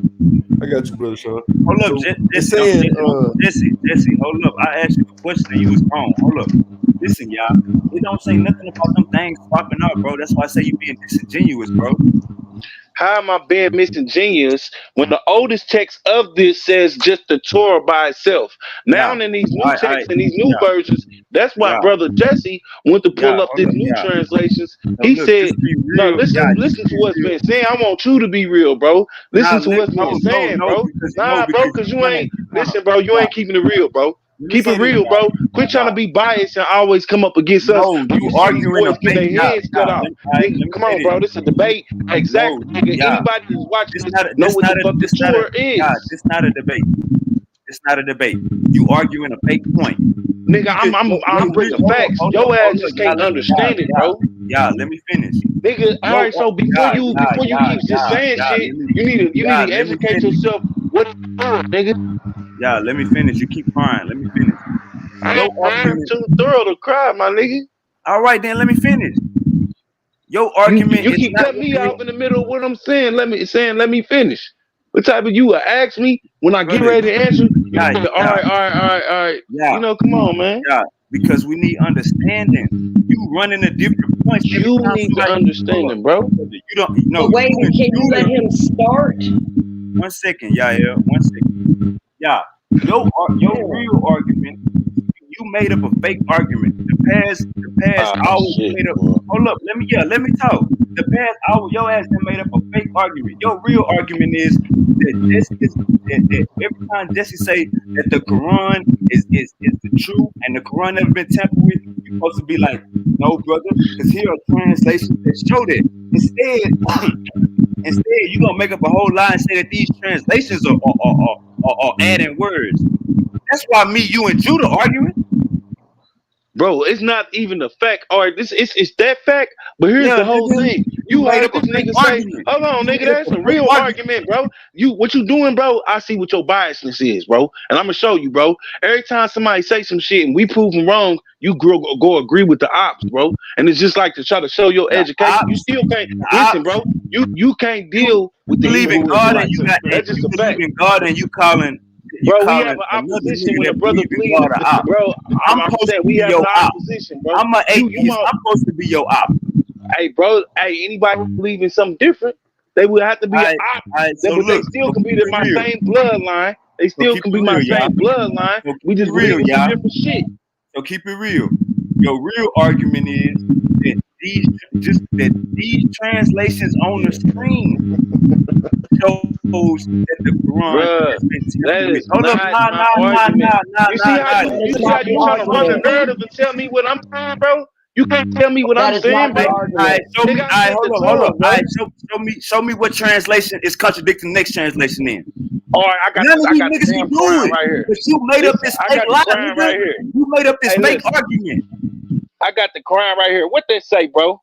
I got you, brother Sean. Hold up, So it's Jesse, saying, Jesse, hold up. I asked you a question and you was wrong. Hold up. Listen, y'all. It don't say nothing about them things swapping out, bro. That's why I say you being disingenuous, bro. How am I being misingenious when the oldest text of this says just the Torah by itself? Now Yeah. in these new I texts and these new yeah, versions, that's why yeah, brother Jesse went to yeah, pull up hold this up, new yeah. translations. So He look, said, just be "No, real. Yeah, just listen be to what's real. been saying. I want you to be real, bro. Nah, Listen to what's been saying, bro. Nah, bro, because because you you kinda ain't listen, bro. You yeah. ain't keeping it real, bro. Let me Keep it say this, real, y'all. bro. Quit trying to Yeah. be biased and always come up against us No, when you you see these arguing a boys get fake. their Yeah, heads cut off. let Nigga, me come say on, this. bro. This is a debate. No, Exactly, nigga. yeah. Anybody that's watching This this not know what the fuck the Torah is. this not a debate. It's not a debate. You arguing a fake point. Nigga, I'm bringing facts. Your ass Hold up, just y'all. can't understand it, bro. Let me finish. Nigga, all right. So before you keep just saying shit, you need to Let me educate finish. yourself. What nigga? Yeah, let me finish. You keep crying. Let me finish. Your I'm argument. too thorough to cry, my nigga. All right, then let me finish. Your argument You is keep not cutting what me you off in the middle of what I'm saying. Let me finish. What type of you ask me when I get brother. ready to answer? You Yeah, say, all right, all right, all right, all right. yeah, You know, come on, man. yeah. Because we need understanding. You running a different points every You time need to somebody. understand them, bro. You don't. No, But wait, you and can you let Judah. him start? 1 second, yeah. 1 second. Yeah, your real argument. You made up a fake argument. The past hour you Shit, made up. boy. Hold up, let me talk. The past hour, your ass done made up a fake argument. Your real argument is that that every time Jesse say that the Quran is the truth and the Quran never been tampered with, you supposed to be like, no, brother, because here are translations that show that. Instead, you gonna make up a whole lie and say that these translations are adding words. That's why me, you, and Judah arguing. Bro, it's not even a fact. All right, it's that fact, but here's Yeah, the whole nigga, thing. you You made heard up a this fake nigga say, argument. hold on, You nigga, made up that's a a fake real argument. argument, bro. What you doing, bro? I see what your biasness is, bro. And I'm gonna show you, bro. Every time somebody say some shit and we prove them wrong, you go agree with the ops, bro. And it's just like to try to show your The education. You ops, still can't the listen, ops. bro. You can't You deal with the believe in Hebrew God and Israelites. That's just you a believe fact. in God and you Bro, we have calling an another opposition nigga when a that brother believe in plead. God a op. Bro, I'm I'm supposed saying to we be have an your op. opposition, bro. I'm an You atheist. want I'm supposed to be your op. Hey, bro. Hey, anybody who believe in something different, they would have to be an Alright, op. alright. So But they look, still so can keep be it my real. same bloodline. They So still keep can it be my real, y'all. same bloodline. So keep We it just real, believe in some y'all. different shit. So keep it real. Your real argument is that these translations on the screen shows that the Quran Bruh, has been that tampered with. is Hold up, not my argument. You see how That is you not the trying to run the argument. narrative and tell me what I'm saying, bro? You can't tell me what That I'm is not saying, the bro. argument. Show me. Nigga, I said the Hold Torah, up. All bro. right, show me what translation is contradicting the next translation in. All right, None of I these got the niggas can damn do Quran it. right here. But you made up Listen, this I fake got the lie, Quran nigga. right here. You made up this Hey, fake listen, argument. I got the Quran right here. What they say, bro?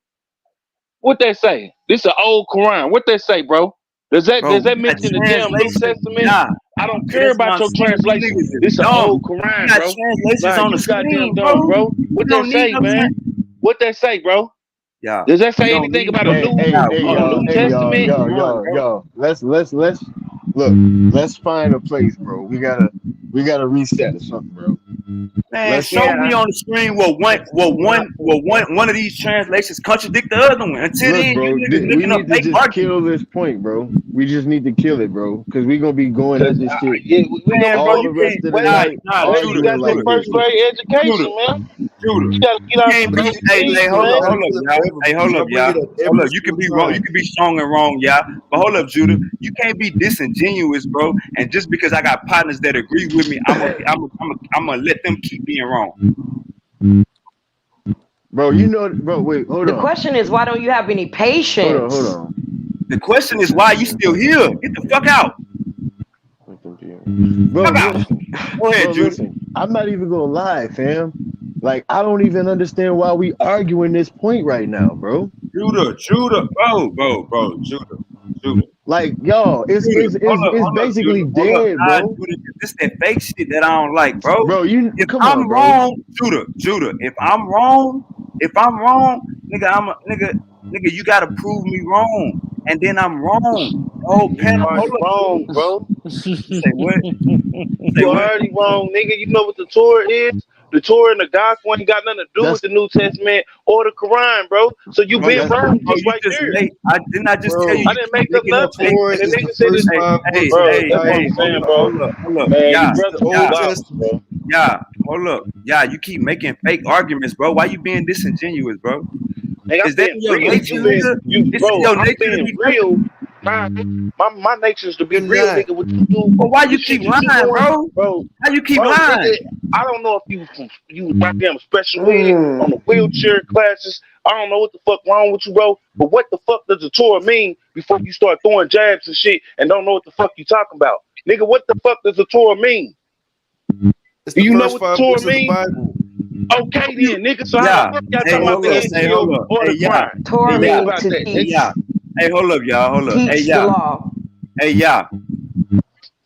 What they say? This is an old Quran. What they say, bro? Does that Bro, we got mention the damn New translation. Testament? Yeah. I don't So care that's what about I'm your saying. You translation. niggas is This is an dumb. old We Quran, got bro. translations Nah, on the you goddamn screen, dumb, bro. bro. You What they don't need say, no man? What they say, bro? Yeah. Does that You say don't anything need about a no new yeah, Hey, we don't y'all, New need no Testament? Quran, bro. let's look, let's find a place, bro. We gotta reset or something, bro. Man, Let's show me on the screen one of these translations contradict the other one. Until look, then, you bro. niggas We making up need to fake just arguments. kill this point, bro. We just need to kill it, bro, because we gonna be going at Cause this shit yeah, we gonna Man, bro, all you the can't. rest of the wait. night Bro, you Judah, arguing got that like Judah, this. first Judah, grade Judah, education, man. You gotta get out Can't the be, those hey, things, hold up, man. y'all. Hey, hold up, y'all. Hold up. You can be strong and wrong, y'all. But hold up, Judah. You can't be disingenuous, bro. And just because I got partners that agree with me, I'm gonna let them keep being wrong. Bro, you know, bro, wait, hold The on. question is, why don't you have any patience? Hold on. The question is, why you still here? Get the fuck out. Bro, Fuck out. listen. Go ahead, Bro, Judah. listen. I'm not even gonna lie, fam. Like, I don't even understand why we arguing this point right now, bro. Judah, bro, Judah. Like, y'all, it's Hold up, basically Judah. Hold up, dead, nah, bro. Judah. This that fake shit that I don't like, bro. Bro, If come I'm on, bro. wrong, Judah. If I'm wrong, nigga, nigga, you gotta prove me wrong, and then I'm wrong. Oh, You panel, already hold up. wrong, bro. Say what? You already wrong, nigga. You know what the Torah is? The Torah and the gospel ain't got nothing to do with the New Testament or the Quran, bro. So you been wrong just right there. I just tell you. I didn't make up nothing. Torah And the is nigga the said first it. five books Bro, of the that's what I'm Bible. saying, bro. Hold up. Man, Yeah, you brothers the Old be loud, Testament. bro. Yeah, hold up. Yeah, you keep making fake arguments, bro. Why you being disingenuous, bro? Nigga, I'm Is that being in your real. nature, nigga? It's in Bro, your I'm nature to being be real. My nature is to be You're real, not. nigga. What you do? But why The you shit keep you lying, doing, bro? How you keep bro, lying? nigga. I don't know if you goddamn special ed on the wheelchair classes. I don't know what the fuck wrong with you, bro. But what the fuck does the Torah mean before you start throwing jabs and shit and don't know what the fuck you talking about, nigga? What the fuck does the Torah mean? It's Do the you know first what the five Torah books of the mean? Bible. Okay then, nigga. So how Yeah. the fuck y'all Hey, talking about hold the up. Hey, hold Injil up. or Hey, the yeah. Quran? Torah Think means about to that, Hey, teach, nigga. yeah. Hey, hold up, y'all. Hold up. Hey, teach the yeah. law. Hey, yeah.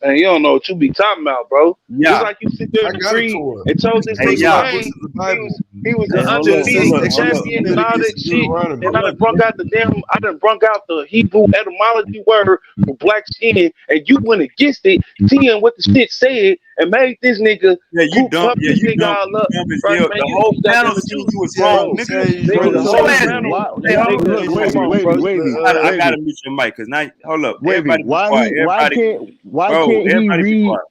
Man, you don't know what you be talking about, bro. Just Yeah. like you sit there I and got a agreed Torah. and told It's the this Hey, nigga first yeah. five books Wayne of the Bible. he was the Hey, hold up. Genesis, undefeated Exodus, champion and all Leviticus, that and shit. Deuteronomy. And I done brung out the Hebrew etymology word for black skin, and you went against it, seeing what the shit said, and made this nigga Yeah, you dumb. pump Yeah, this you nigga dumb. all You up. dumb as Right, hell. man, The you whole goddamn panel it, seen you, you was See how bro, wrong, you, nigga. see how you nigga, Bro, the trolling the whole whole somebody. panel, why Hey, hold up. look, come on, wavy, bro. I wavy. gotta mute your mic because now, hold up. Wavy, Everybody be quiet. Everybody, bro. he Everybody be read quiet.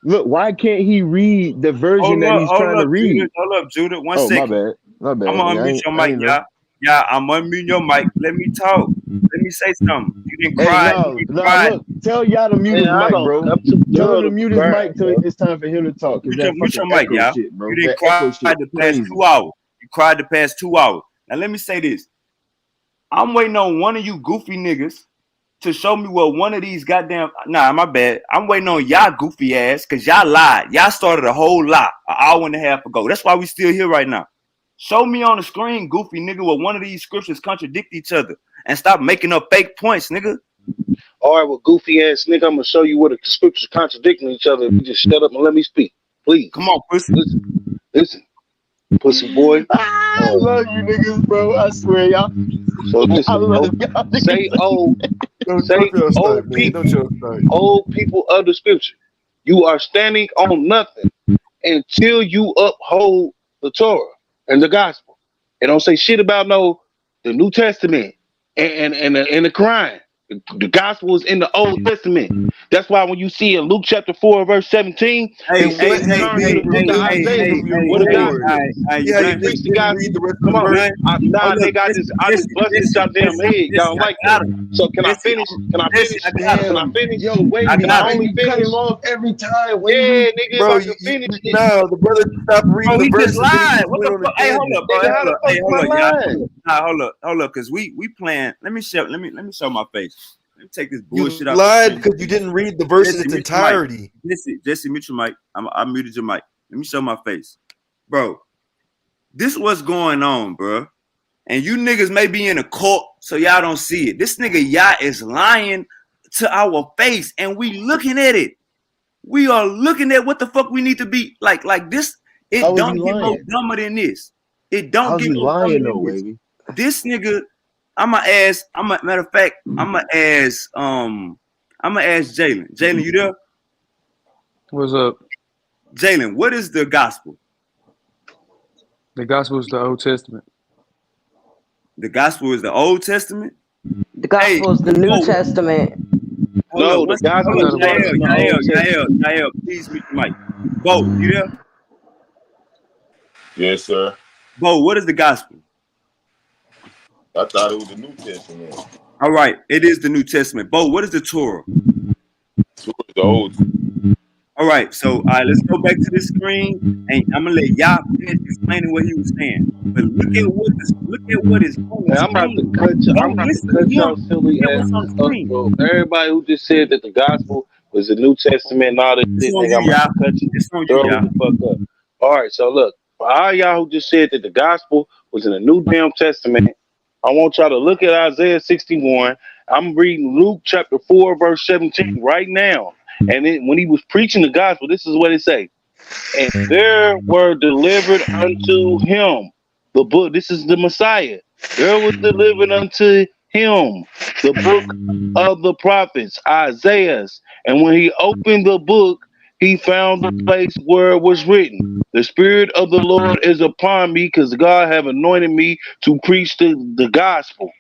look, why can't he read the version that he's trying to read? Hold up, Judah. One Oh, my second. bad. My bad. I'm gonna Nigga. unmute your I mic, ain't know. y'all. Yeah, I'm unmuting your mic. Let me talk. Let me say something. You didn't Hey, cry. You no, didn't no, cry. look, tell y'all to mute Man, his mic, bro. I'm too Tell him to thorough to be mute his crying, mic till bro. it's time for him to talk. Cause that Mute fucking your mic, echo y'all. shit, bro. You didn't That echo cry shit the past crazy. 2 hours. You cried the past 2 hours. Now let me say this. I'm waiting on one of you goofy niggas to show me what one of these goddamn my bad. I'm waiting on y'all goofy ass because y'all lied. Y'all started a whole lie an hour and a half ago. That's why we still here right now. Show me on the screen, goofy nigga, where one of these scriptures contradict each other and stop making up fake points, nigga. All right, well, goofy ass nigga, I'm gonna show you what the scriptures contradicting each other. If you just shut up and let me speak, please. Come on, pussy. Listen, pussy boy. I love you niggas, bro. I swear, y'all. So listen, I love y'all say Don't y'all start, man. Don't y'all start. old people of the scripture. You are standing on nothing until you uphold the Torah and the gospel. And don't say shit about the New Testament and the Quran. The gospel is in the Old Testament. That's why when you see in Luke chapter 4, verse 17, Then it says, turn to the book of Isaiah where the gospel is. See how you And preach just the didn't gospel. read the rest of Come the on. verse? Nah, nigga, I just busted y'all damn head. Y'all don't like that. So can I finish? Can I finish? Can I finish? Yo, wavy, Can I why only you cut finish? him off every time, Yeah, wavy? nigga, if Bro, I can finish it. no, the brother stopped reading Bro, the he verse just and then he lied. just What went the on a fuck? Hey, hold tangent. up, bro. Nigga, how the fuck Hold am up, y'all. I lying? Hold up, cause we playing. Let me show my face. Let me take this You bullshit out. lied because you didn't read the verse in Jesse, its mute your mic. entirety. Jesse, mute your mic. I muted your mic. Let me show my face, bro. This what's going on, bro. And you niggas may be in a cult, so y'all don't see it. This nigga y'all is lying to our face, and we looking at it. We are looking at what the fuck we need to be like this. How It was he don't get no lying? dumber than this. It don't How's get he no dumber lying though, than this. wavy? This nigga, matter of fact, I'ma ask Jalen. Jalen, you there? What's up? Jalen, what is the gospel? The gospel is the Old Testament. The gospel is the Old Testament? The gospel is the New whoa. Testament. No, the gospel is what's in the Old Testament. Yael, please mute your mic. Bo, you there? Yes, sir. Bo, what is the gospel? I thought it was the New Testament. All right, it is the New Testament. Bo, what is the Torah? Torah is the Old. All right, so let's go back to this screen, and I'm gonna let y'all finish explaining what he was saying. But look at what is on the Hey, I'm about screen. to cut you. I'm Don't about listen to to cut him. y'all silly Look at ass what's on the up, screen. bro. Everybody who just said that the gospel was the New Testament and all this It's shit, on nigga, you, I'm about y'all. to cut you It's on you, thoroughly y'all. the fuck up. All right, so look, for all y'all who just said that the gospel was in the New Damn Testament, I want y'all to look at Isaiah 61. I'm reading Luke chapter 4, verse 17 right now. And when he was preaching the gospel, this is what it say. And there were delivered unto him the book. This is the Messiah. There was delivered unto him the book of the prophets, Isaiah. And when he opened the book, he found the place where it was written, the Spirit of the Lord is upon me, because God have anointed me to preach the gospel.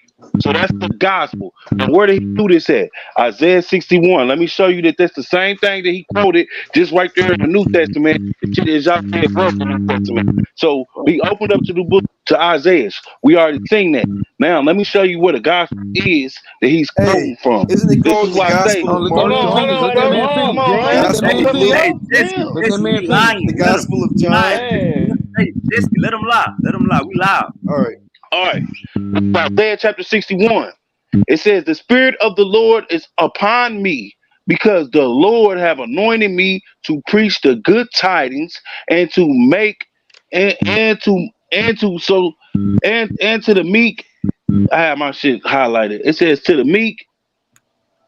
So that's the gospel. And where did he do this at? Isaiah 61. Let me show you that that's the same thing that he quoted just right there in the New Testament. Is Isaiah wrote the New Testament. So he opened up to the book to Isaiah. We already seen that. Now let me show you what the gospel is that he's quoting from. Isn't it This called is the why I say, gospel Oh, of let hold that Mark man on, and hold finish. on, Let that bro. man John? Come finish, on, Grant. man. Let that Gospel man of finish. Luke? Hey, Jesse, Damn. Let that Jesse, man he finish. lying. The Let him. gospel of He lying. John? Man. Hey, Jesse, let him lie. Let him lie. We live. All right. All right. Isaiah chapter 61. It says, the Spirit of the Lord is upon me, because the Lord have anointed me to preach the good tidings and to make and to the meek. I have my shit highlighted. It says to the meek,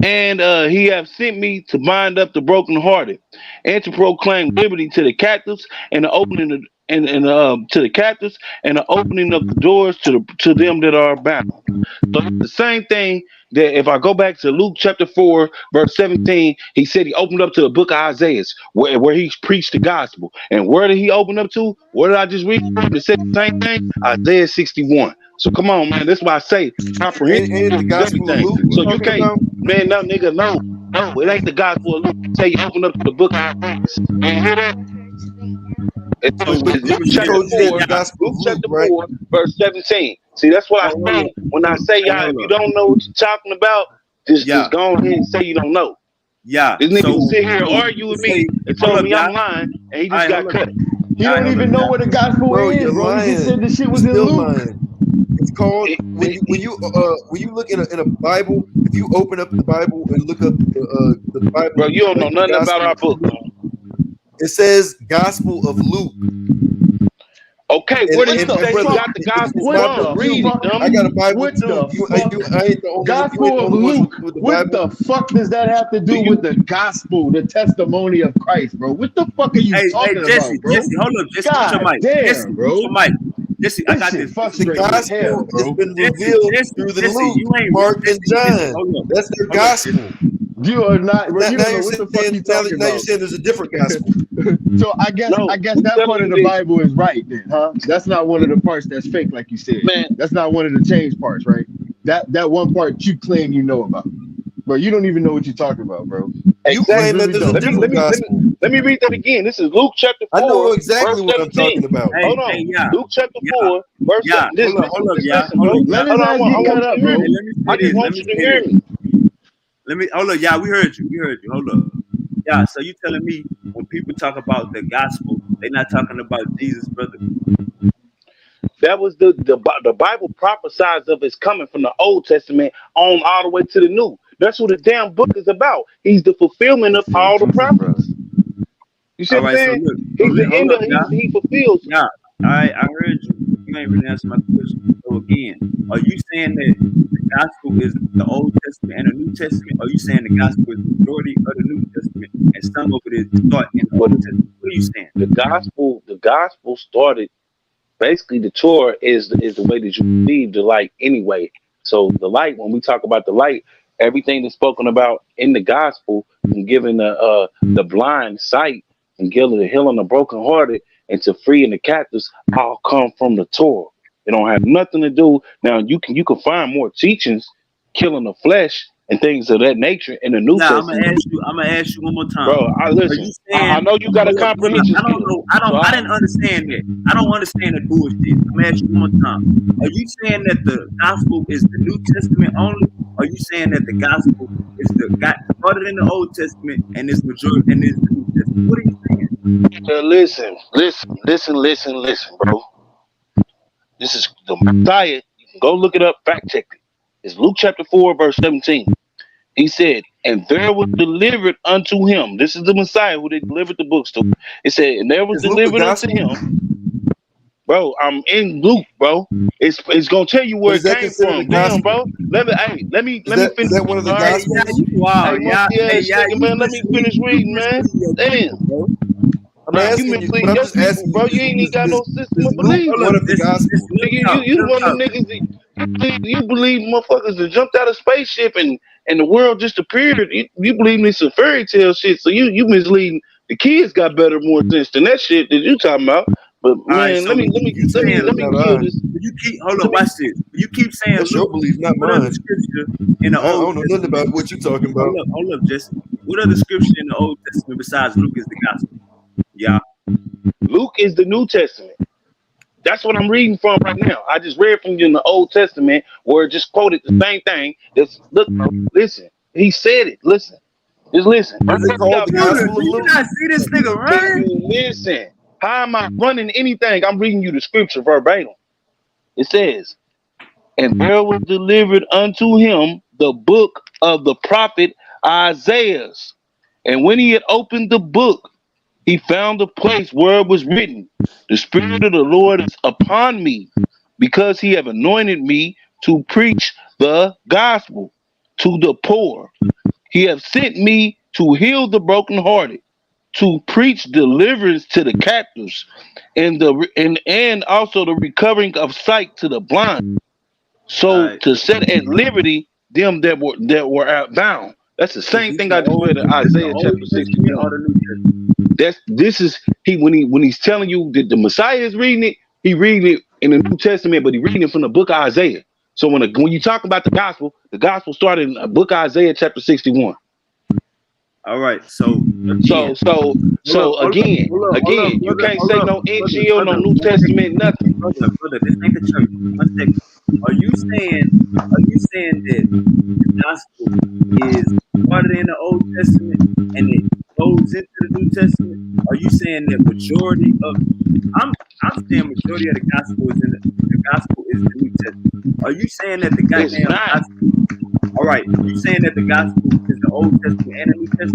and he have sent me to bind up the brokenhearted, and to proclaim liberty to the captives, and the opening of, and to the captives, and the opening of the doors to them that are bound. So it's the same thing that if I go back to Luke chapter 4, verse 17, he said he opened up to the book of Isaiah, where he preached the gospel. And where did he open up to? Where did I just read from? It said the same thing, Isaiah 61. So come on, man. That's why I say comprehension Ain't it the is gospel of everything. Luke we're So you talking can't, about? man, no, nigga, no. No, it ain't the gospel of Luke. Say you open up to the book of Isaiah. You hear that? It's So But he Luke was he chapter saying, told you hey, that 4, the y'all. gospel Luke of Luke, chapter right? 4, verse 17. See, that's what I Hold say up. when I say Hey, y'all, if hold you up. don't know what you're talking about, just Yeah, go ahead and say you don't know. yeah. This nigga So sit here and argue people with me say, and hold told up, me y'all. I'm lying, and he All just right, hold got up. cut. He All right, don't hold up, even know y'all. what the gospel Bro, is, you're bro. He just lying. said the shit You're was in still Luke. lying. It's called when you look in a Bible. If you open up the Bible and look up the Bible, Bro, you don't know like the nothing about gospel our of book, Luke, man. it says Gospel of Luke. Okay, And where did What he the and say he brother, fuck? got the gospel it's What my from? book the Read too. it, fuck? I dummy. got a Bible What too. the You fuck? ain't the only you ain't Gospel the of only ones Luke. with the What Bible. the fuck does that have to Do do with you? the gospel, the testimony of Christ, bro? What the fuck are you Hey, talking Jesse, about, bro? hold up, Jesse, mute your God mic. Jesse, damn, mute your bro. mic. Jesse, I This got shit this. The frustrating as gospel hell, has bro. been Jesse, revealed Jesse, through the Jesse, Luke, you ain't Mark, and Jesse, John. hold up, That's their Jesse. gospel. You are not, bro. You Now don't know you're what the fuck saying you talking now you're about. saying there's a different gospel. So I No, guess we that telling part of you the this, Bible is right then, huh? That's not one of the parts that's fake, like you said. man. That's not one of the change parts, right? That one part you claim you know about. Bro, you don't even know what you're talking about, bro. You You claim Exactly. that really there's a don't, different bro. gospel. Let me read that again. This is Luke chapter I know 4, exactly verse what I'm 17. talking about. Hold Hey, on. yeah, Luke chapter yeah, 4, verse yeah. 7. Just Hold listen, up, just y'all. listen, Hold bro. up, Let y'all. his Hold on, ass I get want cut you up, to hear Hey, bro. me. let me I say just this. want Let me you to say hear this. me. Let me. Hold up, y'all. We heard you. We heard you. Hold up. Yeah. So you telling me when people talk about the gospel, they're not talking about Jesus, brother? That was the Bible prophesies of his coming from the Old Testament on all the way to the New. That's what the damn book is about. He's the fulfillment of This shit all the goofy, bro. prophets. You see All what I'm right. So saying? look. So He's the hold end up, of y'all. he fulfills. Yeah. I heard you. You ain't really answer my question. So again, are you saying that the gospel is the Old Testament and the New Testament? Or are you saying the gospel is the majority of the New Testament and some of it is start in the But Old Testament? What are you saying? the gospel started. Basically, the Torah is the way that you receive the light anyway. So the light, when we talk about the light, everything that's spoken about in the gospel, from giving the blind sight and giving the healing the brokenhearted and to freeing the captives, all come from the Torah. It don't have nothing to do. Now you can find more teachings killing the flesh, and things of that nature in the New Nah, I'm Testament. gonna ask you one more time. Bro, I Are listen. you saying? I know you got a Hold up. comprehension I don't skill. know. So I didn't understand that. I don't understand the bullshit. I'm gonna ask you one more time. Are you saying that the gospel is the New Testament only? Or are you saying that the gospel is got started in the Old Testament and is majority and is the New Testament? What are you saying? listen, bro. This is the Messiah. You can go look it up, fact check it. It's Luke chapter 4, verse 17. He said, and there was delivered unto him. This is the Messiah who they delivered the books to. It said, and there was Is Luke a delivered unto gospel? him. Bro, I'm in Luke, bro. It's gonna tell you But where is it that came considered a from. Damn, gospel? bro. Let me Is finish. that one of the All right. gospels? You wow, Hey, monkey ass nigga, you man. Let me finish reading, man. Damn. bro. I'm Man, you asking you, misleading but I'm your just people, asking bro. you, You ain't even got no system is of Luke belief. one of the gospels? Nigga, you one of them niggas that you believe motherfuckers that jumped out of spaceship and the world just appeared. You believe in some fairy tale shit, so you misleading. The kids got better, more sense than that shit that you talking about. But All right, man, so let me you saying kill this. you keep hold up, watch this. You keep saying That's your belief, not what other mine. scripture in the I Old don't know nothing Testament? about what you're talking about. Hold up, Jesse. What other scripture in the Old Testament besides Luke is the gospel? Yeah. Luke is the New Testament. That's what I'm reading from right now. I just read from you in the Old Testament where it just quoted the same thing. Look, bro, listen. He said it. Listen. Just listen. Is it called the Judah, Gospel do of you Luke? not see this nigga Can running? you listen? How am I running anything? I'm reading you the scripture verbatim. It says, and there was delivered unto him the book of the prophet Isaiah. And when he had opened the book, he found the place where it was written, the Spirit of the Lord is upon me, because he have anointed me to preach the gospel to the poor. He have sent me to heal the brokenhearted, to preach deliverance to the captives, and also the recovering of sight to the blind, so Alright. to set at liberty them that were outbound. That's the Is same this thing the I just old read in is this the Isaiah Old chapter Testament or 61. the New Testament? This is when he's telling you that the Messiah is reading it, he reading it in the New Testament, but he reading it from the book of Isaiah. So when you talk about the gospel started in the book of Isaiah chapter 61. All right, so again, So again, you can't say no NGO, no New Testament, nothing. brother, this ain't the church. 1 second. Are you saying that the gospel is started in the Old Testament and it goes into the New Testament? Are you saying that majority of I'm saying majority of the gospel is the gospel is the New Testament? Are you saying that the It's goddamn not. gospel? All right, you saying that the gospel is the Old Testament and the New Testament?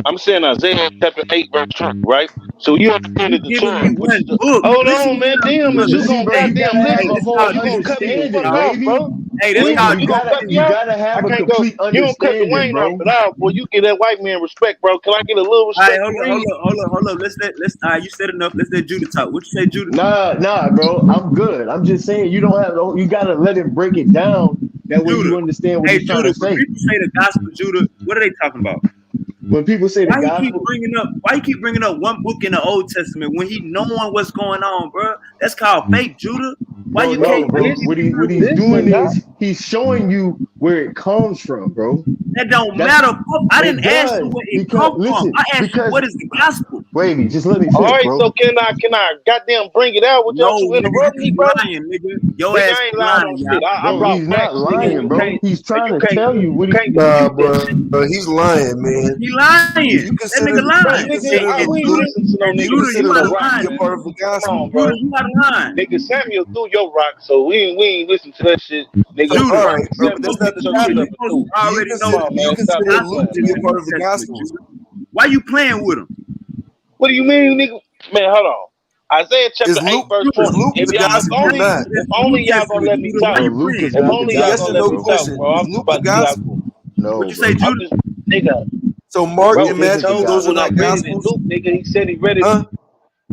I'm saying Isaiah chapter 8, verse 20, right? So you understand You that the giving Torah, me which one is the book. hold Listen on, to man. what I'm Damn, is brother. you See, gonna bro, you gotta goddamn have listen? a This whole how You gonna cut me the understanding, fuck dog. off, baby. bro? Hey, this You how Baby, you you gonna cut me you off? gotta I have a can't go. complete You don't cut the understanding, Wayne off bro. at all, boy. You get that white man respect, bro. Can I get a little all right, respect from reading? hold up. Let's all right, you said enough. Let's let Judah talk. What you say, Judah? Nah, bro. I'm good. I'm just saying you don't have you gotta let him break it down. That way you Judah. understand what Hey, he's trying Judah, to when say. people say the gospel, Judah, what are they talking about? When people say the gospel, Why you keep bringing up one book in the Old Testament when he knowing what's going on, bro? That's called fake, Judah. Why bro, you Bro, can't no, bro. listen, What he's doing listen, dog. is he's showing you where it comes from, bro. that don't That's matter? I it didn't ask you does where it because come from. listen, I asked you because what is the gospel? wait, just let me All finish, right, bro. so can I goddamn bring it out No, without you nigga, you interrupting me, keep bro? lying, nigga. Your Nigga, ass I ain't keep lying lying, on y'all. shit. I Bro, brought he's not facts, nigga, and lying, bro. He's trying to tell you what you he can't Nah, dispute that bro, shit. he's lying, man. He Do lying. you That consider nigga Bro, do you lying. nigga, consider And we ain't Luke? listen to no and Do you nigga Judah, that you consider threw out a of Luke rock, to be line, a man. part nigga. of the Come gospel? on, bro. Judah, you out of line. Nigga, Samuel threw your rock, so we ain't listen to that shit. Nigga, So Judah, all Rock right, bro, you but Samuel that's supposed not to picked the your Judah, shit you up topic. and supposed threw to it. already know Come on, Do you man. that Stop the consider that Luke playing, to gospel be is a man. the part New of the Testament, gospel? Judah. Why you playing with him? What do you mean, nigga? Man, hold on. Isaiah chapter Is 8, Luke verse is Judah, 20. Luke If the Judah, y'all, you gospel or saying not? that it's if the New only y'all gonna Testament, let me Judah. Why talk. bro, you Luke is playing? If not the only y'all Yes gonna or gospel, let no me bro. talk, question. bro. Is I'm just Luke a about to get out. gospel? What No, you say, bro. I'm Judah? just, nigga, So Mark bro. and Luke He isn't the Matthew, told you those are when gospel. I not read it in gospels? Luke, nigga. He said he read it. Huh?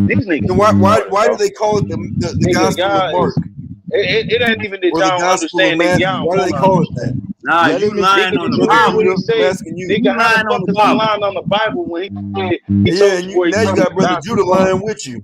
These niggas Then retarded, why do bro. they call it the Nigga, gospel of y'all is. Mark It ain't even that or the y'all don't gospel of understand, nigga. Matthew? Y'all don't Why do they want to call it that? understand. Nah, Let you him lying Nigga, on did the you So hear then, what Bible. he Judah, I'm said? asking you. Nigga, You how the lying on fuck the is I'm Bible. lying on the Bible when he said he Yeah, told and you where he now you told got the brother Judah gospel from? lying with you.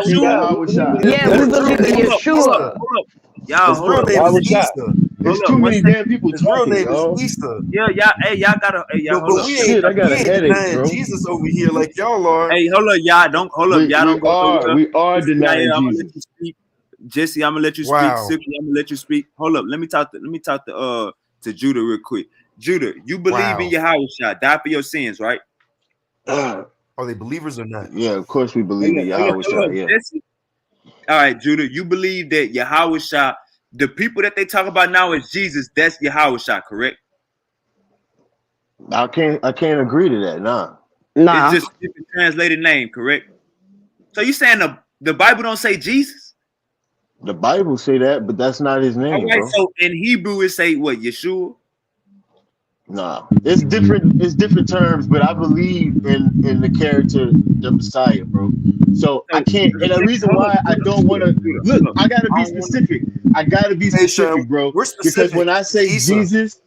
Yahweh we Shai. got. Yahweh Shai. Yeah, we His real believe in name is Yeshua. Y'all, His hold real up. name is Yahweh Shai. Easter. It's Hold up. too One many second. damn people His real talking, name is y'all. Easter. Yeah, y'all gotta. Hey, y'all, hold But up. Shit, I got we a ain't headache, denying bro. Jesus over here like y'all are. Hey, hold up, y'all. Don't hold up. Y'all don't go nowhere. We are Jesse, I'm denying gonna let you Jesus. speak. Jesse, I'm gonna let you speak. Wow. Sippy, I'm gonna let you speak. Hold up. Let me talk to Judah real quick. Judah, you believe in Wow. Yahweh Shai, die for your sins, right? Are they believers or not? Yeah, of course we believe in Yahweh Shai. Yeah. right, Judah. You believe that Yahushua, the people that they talk about now is Jesus. That's Yahushua, correct? I can't agree to that. Nah. It's just a different translated name, correct? So you saying the Bible don't say Jesus? The Bible say that, but that's not his name, All right. bro. So in Hebrew, it say what? Yeshua. Nah, it's different. It's different terms, but I believe in the character, the Messiah, bro. So I can't. And the reason why I don't want to look, I gotta be specific. I gotta be specific, bro. We're Because when I say Jesus,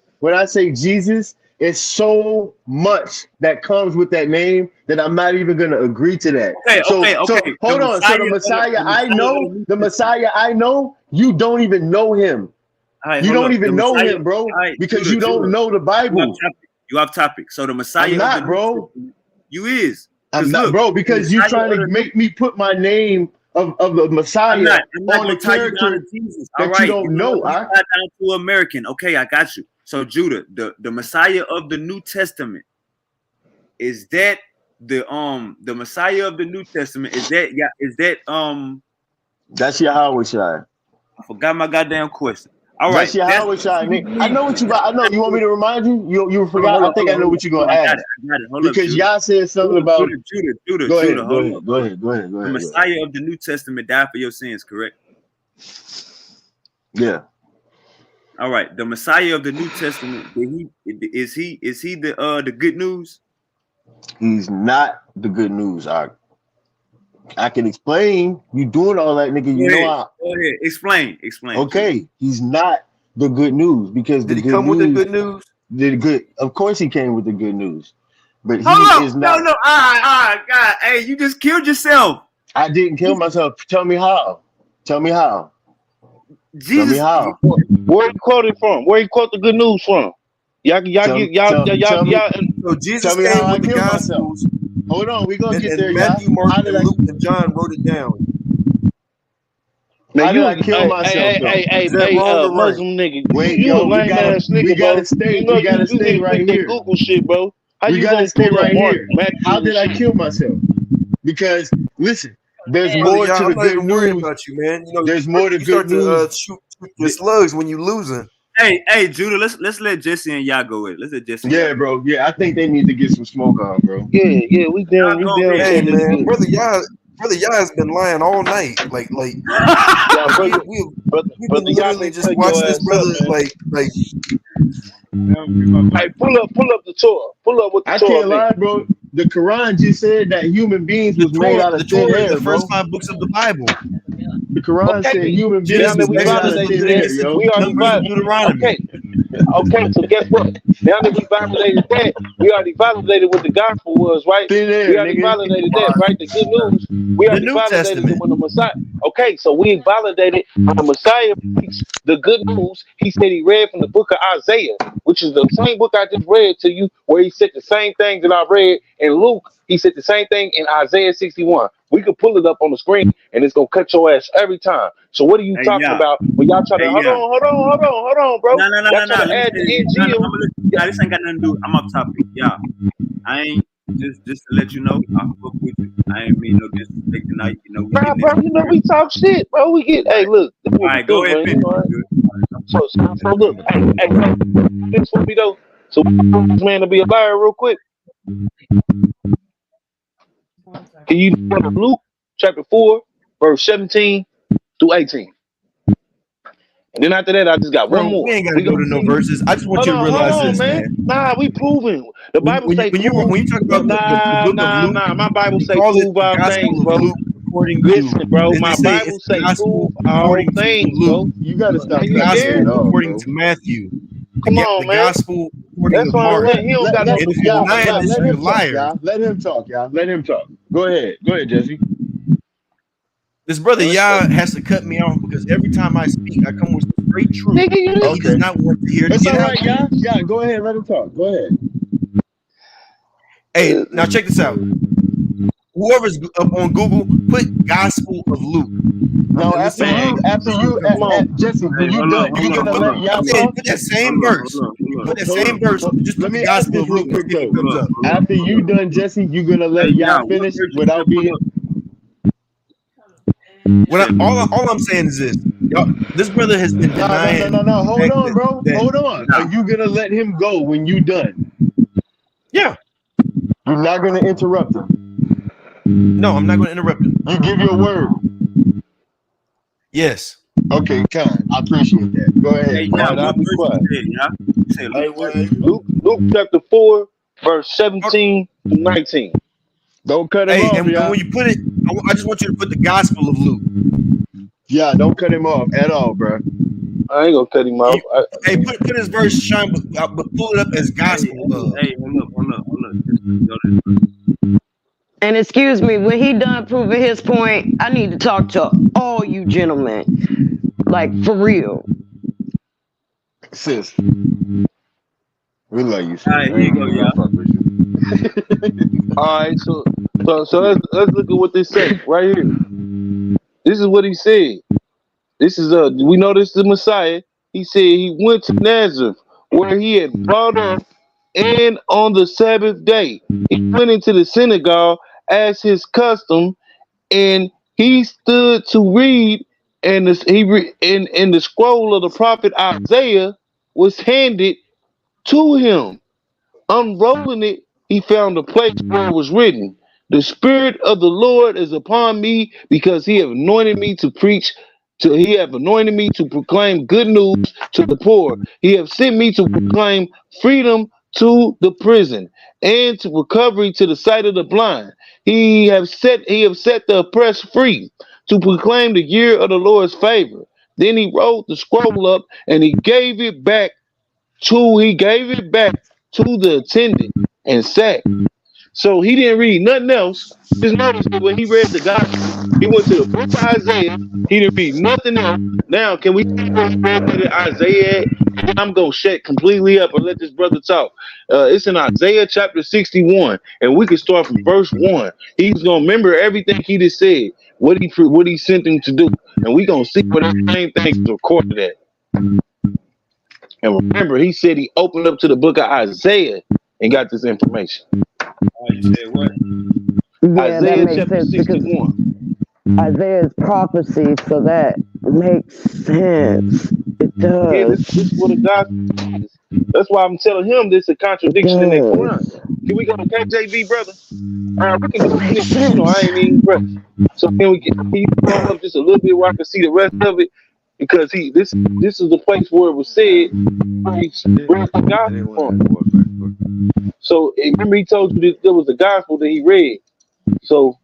it's so much that comes with that name that I'm not even gonna agree to that. So hold on. So the Messiah I know, you don't even know him. Right, you don't even know Messiah, him, bro, right, because Judah, you don't know the Bible. You off topic. So the Messiah, I'm not, bro. You is. I'm not, bro, because you're trying to make me put my name of the Messiah on the character Jesus. that you don't know. Down to American. Okay, I got you. So Judah, the Messiah of the New Testament, is that the Messiah of the New Testament? Is that That's Yahushua. I forgot my goddamn question. All right, that's Yahushua. I know what you got. I know. You want me to remind you? You forgot. I think I know what you're gonna ask. I got it. Hold because up, y'all said something about Judah. Go ahead. The Messiah of the New Testament died for your sins, correct? Yeah. All right. The Messiah of the New Testament, is he the good news? He's not the good news. I can explain. You doing all that, nigga. You know how. Go ahead. Explain. Okay, he's not the good news because did he come with the good news? Of course, he came with the good news, but he is not. No. All right, God. Hey, you just killed yourself. I didn't kill myself. Tell me how. Jesus. Tell me how. Where he quoted from? Where he quote the good news from? Y'all. So Jesus came with the Gospels. Hold on, we gonna get there. Matthew, Mark, and Luke, and John wrote it down. How did I kill myself? Muslim nigga. Wait, you yo, a lame ass nigga, we gotta stay. You know, we gotta stay right here. Google shit, bro. How we you gotta gonna stay right here? How did I kill myself? Because listen, there's more to the good news. About you, man. You know, there's more to good news. Shoot your slugs when you losing. Hey, Judah, let's let Jesse and y'all go with it. Let's let Jesse. Yeah, bro. Yeah, I think they need to get some smoke on, bro. Yeah, we down. Hey, man, brother, y'all has been lying all night. Like, we've been literally just watching this brother, like. Hey, pull up the Torah. Pull up with the Torah. I can't lie, bro. The Quran just said that human beings was made out of thin air, the first 5 books of the Bible. The Quran said human beings was made out of thin air, yo. We already validated. Okay, so guess what? Now that we validated that, we already validated what the gospel was, right? Thin air, we already validated that, right? The good news. We already validated it when the Messiah. Okay, so we validated when the Messiah preached the good news. He said he read from the book of Isaiah, which is the same book I just read to you, where he said the same thing that I read in Luke. He said the same thing in Isaiah 61. We could pull it up on the screen, and it's gonna cut your ass every time. So what are you talking about when y'all try to hold on, bro? No. Add the NG. This ain't got nothing to do. I'm off topic, y'all. I ain't just to let you know. I fuck with you. I ain't mean no disrespect tonight. You know, bro. You know we talk shit, bro. We get. Hey, look. All right, go ahead, man. So look. Hey, this for me though. So this man to be a liar real quick. Can you go to Luke chapter 4, verse 17 through 18? And then after that, I just got one more. We ain't got to go to no verses. I just want you to realize this, man. Nah, we proving. The Bible say when you talk about the book of Luke, my Bible say prove all things, bro. Listen, bro. My Bible say prove all things, bro. You gotta stop. The gospel according to Matthew. Come on, the man. Gospel according to Mark. Let him talk, y'all. Let him talk. Go ahead, Jesse. This brother Yah has to cut me off because every time I speak, I come with straight truth. Nigga, he does not want to hear. It's all right, y'all. Yeah, go ahead. Let him talk. Go ahead. Hey, now check this out. Whoever's up on Google, put Gospel of Luke. No, after you, Jesse, when you done, you gonna let y'all talk? Put that same verse. Put that same verse. Just let put me the ask Gospel this of real Luke. quick though. After you done, Jesse, you gonna let y'all finish without being. All I'm saying is this: this brother has been denying. No. Hold on, bro. Hold on. No. Are you gonna let him go when you done? Yeah. You're not gonna interrupt him. No, I'm not gonna interrupt him. You give your word. Yes. Okay, kind. I appreciate that. Go ahead. Hey, All yeah, right, I'll what be verse quiet. you said, yeah? You said Hey, Luke well, what? Luke chapter 4, verse 17 to 19. Don't cut him Hey, off, and y'all. when you put it, I just want you to put the Gospel of Luke. Yeah, don't cut him off at all, bro. I ain't gonna cut him off. Hey, put his verse, Sean, but pull it up as Gospel. Hey, hold up. And excuse me, when he done proving his point, I need to talk to all you gentlemen, like for real. Sis, we love you, sis. All right, here you go, We're gonna fuck with you. All right, so let's look at what this say right here. This is what he said. This is we know this is the Messiah. He said he went to Nazareth where he had brought up, and on the Sabbath day he went into the synagogue as his custom, and he stood to read, and the scroll of the prophet Isaiah was handed to him. Unrolling it, he found a place where it was written, "The Spirit of the Lord is upon me, because he have anointed me to preach. He have anointed me to proclaim good news to the poor. He have sent me to proclaim freedom to the prison, and to recovery to the sight of the blind. He have set the oppressed free, to proclaim the year of the Lord's favor." Then he rolled the scroll up, and he gave it back to the attendant and sat. So he didn't read nothing else. Just notice that when he read the gospel, he went to the book of Isaiah. He didn't read nothing else. Now, can we read Isaiah? I'm gonna shut completely up and let this brother talk. It's in Isaiah chapter 61, and we can start from verse 1. He's gonna remember everything he just said, what he sent him to do, and we gonna see where the same thing is recorded at. And remember, he said he opened up to the book of Isaiah and got this information. You said what? Yeah, Isaiah that makes chapter sense 61. Isaiah's prophecy, so that makes sense. It Yeah, does. this is what the gospel is. That's why I'm telling him this is a contradiction in the Quran. Can we go to KJV, brother? We can go finish. You know, I ain't even pressed. So can you come up just a little bit where I can see the rest of it? Because this is the place where it was said where he read the gospel from. So remember he told you that there was a gospel that he read. So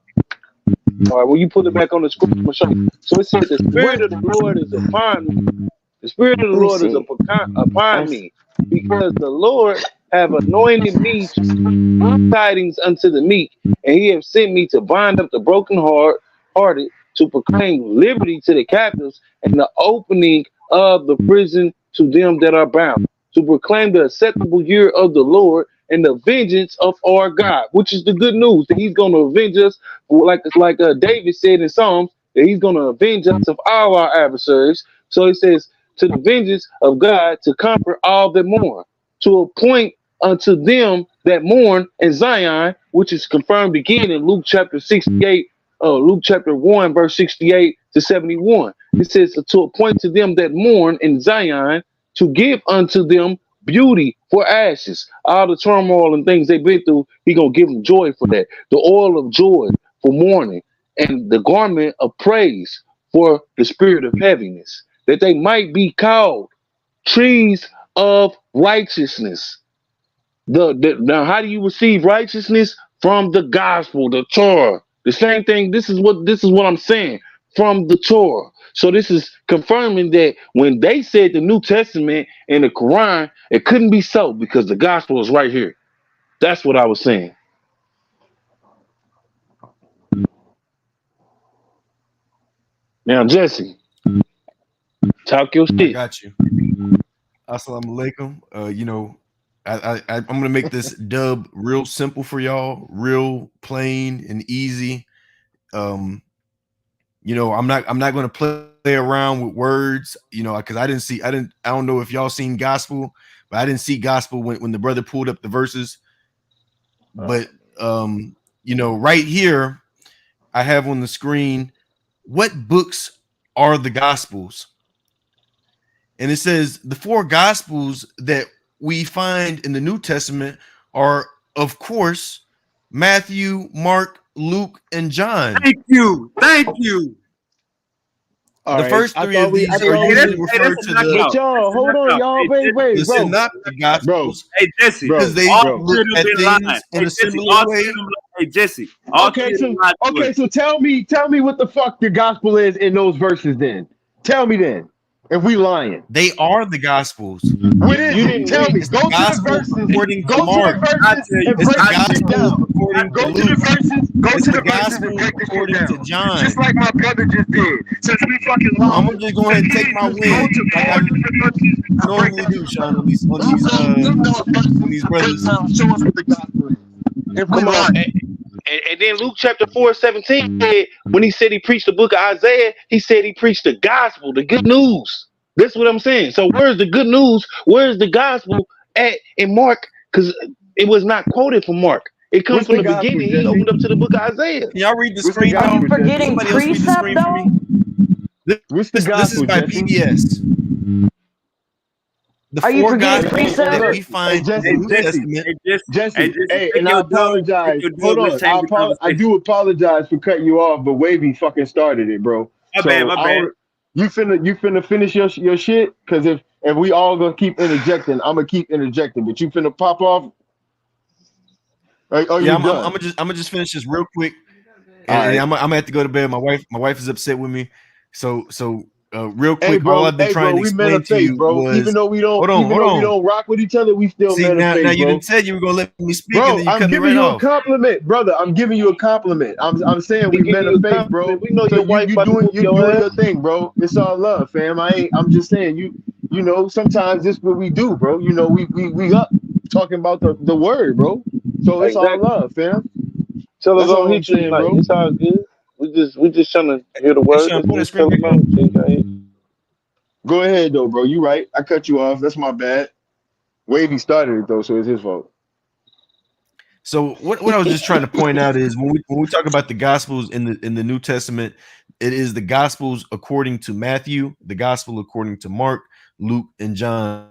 all right, when you put it back on the screen, I'm gonna show you. So it said the Spirit of the Lord is upon me. The Spirit of the Lord is upon me, because the Lord have anointed me to bring tidings unto the meek, and he have sent me to bind up the brokenhearted, to proclaim liberty to the captives, and the opening of the prison to them that are bound, to proclaim the acceptable year of the Lord and the vengeance of our God, which is the good news that he's going to avenge us, like David said in Psalms, that he's going to avenge us of all our adversaries. So he says, to the vengeance of God, to comfort all that mourn, to appoint unto them that mourn in Zion, which is confirmed again in Luke chapter 68, Luke chapter 1, verse 68 to 71. It says to appoint to them that mourn in Zion, to give unto them beauty for ashes. All the turmoil and things they've been through, he gonna give them joy for that. The oil of joy for mourning, and the garment of praise for the spirit of heaviness, that they might be called trees of righteousness. Now, how do you receive righteousness? From the gospel, the Torah. The same thing. This is what I'm saying, from the Torah. So this is confirming that when they said the New Testament and the Quran, it couldn't be so, because the gospel is right here. That's what I was saying. Now, Jesse, talk your shit. I got you. Assalamu alaikum. You know, I'm gonna make this dub real simple for y'all, real plain and easy. You know, I'm not gonna play around with words, you know, because I don't know if y'all seen gospel, but I didn't see gospel when the brother pulled up the verses. But you know, right here, I have on the screen what books are the Gospels? And it says the 4 Gospels that we find in the New Testament are, of course, Matthew, Mark, Luke, and John. Thank you. Thank you. The first 3 of these are usually referred to the. But y'all, hold on, y'all. Wait, the bro. synoptic gospels. Hey Jesse, because they look at things in a similar way. Hey Jesse, Okay, so tell me what the fuck the gospel is in those verses. Then tell me. Then if we lying, they are the gospels. What is it? Tell me. Go to the verses. According to Go Mark. to the verses and break this shit down. According Go to to the Luke. verses. Go It's to the the verses gospel and break this shit according to down. John. Just like my brother just did. Since we fucking lying. I'm gonna just go ahead and take my win. Like I normally do, Sean, on these brothers. Show us what the gospel is. If we Come on. lying. And then Luke chapter 4:17 said, when he said he preached the book of Isaiah, he said he preached the gospel, the good news. That's what I'm saying. So where's the good news? Where's the gospel at in Mark? Because it was not quoted from Mark. It comes from the beginning. He opened up to the book of Isaiah. Can y'all read the screen? Are you forgetting Somebody else read the precept screen for me. What's the This is by PBS. The Are you 4 forgetting gospels precept? that we find in the New Testament. Jesse, hey, and I apologize. Hold on, I do apologize for cutting you off, but Wavy fucking started it, bro. My bad. You finna finish your shit? Because if we all gonna keep interjecting, I'm gonna keep interjecting. But you finna pop off? Yeah, I'm gonna just finish this real quick, and I'm gonna have to go to bed. My wife is upset with me, so real quick, Hey, bro, all I've been trying to we men explain of to faith, you bro. was, Even though we don't, hold on. we don't rock with each other, we still See, men of faith, now you bro. didn't say you were gonna let me speak, Bro, and then you I'm cut me giving right you off. a compliment, brother. I'm giving you a compliment. I'm saying we men of faith, bro. We know So your wife you're doing your your thing, bro. It's all love, fam. I'm just saying you know, sometimes this is what we do, bro. You know, we up talking about the word, bro. So it's all love, fam. Tell us That's all don't I'm hit you saying, tonight. bro. It's all good. We just trying to hear the Hey, word. Sean, pull that Just screen tell back them up. out. Go ahead though, bro. You right. I cut you off. That's my bad. Wavy started it though, so it's his fault. So what I was just trying to point out is when we talk about the gospels in the New Testament, it is the gospels according to Matthew, the gospel according to Mark, Luke, and John.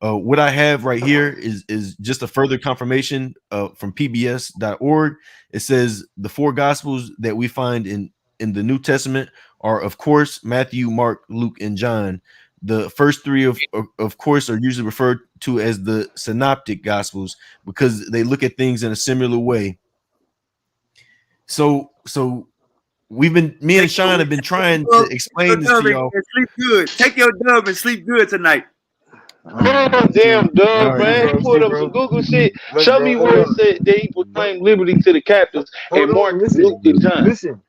What I have right here is just a further confirmation from pbs.org. It says the 4 gospels that we find in the New Testament are, of course, Matthew, Mark, Luke, and John. The first 3 of course are usually referred to as the synoptic gospels because they look at things in a similar way. So me and Sean have been trying to explain this to y'all. Sleep good. Take your dub and sleep good tonight. Put on no damn dub, man. Pull up some Google shit. Show me where it said that he proclaimed liberty to the captives and Mark, Luke, and John. Listen.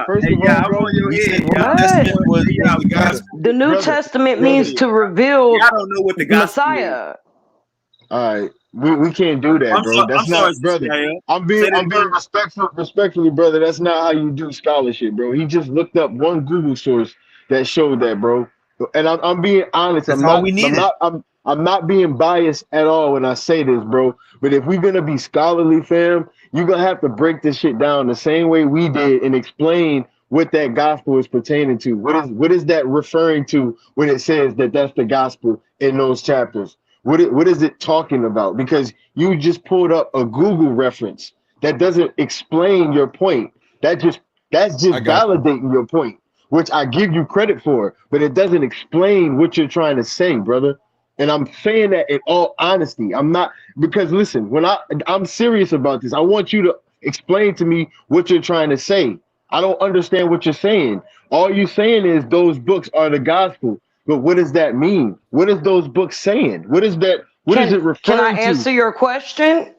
First of all, bro, we said the New Testament was the gospel. The New Testament means to reveal I don't know what the gospel Messiah. All right, we can't do that, bro. That's not, brother. I'm being respectfully, brother. That's not how you do scholarship, bro. He just looked up one Google source that showed that, bro. And I'm being honest. That's all we needed. I'm not being biased at all when I say this, bro. But if we're gonna be scholarly, fam, you're gonna have to break this shit down the same way we did and explain what that gospel is pertaining to. What is that referring to when it says that that's the gospel in those chapters? What is it talking about? Because you just pulled up a Google reference that doesn't explain your point. That's just validating your point, which I give you credit for, but it doesn't explain what you're trying to say, brother. And I'm saying that in all honesty. I'm not, because listen, when I'm serious about this, I want you to explain to me what you're trying to say. I don't understand what you're saying. All you're saying is those books are the gospel. But what does that mean? What is those books saying? What is that? What is it referring to? Can I answer your question?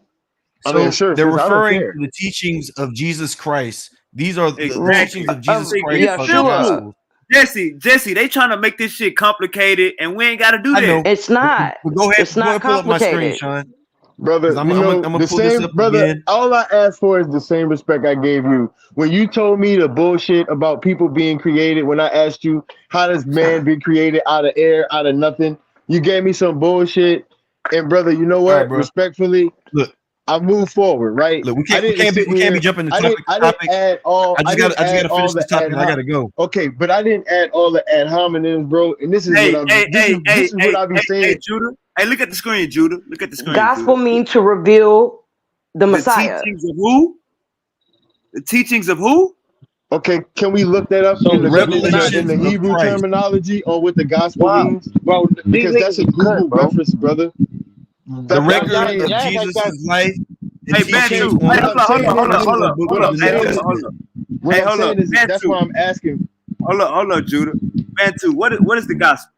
So I mean, sure, they're sis, I don't referring care. to the teachings of Jesus Christ. These are the Exactly. teachings of Jesus Christ. Yeah, are the sure. gospels. Jesse, they trying to make this shit complicated, and we ain't got to do I that. know. It's not. But go ahead. It's not Pull up my screen, complicated. Sean. Brother, I'm you know, gonna the pull this same, up brother, again. all I asked for is the same respect I gave you. When you told me the bullshit about people being created, when I asked you, how does man be created out of air, out of nothing? You gave me some bullshit. And brother, you know what? All right, bro. Respectfully, Look, I move forward, right? Look, we I can't didn't sit here. be jumping the I topic. didn't add all. I just gotta finish this topic, and I gotta go. Okay, but I didn't add all the ad hominems, bro. And this is what I'm. This is what I be saying. Hey, Judah. Hey, look at the screen, Judah. Look at the screen. Gospel Judah. mean to reveal the Messiah. The teachings of who? The teachings of who? Okay, can we look that up in the Hebrew terminology or what the gospel means, bro? Because that's a Google reference, brother. The record of Jesus' life. Hey, Bantu. Hey, hold on. Hey, hold up. That's why I'm asking. Hold up, Judah. Bantu, what is the gospel?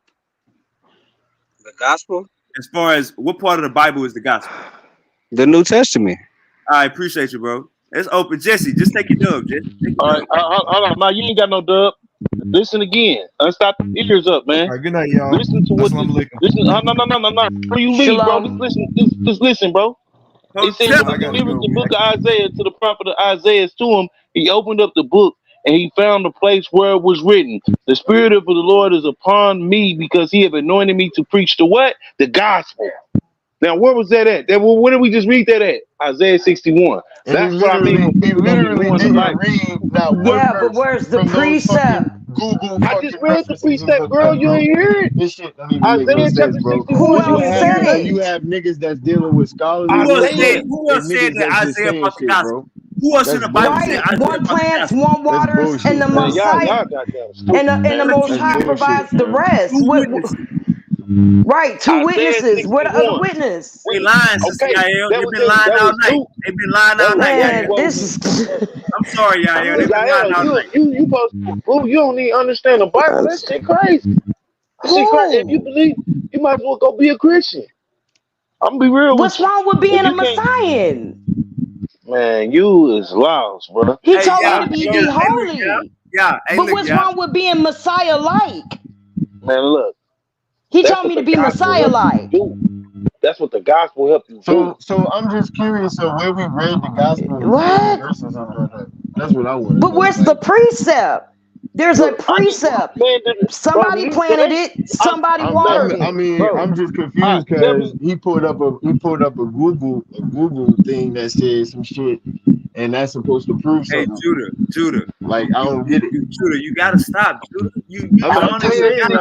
The gospel? As far as what part of the Bible is the gospel? The New Testament. I appreciate you, bro. It's open. Jesse, just take your dub, Jesse. All right, hold on. Man, you ain't got no dub. Listen again. Unstop the ears up, man. All right, good night, y'all. Listen to what. Listen. No. Before you leave, bro. Just listen, bro. He said, he delivered the book of Isaiah to the prophet of Isaiah to him. He opened up the book and he found the place where it was written. The Spirit of the Lord is upon me because he have anointed me to preach the what? The gospel. Now, where was that at? Where did we just read that at? Isaiah 61. That's what I mean. He literally didn't read that word. Yeah, but where's the precept? I just read the precept, girl. You ain't hear it? This shit don't even make no sense, bro. Who else said it? You have niggas that's dealing with scholars. Who else said that Isaiah about the gospel? Who else in the Bible said Isaiah? One plants, one waters, and the Messiah, and the Most High provides the rest. Right, two witnesses. What other witness? They lying, Sister Yael. They've been lying all night. They've been lying all night. This is. I'm sorry, Yael. They've been lying all night. You don't need to understand the Bible. That shit crazy. If you believe, you might as well go be a Christian. I'm gonna be real. What's wrong with being a Messiah? Man, you is lost, bro. He told me to be holy. Yeah. But what's wrong with being Messiah-like? Man, look. He told me to be Messiah-like. That's what the gospel helped you do. So I'm just curious of where we read the gospel. What? That's what I want. But where's the precept? There's a precept. Somebody planted it. Somebody watered it. I mean, I'm just confused because he pulled up a Google thing that says some shit, and that's supposed to prove something. Hey, Judah. Like I don't get it. Judah, you gotta stop, Judah. I'm being real.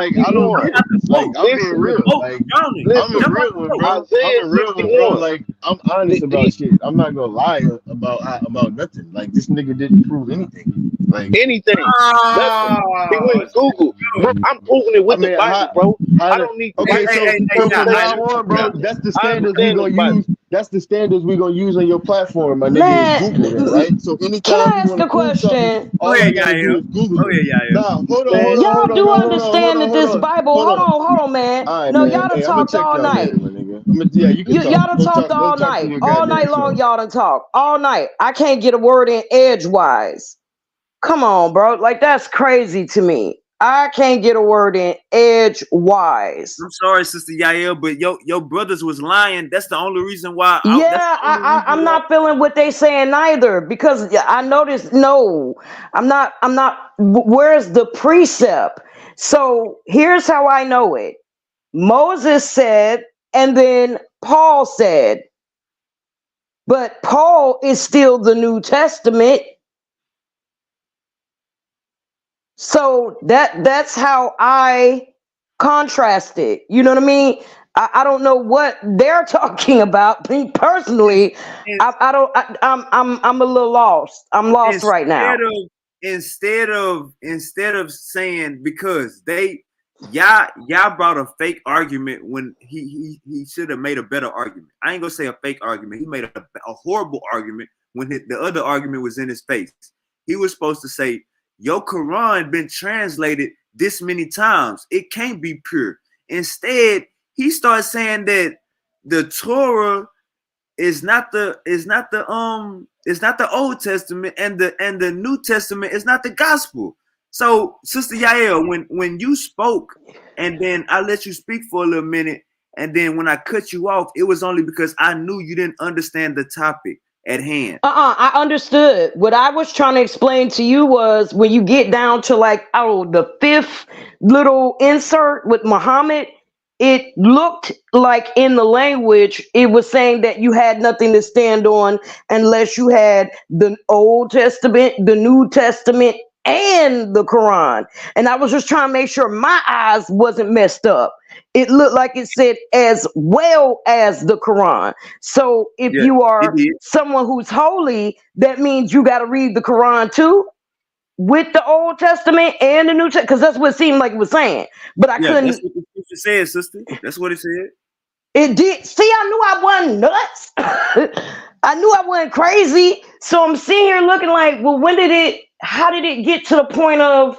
Like I'm a real one, bro. Like I'm honest about shit. I'm not gonna lie about nothing. Like this nigga didn't prove anything. Like anything. He went to Google. Bro, I'm proving it with the Bible, bro. I don't need. Okay, so from now on, bro, that's the standards we gonna use. That's the standards we gonna use on your platform, my nigga. Is Google, right? So anytime can I ask a question? All you gotta do is Google it. Nah, hold on. Y'all do understand that this Bible? Hold on, man. No, y'all done talked all night. Y'all done talked all night. All night long, y'all done talked. All night. I can't get a word in edgewise. Come on, bro. Like, that's crazy to me. I can't get a word in edgewise. I'm sorry, Sister Yael, but your brothers was lying. That's the only reason why. I'm not feeling what they saying neither, because I noticed. No, I'm not. Where's the precept? So here's how I know it. Moses said, and then Paul said, but Paul is still the New Testament. So that's how I contrast it. You know what I mean? I don't know what they're talking about. Me personally, I'm a little lost. I'm lost right now. Instead of saying, because y'all brought a fake argument when he should have made a better argument. I ain't gonna say a fake argument. He made a horrible argument when the other argument was in his face. He was supposed to say, your Quran been translated this many times. It can't be pure. Instead, he starts saying that the Torah is not the Old Testament, and the New Testament is not the gospel. So, Sister Yael, when you spoke, and then I let you speak for a little minute, and then when I cut you off, it was only because I knew you didn't understand the topic at hand. I understood. What I was trying to explain to you was when you get down to the fifth little insert with Muhammad, it looked like in the language it was saying that you had nothing to stand on unless you had the Old Testament, the New Testament, and the Quran. And I was just trying to make sure my eyes wasn't messed up. It looked like it said as well as the Quran. So if Yeah, you it are did. someone who's holy, that means you got to read the Quran too, with the Old Testament and the New Testament, because that's what it seemed like it was saying. But I Yeah, that's couldn't. what the scripture said, sister. That's what it said. It did. See, I knew I wasn't nuts. I knew I wasn't crazy. So I'm sitting here looking like, well, when did it? How did it get to the point of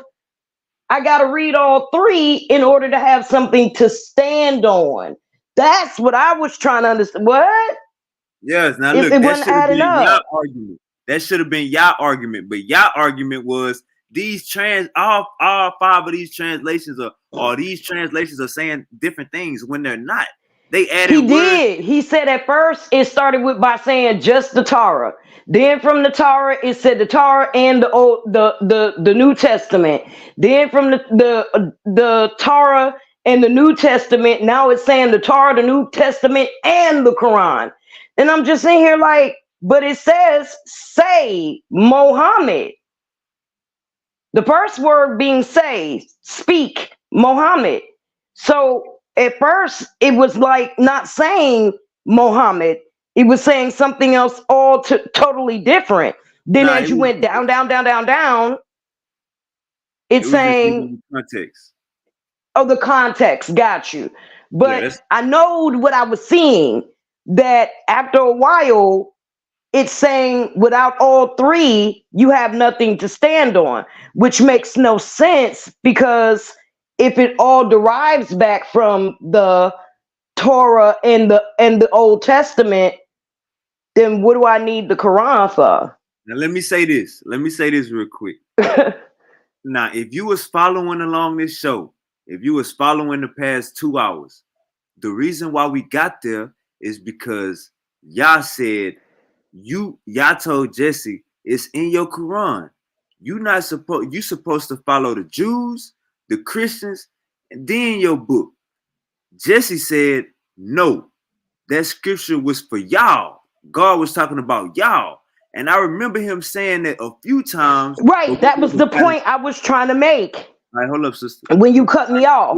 I got to read all three in order to have something to stand on? That's what I was trying to understand. What? Yes. Now It, look, it that wasn't should have adding been y'all up. argument. That should have been y'all argument. But y'all argument was these all five of these translations are saying different things when they're not. They He added words. did. He said at first it started with by saying just the Torah. Then from the Torah it said the Torah and the New Testament. Then from the Torah and the New Testament, now it's saying the Torah, the New Testament, and the Quran. And I'm just sitting here like, but it says say Mohammed. The first word being say, speak, Mohammed. So at first it was like not saying Mohammed. It was saying something else totally different. Then Nah, as you went down, it it's was just saying, giving you context. oh, the context, got you. Yeah, But that's I know what I was seeing, that after a while, it's saying without all three, you have nothing to stand on, which makes no sense, because if it all derives back from the Torah and the Old Testament, then what do I need the Quran for? now let me say this. Let me say this real quick. Now, if you was following along this show, if you was following the past 2 hours, the reason why we got there is because y'all said y'all told Jesse it's in your Quran. You supposed to follow the Jews, the Christians, and then your book. Jesse said no. That scripture was for y'all. God was talking about y'all. And I remember him saying that a few times. Right, that was the point I was trying to make. All right, hold up, sister. When you cut me off.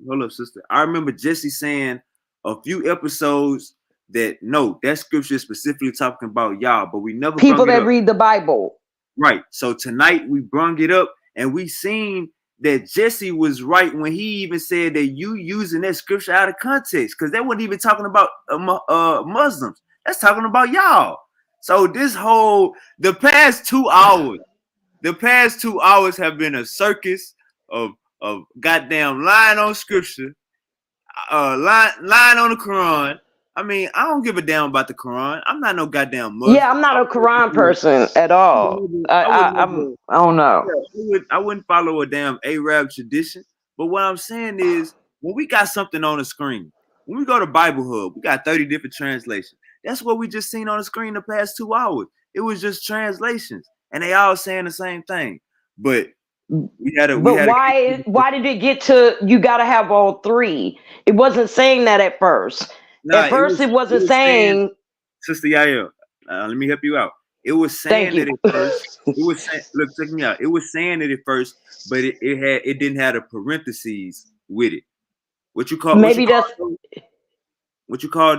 Hold up, sister. I remember Jesse saying a few episodes that no, that scripture is specifically talking about y'all, but we never People brought it that up. read the Bible. Right. So tonight we brung it up, and we seen that Jesse was right when he even said that you using that scripture out of context, because they wasn't even talking about Muslims. That's talking about y'all. So the past 2 hours have been a circus of goddamn lying on scripture, lying on the Quran. I mean, I don't give a damn about the Quran. I'm not no goddamn Muslim. Yeah, I'm not a Quran person at all. I don't know. I wouldn't follow a damn Arab tradition. But what I'm saying is, when we got something on the screen, when we go to Bible Hub, we got 30 different translations. That's what we just seen on the screen the past 2 hours. It was just translations, and they all saying the same thing. But why did it get to you got to have all three? It wasn't saying that at first. At first, it wasn't saying. Sister Yael, let me help you out. It was saying that at first. It was saying, look, check me out. It was saying it at first, but it didn't have a parentheses with it. What you called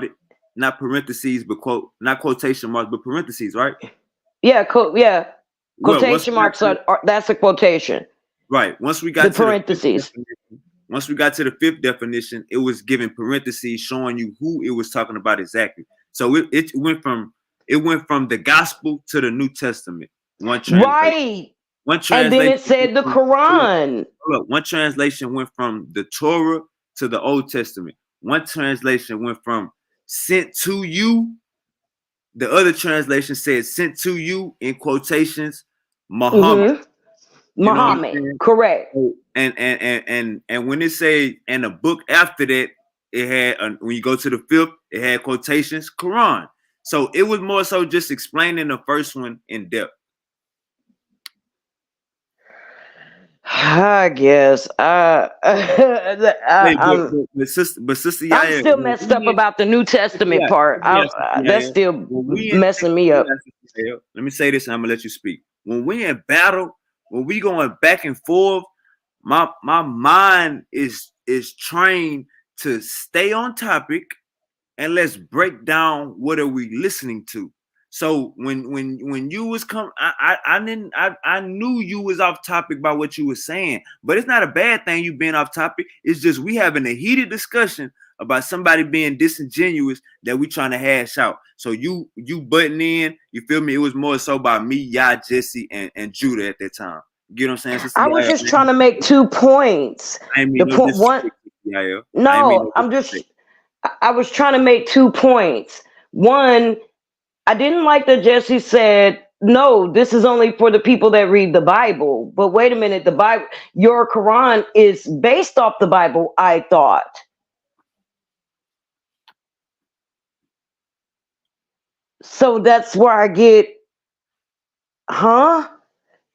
it? Not parentheses, but not quotation marks, but parentheses, right? Yeah, quotation marks are that's a quotation. Right. Once we got to parentheses. Once we got to the fifth definition, it was giving parentheses showing you who it was talking about exactly. So it went from the gospel to the New Testament. One translation. Right. One translation. And then it said the Quran. Look, one translation went from the Torah to the Old Testament. One translation went from sent to you. The other translation said sent to you in quotations, Muhammad. Mm-hmm. Muhammad, correct. And when it say and a book after that, it had when you go to the fifth, it had quotations, Quran. So it was more so just explaining the first one in depth. I guess Hey, I'm but sister I'm Yaya, still when messed up we in about the New Testament part. sister That's Yaya, still when we in messing me sister up. Yaya, let me say this and I'm gonna let you speak. When we in battle, when we going back and forth, my mind is trained to stay on topic and let's break down what are we listening to. So when you was I knew you was off topic by what you was saying, but it's not a bad thing you being off topic. It's just we having a heated discussion about somebody being disingenuous that we trying to hash out. So you butting in, you feel me? It was more so by me, Yah, Jesse, and Judah at that time. You get what I'm saying? Sister I was Yaya, just trying to make 2 points. I ain't mean The no point one, disrespect, Yaya. I ain't mean no, no I'm just disrespect. I was trying to make 2 points. One, I didn't like that Jesse said, no, this is only for the people that read the Bible. But wait a minute, the Bible, your Quran is based off the Bible, I thought. So that's where I get, huh?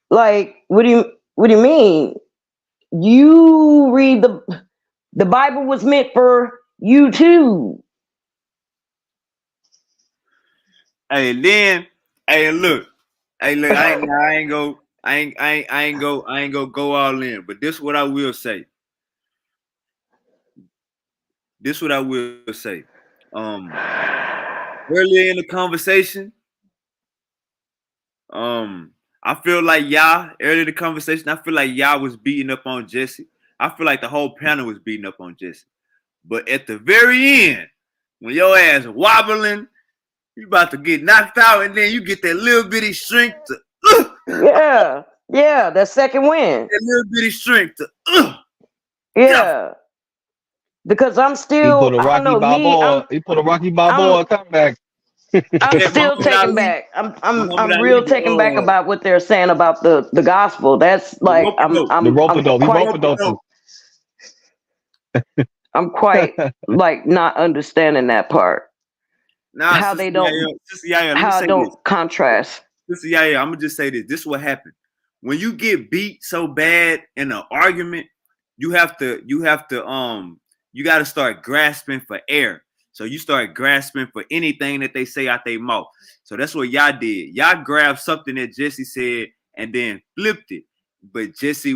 Like, what do you mean? You read the Bible was meant for you too. Hey, then, hey, look, I ain't go all in. But this what I will say. This what I will say. Earlier in the conversation, I feel like earlier in the conversation, I feel like was beating up on Jesse. I feel like the whole panel was beating up on Jesse. But at the very end, when your ass wobbling, you about to get knocked out, and then you get that little bitty strength to Yeah, that second win. that little bitty strength to Yeah. Because I'm He put still, a I don't Rocky know, Balboa. He put a Rocky I'm Balboa comeback. I'm That still Muhammad taken Ali, back. I'm Muhammad Ali, real taken back about what they're saying about the gospel. That's the like rope dope, The rope a I'm dope. He the quite rope a rope dope. dope. I'm quite like not understanding that part. Nah, How they don't Sister Yaya, let me how say it this. don't contrast. Sister Yaya, I'm gonna just say this. This is what happened. When you get beat so bad in an argument, you have to you gotta start grasping for air. So you start grasping for anything that they say out their mouth. So that's what y'all did. Y'all grabbed something that Jesse said and then flipped it. But Jesse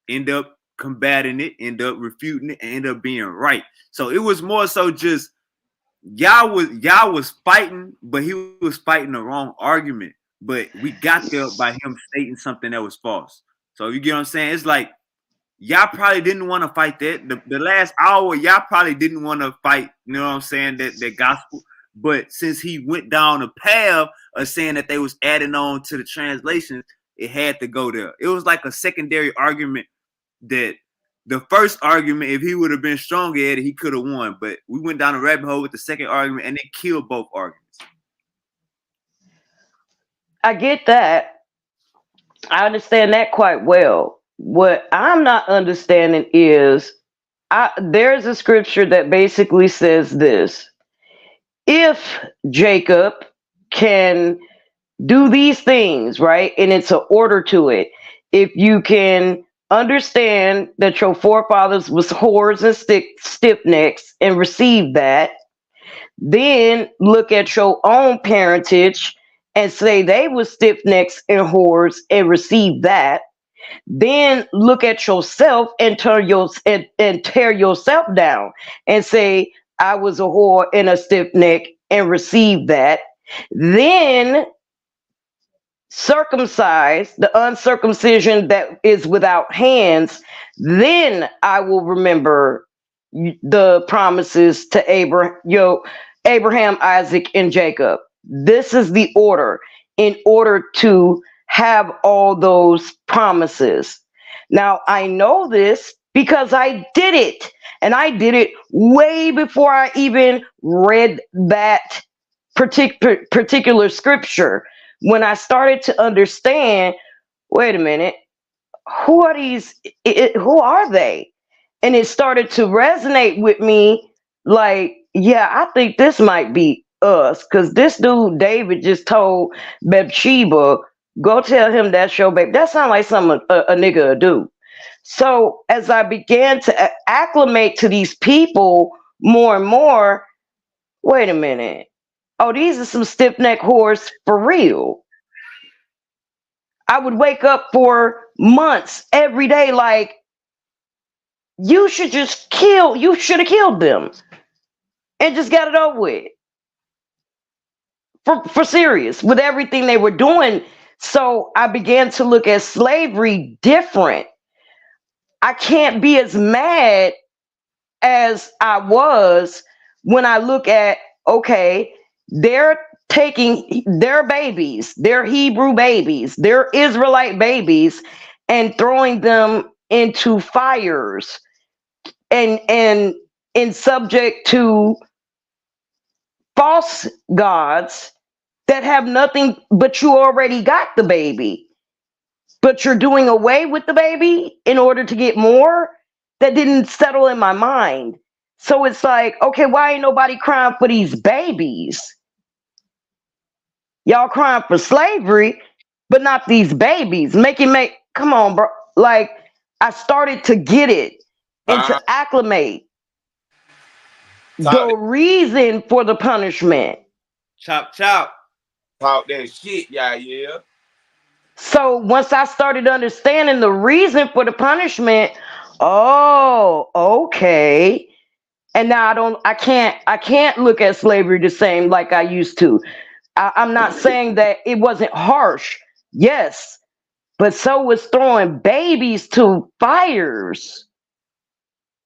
ended up combating it, ended up refuting it, and ended up being right. So it was more so just y'all was fighting, but he was fighting the wrong argument. But we got there by him stating something that was false. So you get what I'm saying? It's like y'all probably didn't want to fight that. The last hour, y'all probably didn't want to fight, you know what I'm saying, that gospel. But since he went down a path of saying that they was adding on to the translations, it had to go there. It was like a secondary argument that the first argument, if he would have been stronger at it, he could have won. But we went down a rabbit hole with the second argument and it killed both arguments. I get that. I understand that quite well. What I'm not understanding is there's a scripture that basically says this. If Jacob can do these things, right? And it's an order to it. If you can understand that your forefathers was whores and stiff necks and receive that, then look at your own parentage and say they were stiff necks and whores and receive that. Then look at yourself and tear yourself down and say, I was a whore and a stiff neck and receive that. Then circumcise the uncircumcision that is without hands, then I will remember the promises to Abraham, Isaac, and Jacob. This is the order in order to have all those promises. Now, I know this because I did it, and I did it way before I even read that particular scripture. When I started to understand, wait a minute, who are these? Who are they? And it started to resonate with me like, yeah, I think this might be us. Because this dude, David, just told Bathsheba, Go tell him that's your baby. That sounds like something a nigga would do. So as I began to acclimate to these people more and more, wait a minute. Oh, these are some stiff-necked whores for real. I would wake up for months every day like, you should have killed them and just got it over with. For serious, with everything they were doing. So I began to look at slavery different. I can't be as mad as I was when I look at, okay, they're taking their babies, their Hebrew babies, their Israelite babies, and throwing them into fires and subject to false gods that have nothing, but you already got the baby, but you're doing away with the baby in order to get more. That didn't settle in my mind. So it's like, okay, why ain't nobody crying for these babies? Y'all crying for slavery, but not these babies. Come on, bro. Like, I started to get it and to acclimate the reason for the punishment. Chop, chop. Talk that shit, yeah. So once I started understanding the reason for the punishment, oh, okay. And now I can't look at slavery the same like I used to. I'm not saying that it wasn't harsh. Yes, but so was throwing babies to fires.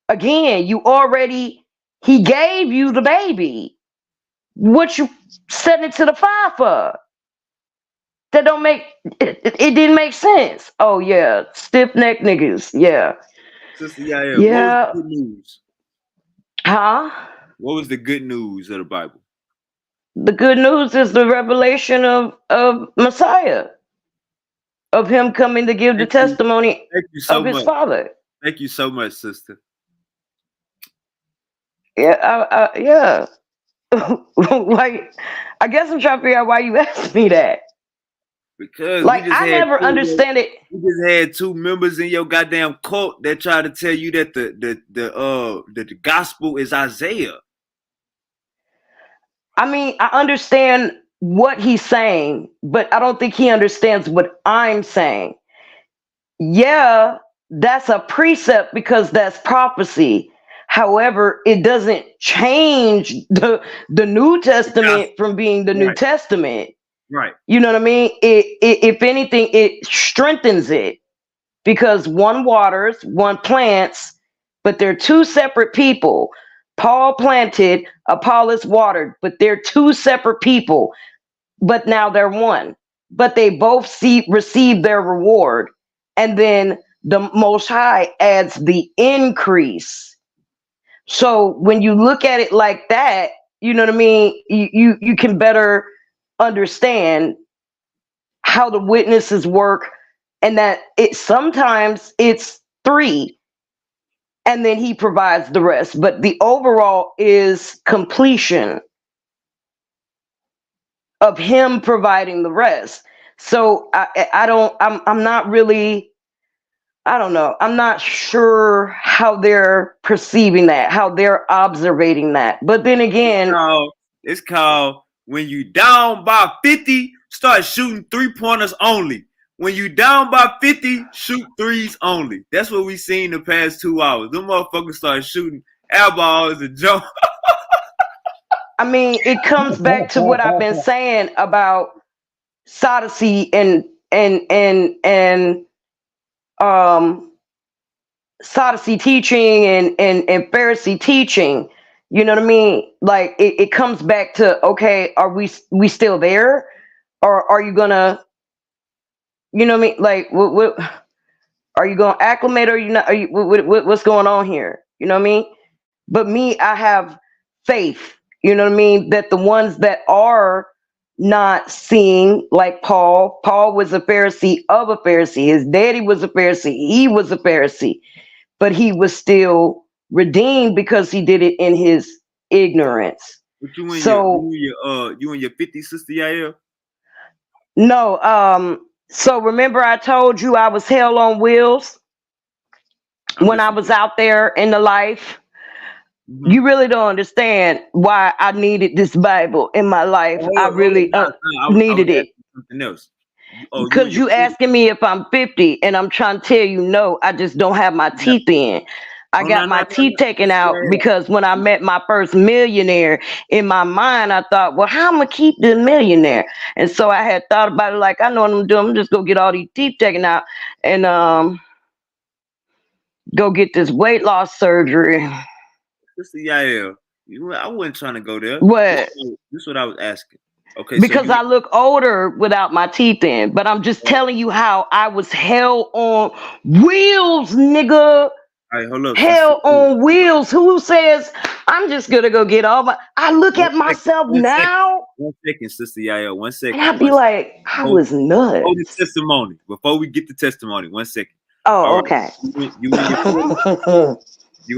Again, he gave you the baby. What you setting it to the fire for? That don't make it didn't make sense. Oh yeah, stiff neck niggas. Yeah. Sister Yael, Yeah. what was the good news? Huh? What was the good news of the Bible? The good news is the revelation of Messiah, of him coming to give the testimony of his father. Thank you so much, sister. Yeah, yeah. Like, I guess I'm trying to figure out why you asked me that. Because like, I never understand it. You just had two members in your goddamn cult that try to tell you that the gospel is Isaiah. I mean, I understand what he's saying, but I don't think he understands what I'm saying. Yeah, that's a precept because that's prophecy. However, it doesn't change the New Testament from being the New Testament. Right. You know what I mean? If anything, it strengthens it because one waters, one plants, but they're two separate people. Paul planted, Apollos watered, but they're two separate people. But now they're one. But they both receive their reward. And then the Most High adds the increase. So when you look at it like that, you know what I mean? You can better understand how the witnesses work, and that sometimes it's 3 and then he provides the rest, but the overall is completion of him providing the rest. So I'm not really, I don't know. I'm not sure how they're perceiving that, how they're observing that. But then again, it's called when you down by 50, start shooting 3-pointers only. When you down by 50, shoot 3s only. That's what we seen the past 2 hours. Them motherfuckers start shooting air balls and jump. I mean, it comes back to what I've been saying about Sadducee and Sadducee teaching and Pharisee teaching. You know what I mean? Like it comes back to, okay, are we still there, or are you gonna, you know what I mean? Like what are you gonna acclimate, or are you not? Are you what's going on here? You know what I mean? But me, I have faith. You know what I mean? That the ones that are not seeing, like Paul was a Pharisee of a Pharisee. His daddy was a Pharisee. He was a Pharisee, but he was still redeemed because he did it in his ignorance. But you in your 50, Sister Yael? No, So remember I told you I was hell on wheels when I was out there in the life? Mm-hmm. You really don't understand why I needed this Bible in my life. I really needed it. Something else. Because you asking me if I'm 50, and I'm trying to tell you, no, I just don't have my teeth in. I got my teeth taken out because when I met my first millionaire, in my mind, I thought, well, how am I keep the millionaire? And so I had thought about it like, I know what I'm doing. I'm just going to get all these teeth taken out and go get this weight loss surgery. Sister Yael, I wasn't trying to go there. What? This is what I was asking. Okay, Because so I look older without my teeth in, but I'm just telling you how I was hell on wheels, nigga. All right, hold up. Hell on wheels. Who says I'm just gonna go get all my? I look at myself now. 1 second, Sister Yael. 1 second. And I'd be like, I was nuts. Before the testimony. Before we get the testimony, 1 second. Oh, okay. You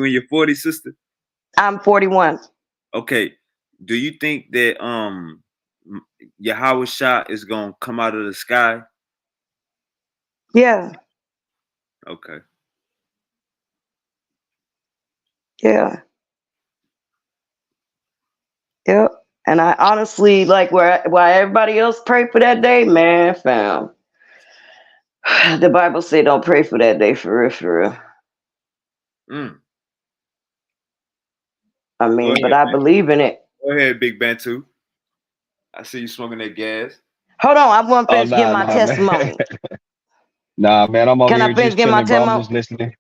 in your 40s, sister? I'm 41. Okay. Do you think that Yahweh Shah is gonna come out of the sky? Yeah. Okay. Yeah. Yep. And I honestly like why everybody else pray for that day, man, fam. The Bible say don't pray for that day for real, for real. I mean, but I believe in it. Go ahead, Big Bantu. I see you smoking that gas. Hold on, I want to finish getting my testimony. Nah, man, I'm over Can I here finish just getting my chilling, bro. I'm testimony? just listening.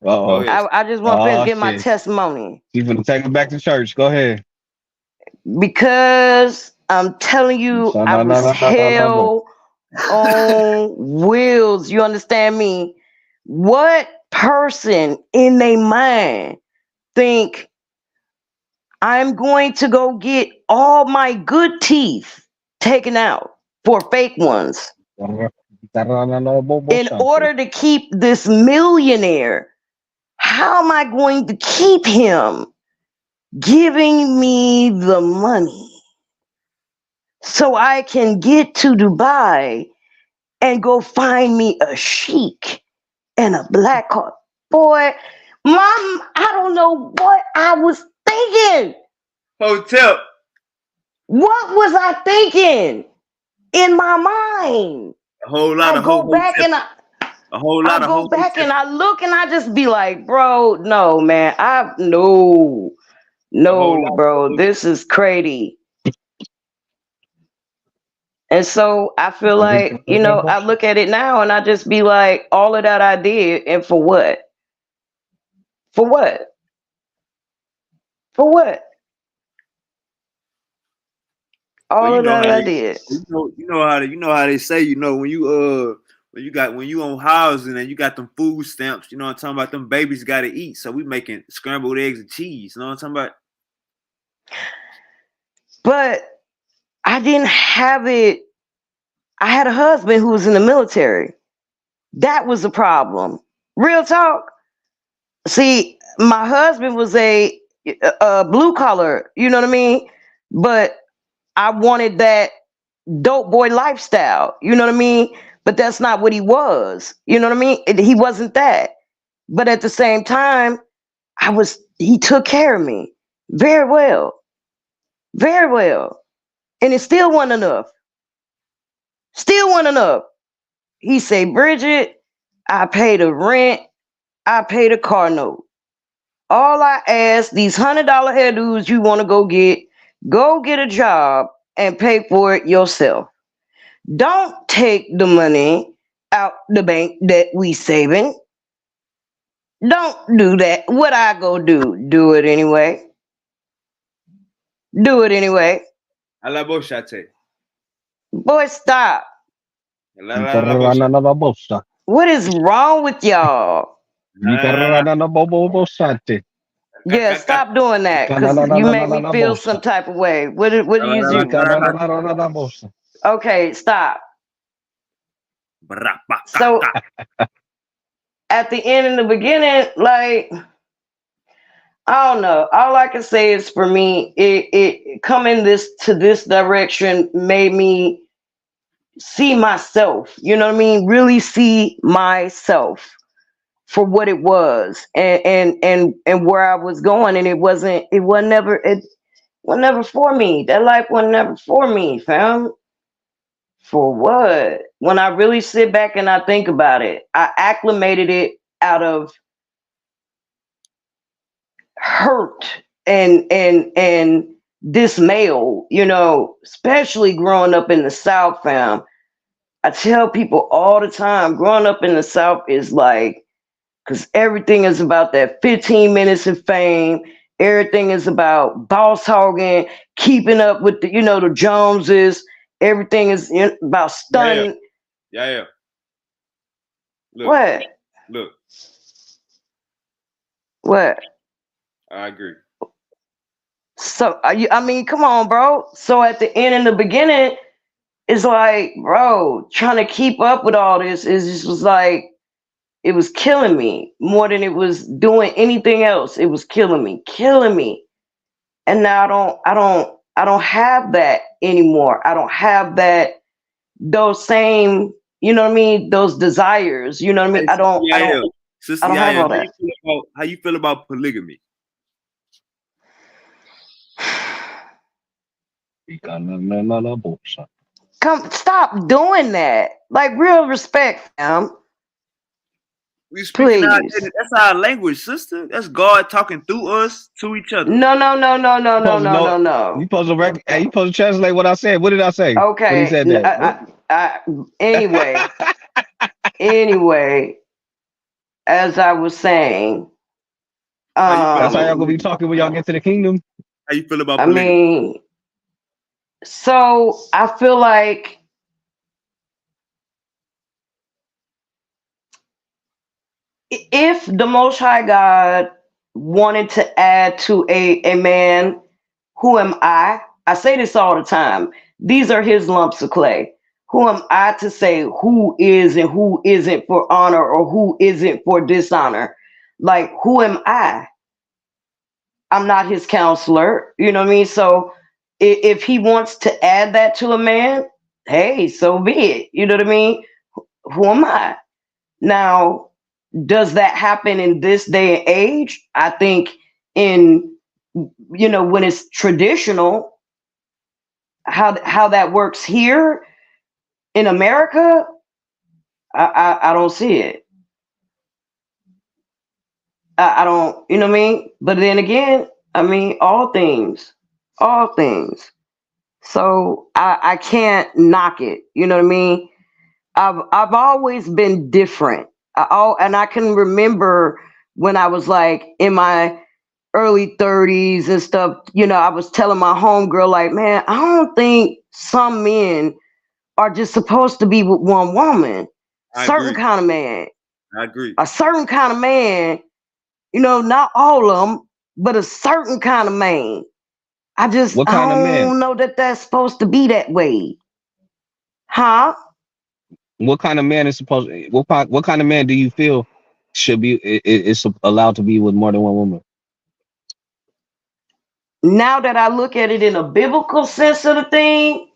Uh-oh. I just want to finish getting my testimony. You gonna take me back to church? Go ahead. Because I'm telling you, I was hell on wheels. You understand me? What person in their mind think I'm going to go get all my good teeth taken out for fake ones in order to keep this millionaire? How am I going to keep him giving me the money so I can get to Dubai and go find me a sheik and a black card? Boy, Mom, I don't know what I was thinking. Hotel. What was I thinking in my mind? A whole lot I of go back and I go back and I look and I just be like, bro, no, man, no, bro, this is crazy. And so I feel like, I look at it now and I just be like, all of that I did, and for what? For what? For what? All of that I did. You know how they say, when you on housing and you got them food stamps, you know what I'm talking about, them babies gotta eat. So we making scrambled eggs and cheese, you know what I'm talking about? But I didn't have it. I had a husband who was in the military. That was a problem. Real talk. See, my husband was a blue collar, you know what I mean? But I wanted that dope boy lifestyle, you know what I mean? But that's not what he was, you know what I mean? He wasn't that. But at the same time, he took care of me very well. Very well. And it still wasn't enough. Still wasn't enough. He say, Bridget, I pay the rent, I pay the car note. All I ask, these $100 hairdos you want to go get a job and pay for it yourself. Don't take the money out the bank that we saving. Don't do that. What I go do? Do it anyway. Do it anyway. A la bochate. Boy, stop. What is wrong with y'all? Yeah, stop doing that because you make me feel some type of way. What do you do? Okay, stop. So at the end and the beginning, like, I don't know. All I can say is for me, it coming to this direction made me see myself, you know what I mean? Really see myself for what it was and where I was going. And it was never for me. That life was never for me, fam. For what? When I really sit back and I think about it, I acclimated it out of hurt and dismay, you know, especially growing up in the South, fam. I tell people all the time, growing up in the South is like, because everything is about that 15 minutes of fame. Everything is about boss hogging, keeping up with the, you know, the Joneses. Everything is about stunning. Yeah. Look, What? Look. What? I agree. So I mean, come on, bro. So at the end and the beginning, it's like, bro, trying to keep up with all this is just was like, it was killing me more than it was doing anything else. It was killing me. And now I don't have that anymore. I don't have those same, you know what I mean, those desires. You know what I mean? Hey, I don't Sister have Yaya, all that. how you feel about polygamy? Come, stop doing that. Like, real respect, fam. We speaking out. Please. That's our language, sister. That's God talking through us to each other. No. You supposed to hey, you supposed to translate what I said. What did I say? Okay. When he said that. Anyway, as I was saying, that's how y'all gonna be talking when y'all get to the kingdom. How you feel about I polygamy? mean, so I feel like if the Most High God wanted to add to a man, who am I? I say this all the time. These are his lumps of clay. Who am I to say who is and who isn't for honor or who isn't for dishonor? Like, who am I? I'm not his counselor. You know what I mean? So if he wants to add that to a man, hey, so be it. You know what I mean? Who am I? Now, does that happen in this day and age? I think in, you know, when it's traditional, how that works here in America, I don't see it. I don't, you know what I mean? But then again, I mean, all things. So I can't knock it. You know what I mean? I've always been different. And I can remember when I was like in my early 30s and stuff, you know, I was telling my homegirl, like, man, I don't think some men are just supposed to be with one woman. Certain kind of man. I agree. A certain kind of man, you know, not all of them, but a certain kind of man. I don't know that that's supposed to be that way. Huh? What kind of man is supposed? What kind of man do you feel should be is allowed to be with more than one woman? Now that I look at it in a biblical sense of the thing,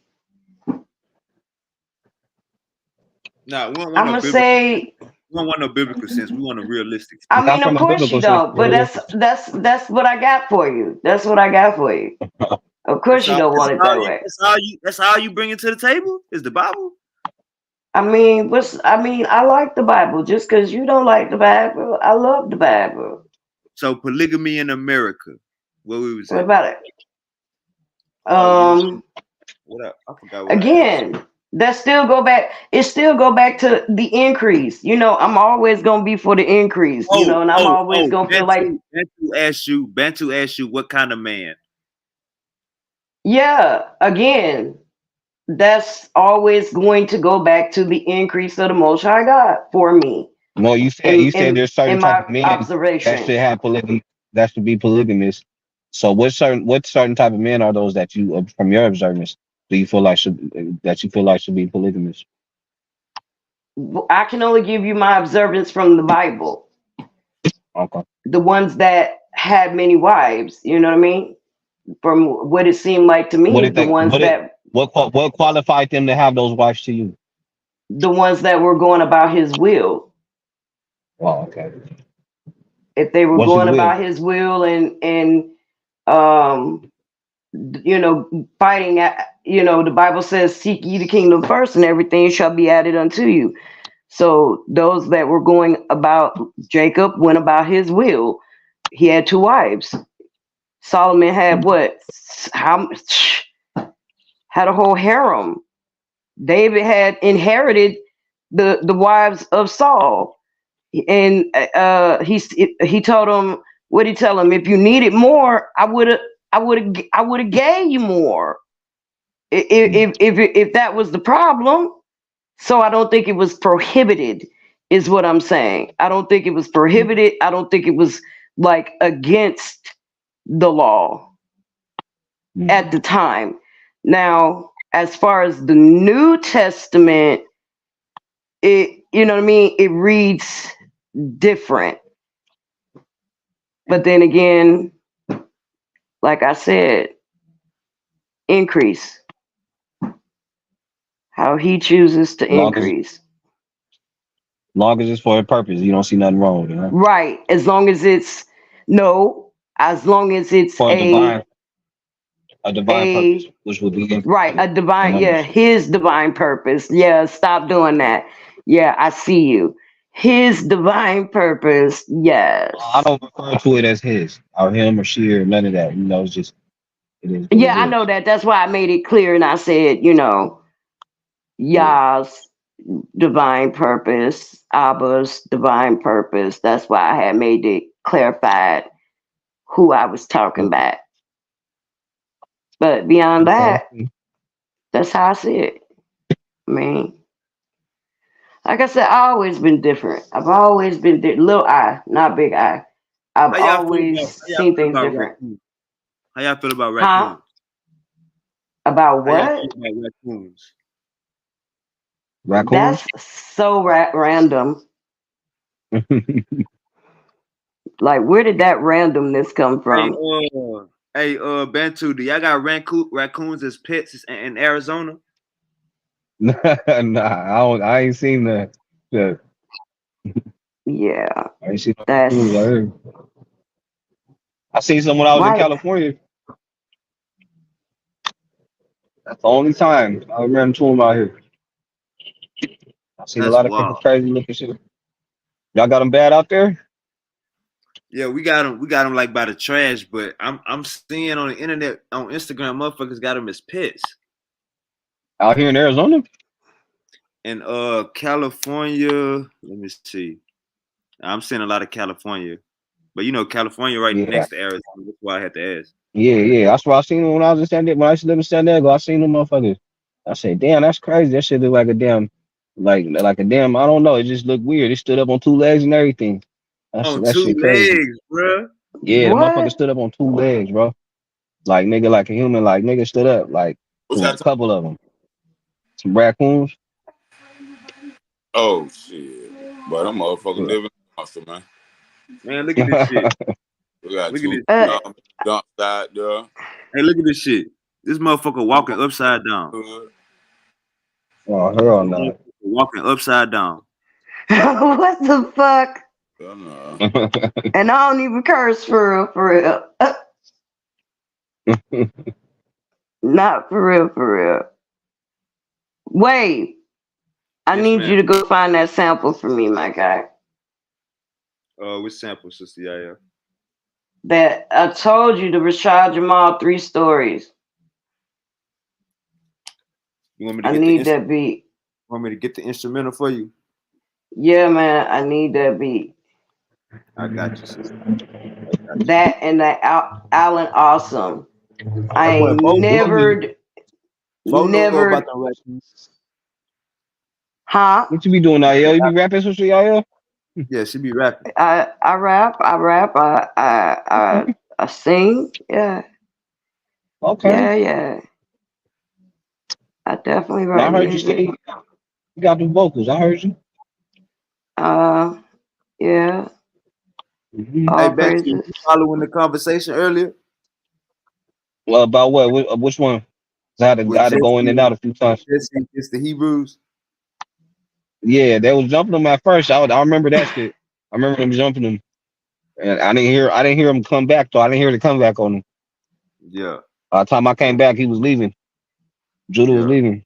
No, we don't want I'm no gonna biblical. say, We don't want no biblical sense. We want a realistic. I mean, of course you don't, but that's what I got for you. That's what I got for you. Of course you don't want it that way. That's all you bring it to the table is the Bible. I mean, I like the Bible. Just because you don't like the Bible, I love the Bible. So polygamy in America. What we was What at? about it? What up? I forgot what Again, that still go back. It still go back to the increase. You know, I'm always gonna be for the increase. You know, and I'm always gonna feel like Bantu asked you what kind of man. Yeah, again, that's always going to go back to the increase of the Most High God for me. No, you said there's certain type of men observation. that should have polygamy, that should be polygamous. So what certain type of men are those that you, from your observance, do you feel like should be polygamous? I can only give you my observance from the Bible. Okay. The ones that had many wives, you know what I mean? From what it seemed like to me, the ones that What qualified them to have those wives to you? The ones that were going about his will. Oh, okay. If they were What's his going will? about his will and you know, fighting at, you know, the Bible says, seek ye the kingdom first and everything shall be added unto you. So those that were going about, Jacob went about his will. He had 2 wives. Solomon had what? Had a whole harem. David had inherited the wives of Saul. And he told him, what did he tell him? If you needed more, I would have gave you more. If that was the problem. So I don't think it was prohibited, is what I'm saying. I don't think it was prohibited. I don't think it was like against the law at the time. Now, as far as the New Testament, it, you know what I mean, it reads different. But then again, like I said, increase. How he chooses to increase. Long as it's for a purpose, you don't see nothing wrong with it, huh? Right. As long as it's as long as it's For a divine purpose, which would be right, a divine, his divine purpose. Yeah, stop doing that. Yeah, I see you. His divine purpose, yes. I don't refer to it as his or him or she or none of that. You know, it's just it is. Yeah, I know that. That's why I made it clear and I said, you know, Yah's divine purpose, Abba's divine purpose. That's why I had made it clarified who I was talking about. But beyond that, that's how I see it. I mean, like I said, I've always been different. I've always been little I, not big I. I've always seen things different. How y'all feel about raccoons? About what? How y'all feel about raccoons? That's so random. Like, where did that randomness come from? Hey, Bantu, do y'all got raccoons as pets in Arizona? Nah, I ain't seen that. Yeah. Yeah. I ain't seen no I seen some when I was in California. That's the only time I remember to them out here. I seen a lot of crazy looking shit. Y'all got them bad out there? Yeah, we got them like by the trash, but I'm seeing on the internet, on Instagram, motherfuckers got them as pets. Out here in Arizona? In California, let me see. I'm seeing a lot of California, but you know, California right next to Arizona. That's why I had to ask. Yeah. That's why I seen them when I was in San Diego. When I used to live in San Diego, I seen them motherfuckers. I said, damn, that's crazy. That shit look like a damn, like a damn, I don't know. It just looked weird. It stood up on 2 legs and everything. That shit crazy. Legs, bro. Yeah, the motherfucker stood up on 2 legs, bro. Like nigga, like a human, like nigga stood up, like a couple of them. Some raccoons. Oh shit, but I'm motherfucking living monster, man. Man, look at this shit. We got look 2 dumps out there. Hey, look at this shit. This motherfucker walking upside down. Oh, hell no. Walking upside down. What the fuck? And I don't even curse for real. Not for real. Wait. I need you to go find that sample for me, my guy. Which sample, Sister Yaya? That I told you, the Rashad Jamal 3 stories. You want me to I need that beat. Want me to get the instrumental for you? Yeah, man, I need that beat. I got you, sister. That and that Allen Awesome. I ain't never. Huh? What you be doing, Ayel? You be rapping some shit, Ayel? Yeah, she be rapping. I rap. I sing. Yeah. Okay. Yeah. I definitely Well, write I heard music. you say you got the vocals. I heard you. Yeah. Hey, Becky, you following the conversation earlier? Well, about what? Which one? So I had With to go in and Jesse, out a few times. Jesse against the Hebrews. Yeah, they was jumping them at first. I remember that shit. I remember them jumping them, and I didn't hear him come back though. I didn't hear the comeback on him. Yeah, By the time I came back, he was leaving. Judah was yeah. leaving.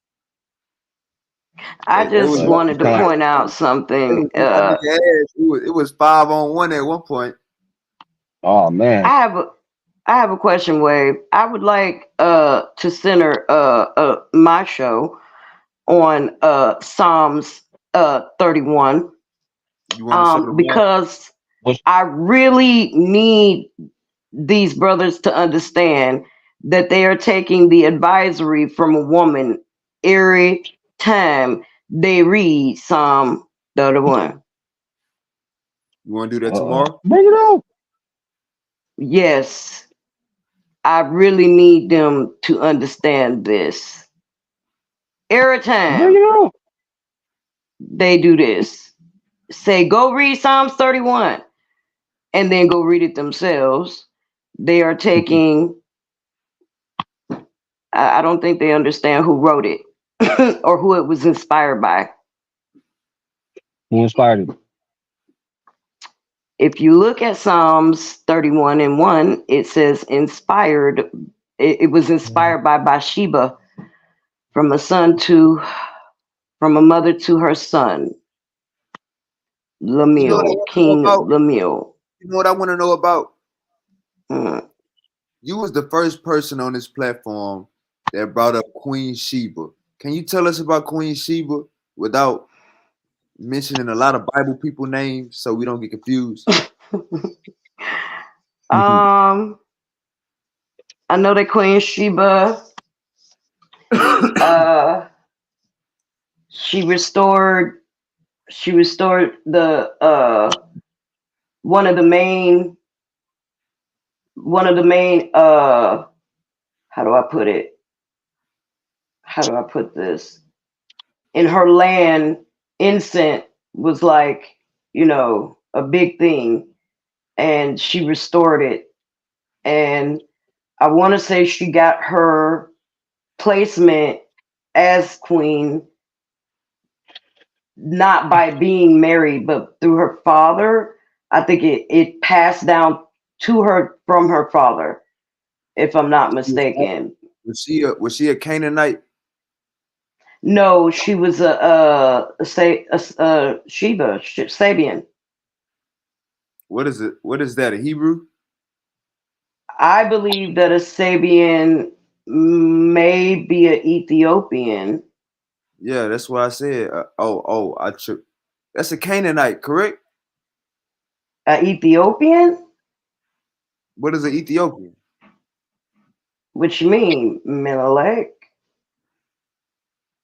I They was just But wanted whooping to your kind ass. point out They something. was whooping your ass. It was 5-on-1 at one point. oh man, I have a question, Wave. I would like to center my show on Psalms 31 You want to show the mark? because I really need these brothers to understand that they are taking the advisory from a woman every time they read Psalm 31. You want to do that tomorrow? bring it out. Yes, I really need them to understand this. Every Bring time it out. they do this, say, go read Psalms 31, and then go read it themselves. They are taking, I don't think they understand who wrote it or who it was inspired by. Who inspired it? If you look at Psalms 31 and 1, it says inspired. It was inspired by Bathsheba from a mother to her son, You know what I Lemuel, want to know King about? Lemuel. You know what I want to know about? Mm. You was the first person on this platform that brought up Queen Sheba. Can you tell us about Queen Sheba without mentioning a lot of Bible people names so we don't get confused? I know that Queen Sheba, she restored the one of the main how do I put it? How do I put this? In her land, incense was like, a big thing, and she restored it. And I want to say she got her placement as queen not by being married, but through her father. I think it passed down to her from her father, if I'm not mistaken. Was she a Canaanite? No, she was a Sheba, Sabian. What is it? What is that? A Hebrew? I believe that a Sabian may be an Ethiopian. Yeah, that's what I said. I tripped. That's a Canaanite, correct? An Ethiopian? What is an Ethiopian? What you mean, Menelek?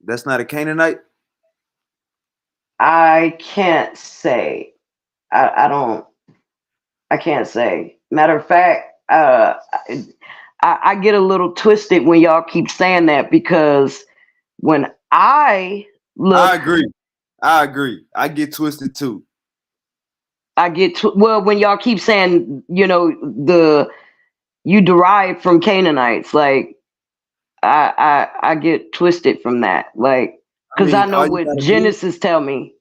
That's not a Canaanite? I can't say. I can't say. Matter of fact, I get a little twisted when y'all keep saying that because when I I look, agree. I agree. I get twisted too. when y'all keep saying, you derive from Canaanites, like I get twisted from that, like I because I mean, know all you what gotta do, Genesis tell me.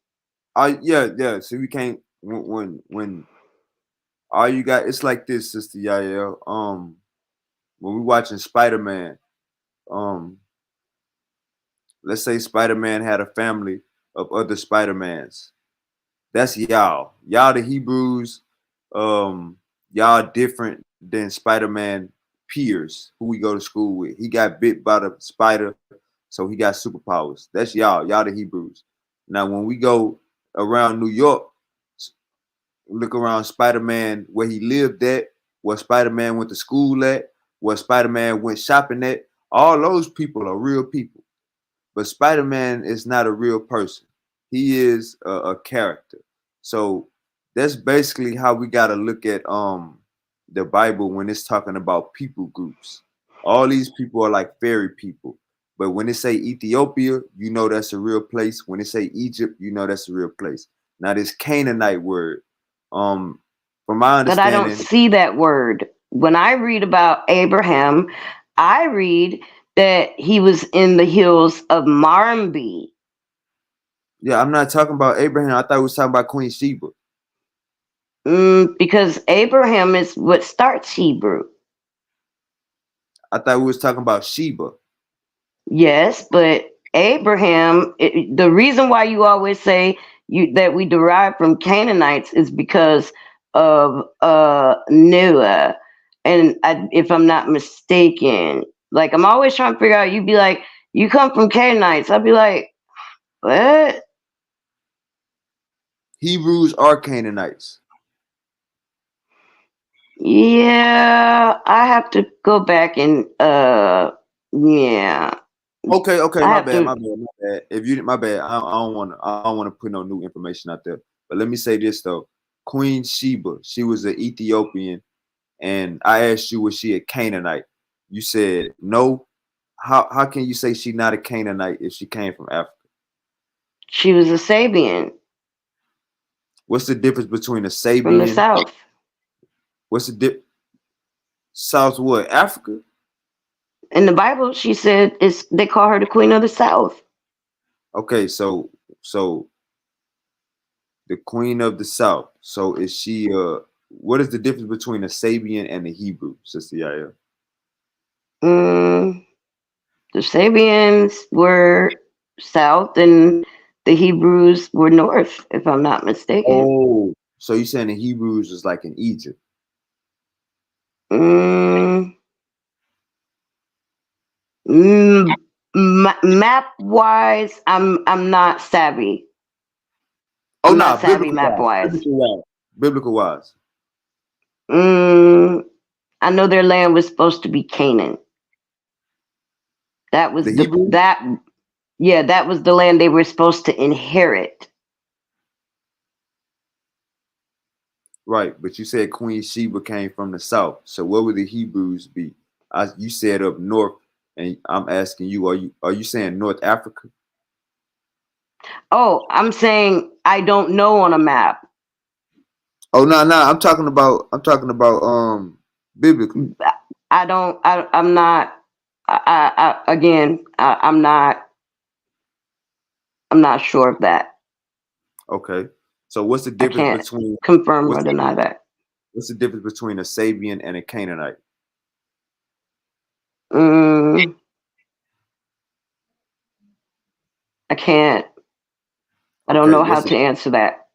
yeah. So we can't when all you got. It's like this, Sister Yael. When we watching Spider-Man, um, let's say Spider-Man had a family of other Spider-Mans. That's y'all. Y'all the Hebrews. Y'all different than Spider-Man peers who we go to school with. He got bit by the spider, so he got superpowers. That's y'all. Y'all the Hebrews. Now, when we go around New York, look around Spider-Man where he lived at, where Spider-Man went to school at, where Spider-Man went shopping at. All those people are real people. But Spider-Man is not a real person. He is a character. So that's basically how we got to look at the Bible when it's talking about people groups. All these people are like fairy people. But when they say Ethiopia, you know that's a real place. When they say Egypt, you know that's a real place. Now this Canaanite word, from my But I don't understanding, see that word when I read about Abraham. I read that he was in the hills of Marmbi. Yeah, I'm not talking about Abraham. I thought we was talking about Queen Sheba. Because Abraham is what starts Hebrew. I thought we was talking about Sheba. Yes, but Abraham, the reason why you always say that we derive from Canaanites is because of Noah. And if I'm not mistaken, like I'm always trying to figure out, you'd be like, you come from Canaanites. I'd be like, what? Hebrews are Canaanites. Yeah, I have to go back and yeah. Okay, I my have bad. If you my bad, I don't want to put no new information out there. But let me say this though. Queen Sheba, she was an Ethiopian, and I asked you, was she a Canaanite? You said no. How can you say she's not a Canaanite if she came from Africa? She was a Sabian. What's the difference between a Sabian from the south? What's the South what? Africa? In the Bible, she said they call her the Queen of the South. Okay, so the Queen of the South. So is she what is the difference between a Sabian and a Hebrew, Sister Yaya? The Sabians were south and the Hebrews were north, if I'm not mistaken. Oh, so you saying the Hebrews was like in Egypt? Map wise, I'm not savvy. Oh, I'm no, not savvy map wise. Biblical wise. I know their land was supposed to be Canaan. That was that was the land they were supposed to inherit. Right, but you said Queen Sheba came from the south. So what would the Hebrews be? You said up north, and I'm asking you, are you saying North Africa? Oh, I'm saying I don't know on a map. Oh no, I'm talking about biblically. I'm not I'm not sure of that. Okay. So what's the difference between confirm or deny that? What's the difference between a Sabian and a Canaanite? I can't. I don't know how to answer that.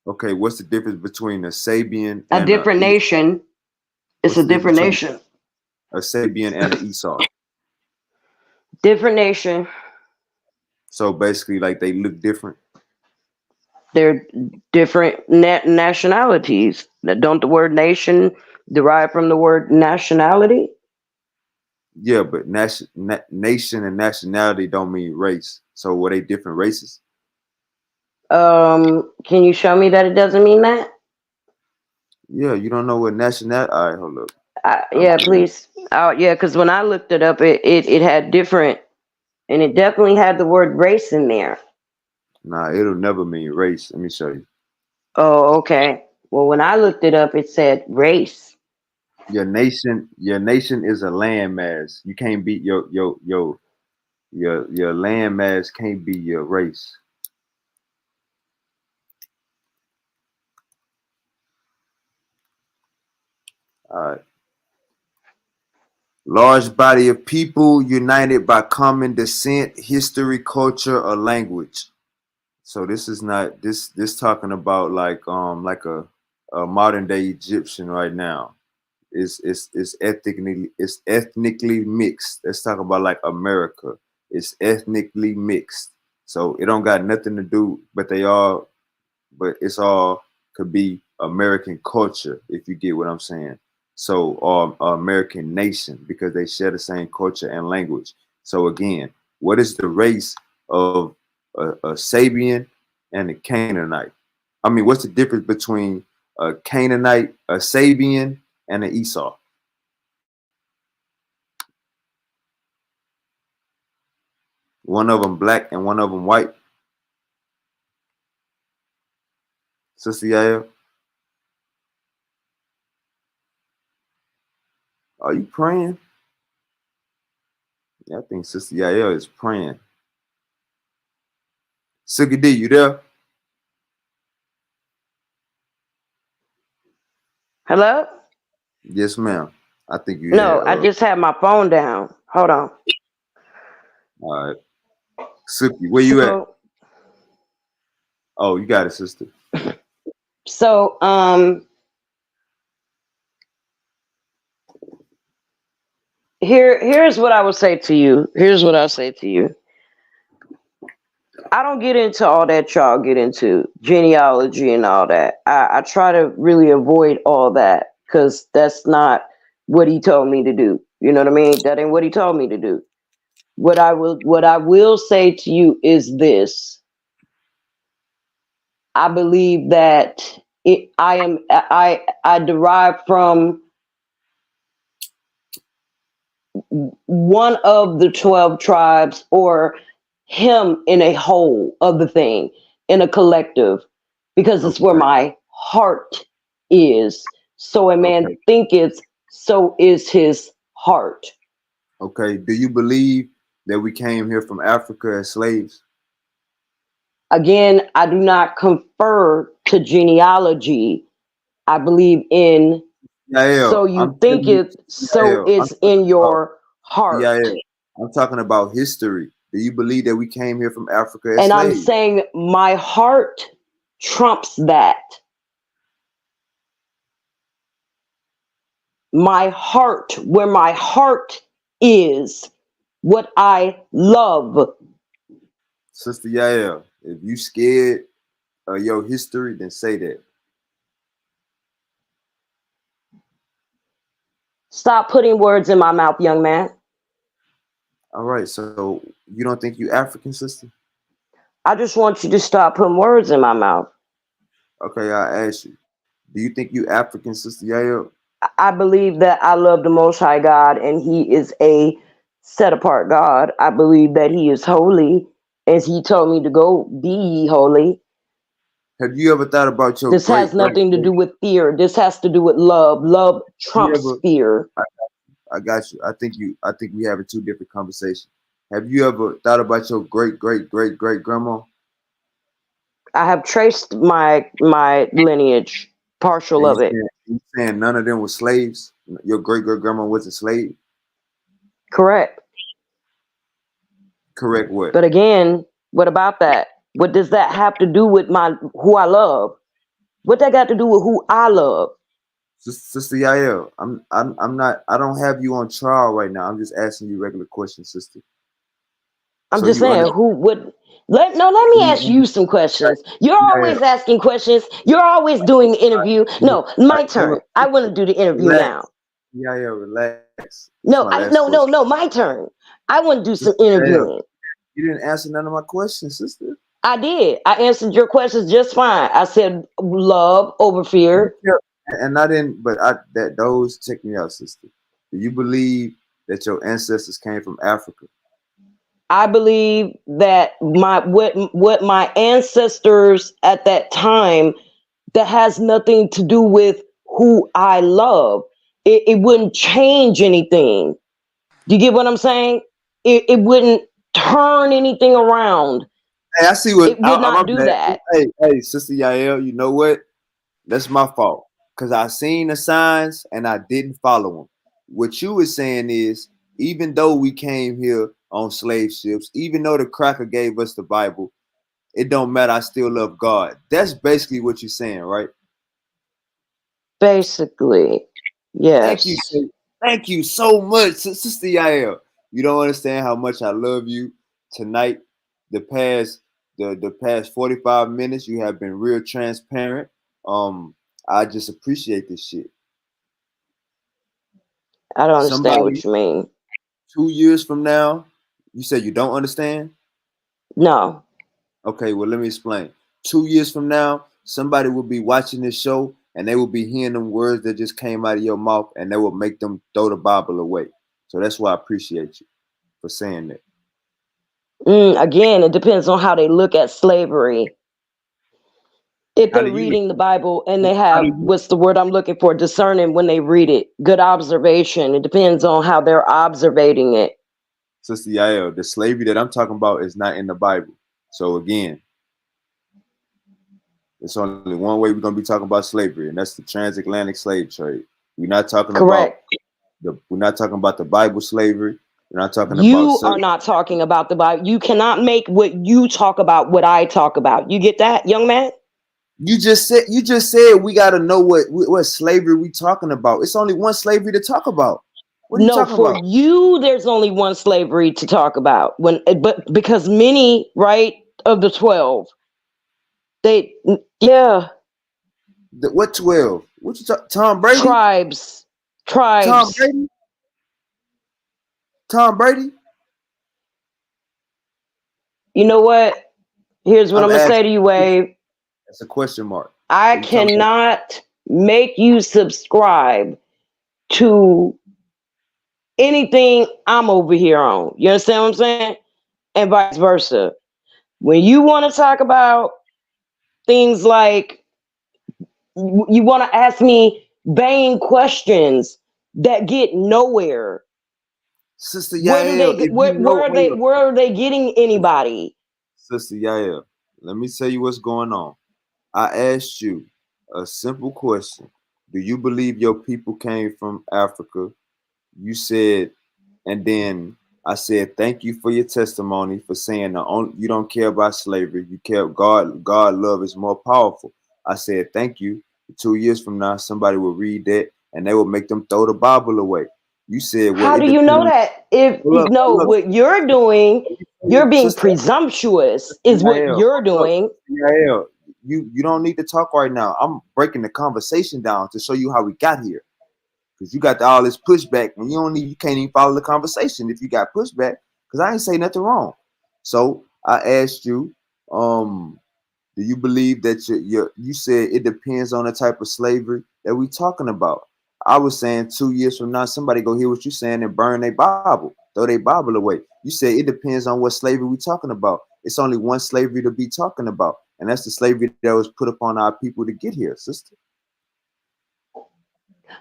Okay, what's the difference between a Sabian and a different nation? It's a different nation. A Sabian and an Esau. Different nation. So basically, like they look different. They're different nationalities. Don't the word nation derive from the word nationality? Yeah, but nation and nationality don't mean race. So were they different races? Can you show me that it doesn't mean that? Yeah, you don't know what nationality. All right, hold up. Yeah, please. Yeah, because when I looked it up, it had different, and it definitely had the word race in there. Nah, it'll never mean race. Let me show you. Oh, okay. Well, when I looked it up, it said race. Your nation is a landmass. You can't beat your landmass can't be your race. All right. Large body of people united by common descent, history, culture, or language. So this is not this talking about like a modern day Egyptian right now. It's ethnically mixed. Let's talk about like America. It's ethnically mixed. So it don't got nothing to do, but it's all could be American culture, if you get what I'm saying. So, American nation, because they share the same culture and language. So again, what is the race of a Sabian and a Canaanite? I mean, what's the difference between a Canaanite, a Sabian, and an Esau? One of them black and one of them white. Sister Yael, are you praying? Yeah, I think Sister Yael is praying. Suki D, you there? Hello? Yes, ma'am. I think you had. No, I just had my phone down. Hold on. All right. Suki, where you at? Oh, you got it, sister. So, here's what I would say to you. Here's what I'll say to you. I don't get into all that y'all get into, genealogy and all that. I try to really avoid all that because that's not what he told me to do. You know what I mean? That ain't what he told me to do. What I will say to you is this. I believe that I derive from one of the 12 tribes, or him in a whole of the thing, in a collective, because it's where my heart is. So a man thinketh, so is his heart. Okay. Do you believe that we came here from Africa as slaves? Again, I do not confer to genealogy. I believe in so you think it, so it's in your heart. I'm talking about history. Do you believe that we came here from Africa as And I'm slaves? saying my heart trumps that. My heart, where my heart is, what I love. Sister Yael, if you scared of your history, then say that. Stop putting words in my mouth, young man. All right, so you don't think you African, sister? I just want you to stop putting words in my mouth. Okay, I ask you. Do you think you African, Sister Yael? I believe that I love the Most High God, and He is a set apart God. I believe that He is holy, as He told me to go be ye holy. Have you ever thought about your This has nothing to do with fear. This has to do with love. Love trumps fear. I got you. I think we having two different conversations. Have you ever thought about your great grandma? I have traced my lineage, partial of it. You saying none of them were slaves? Your great grandma was a slave? Correct. Correct what? But again, what about that? What does that have to do with who I love? What that got to do with who I love? Sister Yael, I'm not. I don't have you on trial right now. I'm just asking you regular questions, sister. I'm just saying, who would let me ask you some questions. You're always asking questions. You're always doing the interview. No, my turn. I want to do the interview now. Yeah, relax. No, my turn. I want to do some interviewing. You didn't answer none of my questions, sister. I did. I answered your questions just fine. I said love over fear. And I didn't, but those check me out, sister. Do you believe that your ancestors came from Africa? I believe that what my ancestors at that time, that has nothing to do with who I love. It wouldn't change anything. Do you get what I'm saying? It wouldn't turn anything around. Hey, I see what it would not do that. Hey, Sister Yael, you know what? That's my fault. Because I seen the signs and I didn't follow them. What you were saying is, even though we came here on slave ships, even though the cracker gave us the Bible, it don't matter. I still love God. That's basically what you're saying, right? Basically, yes. Thank you so much, Sister Yael. You don't understand how much I love you. Tonight, the past 45 minutes, you have been real transparent. I just appreciate this shit. I don't understand what you mean. 2 years from now, you said you don't understand? No. Okay, well, let me explain. 2 years from now, somebody will be watching this show and they will be hearing them words that just came out of your mouth and they will make them throw the Bible away. So that's why I appreciate you for saying that. Again, it depends on how they look at slavery. If they're reading the Bible and they have, what's the word I'm looking for, discerning when they read it, good observation. It depends on how they're observating it. Sister Yael, the slavery that I'm talking about is not in the Bible. So again, it's only one way we're gonna be talking about slavery, and that's the transatlantic slave trade. We're not talking Correct. we're not talking about the Bible slavery. We're not talking about You are not talking about the Bible. You cannot make what you talk about what I talk about. You get that, young man? You just said we got to know what slavery we talking about. It's only one slavery to talk about. What are you talking for about? you, there's only one slavery to talk about. But because many, right, of the 12, What 12? What you Tom Brady? Tribes. Tom Brady? Tom Brady? You know what? Here's what I'm gonna say to you, Wave. That's a question mark. I cannot make you subscribe to anything I'm over here on. You understand what I'm saying? And vice versa. When you want to talk about things like you want to ask me vain questions that get nowhere. Sister Yael, where are they getting anybody? Sister Yael, let me tell you what's going on. I asked you a simple question. Do you believe your people came from Africa? You said, and then I said, thank you for your testimony for saying you don't care about slavery. You care God love is more powerful. I said, thank you. 2 years from now, somebody will read that and they will make them throw the Bible away. You said, well, how do you know that? What you're doing, you're being presumptuous, is what you're doing. Yael, you don't need to talk right now. I'm breaking the conversation down to show you how we got here. Because you got all this pushback and you can't even follow the conversation if you got pushback, because I ain't say nothing wrong. So I asked you, do you believe that you said it depends on the type of slavery that we talking about? I was saying 2 years from now, somebody go hear what you saying and burn their Bible, throw their Bible away. You say it depends on what slavery we talking about. It's only one slavery to be talking about, and that's the slavery that was put upon our people to get here, sister.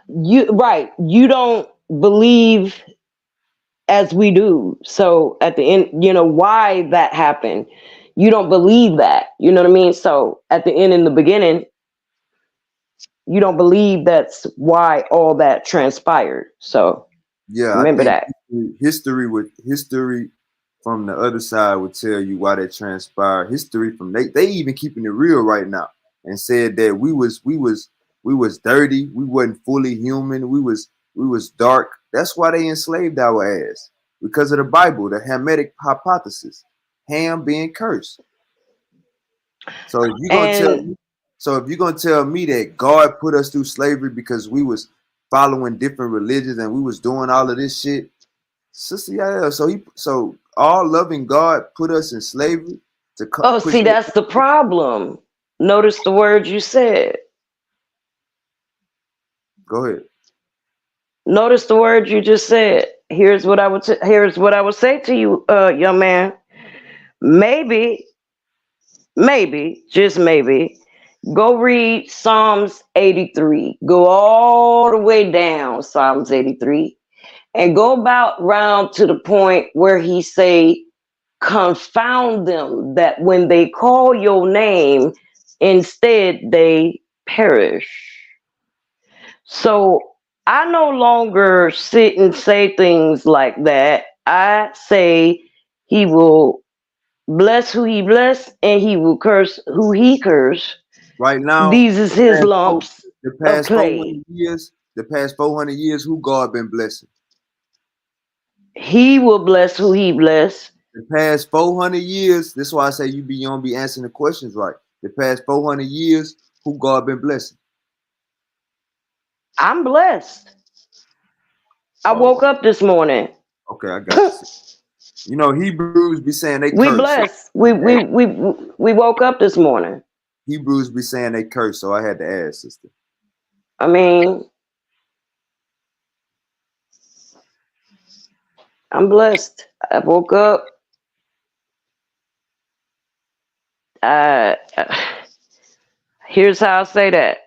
You don't believe as we do. So at the end, why that happened. You don't believe that. You know what I mean? So at the end, in the beginning, you don't believe that's why all that transpired. So yeah, remember that. History from the other side would tell you why that transpired. History from they even keeping it real right now and said that we was dirty, we wasn't fully human, we was dark. That's why they enslaved our ass, because of the Bible, the Hamitic hypothesis, Ham being cursed. So if you're gonna tell me that God put us through slavery because we was following different religions and we was doing all of this shit, sister, yeah. So all loving God put us in slavery to see, that's the problem. Notice the words you said. Go ahead. Notice the words you just said. Here's what I would say to you, young man. Maybe, just maybe, go read Psalms 83. Go all the way down Psalms 83 and go about round to the point where he say, confound them that when they call your name, instead they perish. So I no longer sit and say things like that. I say he will bless who he bless and he will curse who he curse. Right now, these is his lumps the past of clay. 400 years, who God been blessing? He will bless who he bless. The past 400 years, this is why I say you don't be answering the questions right. The past 400 years, who God been blessing? I'm blessed. I woke up this morning. Okay, I got you. Hebrews be saying they curse. We blessed. We woke up this morning. Hebrews be saying they curse, so I had to ask, sister. I mean, I'm blessed. I woke up. Here's how I say that.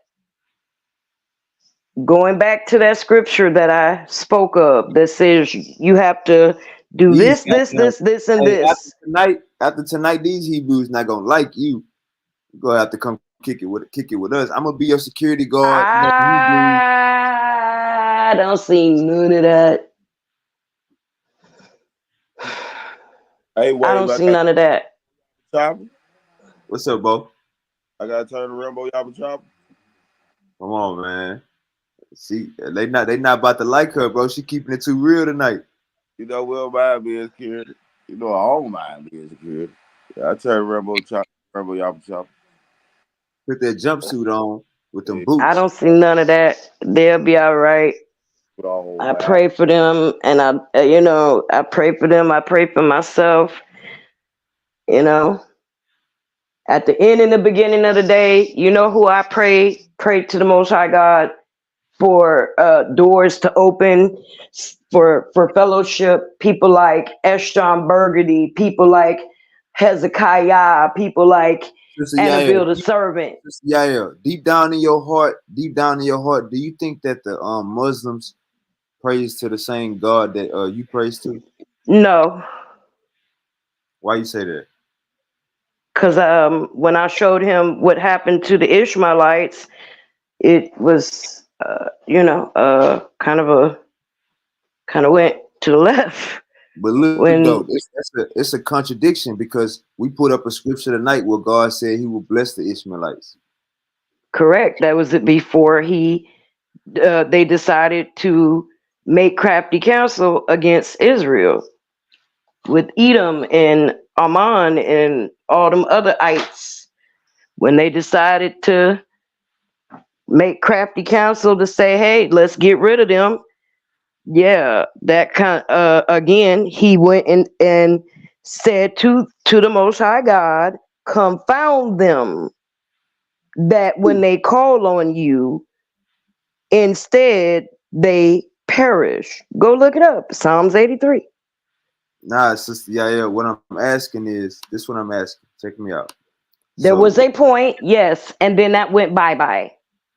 Going back to that scripture that I spoke of that says you have to Do These this, goddamn, and hey, this. after tonight, these Hebrews not gonna like you. You're gonna have to come kick it with us. I'm gonna be your security guard. You know, Hebrews. I don't see none of that. Hey, I Wave, don't see none of that. chopper. What's up, Bo? I gotta turn the Rambo Yabba chopper. Come on, man. See, they not about to like her, bro. She keeping it too real tonight. You know, we don't mind being security. You know, I don't mind being security. Yeah, I turn Rambo Yabba chopper. Put that jumpsuit on with them Hey, I boots. don't see none of that. They'll be all right. put on, I man. pray for them, and I pray for them. I pray for myself. You know, at the end and the beginning of the day, you know who I pray? Pray to the Most High God for doors to open for fellowship. People like Eshton Burgundy, people like Hezekiah, people like Sister Annabelle Yael, the servant. Sister Yael, deep down in your heart, do you think that the Muslims praise to the same God that you praise to? No, Why you say that? because when I showed him what happened to the Ishmaelites, it was kind of went to the left But look when. though, it's a contradiction because we put up a scripture tonight where God said He will bless the Ishmaelites. Correct. That was it before they decided to make crafty counsel against Israel with Edom and Ammon and all them other ites. When they decided to make crafty counsel to say, "Hey, let's get rid of them," yeah, that kind. Again, he went and said to the Most High God, "Confound them, that when they call on you, instead they perish." Go look it up. Psalms 83. Nah, Sister Yael, what I'm asking is this: what I'm asking. Check me out. There So, was a point, yes, and then that went bye-bye.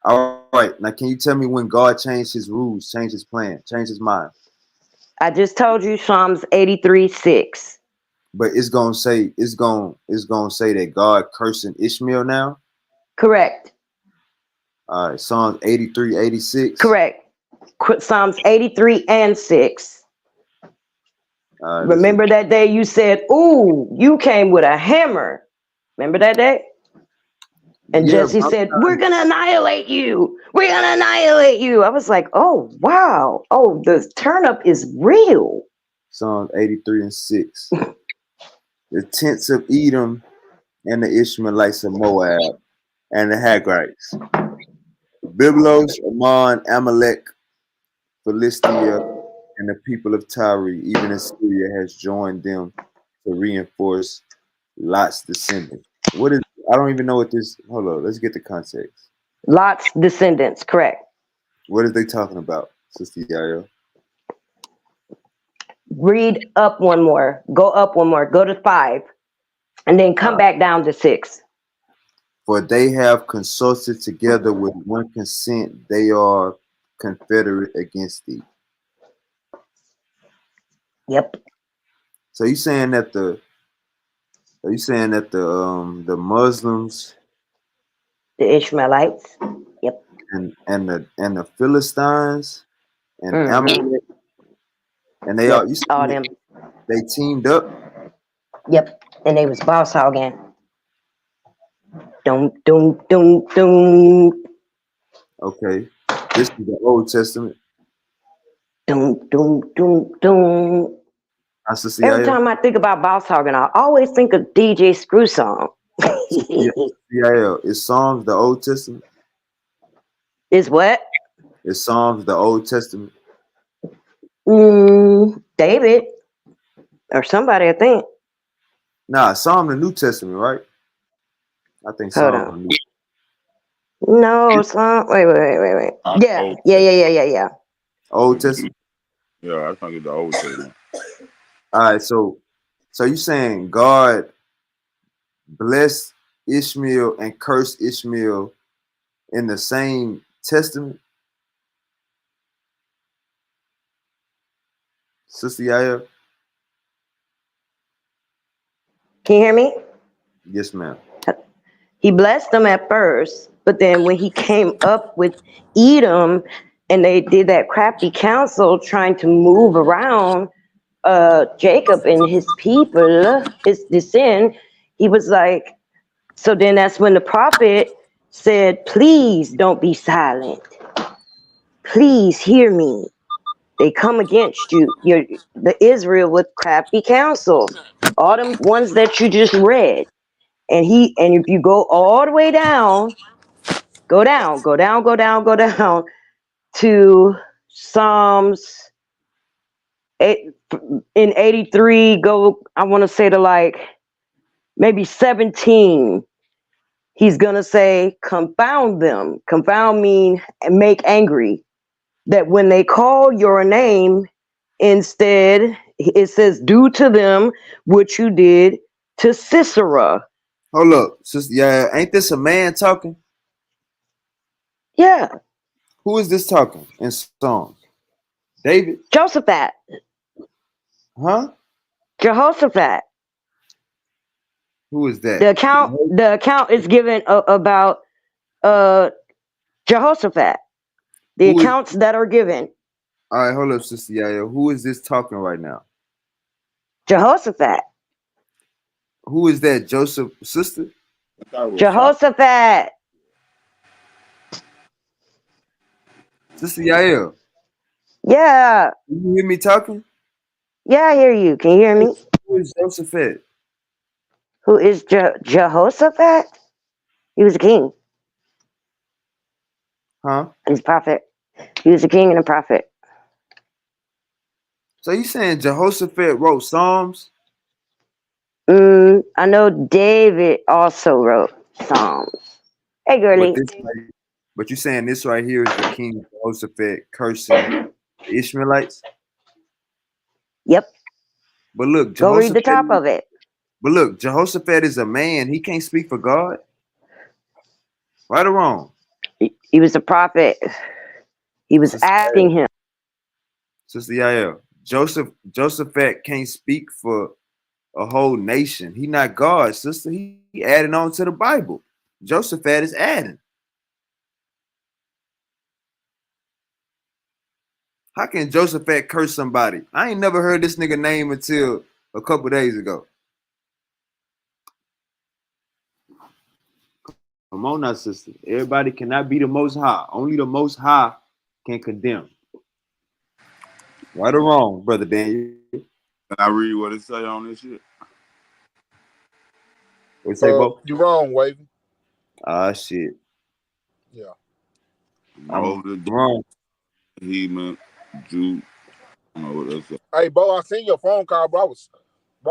all right, now can you tell me when God changed His rules, changed His plan, changed His mind? I just told you Psalms 83:6. But it's gonna say that God cursing Ishmael now. Correct. All right, Psalms 83:86. Correct. Psalms 83 and 6. All right, let's Remember that day you said, "Ooh, you came with a hammer." Remember that day? And yeah, Jesse said, "We're going to annihilate you. We're going to annihilate you." I was like, "Oh, wow. Oh, the turnip is real." Psalms 83:6. The tents of Edom and the Ishmaelites of Moab and the Hagrites, Biblos, Ammon, Amalek, Philistia, and the people of Tyre, even Assyria, has joined them to reinforce Lot's descendants. What is? I don't even know what this. Hold on, let's get the context. Lot's descendants, correct. What are they talking about, Sister Yael? Read up one more. Go up one more. Go to 5. And then come back down to 6. For they have consulted together with one consent; they are confederate against thee. Yep. So you saying that the the Muslims, The Ishmaelites. Yep. and the Philistines and Mm-hmm. Amalek, and they Yep. are, you All saying them. they teamed up? Yep. And they was boss hogging. Don't. Okay, this is the Old Testament. Don't. Sister Every Yael? time I think about boss hogging, I always think of DJ Screw Song. Yael, is Psalms the Old Testament? Is what? Is Psalms the Old Testament? David or somebody, I think. Nah, Psalm the New Testament, right? I think Hold Psalm the on. New. No, Psalm. Wait. Yeah. Old Testament. Yeah, I think it's the Old Testament. All right, so you saying God blessed Ishmael and cursed Ishmael in the same testament, Sister Yael? Can you hear me? Yes, ma'am. He blessed them at first, but then when he came up with Edom and they did that crafty council trying to move around Jacob and his people, his descent, he was like, so then that's when the prophet said, please don't be silent. Please hear me. They come against you, the Israel with crafty counsel. All them ones that you just read. And if you go all the way down, go down to Psalms 8, in 83, go, I want to say to like maybe 17. He's gonna say, confound them. Confound mean make angry. That when they call your name, instead, it says, do to them what you did to Sisera. Hold up, sister. Yeah, ain't this a man talking? Yeah. Who is this talking in Psalms? David? Josaphat. Huh? Jehoshaphat. Who is that? The account is given about Jehoshaphat. The accounts that are given. All right, hold up, sister Yael. Who is this talking right now? Jehoshaphat. Who is that? Joseph sister? Jehoshaphat. Sister Yael. Yeah. You hear me talking? Yeah, I hear you. Can you hear me? Who is Josephat? Who is Jehoshaphat? He was a king. Huh? He's a prophet. He was a king and a prophet. So you saying Jehoshaphat wrote Psalms? I know David also wrote Psalms. Hey, girly. But you saying this right here is the king Jehoshaphat cursing the Ishmaelites? Yep. But look, Go read the top of it. But look, Jehoshaphat is a man. He can't speak for God. Right or wrong? He was a prophet. He was asking him. Sister Yael, Josaphat can't speak for a whole nation. He not God, sister. He adding on to the Bible. Josaphat is adding. How can Josaphat curse somebody? I ain't never heard this nigga name until a couple days ago. Come on now, sister. Everybody cannot be the most high. Only the most high can condemn. Right or wrong, brother Daniel? Can I read what it say on this shit? What say, Bo? You wrong, Wavy. Ah, shit. Yeah. No, I'm wrong. He meant Jew. What else? Hey, Bo, I seen your phone call, bro.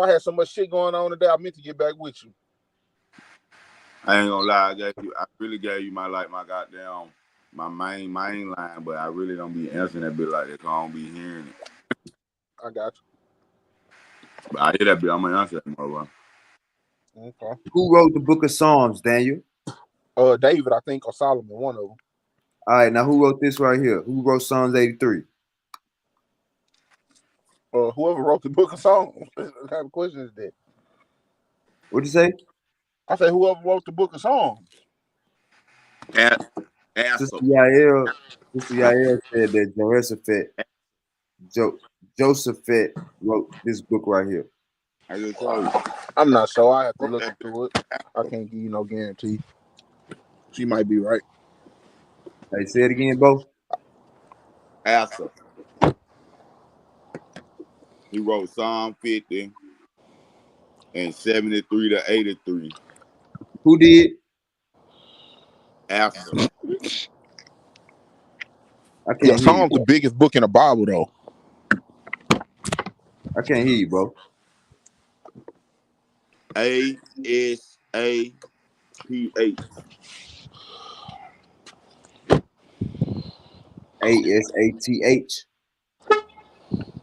I had so much shit going on today. I meant to get back with you. I ain't gonna lie, I really gave you my goddamn my main line, but I really don't be answering that bit like that. I don't be hearing it. I got you. But I hear that bit. I'm gonna answer that more. Okay. Who wrote the book of Psalms, Daniel? David, I think, or Solomon, one of them. All right, now who wrote this right here? Who wrote Psalms 83? Whoever wrote the book of Psalms. What kind of question is that? What'd you say? I said whoever wrote the book of Psalms. Sister Yael said that Josaphat wrote this book right here. I just told you. I'm not sure. I have to look into it. I can't give you no guarantee. She might be right. Hey, say it again, Bo. Asa. He wrote Psalm 50 and 73 to 83. Who did? Asa. I can't hear you. Psalm's the biggest book in the Bible, though. I can't hear you, bro. ASAPH. ASATH.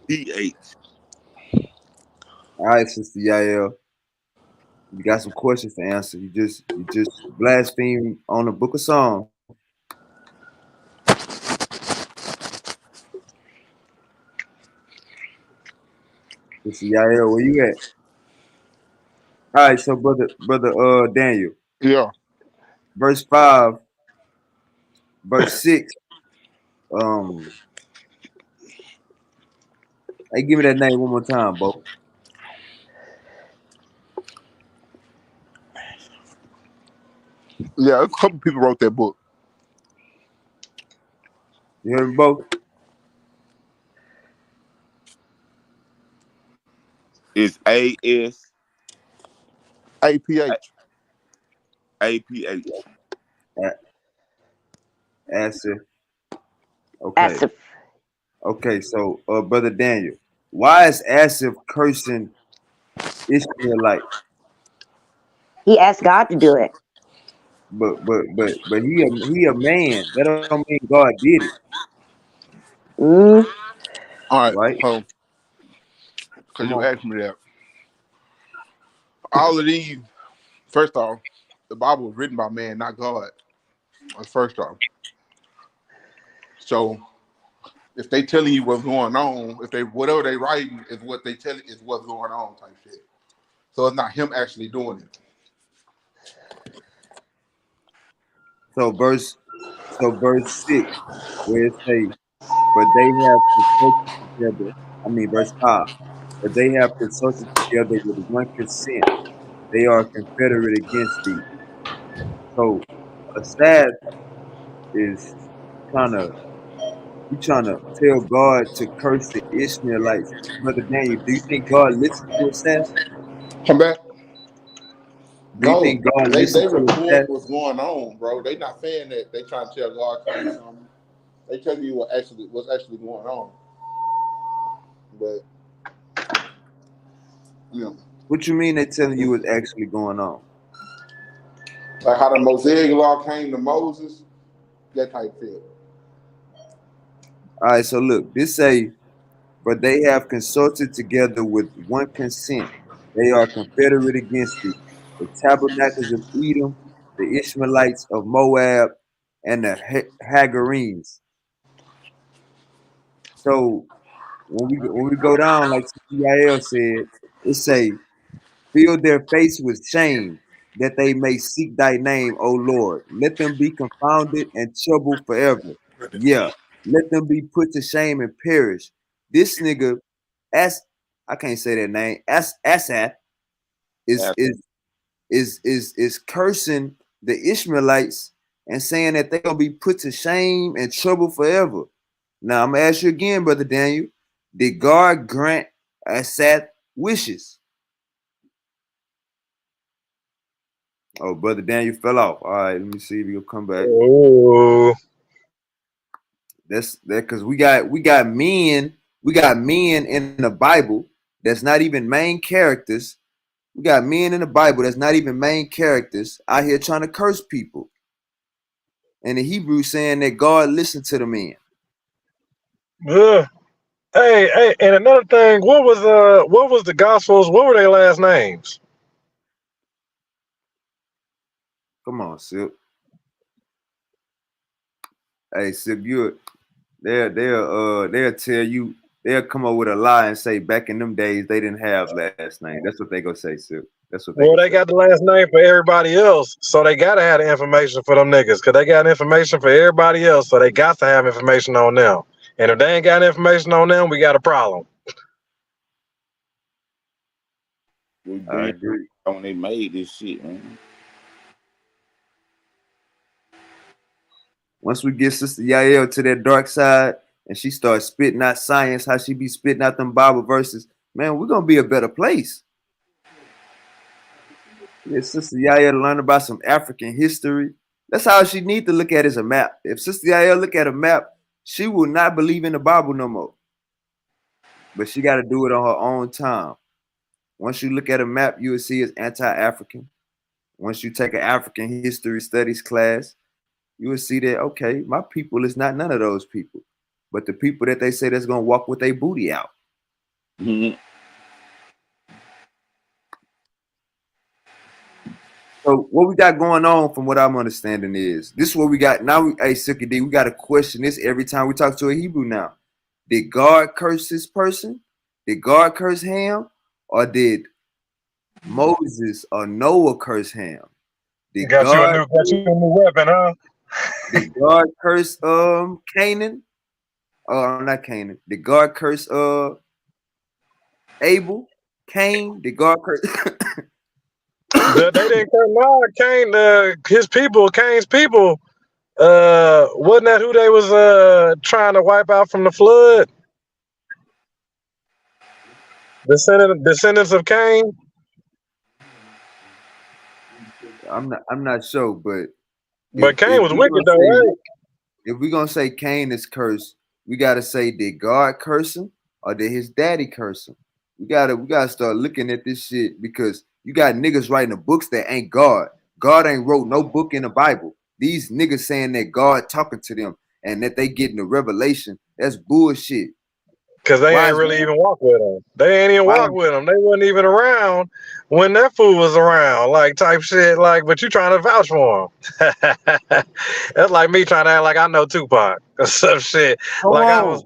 PH. All right, Sister Yael. You got some questions to answer. You just blaspheme on the book of Psalms. Sister Yael, where you at? All right, so brother Daniel, Yeah. verse 5, verse 6. Hey, give me that name one more time, Bo. Yeah, a couple people wrote that book. You heard me, Bo? It's AS APH. APH. Asif. Okay. Asif. Okay, so brother Daniel, why is Asif cursing Ishmaelite? He asked God to do it. But he a man. That don't mean God did it, Mm. All right, right? hold on. Because Come you on. asked me that. All of these, first off, the Bible was written by man, not God. That's first off. So if they telling you what's going on, if they whatever they writing is what they tell is what's going on type shit. So it's not him actually doing it. So verse 6, where it say, but they have consulted together. I mean verse 5. But they have consulted together with one consent. They are confederate against thee. So a sad is trying to tell God to curse the Ishmaelites. Brother Daniel, do you think God listened to Assad? Come back. Do you No, think God they listened to record Assad? what's going on, bro. They not saying that they trying to tell God to do something. They tell you what's actually going on. But you know, What you mean they telling you what's actually going on? like how the Mosaic law came to Moses, that type thing. All right, so look, this say, but they have consulted together with one consent. They are confederate against thee. The tabernacles of Edom, the Ishmaelites of Moab, and the Hagarenes. So when we go down, like CIL said, it say, fill their face with shame, that they may seek thy name, O Lord. Let them be confounded and troubled forever. Yeah, let them be put to shame and perish. This nigga, As I can't say that name, Asad is That's is is cursing the Ishmaelites and saying that they're gonna be put to shame and trouble forever. Now I'm gonna ask you again, brother Daniel, did God grant Asad wishes? Oh, brother Daniel fell off. All right, let me see if he'll come back. Oh, That's that because we got men in the Bible that's not even main characters. We got men in the Bible that's not even main characters out here trying to curse people. And the Hebrew saying that God listened to the men. yeah. Hey, and another thing, what was the Gospels? What were their last names? Come on, Sip. Hey, Sip, they'll tell you, they'll come up with a lie and say back in them days they didn't have last name. That's what they gonna say, Sip. That's what they Well, gonna they say. got the last name for everybody else, so they gotta have the information for them niggas, cause they got information for everybody else, so they got to have information on them. And if they ain't got information on them, we got a problem. we I been agree. when they made this shit, man. Once we get Sister Yael to that dark side and she starts spitting out science, how she be spitting out them Bible verses, man, we're gonna be a better place. Yeah, Sister Yaya to learn about some African history. That's how she need to look at it as a map. If Sister Yaya look at a map, she will not believe in the Bible no more. But she got to do it on her own time. Once you look at a map, you will see it's anti-African. Once you take an African history studies class, you will see that, okay, my people is not none of those people. But the people that they say that's going to walk with their booty out. Mhm. So what we got going on, from what I'm understanding, is this is what we got now. Hey, Silky D, we got to question this every time we talk to a Hebrew now. Did God curse this person? Did God curse Ham, or did Moses or Noah curse Ham? Did Got you a God new weapon, huh? did God curse Canaan? Not Canaan. Did God curse Abel? Cain? Did God curse? They didn't curse Cain. His people, Cain's people. Wasn't that who they was trying to wipe out from the flood? Descendants of Cain. I'm not sure, but But Cain was wicked though, right? if we're gonna say Cain is cursed, we gotta say, did God curse him or did his daddy curse him? We gotta start looking at this shit, because you got niggas writing the books that ain't God. God ain't wrote no book in the Bible. These niggas saying that God talking to them and that they getting the revelation. That's bullshit. Cause they ain't really even walk with him. They ain't even walk with him. They wasn't even around when that fool was around, like type shit. Like, but you trying to vouch for him? That's like me trying to act like I know Tupac or some shit. Like I was,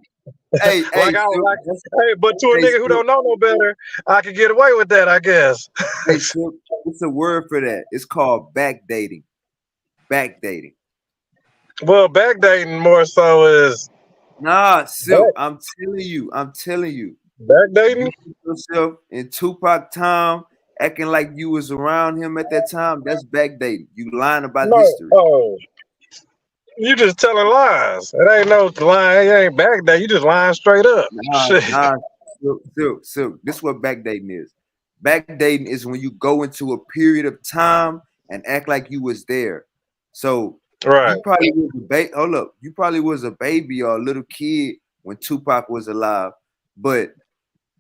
Hey, like I was like, hey, but to a nigga who don't know no better, I could get away with that, I guess. Hey, Silk, it's a word for that. It's called backdating. Backdating. Well, backdating more so is. Nah, Silk, I'm telling you. Backdating? You put yourself in Tupac time, acting like you was around him at that time. That's backdating. You lying about history. Oh, you just telling lies. It ain't no lying. It ain't backdating. You just lying straight up. Nah, Silk. This is what backdating is. Backdating is when you go into a period of time and act like you was there. So right. You probably was a baby. Hold up, you probably was a baby or a little kid when Tupac was alive. But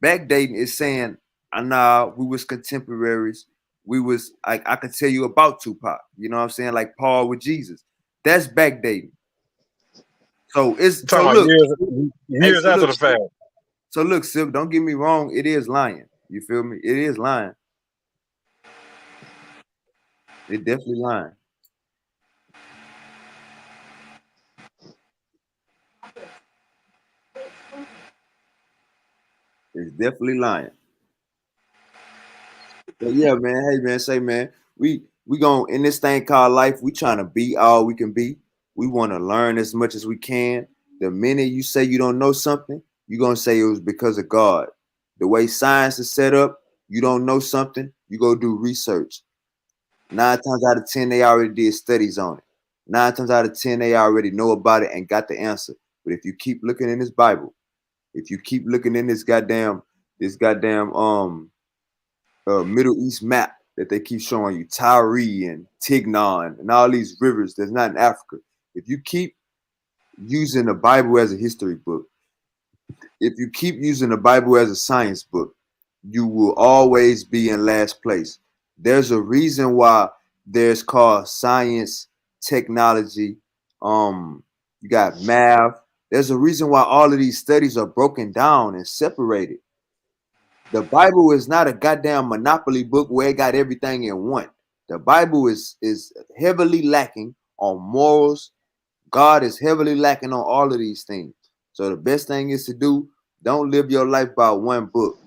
backdating is saying, nah, we was contemporaries. We was like, I could tell you about Tupac. You know what I'm saying? Like Paul with Jesus. That's backdating. So it's so look years after the fact. So look, Silk, don't get me wrong, it is lying. You feel me? It is lying. It definitely lying. It's definitely lying. But yeah, man. Hey, man. Say, man. We going in this thing called life. We trying to be all we can be. We want to learn as much as we can. The minute you say you don't know something, you're gonna say it was because of God. The way science is set up, you don't know something, you go do research. 9 times out of 10, they already did studies on it. 9 times out of 10, they already know about it and got the answer. But if you keep looking in this Bible, if you keep looking in this goddamn Middle East map that they keep showing you, Tyre and Tignon and all these rivers that's not in Africa. If you keep using the Bible as a history book, if you keep using the Bible as a science book, you will always be in last place. There's a reason why there's called science, technology, you got math. There's a reason why all of these studies are broken down and separated. The Bible is not a goddamn monopoly book where it got everything in one. The Bible is heavily lacking on morals. God is heavily lacking on all of these things. So the best thing is to do, don't live your life by one book.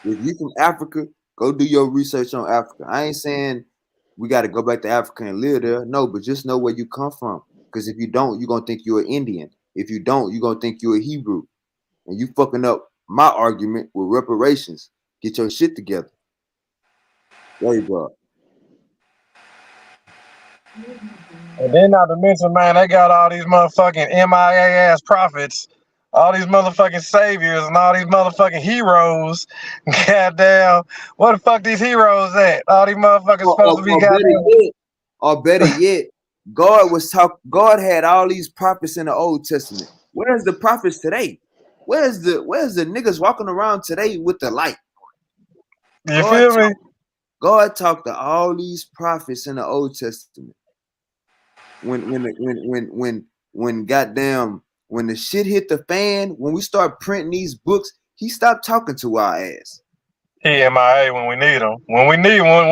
If you from Africa, go do your research on Africa. I ain't saying we got to go back to Africa and live there. No, but just know where you come from. Because if you don't, you're going to think you're an Indian. If you don't, you're going to think you're a Hebrew. And you fucking up my argument with reparations. Get your shit together. There you go. And then not to mention, man, they got all these motherfucking MIA ass prophets, all these motherfucking saviors, and all these motherfucking heroes. Goddamn, where the fuck these heroes at? All these motherfuckers supposed to be goddamn. Or better yet, God had all these prophets in the Old Testament. Where's the prophets today? Where's the niggas walking around today with the light? You feel me? God talked to all these prophets in the Old Testament. When the shit hit the fan, when we start printing these books, he stopped talking to our ass. He MIA when we need him. When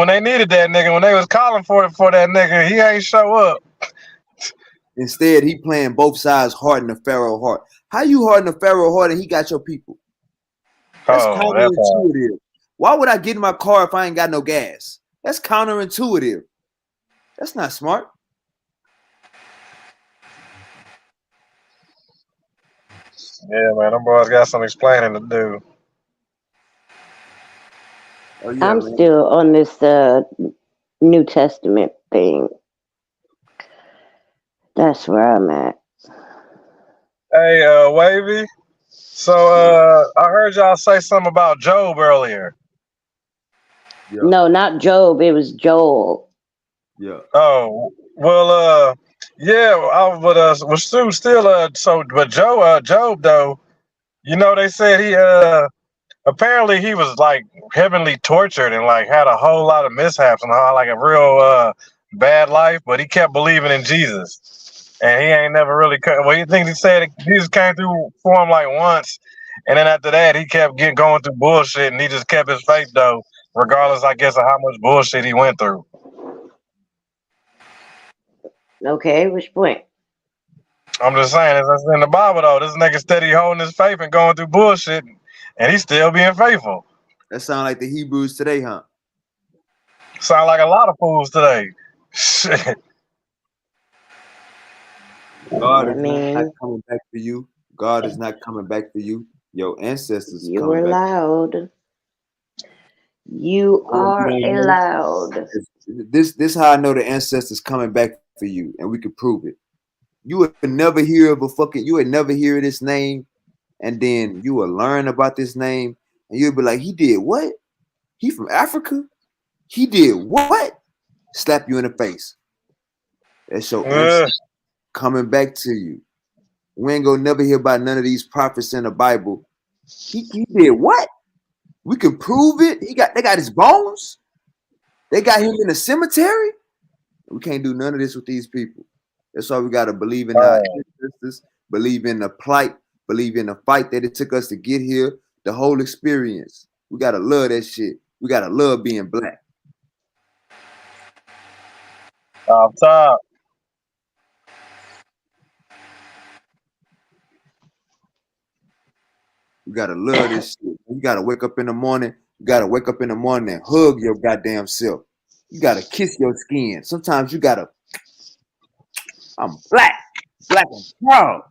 they needed that nigga, when they was calling for that nigga, he ain't show up. Instead, he playing both sides, harden the Pharaoh heart. How you harden the Pharaoh heart and he got your people? That's counterintuitive. Why would I get in my car if I ain't got no gas? That's counterintuitive. That's not smart. Yeah, man, them boys got some explaining to do. Oh yeah, I'm man. still on this New Testament thing. That's where I'm at. Hey, Wavy. So I heard y'all say something about Job earlier. Yeah. No, not Job. It was Joel. Yeah. Oh, well, yeah, but but Job though, you know, they said he apparently he was like heavenly tortured and like had a whole lot of mishaps and like a real bad life, but he kept believing in Jesus, and he ain't never really. Well, you think he said Jesus came through for him like once, and then after that he kept going through bullshit, and he just kept his faith though, regardless, I guess, of how much bullshit he went through. Okay, which point? I'm just saying, it's in the Bible though. This nigga steady holding his faith and going through bullshit, and he's still being faithful. That sound like the Hebrews today, huh? Sound like a lot of fools today. Shit. God is not coming back for you. God is not coming back for you. Your ancestors You coming were back. loud. You are allowed. This how I know the ancestors coming back for you, and we can prove it. You would never hear of you would never hear this name, and then you will learn about this name, and you'll be like, he did what? He from Africa? He did what? Slap you in the face. That's your ancestors coming back to you. We ain't gonna never hear about none of these prophets in the Bible. He did what? We can prove it. They got his bones. They got him in a cemetery. We can't do none of this with these people. That's why we gotta believe in our ancestors, believe in the plight, believe in the fight that it took us to get here, the whole experience. We gotta love that shit. We gotta love being black. Off top. You gotta love this shit. You gotta wake up in the morning. You gotta wake up in the morning and hug your goddamn self. You gotta kiss your skin. Sometimes you gotta. I'm black and proud.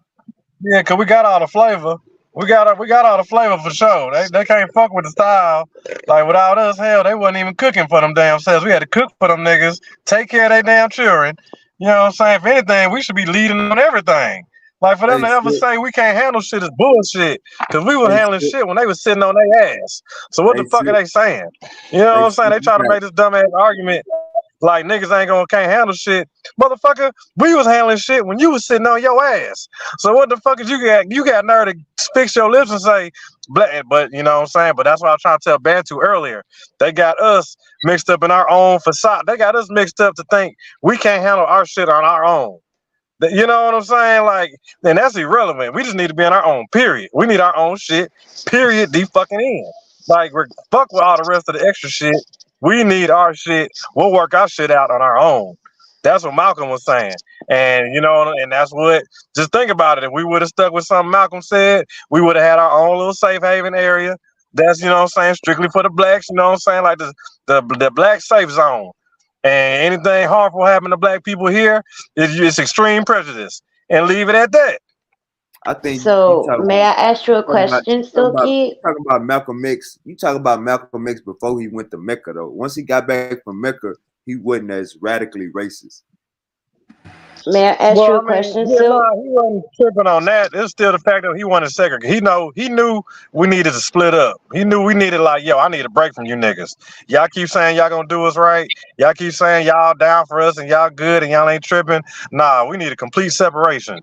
Yeah, cause we got all the flavor. We got all the flavor for sure. They can't fuck with the style. Like without us, hell, they wasn't even cooking for them damn selves. We had to cook for them niggas, take care of their damn children. You know what I'm saying? If anything, we should be leading on everything. Like for them to ever say we can't handle shit is bullshit. Cause we was handling shit when they was sitting on their ass. So what the fuck are they saying? You know what I'm saying? They try to make this dumbass argument like niggas can't handle shit. Motherfucker, we was handling shit when you was sitting on your ass. So what the fuck is you got nerve to fix your lips and say black, but you know what I'm saying? But that's what I was trying to tell Bantu earlier. They got us mixed up in our own facade. They got us mixed up to think we can't handle our shit on our own. You know what I'm saying? Like, then that's irrelevant. We just need to be in our own, period. We need our own shit, period, fucking end. Like, we're fuck with all the rest of the extra shit. We need our shit. We'll work our shit out on our own. That's what Malcolm was saying. And, you know, and that's what, just think about it. If we would have stuck with something Malcolm said, we would have had our own little safe haven area. That's, you know what I'm saying, strictly for the blacks, you know what I'm saying? Like the black safe zone. And anything harmful happen to black people here, it's extreme prejudice. And leave it at that. I think so. May I ask you a question, Silky? Talking about Malcolm X. You talk about Malcolm X before he went to Mecca, though. Once he got back from Mecca, he wasn't as radically racist. May I ask you a question, Silk? Silk? He wasn't tripping on that. It's still the fact that he wanted to segregate. He knew we needed to split up. He knew we needed I need a break from you niggas. Y'all keep saying y'all gonna do us right. Y'all keep saying y'all down for us and y'all good and y'all ain't tripping. Nah, we need a complete separation.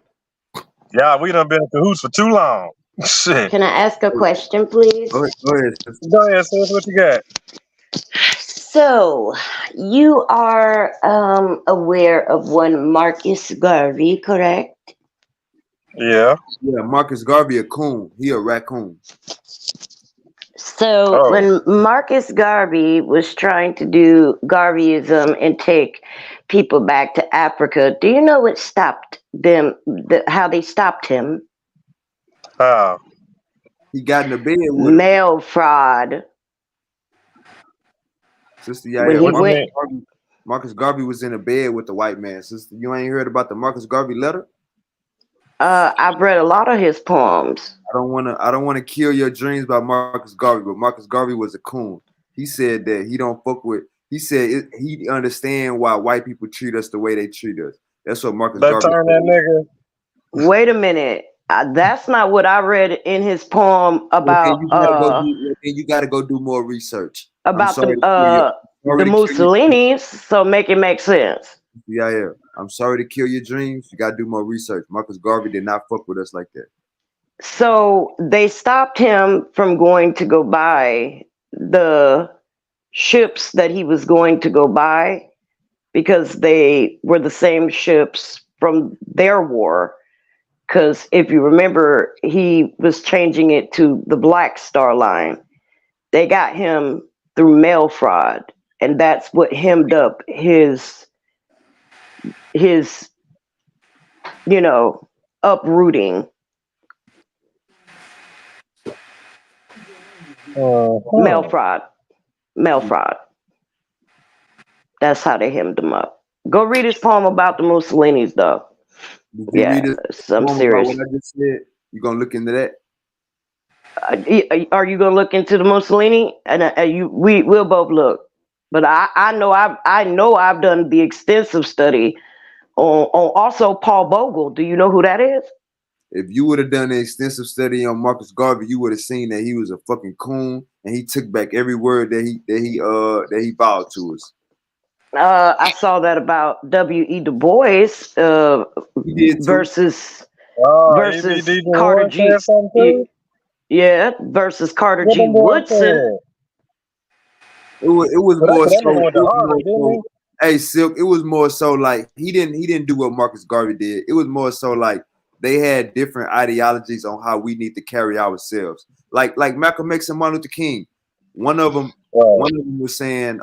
Yeah, we done been in cahoots for too long. Shit. Can I ask a question, please? Go ahead, sis. What you got? So, you are aware of one Marcus Garvey, correct? Yeah. Yeah, Marcus Garvey a coon. He a raccoon. So when Marcus Garvey was trying to do Garveyism and take people back to Africa, do you know what stopped them? How they stopped him? He got in the bed with mail fraud. Sister When he went, Marcus Garvey was in a bed with the white man. Sister, you ain't heard about the Marcus Garvey letter? I've read a lot of his poems. I don't wanna kill your dreams about Marcus Garvey, but Marcus Garvey was a coon. He said that he don't fuck with. He said he understand why white people treat us the way they treat us. That's what Marcus Garvey. Turn that nigga. Wait a minute. That's not what I read in his poem about. You gotta go do more research about the Mussolinis. So make it make sense. Yeah. I'm sorry to kill your dreams. You gotta do more research. Marcus Garvey did not fuck with us like that. So they stopped him from going to go buy the ships that he was going to go buy because they were the same ships from their war. Because if you remember, he was changing it to the Black Star Line. They got him through mail fraud, and that's what hemmed up his uprooting. Mail fraud. That's how they hemmed him up. Go read his poem about the Mussolinis, though. I'm serious. What I just said? You gonna look into that? Are you gonna look into the Mussolini? And we'll both look. But I know I've done the extensive study on also Paul Bogle. Do you know who that is? If you would have done an extensive study on Marcus Garvey, you would have seen that he was a fucking coon and he took back every word that he vowed to us. I saw that about W.E. Du Bois versus Carter G. Yeah, versus Carter G. Woodson. It was more so. Hey, Silk. It was more so like he didn't do what Marcus Garvey did. It was more so like they had different ideologies on how we need to carry ourselves. Like Malcolm X and Martin Luther King. One of them was saying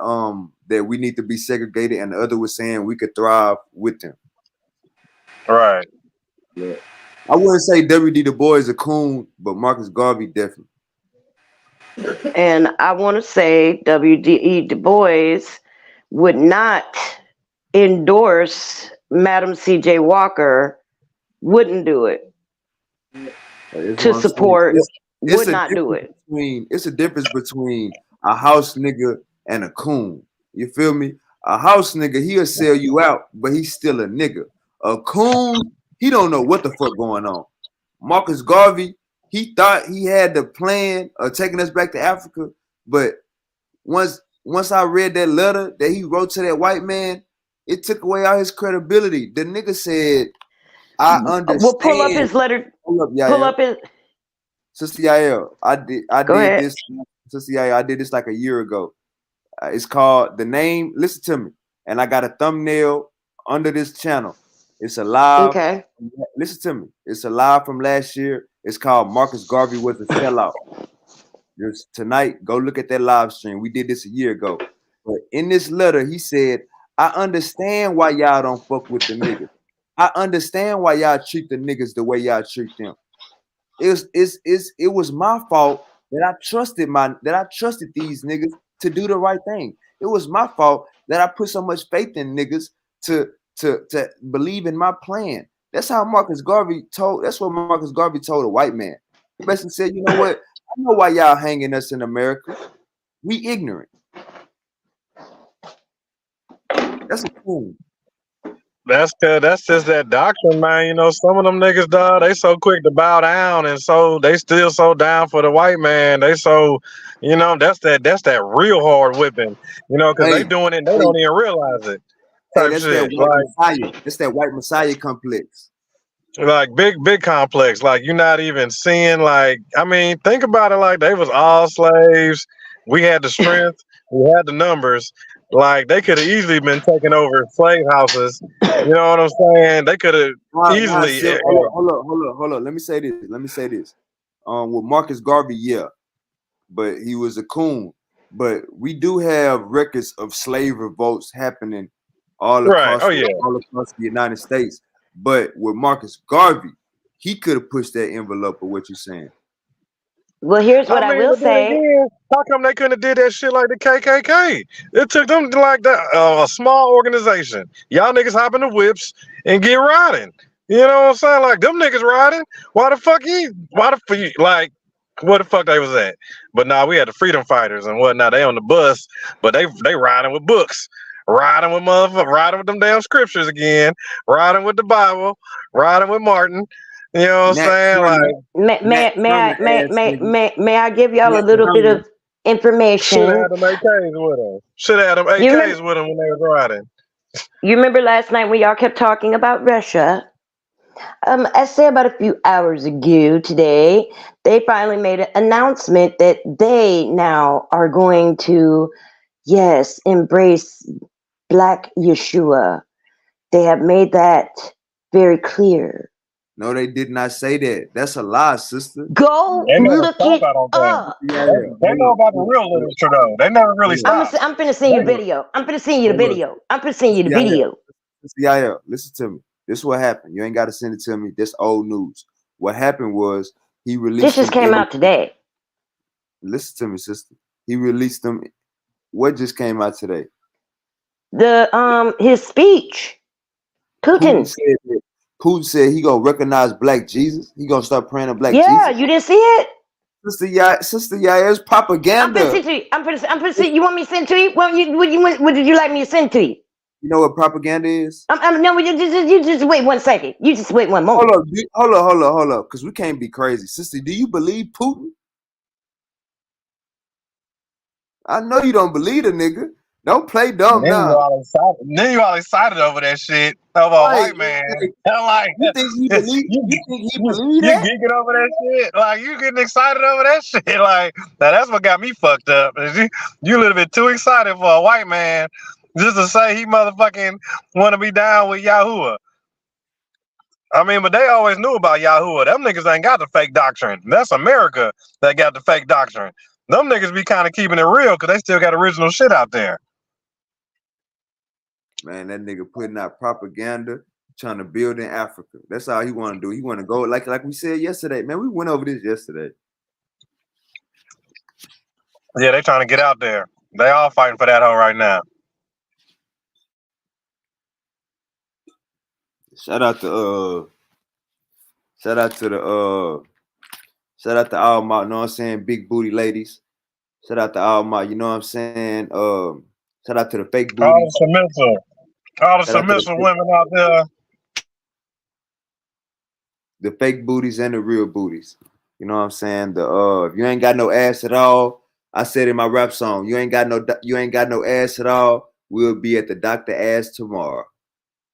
that we need to be segregated, and the other was saying we could thrive with them. Right. Yeah. I wouldn't say W.D. Du Bois is a coon, but Marcus Garvey definitely. And I want to say W.D. Du Bois would not endorse Madam C.J. Walker, wouldn't do it. To support, would not do it. It's a difference between a house nigga and a coon. You feel me? A house nigga, he'll sell you out, but he's still a nigga. A coon, he don't know what the fuck going on. Marcus Garvey, he thought he had the plan of taking us back to Africa, but once I read that letter that he wrote to that white man, it took away all his credibility. The nigga said, I understand. Well, pull up his letter. Pull up his. Sister Yael, I did this. Sister Yael, I did this like a year ago. It's called The Name. Listen to me. And I got a thumbnail under this channel. It's a live. Okay. Listen to me. It's a live from last year. It's called Marcus Garvey Was a Sellout. Tonight, go look at that live stream. We did this a year ago. But in this letter, he said, I understand why y'all don't fuck with the niggas. I understand why y'all treat the niggas the way y'all treat them. It was my fault that I trusted these niggas to do the right thing. It was my fault that I put so much faith in niggas to believe in my plan. That's what Marcus Garvey told a white man. He basically said, you know what? I know why y'all hanging us in America. We ignorant. That's a cool. That's just that doctrine, man. You know, some of them niggas, dog, they so quick to bow down, and so they still so down for the white man. They so, you know, that's that real hard whipping. You know, because they doing it, they don't even realize it. That's that white Messiah. That's that white Messiah complex. Like big complex. Like you're not even seeing. Like, I mean, think about it. Like they was all slaves. We had the strength. We had the numbers. Like they could have easily been taking over slave houses. You know what I'm saying? They could have easily. Hold on. Let me say this. With Marcus Garvey, yeah, but he was a coon. But we do have records of slave revolts happening all across the United States. But with Marcus Garvey, he could have pushed that envelope of what you're saying. Well, here's what I will But then say. again, how come they couldn't have did that shit like the KKK? It took them to like that a small organization. Y'all niggas hop in the whips and get riding. You know what I'm saying? Like them niggas riding. Why the fuck like where the fuck they was at? But now we had the freedom fighters and whatnot. They on the bus, but they riding with books. Riding with riding with them damn scriptures again, riding with the Bible, riding with Martin. You know what I'm Nat saying? Turner, Like Nat Turner ass nigga. May I give y'all a Nat little bit Turner. of should have information? had them AKs with them. Should have had them You AKs remember, with them when they was riding. you remember last night when y'all kept talking about Russia? I say about a few hours ago today, they finally made an announcement that they now are going to, yes, embrace Black Yeshua. They have made that very clear. No, they did not say that. That's a lie, sister. Go They never look stopped, it I don't think. up. Yeah, They know about the real literature though. They never really stopped. I'm finna send you the video. I'm finna send you the video. I'm finna send you the video. Yeah, listen to me. This is what happened. You ain't got to send it to me. This old news. What happened was he This released just them. came out today. Listen to me, sister. He released them. What just came out today? The his speech. Putin Putin. said that. Putin said he gonna recognize Black Jesus. He gonna start praying to Black Yeah, Jesus. you didn't see it? Sister Yaya, it's I'm finna propaganda. send to you. I'm finna send. You want me to send to you? What did you like me to send to you? You know what propaganda is? No, you just wait 1 second. You just wait one moment. Hold up, because we can't be crazy. Sister, do you believe Putin? I know you don't believe the nigga. Don't play dumb Then you now. all excited. Then you all excited over that shit over a white man. Like you think he believe? You think he believe you that? geeking over that shit. Like you getting excited over that shit. Like that's what got me fucked up. Is you a little bit too excited for a white man just to say he motherfucking want to be down with Yahuwah. I mean, but they always knew about Yahuwah. Them niggas ain't got the fake doctrine. That's America that got the fake doctrine. Them niggas be kind of keeping it real because they still got original shit out there. Man, that nigga putting out propaganda, trying to build in Africa. That's all he want to do. He want to go like we said yesterday. Man, we went over this yesterday. Yeah, they trying to get out there. They all fighting for that hoe right now. Shout out to all my, you know what I'm saying, big booty ladies. Shout out to all my, you know what I'm saying, shout out to the fake booties. All the submissive women out there. The fake booties and the real booties. You know what I'm saying? If you ain't got no ass at all, I said in my rap song, you ain't got no ass at all, we'll be at the Dr. Ass tomorrow.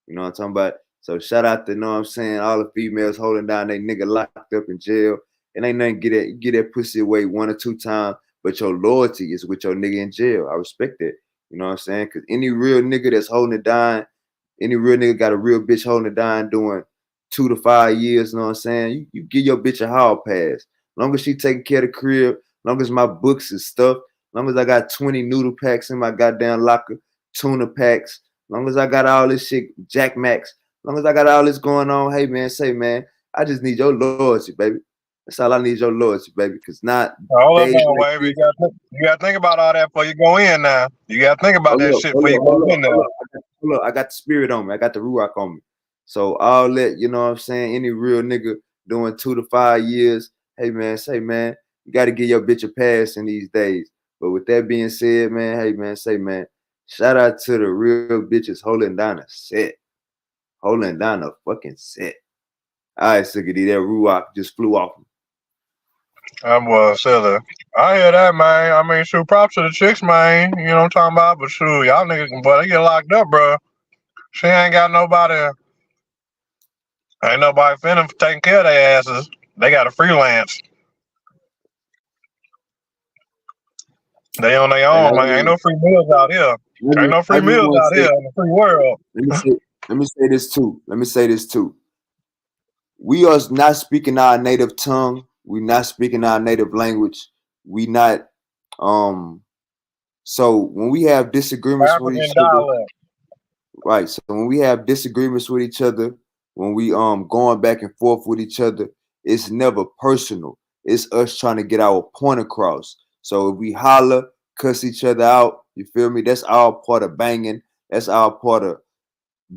You know what I'm talking about? So shout out to, you know what I'm saying, all the females holding down they nigga locked up in jail. And ain't nothing get that pussy away 1 or 2 times, but your loyalty is with your nigga in jail. I respect that. You know what I'm saying? Because any real nigga that's holding it down, any real nigga got a real bitch holding it down doing 2 to 5 years, you know what I'm saying? You give your bitch a hall pass. Long as she taking care of the crib, long as my books is stuffed, long as I got 20 noodle packs in my goddamn locker, tuna packs, long as I got all this shit, Jack Max, long as I got all this going on, hey man, say man, I just need your loyalty, baby. That's all I need, your loyalty, baby. Because not Hold up now, baby. You gotta think about all that before you go in now. You gotta think about that shit before you go in there. Look, I got the spirit on me. I got the ruach on me. So all that, you know what I'm saying? Any real nigga doing 2 to 5 years, hey man, say man, you got to give your bitch a pass in these days. But with that being said, man, hey man, say man, shout out to the real bitches holding down a set. Holding down a fucking set. All right, Siggity, that ruach just flew off me. Well, silly. I hear that, man. I mean, shoot, props to the chicks, man. You know what I'm talking about? But shoot, y'all niggas, boy, they get locked up, bro. She ain't got nobody. Ain't nobody finna taking care of their asses. They got to freelance. They on their own, man. Ain't no free meals out here. Ain't no free meals out here in the free world. Let me say this too. We are not speaking our native tongue. We not speaking our native language. We not so when we have disagreements with each other, right? So when we have disagreements with each other, when we going back and forth with each other, it's never personal. It's us trying to get our point across. So if we holler, cuss each other out, you feel me? That's all part of banging. That's all part of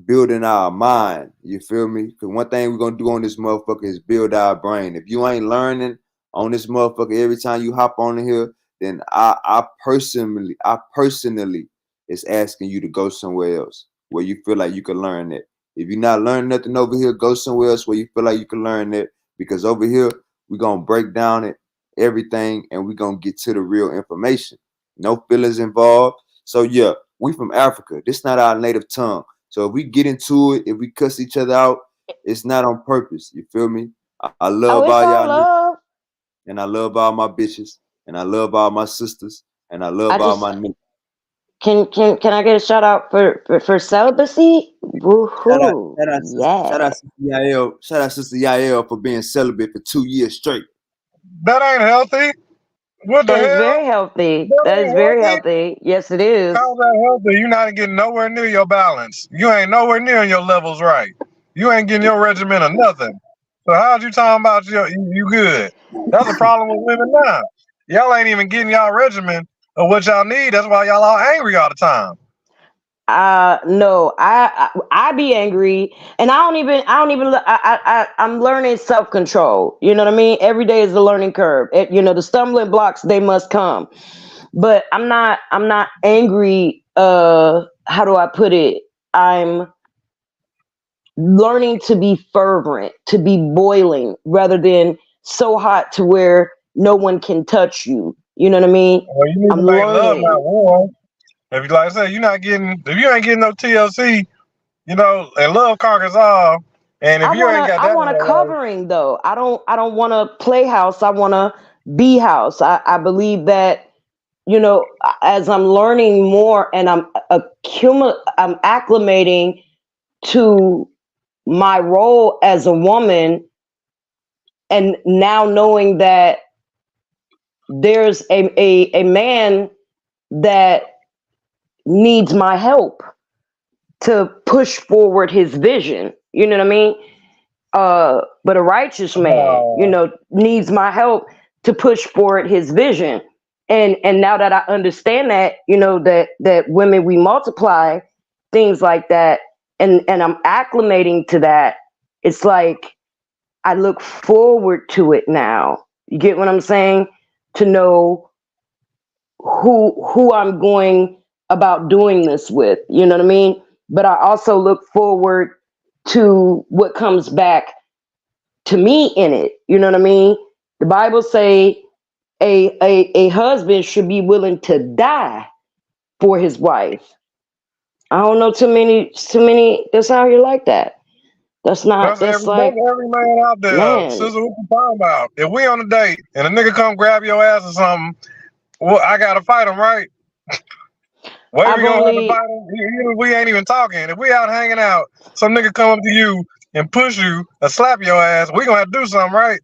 building our mind. You feel me? Because one thing we're gonna do on this motherfucker is build our brain. If you ain't learning on this motherfucker every time you hop on here, then I personally is asking you to go somewhere else where you feel like you can learn that. If you're not learning nothing over here, go somewhere else where you feel like you can learn that. Because over here, we're gonna break down it, everything, and we're gonna get to the real information. No feelings involved. So yeah, we from Africa. This not our native tongue. So if we get into it, if we cuss each other out, it's not on purpose. You feel me? I love it's all all y'all niggas, love. and I love all my bitches, and I love all my sisters, and I love all my niggas. Can I get a shout out for celibacy? Woohoo! Shout out Sister Yael. Shout out Sister Yael for being celibate for 2 years straight. That ain't healthy. What the That is hell? very healthy. That That is ain't very healthy. healthy. Yes, it is. How's that healthy? You're not getting nowhere near your balance. You ain't nowhere near your levels right. You ain't getting your regimen or nothing. So how's you talking about you good? That's a problem with women now. Y'all ain't even getting y'all regimen of what y'all need. That's why y'all all angry all the time. No, I be angry, and I'm learning self-control. You know what I mean? Every day is a learning curve. The stumbling blocks, they must come. But I'm not angry. How do I put it? I'm learning to be fervent, to be boiling, rather than so hot to where no one can touch you. You know what I mean? Well, you need I'm to make love, learning. not war. If you like I said, if you ain't getting no TLC, and love conquers all. And if you ain't got that in I want a your life, covering though. I don't want to play house. I want to be house. I believe that, as I'm learning more and I'm acclimating to my role as a woman, and now knowing that there's a man that needs my help to push forward his vision. You know what I mean? But a righteous man, needs my help to push forward his vision. And now that I understand that, that women, we multiply, things like that, and I'm acclimating to that, it's like I look forward to it now. You get what I'm saying? To know who I'm going about doing this with. You know what I mean? But I also look forward to what comes back to me in it. You know what I mean? The Bible say a husband should be willing to die for his wife. I don't know too many that's out here like that. That's like, every man out there. man. Sister, what you talking about? If we on a date and a nigga come grab your ass or something, well, I gotta fight him, right? Where we gonna have to fight him? We ain't even talking. If we out hanging out, some nigga come up to you and push you or slap your ass, we gonna have to do something, right?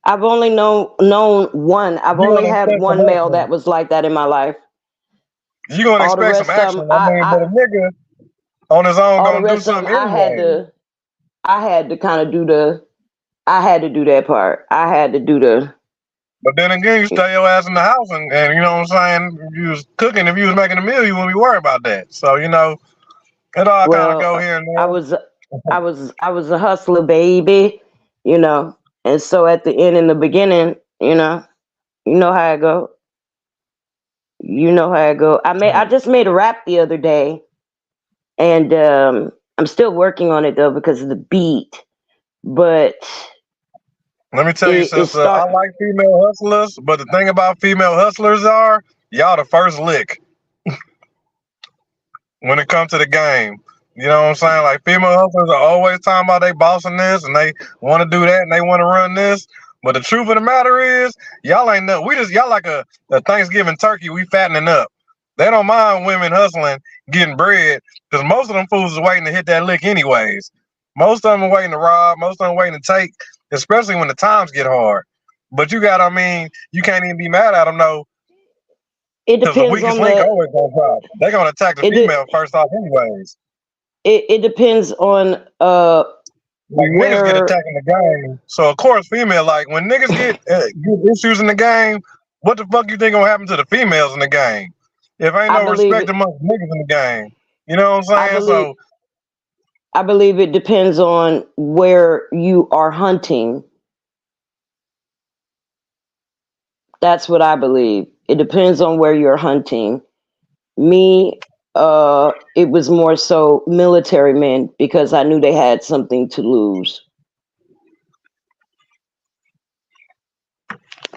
I've only known one. I've only had one male that was like that in my life. You're gonna expect some action. But a nigga on his own gonna do something anyway. I had to kind of do that part. I had to do the. But then again, you stay your ass in the house and you know what I'm saying? You was cooking. If you was making a meal, you wouldn't be worried about that. So, it all kind of go here and there. I was a hustler, baby, and so at the end and the beginning, you know how I go. I just made a rap the other day, and I'm still working on it though because of the beat. But let me tell you, sister, I like female hustlers, but the thing about female hustlers are y'all the first lick when it comes to the game. You know what I'm saying? Like female hustlers are always talking about they bossing this and they want to do that and they want to run this. But the truth of the matter is, y'all ain't nothing. Y'all like a Thanksgiving turkey. We fattening up. They don't mind women hustling, getting bread, because most of them fools is waiting to hit that lick anyways. Most of them are waiting to rob. Most of them waiting to take, especially when the times get hard. But you can't even be mad at them, though. It depends the weakest link always gonna drop. They're gonna attack the female first off anyways. It depends on Like niggas get where attacked in the game. So of course, female, like when niggas get issues in the game, what the fuck you think gonna happen to the females in the game? If ain't I no believe respect it, amongst niggas in the game, you know what I I'm saying? believe So I believe it depends on where you are hunting. That's what I believe. It depends on where you're hunting. Me, it was more so military men because I knew they had something to lose.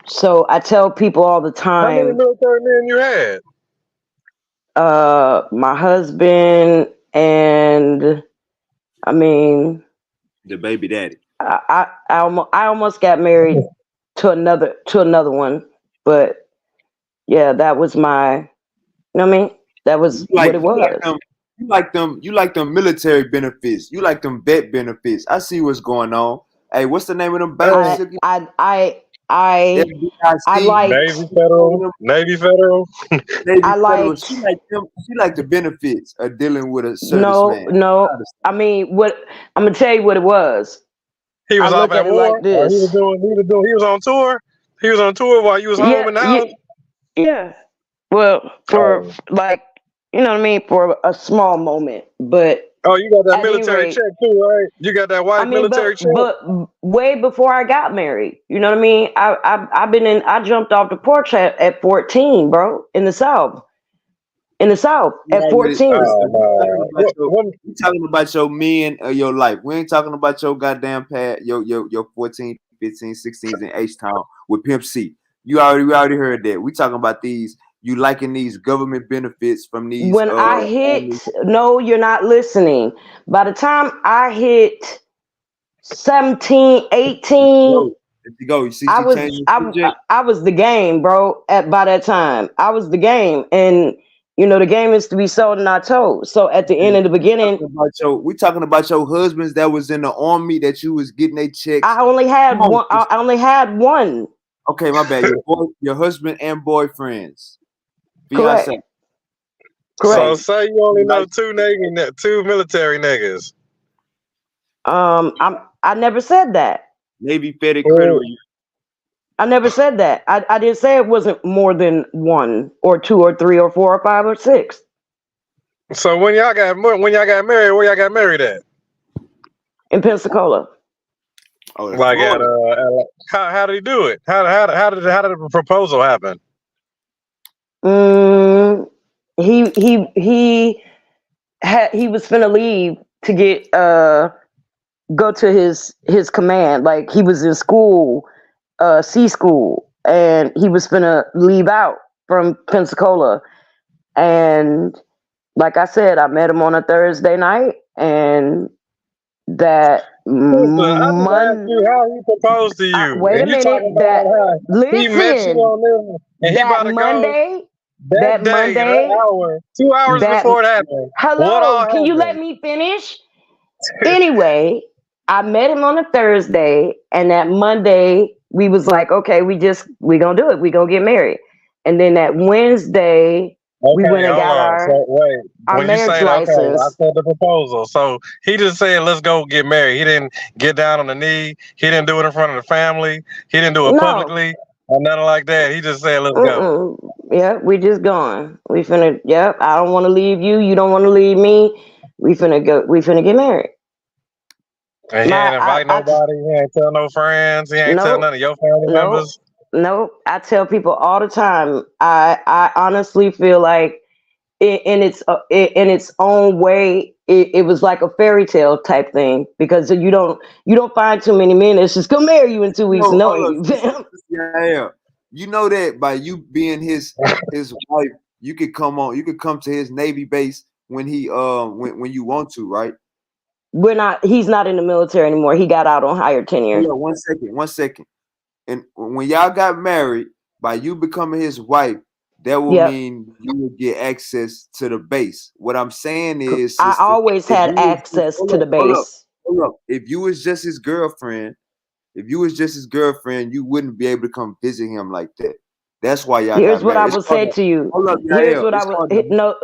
So I tell people all the how many time, military men you had? my husband and I mean, The baby daddy. I almost got married to another one, but yeah, that was my. You know what I mean? That was You what like it you like was. them. You like them military benefits. You like them vet benefits. I see what's going on. Hey, what's the name of them banks? I FDIC. liked. Navy Federal, Navy Federal. Navy I Federal. liked. She like them. She like the benefits of dealing with a No, serviceman. no. I mean, what I'm gonna tell you what it was. He was I off look at at it war, like or he this. was on tour. He was on tour while you was home Yeah, in the yeah, house. yeah. Well, for like, you know what I mean, for a small moment, but Oh, you got that at any military rate, check too, right? You got that I white mean, military check. but way before I got married, you know what I mean. I jumped off the porch at 14, bro, in the South. In the South You at already 14. listen. We talking about your men of your life. We ain't talking about your goddamn pad, your 14, 15, 16s in H-Town with Pimp C. We already heard that. We talking about these. You liking these government benefits from these When I army. hit, no, you're not listening. By the time I hit 17, 18, Go. You see, I she was changed the subject. I was the game, bro. By that time, I was the game, and you know the game is to be sold and not told. So at the end of the beginning, We talking about your husbands that was in the army that you was getting their checks. I only had one. I only had one. Okay, my bad. Your husband and boyfriends. Correct. Fiance. So say you only know two military niggas. I never said that. Navy Fed Credit. I never said that. I didn't say it wasn't more than one or two or three or four or five or six. So when y'all got married, where y'all got married at? In Pensacola. Oh, like at how did he do it? How did the proposal happen? He was finna leave to get go to his command. Like he was in school, C school, and he was finna leave out from Pensacola. And like I said, I met him on a Thursday night, and that I just asked you how he proposed to you. wait and a minute. He met you on there, and he about to Monday, go that day, Monday, that hour, 2 hours before it happened. Hello, can you let me finish? Anyway, I met him on a Thursday, and that Monday we was like, okay, we gonna do it. We gonna get married. And then that Wednesday, we went and got our marriage license. I said the proposal. So he just said, let's go get married. He didn't get down on the knee. He didn't do it in front of the family. He didn't do it publicly or nothing like that. He just said, let's go. Yeah, we just going. We finna, I don't want to leave you. You don't want to leave me. We finna get married. And he ain't invite nobody. He ain't tell no friends. He ain't tell none of your family members. No, I tell people all the time. I honestly feel like in its own way, it was like a fairy tale type thing because you don't find too many men that's just gonna marry you in 2 weeks knowing you. Yeah, you know that by you being his wife, you could come to his Navy base when he when you want to, right? He's not in the military anymore. He got out on higher tenure. Yeah, 1 second. And when y'all got married, by you becoming his wife, that will mean you will get access to the base. What I'm saying is, sister, I always had access to the base. Hold up. If you was just his girlfriend, you wouldn't be able to come visit him like that. That's why y'all Here's got what married. I will say to you. Hold up, Here's what I would no.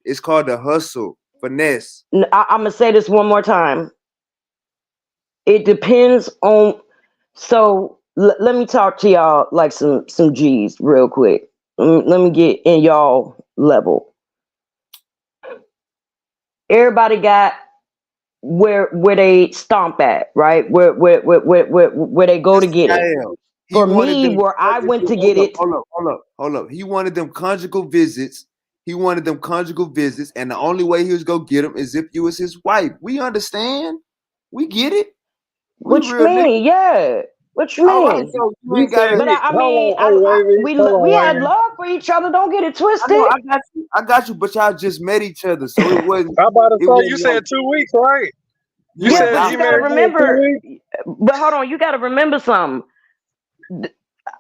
It's called the hustle, finesse. I'm gonna say this one more time. It depends on. So let me talk to y'all like some G's real quick. Let me get in y'all level. Everybody got where they stomp at, right? Where they go to get it. Scale. He For wanted me, them where I went to conjugal- get it. Hold up. He wanted them conjugal visits. And the only way he was gonna get them is if you was his wife. We understand. We get it. We What you real niggas. mean? Yeah. What you All right, mean? so you ain't gotta. But I mean, we had love for each other. Don't get it twisted. I know, I got you, but y'all just met each other, so it wasn't. I'm about to It say, wasn't you said 2 weeks, right? You Yeah, said but you you gotta married me in 2 remember. weeks? But hold on, you gotta remember something.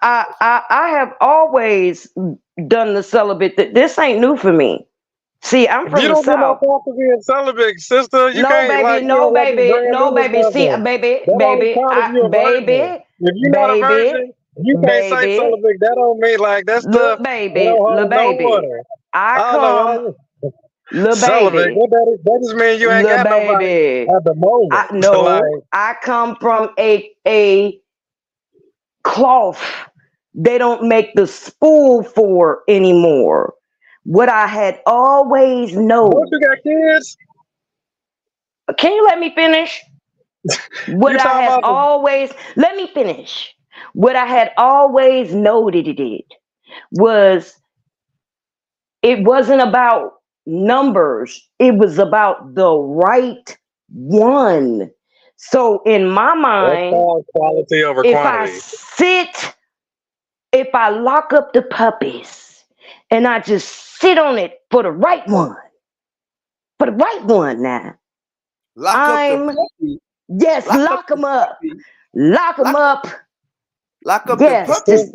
I have always done the celibate. This ain't new for me. See, I'm from You the don't get no South. call for being celibate, sister. You No, can't, like, baby, you no, know, like it's baby, brand no, new or baby. See, something. baby, That only count if you're a virgin. If you're not a virgin, you can't say baby. celibate. That don't mean, like, that stuff, Look, it baby, don't little hold no baby. water. I I don't know why come, you little celibate. baby, That just means you ain't little got nobody baby. at the moment. No, I come from a cloth they don't make the spool for anymore. What I had always known. Don't you got kids? Can you let me finish? What I had always, let me finish. What I had always noted it was, it wasn't about numbers. It was about the right one. So in my mind, quality over quantity. If I lock up the puppies and I just sit on it for the right one now. Lock up the puppy. Yes, lock them up. Lock them up. Lock up Yes, the puppy.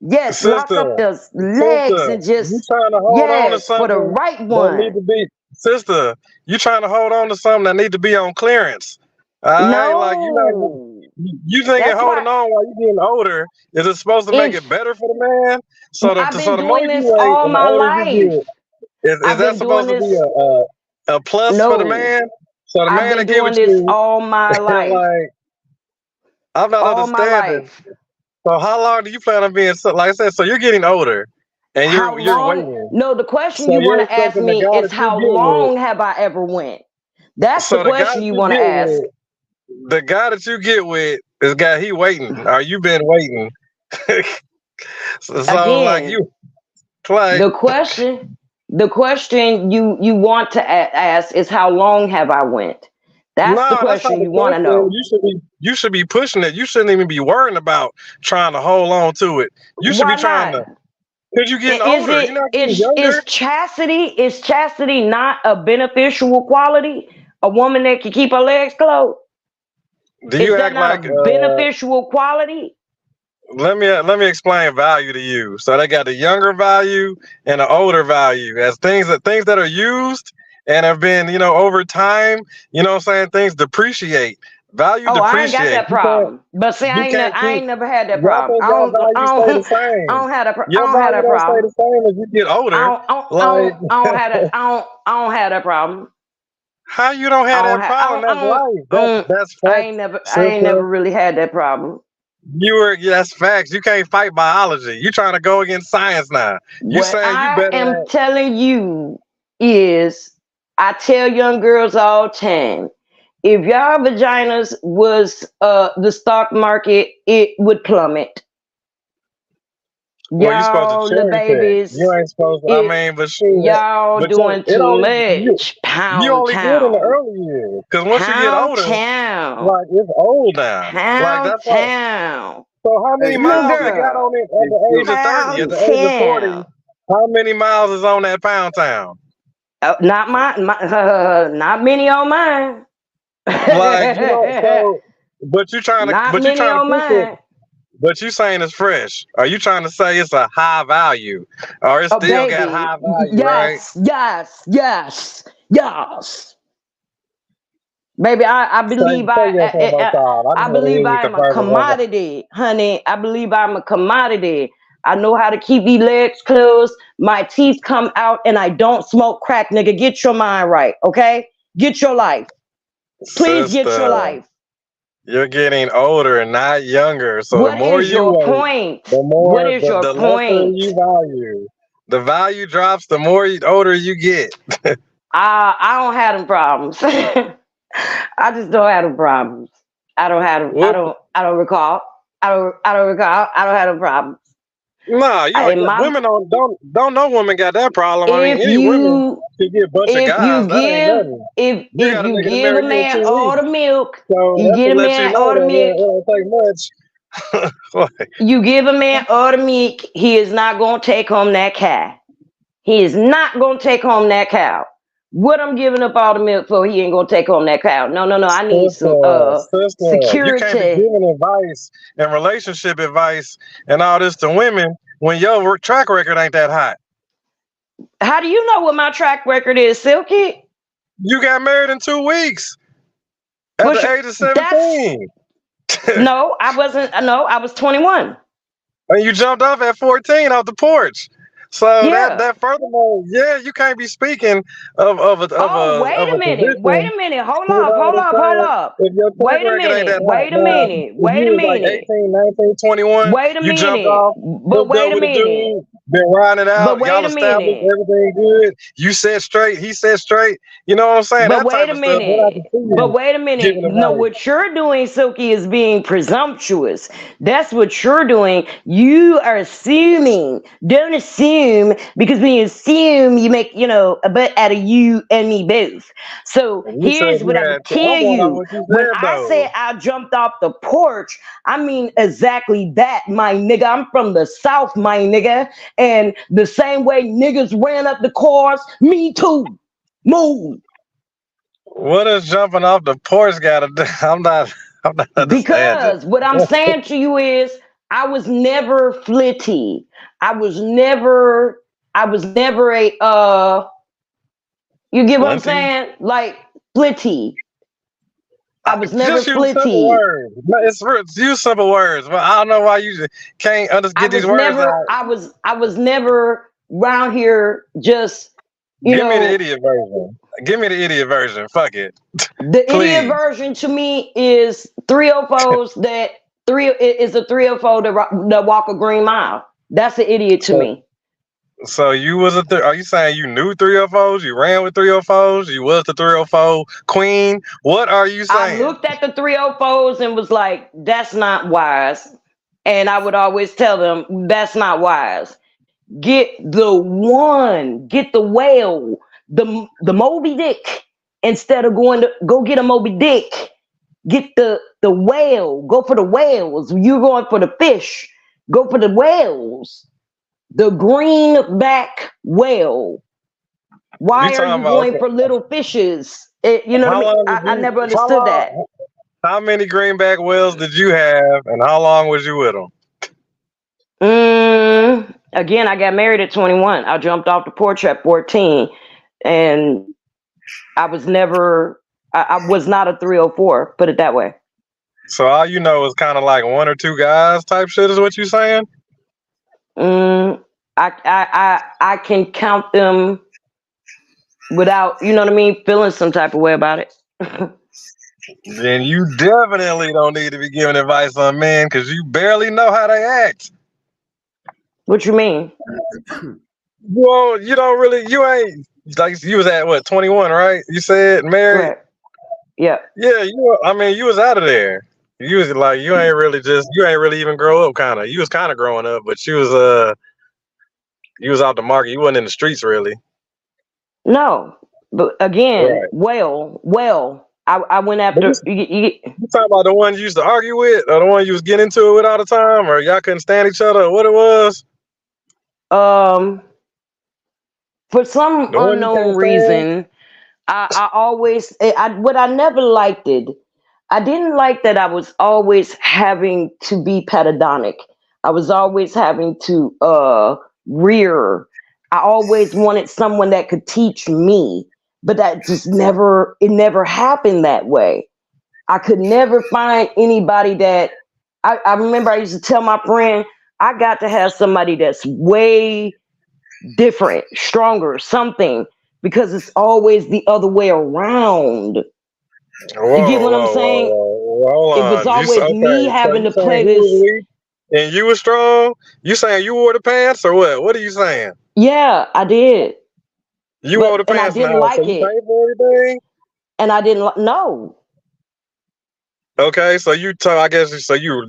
yes, lock up those legs and you just, trying to hold on to yes, for the something right that one. need to be, sister, you trying to hold on to something that need to be on clearance. All right, like you thinking That's holding why- on while you getting older, is it supposed to make it better for the man? So I've been the more doing you this wait all and the my older life. you get, is I've that been supposed doing to be this. a plus for the man? So the I've man been will get doing with this you. all my life. Like, I'm not all my understanding. life. So how long do you plan on being? Like I said, so you're getting older, and How you're long? waiting. No, the question So you want you're to ask expecting the me guy is that you how get with. long have I ever went? That's So the the guy question that you you want to get ask. with, the guy that you get with, this guy he waiting, or you been waiting. so like Again, you, like the question you want to ask is how long have I went? That's the no, that's not question the you want to question. know. You should be pushing it. You shouldn't even be worrying about trying to hold on to it. You should Why be trying not? to, because you're getting Is older. You're not getting younger. is chastity not a beneficial quality? A woman that can keep her legs closed? Do Is you that act not like a beneficial quality? let me explain value to you. So they got the younger value and the older value as things that are used and have been, over time, what I'm saying, things depreciate. Value Oh, I ain't got depreciate. that problem. But see, You can't I keep ain't never had that y'all problem. think y'all value stay the I same. don't have that. I Your don't have value that don't stay problem. the same as you get older. I don't have that problem. How you don't have that problem? That's life. That's facts. I ain't Sister. never really had that problem. That's facts. You can't fight biology. You trying to go against science now. You What saying you I better am at telling you is, I tell young girls all the time, if y'all vaginas was the stock market, it would plummet. well, you supposed to Y'all, the cherry pick. babies, You ain't supposed to. But shoot, y'all but doing it too only much. you Pound only good in the town. early years. Because once you get Pound older, town. like it's old now. Like Pound that's why. town. So how many Little miles they got girl. on it at the age of 30? At Pound the age of 40, town. how many miles is on that pound town? Not not many on mine. Like so. But you trying to Not many on push it. mine. But you saying it's fresh. Are you trying to say it's a high value, or it still got Baby, high value, right? yes. Baby, I believe Say yes one more time. I I know believe he ain't I the am a perfect one. commodity, honey. I believe I'm a commodity. I know how to keep these legs closed. My teeth come out, and I don't smoke crack, nigga. Get your mind right, okay? Get your life. Please get your Sister, life. You're getting older and not younger. So the What more is you your wait, point? the What more is your the lesser point? you value. The value drops the more older you get. I don't have them problems. I just don't have them problems. I don't have them. What? I don't recall. I don't recall. I don't have them problems. Nah, you In don't. my, Women don't know women got that problem. I mean, if any women you can get a bunch of if guys. you That ain't give nothing. if You if got a you nigga to give a marry you in man 2 all weeks. the milk, So you that's get to a let you man know all the that milk. it don't take much. Like, You give a man all the milk, he is not gonna take home that cow. He is not gonna take home that cow. What I'm giving up all the milk for, he ain't gonna take home that cow. No. I need some sister, you can't be security. giving advice and relationship advice and all this to women when your track record ain't that hot. How do you know what my track record is, Silky? You got married in 2 weeks at the age of That's 17. no, I wasn't. No, I was 21. And you jumped off at 14 off the porch. So Yeah. that furthermore, yeah, you can't be speaking of Oh, wait a a minute. Wait position. a minute. Hold You up. know Hold what I'm up. Hold saying? up. If your track Wait a record ain't minute. that hot, Wait a now minute. if Wait you a was like minute. 18, 19, 21, Wait a you jumped minute. off, But hooked wait up a with a minute. dude, been riding it But out, wait y'all a established minute. everything good. You said straight, he said straight. You know what I'm saying? But That wait type a of stuff. Then I can minute. see But you wait a minute. giving No, advice. what you're doing, Silky, is being presumptuous. That's what you're doing. You are assuming. Don't assume, because when you assume, you make, a butt out of you and me both. So And you said here's you what I can had to. I'm tell going off you. what you When said I though. say I jumped off the porch, I mean exactly that, my nigga. I'm from the South, my nigga. And the same way niggas ran up the cars, me too. Move. What is jumping off the porch got to do? I'm not understanding. Because what I'm saying to you is, I was never flitty. I was never a you get what I'm Plenty. saying? Like flitty. I was never Just use simple flitty. words. No, use simple words. But I don't know why you can't I get these was words never out. I was never around here just, Give me the idiot version. Give me the idiot version. Fuck it. the idiot Please. version to me is 304s that is a 304 that walk a green mile. That's an idiot to me. So you was are you saying you knew 304s? You ran with 304s? You was the 304 queen? What are you I saying? looked at the 304s and was like, that's not wise. And I would always tell them, that's not wise. Get the one, get the whale, the Moby Dick, instead of going to go get a Moby Dick. Get the whale. Go for the whales. You're going for the fish. Go for the whales. The greenback whale. Why are you going for little fishes? You know what I mean? I never understood that. How many greenback whales did you have, and how long was you with them? Again, I got married at 21. I jumped off the porch at 14, and I was never. I was not a 304. Put it that way. So all you know is kind of like one or two guys type shit is what you saying? I can count them without, you know what I mean, feeling some type of way about it. Then you definitely don't need to be giving advice on men because you barely know how they act. What you mean? Well, you don't really. You ain't like you was at what 21, right? You said married. Correct. Yeah. Yeah. I mean, you was out of there. You was like you ain't really even grow up. Kind of. You was kind of growing up, but you was out the market. You wasn't in the streets really. No, but again, Right. well, I went after. You talking about the one you used to argue with, or the one you was getting into it with all the time, or y'all couldn't stand each other, or what it was? For some The one you unknown can't stand? reason, I always what I never liked it. I didn't like that I was always having to be pedagonic. I was always having to rear. I always wanted someone that could teach me, but that just never happened that way. I could never find anybody that I remember I used to tell my friend, I got to have somebody that's way different, stronger, something, because it's always the other way around. You get what I'm saying? hold It was on. always me Okay, so having you to saying play he was this. weak and you were strong? You saying you wore the pants or what? What are you saying? Yeah, I did. You wore the And I pants now, didn't so like you it. paid for everything? And I didn't like no. Okay, so I guess so you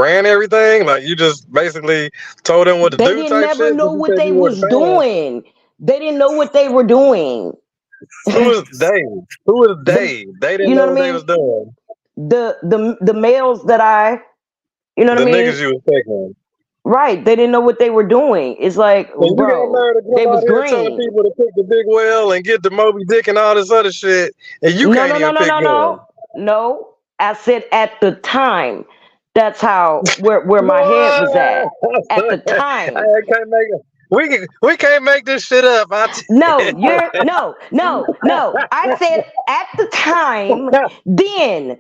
ran everything? Like you just basically told them what to They do didn't type never shit, but know you what said they you wore the was pants. doing. They didn't know what they were doing. Who is Dave? Who is Dave? They You didn't know know what I what they mean? was doing. The males that I, you know what The I mean? niggas you was picking. Right. They didn't know what they were doing. It's like, So you got bro, married to they come was out here telling green. people to pick the big whale and get the Moby Dick and all this other shit, and you No, can't no, no, even no, pick no, none. no. No. I said at the time. That's how where my head was at. At the I time. can't make it. We can't make this shit up. No, no. I said at the time, then,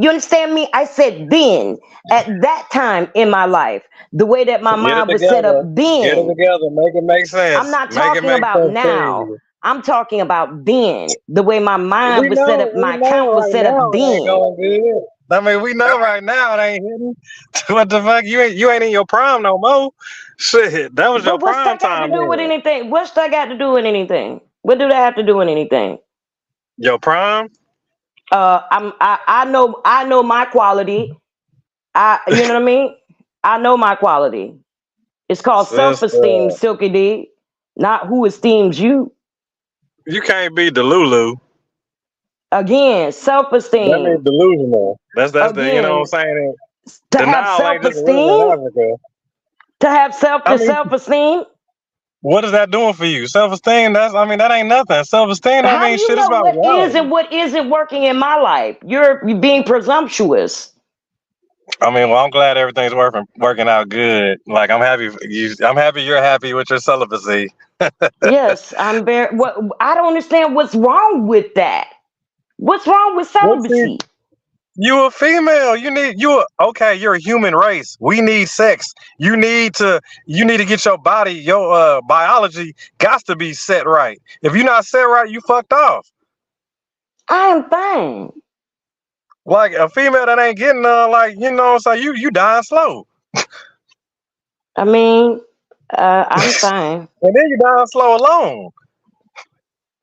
you understand me? I said then, at that time in my life, the way that my Get it mind was set up together. Get it then. together. Make it make I'm sense. not Make it talking make about sense to now. you. I'm talking about then, the way my mind We was set know. up, We my know account was right set up now it ain't then. going good. I mean, we know right now it ain't hitting. What the fuck? You ain't in your prime no more. Shit, that was your But what's prime that got to time do with then. anything? What's that got to do with anything? What do that have to do with anything? Your prime? I know my quality. You know what I mean? I know my quality. It's called self-esteem, Sister, Silky D, not who esteems you. you can't be Delulu. Again, That means self-esteem. delusional. That's the you know what I'm Again, saying? to have Denial ain't just a word in self-esteem, Africa. to have I mean, self-esteem. what is that doing for you? Self-esteem, that ain't nothing. Self-esteem don't How do mean you shit. It's know about what is and reality. what isn't working in my life? You're being presumptuous. I mean, well, I'm glad everything's working out good. Like I'm happy I'm happy you're happy with your celibacy. Yes, I'm very. What I don't understand what's wrong with that. What's wrong with What's it? celibacy? You a female. You're a human race. We need sex. You need to get your body, your biology got to be set right. If you're not set right, you fucked off. I am fine. Like a female that ain't getting like, you know what I'm saying, you dying slow. I mean, I'm fine. And then you dying slow alone.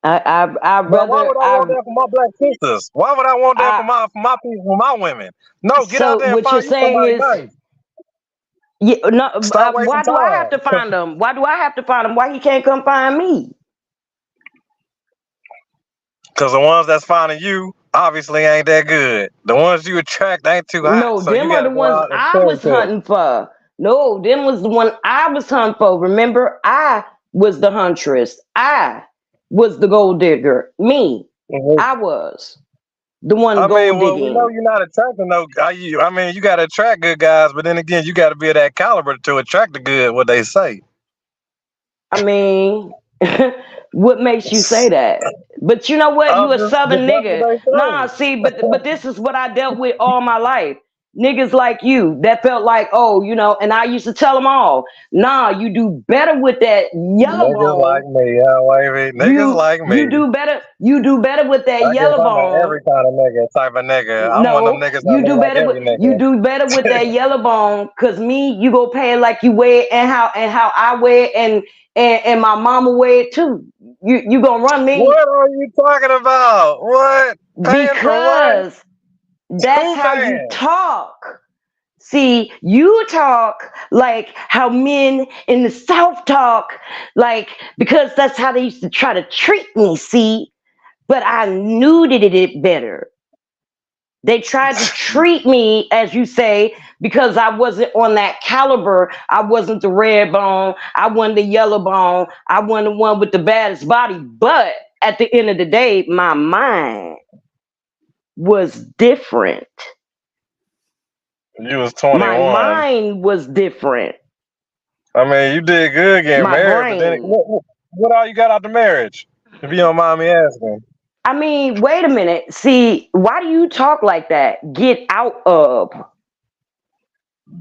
I But why rather would I want that for my black sisters? Why would I want that for my people, for my women? No, get out So there and what you're find you saying somebody is, nice. yeah, no. Stop wasting Why do I have time. to find him? Why do I have to find him? Why he can't come find me? Because the ones that's finding you obviously ain't that good. The ones you attract ain't too hot. No, So you them are got to the go ones out and I cherry was pick. hunting for. No, them was the one I was hunting for. Remember, I was the huntress. I was the gold digger. Me, I was the one I mean, gold well, we know digging. you're not attracting no. I mean, you got to attract good guys, but then again, you got to be of that caliber to attract the good. What they say. I mean, what makes you say that? But you know what? You a southern That's what nigga. they Nah, say. see, but this is what I dealt with all my life. Niggas like you that felt like, oh, and I used to tell them all, nah, you do better with that yellow Niggas like bone. me, huh, wavy? Niggas like me. You do better. You do better with that I guess yellow I'm an bone. every kind of nigga type of nigga. I'm one of them No, niggas that you look do like better with every nigga. that yellow bone. Cause me, you go pay it like you weigh it, and how I weigh it, and my mama weigh it too. You gonna run me What are you talking about? What? Paying for what? because that's Who how you paying? talk. See, you talk like how men in the South talk, like because that's how they used to try to treat me. See, but I knew that it did better. They tried to treat me, as you say, because I wasn't on that caliber. I wasn't the red bone. I wasn't the yellow bone. I wasn't the one with the baddest body. But at the end of the day, my mind was different. You was My 21. mind was different. I mean, you did good getting My married, but then brain. what all you got out the marriage? If you don't mind me asking. I mean, wait a minute. See, why do you talk like that? Get out of.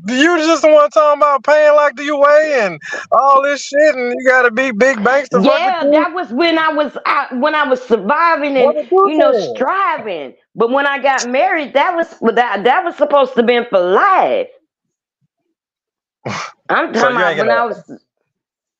You just the one talking about paying like the UA and all this shit, and you gotta be big banks to fuck with Yeah, you. that was when I was surviving and What did you say? striving. But when I got married, that was supposed to be for life. I'm So talking you ain't about gonna.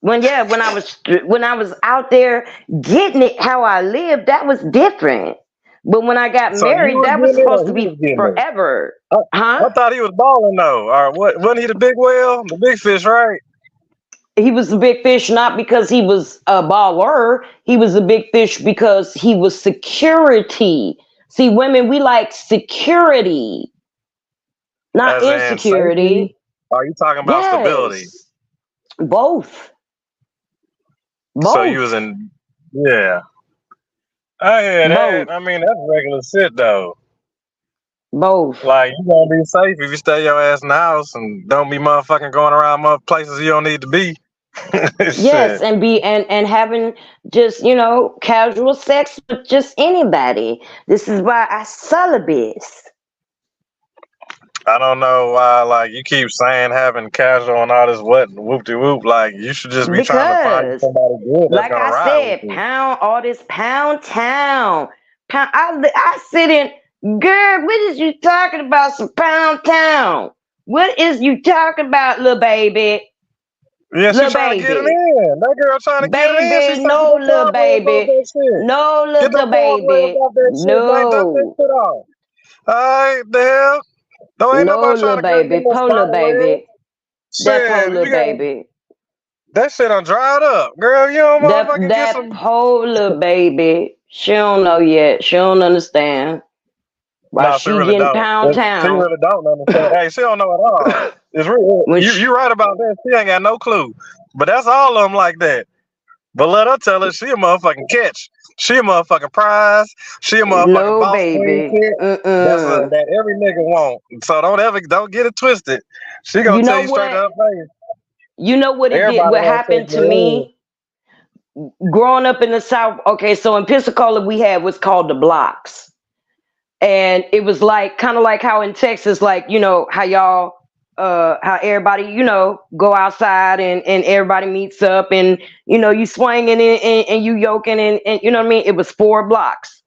when I was out there getting it how I lived, that was different. But when I got So you married, was that was getting it, or supposed to he be was getting it? forever. I Huh? thought he was balling though. Or what? Wasn't he the big whale, the big fish, right? He was a big fish not because he was a baller. He was a big fish because he was security. See, women, we like security, not As in safety? insecurity. Are you talking about stability? Yes, both, So you was both, in, yeah. I hear that. both, I mean, that's regular shit though. both. Like you gonna be safe if you stay your ass in the house and don't be motherfucking going around places you don't need to be. Yes, Shit. and having just casual sex with just anybody. This is why I celibate. I don't know why, like, you keep saying having casual and all this whoop de whoop. Like, you should just be trying to find Because, somebody good that's like gonna I ride with said, you. all this pound town. I sit in, girl, what is you talking about? Some pound town. What is you talking about, little baby? Yeah, she Little trying to get it baby. in. That girl trying to get it in. She Baby, said, get no, them little guardrails off baby. that shit. No, Get them little guardrails baby. off that shit. Like, dust that No. shit off. Alright, the hell? No, ain't No, nobody trying little to get baby. no Po, little spider web. baby. That po, Shit, little you got baby. that shit done dried up. Girl, you don't motherfucking get That some. po, little baby. She don't know yet. She don't understand. While No, she she really getting don't. pound She town. really don't understand. Hey, she don't know at all. It's real. When You right about that. She ain't got no clue. But that's all of them like that. But let her tell her she a motherfucking catch. She a motherfucking prize. She a motherfucking no, boss queen baby. shit. That every nigga want. So don't get it twisted. She gonna You tell know you straight to what? her face. You know what it did? Everybody What wants to take happened to your love. me growing up in the South? Okay, so in Pensacola we had what's called the blocks, and it was like kind of like how in Texas, like how y'all, how everybody go outside and everybody meets up and you swinging and you yoking and you know what I mean. It was 4 blocks,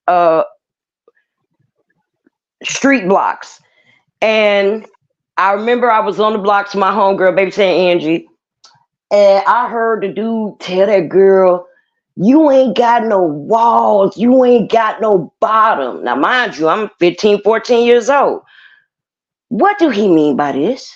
street blocks. And I remember I was on the blocks with my homegirl, baby saying Angie, and I heard the dude tell that girl, you ain't got no walls, you ain't got no bottom. Now, mind you, I'm 15, 14 years old. What do he mean by this?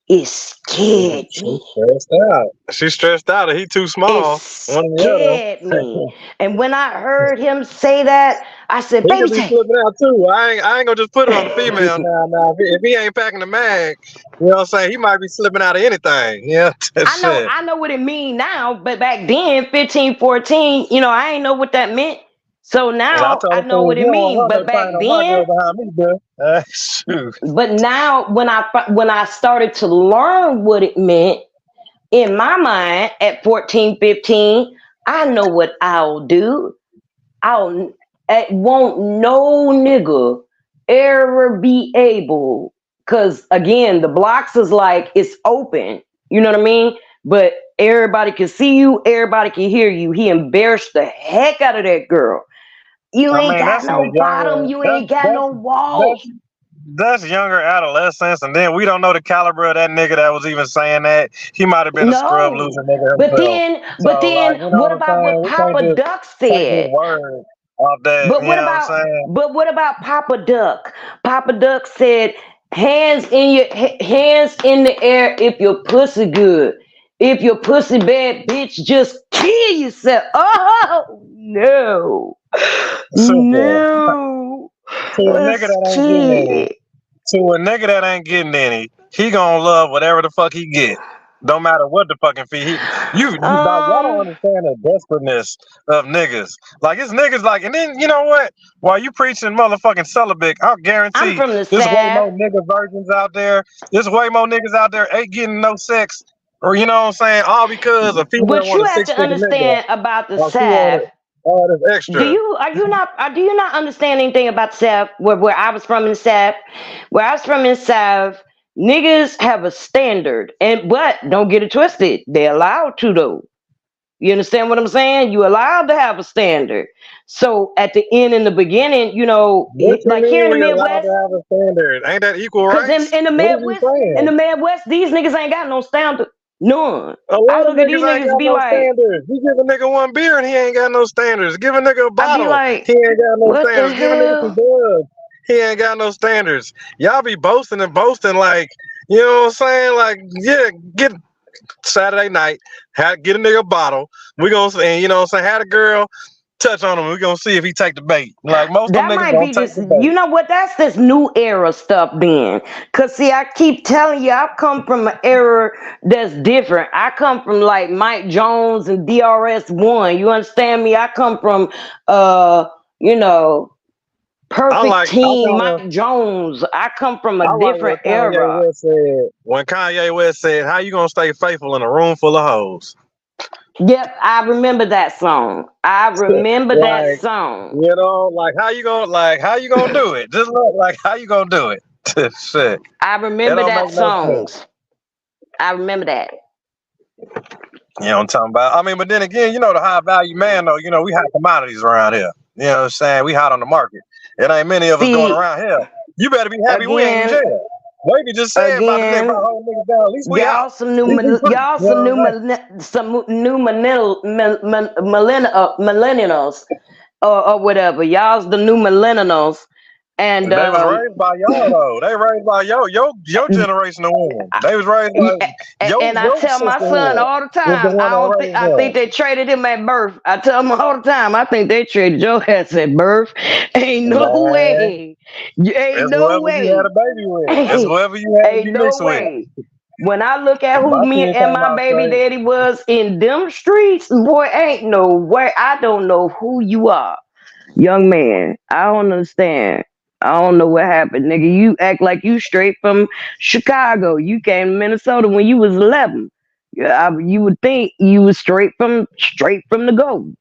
It scared She's me. stressed out. She's stressed out. He too It small. One or the scared me. other. And when I heard him say that, I said, He baby, could be say, flipping out too. I ain't gonna just put it on the female now. Now, if he ain't packing the mag, you know what I'm saying? He might be slipping out of anything. Yeah, shit. I know what it mean now, but back then, 15, 14, I ain't know what that meant. So And I now I told him, know what you it don't mean. run no But train back on my girl then, behind me, bitch. Shoot. but now when I started to learn what it meant in my mind at 14, 15, I know what I'll do. Won't no nigga ever be able, because again, the blocks is like it's open, you know what I mean? But everybody can see you, everybody can hear you. He embarrassed the heck out of that girl. You I ain't mean, got that's in the no bottom, younger. you ain't got no walls. That's younger adolescence, and then we don't know the caliber of that nigga that was even saying that. He might have been a scrub No. loser nigga But himself. then, So, like, you know what what I'm about saying? what We can't Papa just Duck take his said? word off that. You know what I'm saying? But what about Papa Duck? Papa Duck said, hands in the air if your pussy good. If your pussy bad, bitch, just kill yourself. Oh no. Simple. No. To a nigga that ain't getting any. Shit. To a nigga that ain't getting any, he gonna love whatever the fuck he get. Don't matter what the fucking fee. Like, y'all don't understand the desperateness of niggas. Like, it's niggas like, and then you know what? While you preaching motherfucking celibate, I'll I'm guarantee from the there's way South. more nigga virgins out there. There's way more niggas out there ain't getting no sex, or you know what I'm saying? All because a female What want you a have to 6-figure nigga, understand about the or she South, want all this extra. do you not understand anything about the South? Where I was from in the South, where I was from in the South, Niggas have a standard, but don't get it twisted. They're allowed to though. You understand what I'm saying? You're allowed to have a standard. So at the end and the beginning, What you like here mean in the we allowed Midwest, to have a standard? Ain't that equal because rights? in the What is he Midwest, saying? these niggas ain't got no standard. None. A I lot of look at these niggas ain't niggas got be no like, standards. You give a nigga one beer and he ain't got no standards. Give a nigga a I be bottle, like, he ain't got no what the standards. Give a nigga some hell? drugs, he ain't got no standards. Y'all be boasting and boasting like, you know what I'm saying? Like, yeah, get Saturday night, get a nigga a bottle. We gonna, and you know what I'm saying? Had a girl touch on him. We gonna see if he take the bait. Like most of them That niggas might don't be take this, the bait. you know what? That's this new era stuff then. Cause see, I keep telling you, I come from an era that's different. I come from like Mike Jones and DRS1. You understand me? I come from, you know, Perfect Team, Mike Jones. I come from I a like different what Kanye era. West said. When Kanye West said, "How you gonna stay faithful in a room full of hoes?" Yep, I remember that song. I remember that Like, song. you know, how you gonna do it? Just look like how you gonna do it. Shit. I It remember don't that make no sense. songs. I remember that. You know what I'm talking about? I mean, but then again, the high value man though, we hot commodities around here. You know what I'm saying? We hot on the market. It ain't many of us going See, around here. You better be happy we ain't in again, jail. Baby just said about the nigga, about hold niggas down. At least we out. y'all some new At least we free. y'all You know some new what I'm saying? millennials or whatever. Y'all's the new millennials, and They was raised by y'all though. They raised by your generation of women. They was raised by and I your tell my son sisterhood all the was the time, one that raised I think them. they traded him at birth. I tell him all the time, I think they traded your ass at birth. Ain't no Man, way. Ain't it's no whoever you had way. a baby with. It's whoever you had to Ain't be no mixed with. way. When I look at who My me kid and came my out baby straight. daddy was in them streets, boy, ain't no way. I don't know who you are, young man. I don't understand. I don't know what happened, nigga. You act like you straight from Chicago. You came to Minnesota when you was 11. Yeah, you would think you was straight from the go.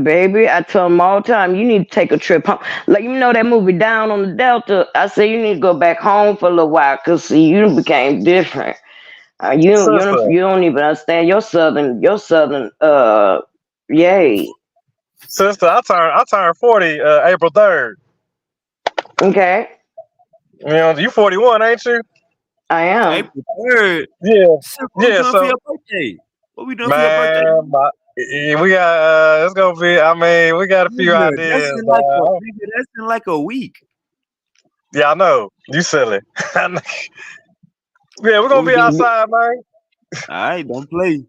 Baby. I tell them all the time, you need to take a trip home. Like that movie Down on the Delta. I say you need to go back home for a little while, cause see you became different. Sister, You don't even understand your southern yay. sister, I turned 40 April 3rd. Okay, You 41, ain't you? I am. April 3rd. Yeah. So what we Yeah, doing for so your birthday? What we doing for your birthday? man, we got it's gonna be. I mean, we got a few Nigga, ideas. that's in like a week. Yeah, I know. You silly. Yeah, we're What gonna we be doing? outside, man. All right, don't play.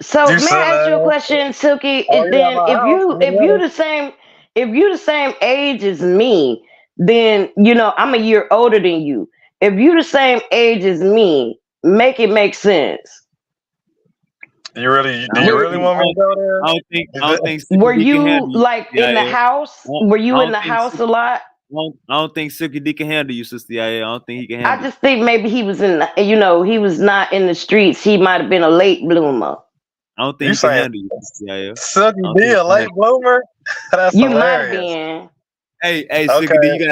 So You may I ask you a silly. question, Silky? Oh, you at Then my house? if you the same age as me, then I'm a year older than you. If you the same age as me, make it make sense. Do you really Were want me to go there? I don't think were Silky D can you handle you, like Sister in the Yaya. house? I Were you in don't the think house a lot? I don't think Silky D can handle you, Sister Yaya. I don't think he can I handle you. just think maybe he was he was not in the streets. He might have been a late bloomer. I don't think You he can saying handle you, Sister Yaya. Silky I don't D think he a can late handle bloomer? That's You might have hilarious. been. Hey, Silky D, Okay,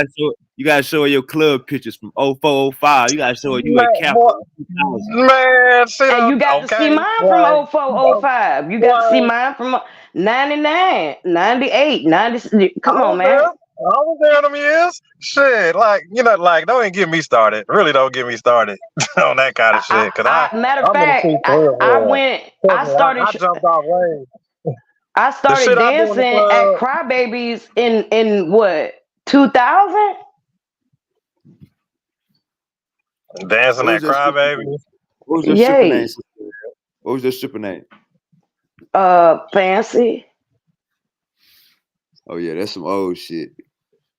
you gotta show her your club pictures from 04, 05. You gotta show her you at man, Capitol boy, in 2000. man, shit. And you got to see Okay, mine from like, 0405. You got to see mine from 99, 98, 90. I Come on, was there. man. I was there in them years. Shit, don't even get me started. Really don't get me started on that kind of shit. Cause Matter of I'm in the fact, streets for real, I for real. went, Trust me, I jumped off range. I The started shit I do in the dancing at club, Crybabies in what, 2000? dancing What was at your stripper Crybaby. name? What was your stripper name, Yay. Sister Yaya? What was your stripper name? Fancy. Oh yeah, that's some old shit.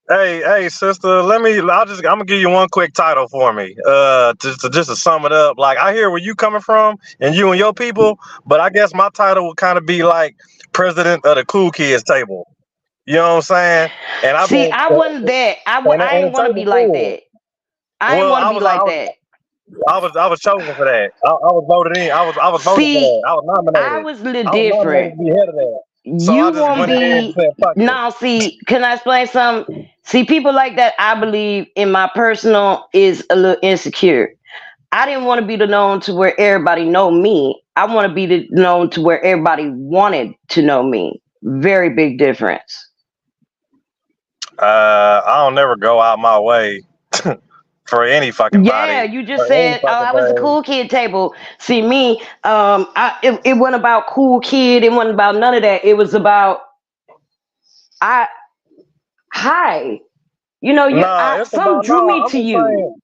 Hey, sister, I'm gonna give you one quick title for me. Just to sum it up. Like, I hear where you coming from and you and your people, but I guess my title would kind of be like president of the cool kids table. You know what I'm saying? And I've See, been I wasn't that. and I the ain't want to be table like full. that. I ain't Well, want to be like that. I was chosen for that. I was voted in. I was voted for See, that. I was I nominated. was a little I was nominated different. to be head of that. So I You just won't went ahead and be said, fuck it. now. See, can I explain something? See, people like that, I believe, in my personal, is a little insecure. I didn't want to be the known to where everybody know me. I want to be the known to where everybody wanted to know me. Very big difference. I don't never go out my way for any fucking Yeah, body you or just any said, "Oh, fucking I was the thing. cool kid table." See me, it wasn't about cool kid. It wasn't about none of that. It was about hi. You know, Nah, it's some about drew me I'm to just you. saying.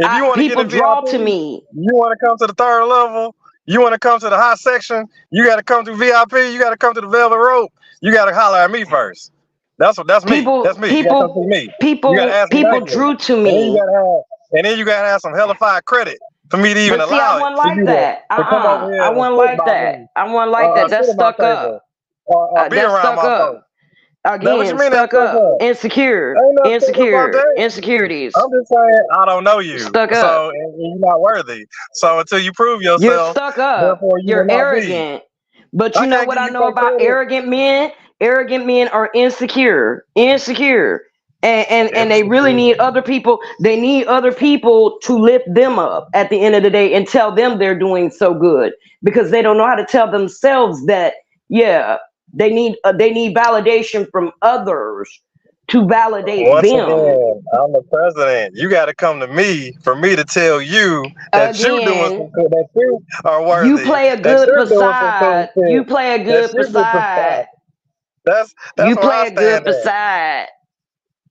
If you want to get People in draw to VIP, me. you want to come to the third level, you want to come to the high section, you got to come to VIP, you got to come to the velvet rope, you got to holler at me first. That's me. That's me. You got to come see me. You got to ask me People nicely, drew to and then you me. got to have some hellified credit for me to even But see, I allow it wasn't for like you that. to come over here I and wasn't sit like by that. me I wasn't like or that. That's sit at my stuck up. table or be That's around stuck my up. folks. Now, what you Again, mean that's stuck stuck up. up? Insecure. Ain't nothing stuck up about that. Insecurities. I'm just saying I don't know you, Stuck up. so and you're not worthy. So until you prove You're yourself, stuck up. therefore you will You're not be. arrogant. But you I know can't what give I you know fake about credit. arrogant men? Arrogant men are insecure. Insecure. And they really Insecure. need other people. They need other people to lift them up at the end of the day and tell them they're doing so good, because they don't know how to tell themselves that, yeah, they need validation from others to validate Once them. again, I'm the president. You got to come to me for me to tell you that you doing some Again, good, that you are you worthy, play a that good you're doing some cool facade. You shit, play a that good you're just a facade. spot. That's You where play I a good stand at. facade.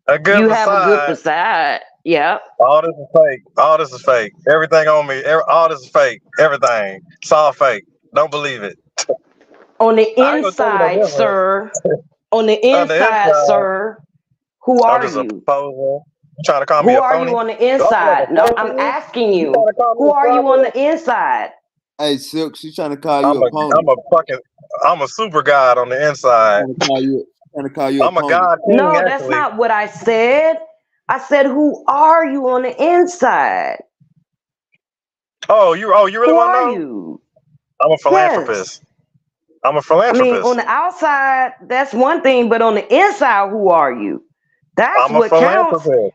A good You have a good facade. facade. Yep. All this is fake. All this is fake. Everything on me. All this is fake. Everything. It's all fake. Don't believe it. On the I ain't gonna tell you no inside, different. sir. On the On the inside, inside, sir. Who I'm are just a you? poser. You trying to call me Who a are you phony? on the Do I feel like inside? a No, phony to I'm you? asking You trying you. to call me Who a are you on fraudulent? the inside? Hey, Silk, she's trying to call you I'm a pony. a super god on the inside. Trying to call you a I'm a pony. god king, No, that's actually. not what I said. I said, who are you on the inside? Oh, you really Who want to are know? you? I'm a Yes. philanthropist. I'm a I mean, philanthropist. on the outside, that's one thing, but on the inside, who are you? That's I'm a what counts. philanthropist.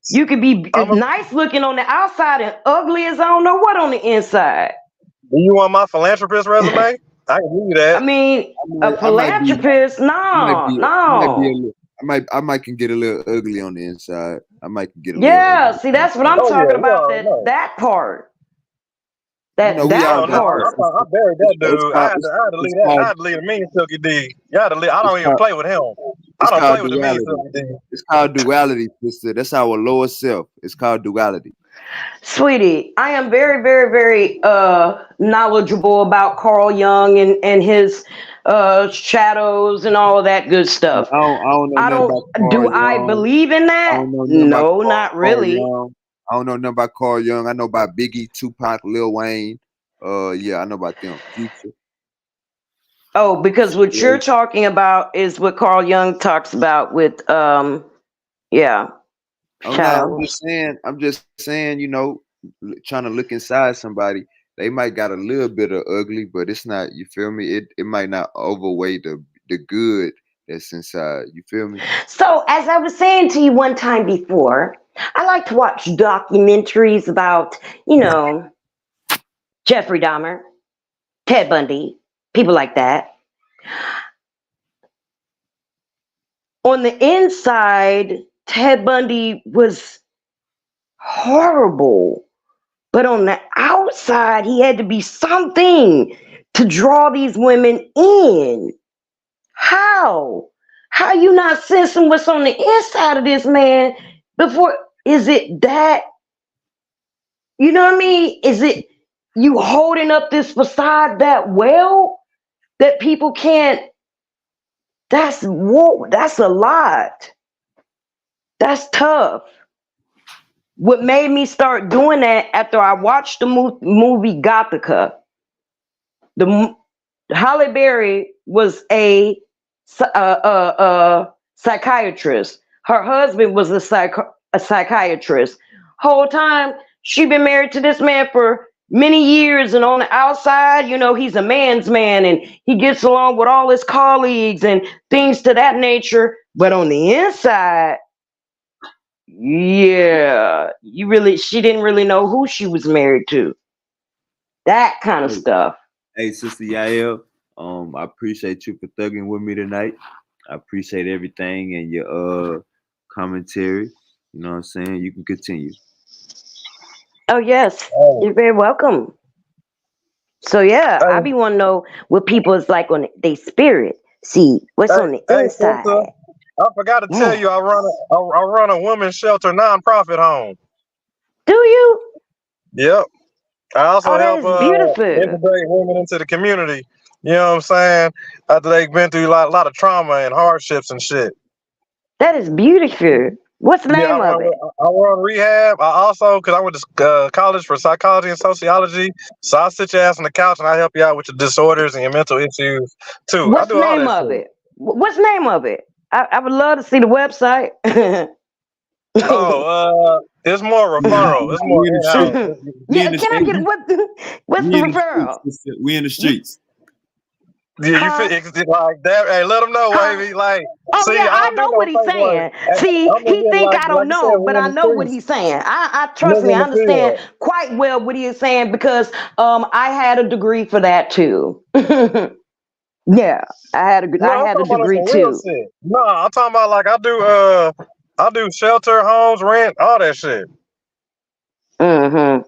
You could be I'm a. nice looking on the outside and ugly as I don't know what on the inside. Do you want my philanthropist resume? I can give you I that. mean, a I might be philanthropist, no. I might can get a little ugly on the inside. I might can get a little Yeah, ugly. see, that's what I'm Oh talking yeah, you about. already know. That part. You know, we all Oh That no, got part. I buried that it's dude. I called had to leave that. I had to leave the mean Silky D. You had to leave. I it's don't even called play with him. I it's don't called play with the mean duality. Silky D. It's called duality, sister. That's our lower self. It's called duality. Sweetie, I am very, very, very knowledgeable about Carl Jung and his shadows and all of that good stuff. I don't know nothing about Do Carl I Jung. believe in I that? don't know nothing about No, not Carl really. Jung. I don't know nothing about Carl Jung. I know about Biggie, Tupac, Lil Wayne. Yeah, I know about them. Future. Oh, because what Yeah. you're talking about is what Carl Jung talks about with yeah, Oh no, shadows. I'm just saying, you know, trying to look inside somebody. They might got a little bit of ugly, but it's not, you feel me? It might not overweigh the good that's inside. You feel me? So, as I was saying to you one time before, I like to watch documentaries about, Jeffrey Dahmer, Ted Bundy, people like that. On the inside, Ted Bundy was horrible, but on the outside, he had to be something to draw these women in. How? How you not sensing what's on the inside of this man before? Is it that? You know what I mean? Is it you holding up this facade that well that people can't? That's whoa, that's a lot. That's tough. What made me start doing that after I watched the movie Gothica? Halle Berry was a psychiatrist. Her husband was a psychiatrist. Whole time she been married to this man for many years, and on the outside, he's a man's man, and he gets along with all his colleagues and things to that nature. But on the inside, Yeah, she didn't really know who she was married to. That kind of stuff. Hey, Sister Yael, I appreciate you for thugging with me tonight. I appreciate everything and your commentary. You know what I'm saying? You can continue. Oh yes, you're very welcome. So yeah, I be want to know what people is like on their spirit. See what's on the inside. Sister, I forgot to tell you, I run a women's shelter nonprofit home. Do you? Yep. I also help beautiful. integrate women into the community. You know what I'm saying? After they've been through a lot of trauma and hardships and shit. That is beautiful. What's the name of it? I run rehab. I also, because I went to college for psychology and sociology, so I sit your ass on the couch and I help you out with your disorders and your mental issues too. What's I do the all name that of shit. it? What's the name of it? I would love to see the website. It's more referral. It's more in-house. Yeah, can I get what's the referral? We in the streets. Yeah, you fix it like that. Hey, let them know, baby. Like, Oh see, yeah, I don't know do no what he's fake work. saying. See, he think I don't know, but I know what he's saying. I trust me, I understand quite well what he is saying because I had a degree for that too. Yeah, I had a degree too. No, I'm talking about like I do shelter, homes, rent, all that shit. Mm-hmm.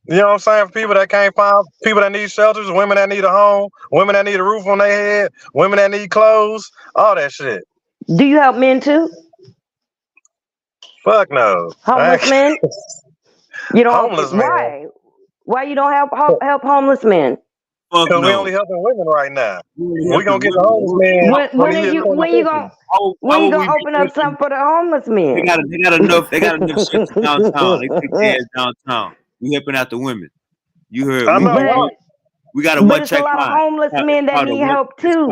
You know what I'm saying? For people that can't find, people that need shelters, women that need a home, women that need a roof on their head, women that need clothes, all that shit. Do you help men too? Fuck no. Homeless men? You don't. Homeless men. Why? Why you don't help homeless men? Because we only helping women right now. We gonna get the homeless men when you gonna open up something for the homeless men? They got enough shelters downtown. They take their ass downtown. We helping out the women. You heard? We got a one track mind. But it's a lot of homeless men that need help too.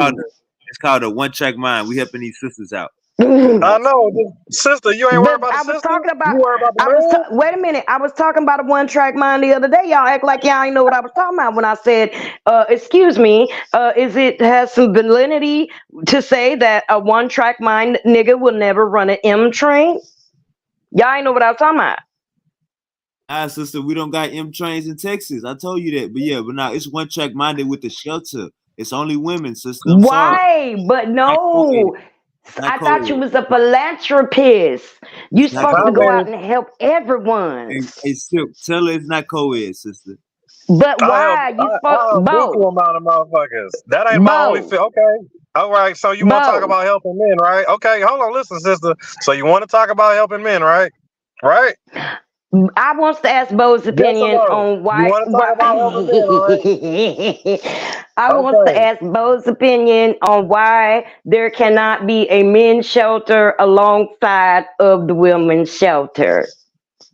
It's called a one track mind. We helping these sisters out. I know, sister. You ain't worried about the sister. You worried about the man? Wait a minute. I was talking about a one track mind the other day. Y'all act like y'all ain't know what I was talking about when I said, excuse me, has some validity to say that a one track mind nigga will never run an M train? Y'all ain't know what I was talking about. Sister, we don't got M trains in Texas. I told you that. But now it's one track minded with the shelter. It's only women, sister. I'm sorry. But no. I thought you was a philanthropist. You supposed to go out and help everyone. Hey, tell her it's not co-ed, sister. But why? You supposed both amount of motherfuckers. That ain't my only fit. Okay. All right. So you want to talk about helping men, right? Okay. Hold on. Listen, sister. So you want to talk about helping men, right? Right. I want to ask Bo's opinion on why. You want to talk about helping men, right? I want to ask Bo's opinion on why there cannot be a men's shelter alongside of the women's shelter.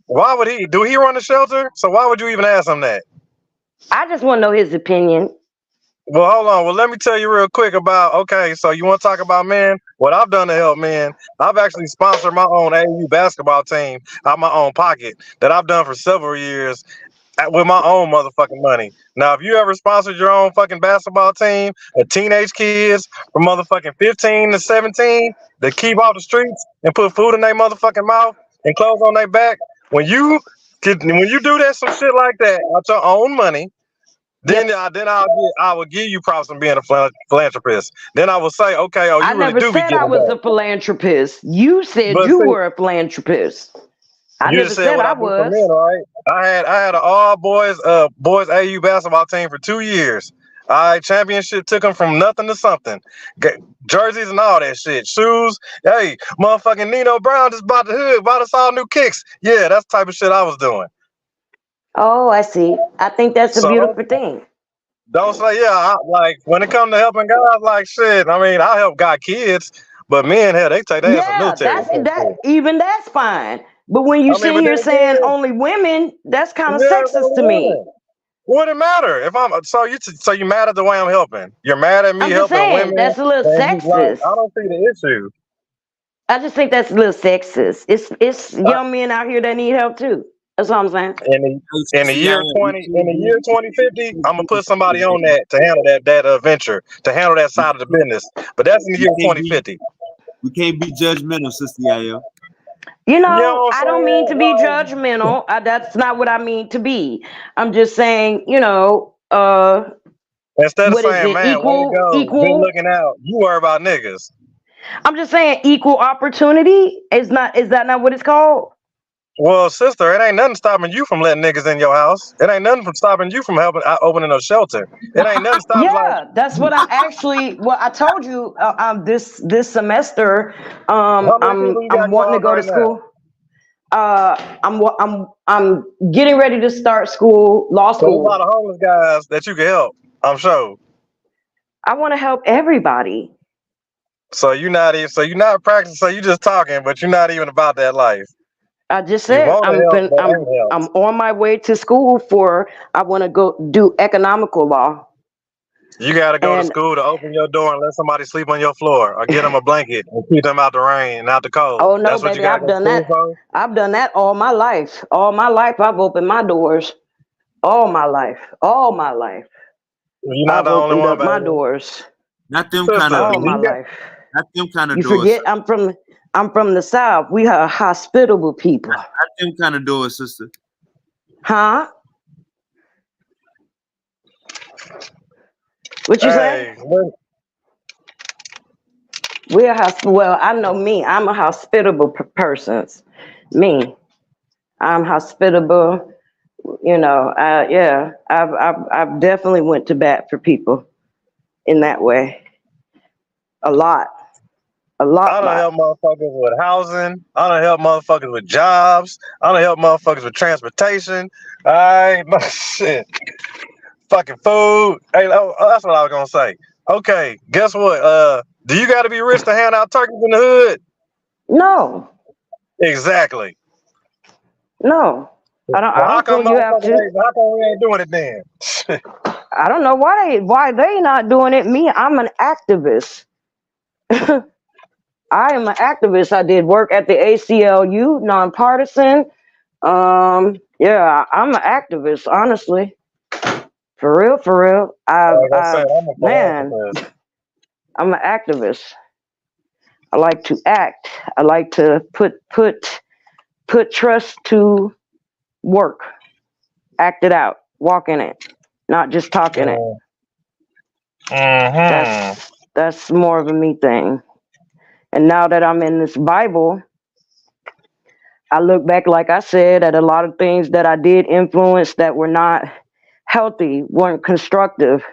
Why would he? Do he run the shelter? So why would you even ask him that? I just want to know his opinion. Well, hold on. Well, let me tell you real quick about, okay, so you want to talk about men? What I've done to help men, I've actually sponsored my own AAU basketball team out of my own pocket that I've done for several years with my own motherfucking money. Now, if you ever sponsored your own fucking basketball team of teenage kids from motherfucking 15 to 17 that keep off the streets and put food in their motherfucking mouth and clothes on their back, when you do that some shit like that out your own money, then I will give you props on being a philanthropist. Then I will say, okay, you I really never do be said giving I was back. a philanthropist. You said you were a philanthropist. I You never just said what I do for was. men, right? I had an all boys AU basketball team for 2 years. Championship took them from nothing to something. Jerseys and all that shit. Shoes. Hey, motherfucking Nino Brown just bought the hood, bought us all new kicks. Yeah, that's the type of shit I was doing. Oh, I see. I think that's a beautiful thing. Don't say, like when it comes to helping guys, like shit. I mean, I help got kids, but men, hell, they take their ass to military. That's fine. But when you sit here saying only women, that's kind of sexist to me. What it matter if I'm so you mad at the way I'm helping? You're mad at me helping women? That's a little sexist. I don't see the issue. I just think that's a little sexist. It's young men out here that need help too. That's what I'm saying. In the year 2050, I'm gonna put somebody on that to handle that venture, to handle that side of the business. But that's in the year 2050. We can't be judgmental, Sister Yael. You You know know, what I I'm don't mean to saying? be Like, judgmental. That's not what I mean to be. I'm just saying, instead of what is saying, it? man, way to go, good Equal. looking out, you worry about niggas. I'm just saying equal opportunity is that not what it's called? Well, sister, it ain't nothing stopping you from letting niggas in your house. It ain't nothing from stopping you from helping opening a shelter. It ain't nothing stopping like Yeah, that's what I'm actually. Well, I told you this semester. how many people you got I'm in your wanting to house go to right now? school. I'm getting ready to start school, law So there's a lot school. of homeless guys that you can help, I'm sure. I want to help everybody. So you're not practicing, so you just talking, but you're not even about that life. I just You said want to help, but ain't I'm helped. on my way to school for. I want to go do economical law. You got to go to And school to open your door and let somebody sleep on your floor, or get them a blanket and keep them out the rain and out the cold. oh no, That's what you baby, got to go to school for. I've done that all my life. All my life, I've opened my doors. All my life. All my life. You're not I've the only opened one, up my baby. doors Not them kind Sister, of all my doors. you got life. Not them kind of You doors. forget I'm from the South. We are hospitable people. Not them kind of doors, sister. Huh? What you say? hey, look, We're well, I know me. I'm a hospitable person. Me. I'm hospitable. Yeah. I've definitely went to bat for people in that way. A lot. A I lot, don't lot. help motherfuckers with housing. I don't help motherfuckers with jobs. I don't help motherfuckers with transportation. I shit. Fucking food. Hey, that's what I was gonna say. Okay, guess what? Do you got to be rich to hand out turkeys in the hood? No. Exactly. No. I Well, how don't feel come you have motherfuckers to. ain't? How come we ain't doing it then? I don't know why they not doing it. Me, I'm an activist. I am an activist. I did work at the ACLU, nonpartisan. Yeah, I'm an activist, honestly. For real, for real. Like I said, I've, I'm a man, philanthropist. I'm an activist. I like to act. I like to put trust to work. Act it out. Walk in it. Not just talk in it. Mm-hmm. That's more of a me thing. And now that I'm in this Bible, I look back, like I said, at a lot of things that I did influence that were not healthy, weren't constructive.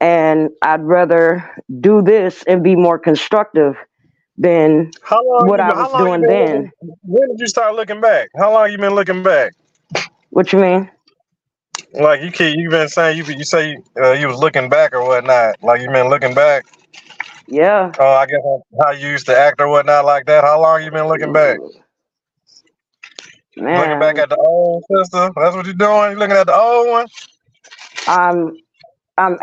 And I'd rather do this and be more constructive than what I How was long you doing been looking? then. When did you start looking back? How long you been looking back? What you mean? Like you been saying you say you was looking back or whatnot. Like you been looking back. Yeah. Oh, I guess how you used to act or whatnot like that. How long you been looking back? Looking back Man, at the old sister. That's what you're doing. You looking at the old one. I'm I'm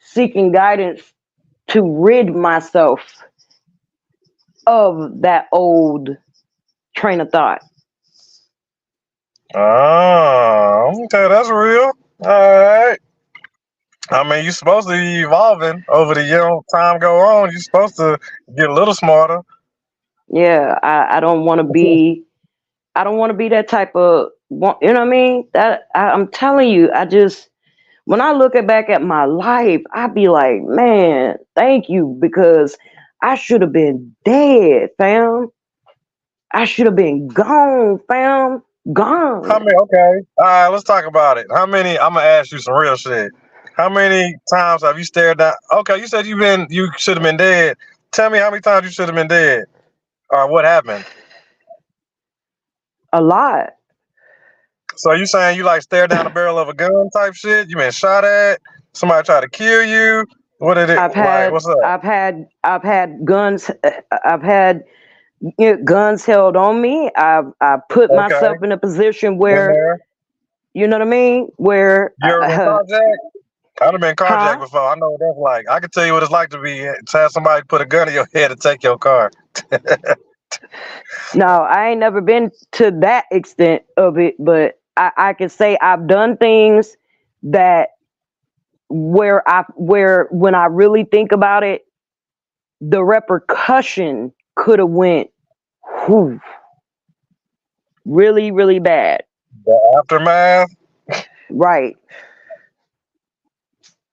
seeking guidance to rid myself of that old train of thought. Oh, okay, that's real. All right. I mean, you're supposed to be evolving over the time go on. You're supposed to get a little smarter. Yeah, I don't want to be. I don't want to be that type of. You know what I mean? I'm telling you, when I look back at my life, I be like, man, thank you, because I should have been dead, fam. I should have been gone, fam. How Gone. many? Okay. All right, let's talk about it. How many? I'm gonna ask you some real shit. How many times have you stared down? Okay, you said you should have been dead. Tell me how many times you should have been dead, or what happened. A lot. So you saying you like stare down the barrel of a gun type shit? You been shot at? Somebody try to kill you? What did it I've like? had What's up? I've had guns. I've had guns held on me. I put Okay, myself in a position been where, there. you know what I mean, where You ever been carjacked? I've been carjacked huh? before. I know what that's like. I can tell you what it's like to have somebody put a gun in your head and take your car. No, I ain't never been to that extent of it, but I can say I've done things that where when I really think about it, the repercussion could have went whew, really, really bad. The aftermath. Right.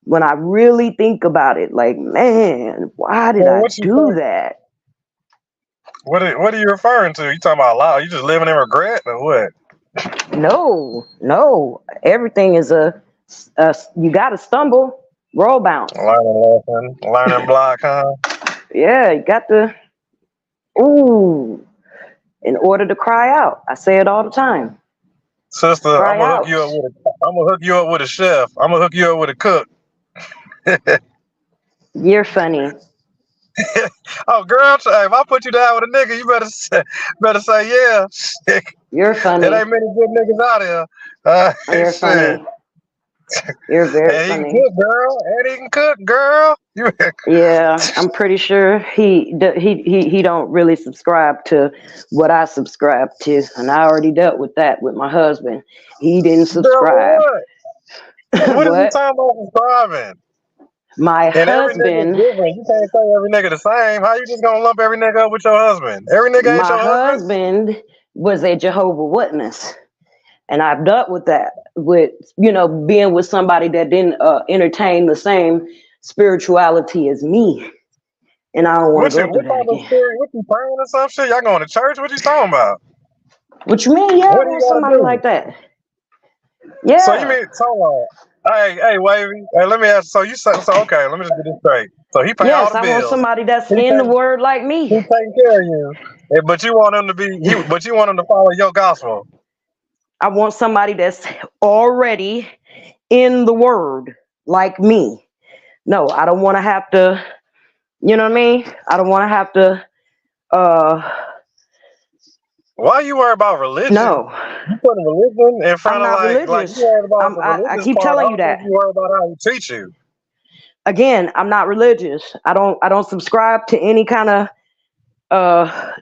When I really think about it, like, man, why did Well, I what you do think? that? What are you referring to? You talking about a lot? You just living in regret or what? No. Everything is you got to stumble, roll bounce. Learning block, huh? Yeah, you got to, ooh, in order to cry out. I say it all the time. Sister, I'm Cry gonna hook out. you up with a chef. I'm gonna hook you up with a cook. You're funny. Oh, girl, if I put you down with a nigga, you better say yeah. You're It funny. ain't many good niggas out here. You're Shit. funny. You're very And he can funny. cook, girl. And he can cook, girl. Yeah, I'm pretty sure he don't really subscribe to what I subscribe to, and I already dealt with that with my husband. He didn't subscribe. Girl, what is he What? talking about subscribing? My And every nigga is husband, different. You can't say every nigga the same. How you just gonna lump every nigga up with your husband? Every nigga ain't my your husband? husband was a Jehovah Witness, and I've dealt with that with being with somebody that didn't entertain the same spirituality as me, and I don't want to go through What that type of again. spirit? What you praying or some shit? Y'all going to church? What you talking about? What you mean? Yeah, I What do you want gotta somebody do? like that. So you Yeah. mean hold on. Hey, Wavy. Hey, let me ask. So okay, let me just get this straight. So he pay all Yes, the I want bills. somebody that's He in the take word like he me. taking care of you. But you want him to but you want him to follow your gospel. I want somebody that's already in the word like me. No, I don't want to have to, you know what I mean? I don't want to have to Why you worry about religion? no. You putting religion in front I'm of not like you religious. worried about the I religious keep part. I telling you don't think that. you worry about how he treats you. Again, I'm not religious. I don't subscribe to any kind of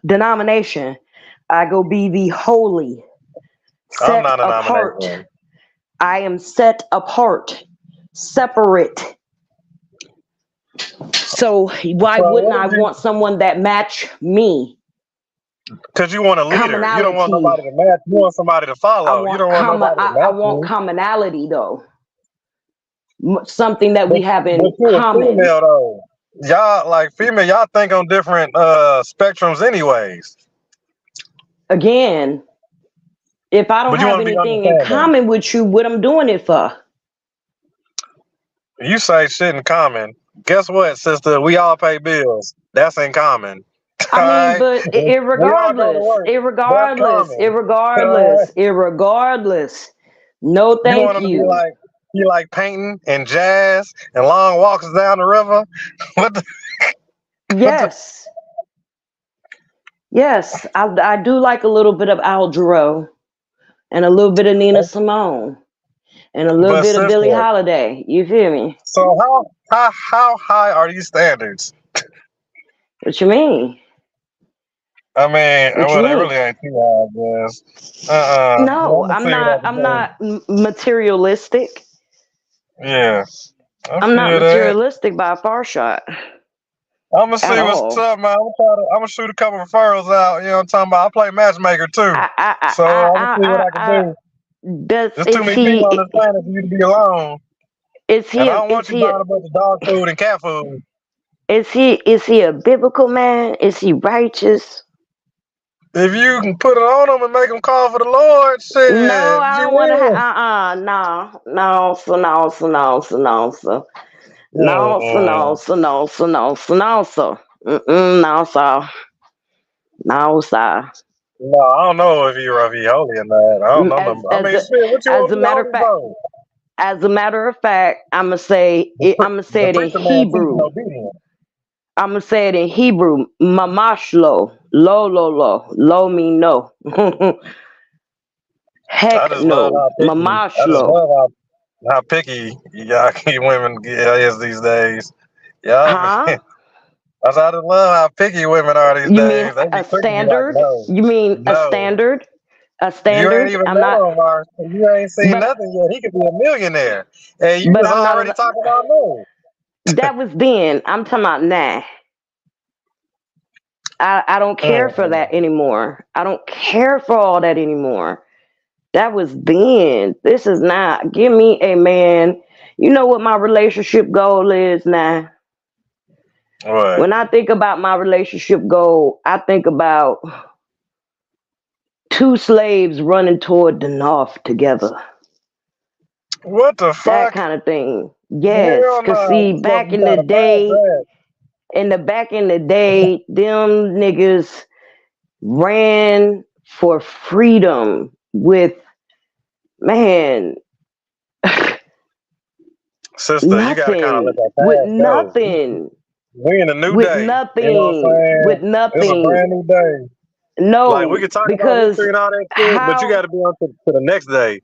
denomination. I go be the holy, I'm set not a apart. nomination. I am set apart, separate. So why So wouldn't what I did you? want someone that match me? Because you want a leader. You don't want Commonality. nobody to match. You want somebody to follow. You don't want nobody to I match want you. commonality though. Something that But we have but in you a common. female though. Y'all like female. Y'all think on different spectrums, anyways. Again, if I don't But you have want to be anything in understanding. common with you, what I'm doing it for? You say shit in common. Guess what, sister? We all pay bills. That's in common. I All mean, right. but We all go to work. That's common. All right. irregardless. No, You want thank them to be you. like you like painting and jazz and long walks down the river. What the, what the Yes. Yes, I do like a little bit of Al Jarreau and a little bit of Nina Simone and a little But bit of Billie sister, Holiday. You feel me? so how high are these standards? What you mean? I mean, What you well, they mean? really ain't too high, I guess. No, I'm gonna I'm see what I not. can I'm do. not materialistic. Yeah, I I'm not feel that. materialistic by a far shot I'm gonna at see what's all. up, man. I'm gonna shoot a couple referrals out. You know what I'm talking about? I play matchmaker too, so I'm gonna see what I can do. Does There's too many people on this planet for you to be alone, and I don't want you buying a bunch of dog food and cat food. is he a biblical man? Is he righteous? If you can put it on them and make them call for the Lord, No, shit, I you don't want to win. have. No, so. No, so no, Mm-mm. so no, so no, so no, so. No, so. No, sir. No, I don't know if he holy or not. I don't know. I mean, shit, what you As want a to be matter of holy fact, for? I'ma say The it in preacher man teaching Hebrew. obedience. I'ma say it in Hebrew. Mamashlo. Lo mean no. I Heck just love no. how picky. I just Mamashlo. love how picky y'all women is these days. Yeah, I Huh? mean, I just love how picky women are these You mean days. They be a quick to be like, standard? no, You mean a no. standard? A You ain't standard? even I'm met not, him, Mars. You ain't seen but nothing yet. He could be a millionaire, and you but just I'm not already talking about no. that was then. I'm talking about now. I don't care for that anymore. I don't care for all that anymore. That was then. This is not. Give me a man. You know what my relationship goal is now? What? When I think about my relationship goal, I think about two slaves running toward the north together. What the That fuck? kind of thing. Yes, Hell cause no. see, You supposed back to be in the trying to bypass day, that. them niggas ran for freedom with man Sister, you gotta kind of let nothing, that with past go. nothing, We in a new with day. You know what I'm nothing, with saying? It's a nothing. brand new day. Like we No, could talk about because history and all that shit, but you how got to be on to the next day.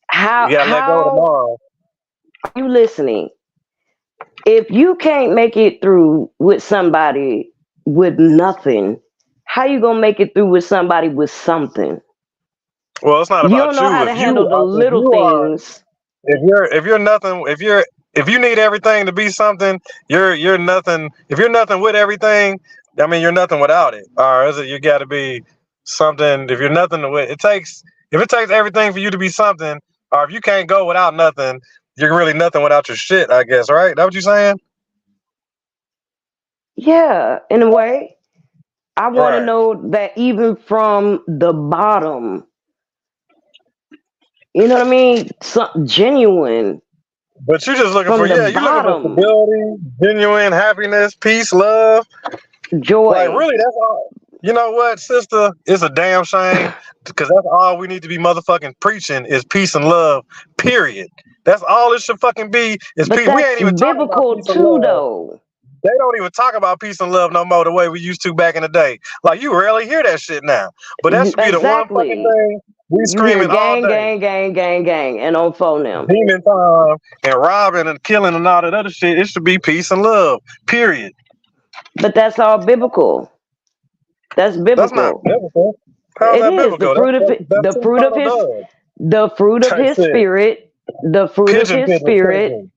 how You got to let go of how tomorrow. are you listening? If you can't make it through with somebody with nothing, how you gonna make it through with somebody with something? Well, it's not You don't about know you. how to handle the little things. If you're nothing, if you need everything to be something, you're nothing. If you're nothing with everything, I mean you're nothing without it. Or is it you got to be something? If you're nothing with if it takes everything for you to be something, or if you can't go without nothing, you're really nothing without your shit. I guess, right? That what you saying? Yeah, in a way. I want to Right. know that even from the bottom, you know what I mean? Genuine But you're just looking for, from the yeah, you're looking for bottom, stability, genuine happiness, peace, love. Like, joy. really, that's all. You know what, sister? It's a damn shame because that's all we need to be motherfucking preaching is peace and love, period. That's all it should fucking be is But peace. We ain't that's even talking about biblical peace and too, love. though. They don't even talk about peace and love no more the way we used to back in the day. Like, you rarely hear that shit now. But that should be the one fucking Exactly. thing we You hear screaming all gang, day. gang, gang, gang, gang, and on phone them. Demon time and robbing and killing and all that other shit. It should be peace and love, period. But that's all biblical. That's That's not biblical. biblical. How's It that is the biblical? fruit of That's the two fruit of kernel his doves type his shit. spirit. The fruit of Pigeon, his pigeon, spirit. pigeon.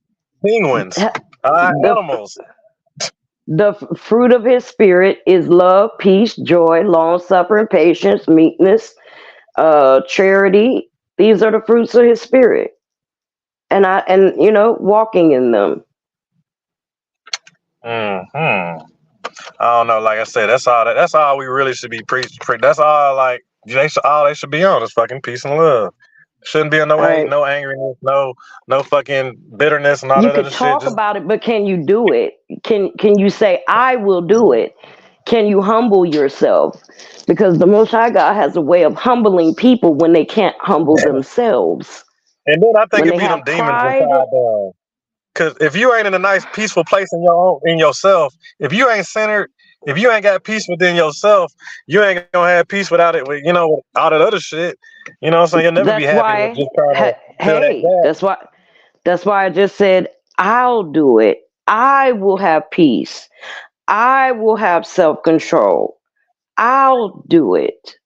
Penguins. The Animals. fruit of his spirit is love, peace, joy, long suffering, patience, meekness, charity. These are the fruits of his spirit, and walking in them. I don't know. Like I said, that's all. That's all we really should be preaching. That's all. Like all they should be on is fucking peace and love. Shouldn't be no All hate, right. no angriness, no fucking bitterness and all You that other could shit. talk Just about it, but can you do it? Can you say, I will do it? Can you humble yourself? Because the Most High God has a way of humbling people when they can't humble themselves. and then I think When it'd they be them have demons pride, inside them. Cause if you ain't in a nice, peaceful place in yourself, if you ain't centered, if you ain't got peace within yourself, you ain't gonna have peace without it. With with all that other shit. You know what I'm saying? You'll never be that's happy with why, just trying to fill that hey, gap. that's why I just said, I'll do it. I will have peace. I will have self-control. I'll do it.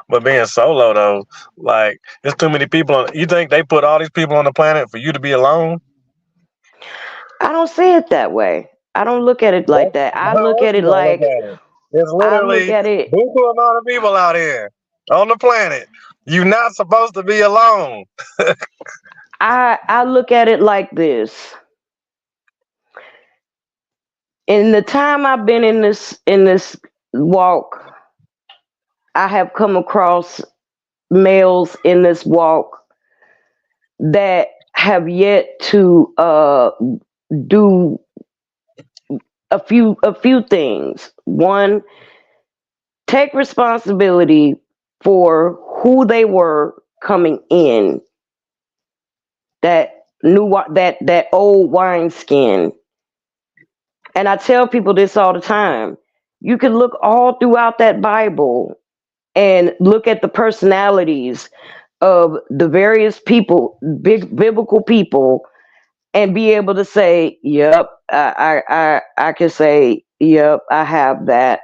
But being solo though, like there's too many people. You think they put all these people on the planet for you to be alone? I don't see it that way. I don't look at it like That's that. I how look else at you it gonna look like, at it. There's I look literally at it, buku amount of people out here on the planet. You're not supposed to be alone. I look at it like this. In the time I've been in this walk, I have come across males in this walk that have yet to do a few things. One, take responsibility for who they were coming in. That that old wineskin. And I tell people this all the time. You can look all throughout that Bible and look at the personalities of the various people, big biblical people, and be able to say, "Yep, I can say, yep, I have that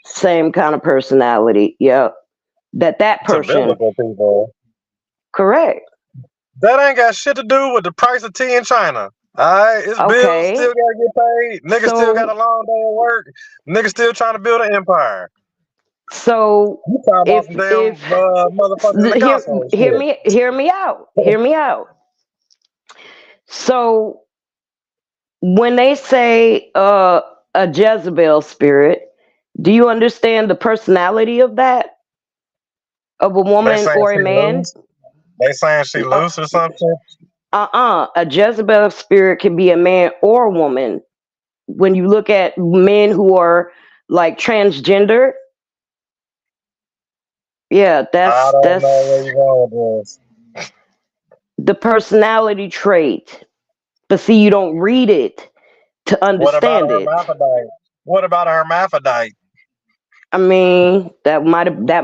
same kind of personality. Yep, that To person, biblical people. correct." That ain't got shit to do with the price of tea in China. Alright, it's bills still Okay. gotta get paid. Niggas still got a So long day at work. Niggas still trying to build an empire. so You talking about some damn if motherfucking Picasso and shit. hear me out. Hear me out. So when they say a Jezebel spirit, do you understand the personality of that? Of a They woman saying or a she man? loose. They saying she loose or something. A Jezebel spirit can be a man or a woman. When you look at men who are like transgender, yeah, I that's don't know where you're going with this. the personality trait. But see, you don't read it to What about a understand it. hermaphrodite? What about a hermaphrodite? I mean, that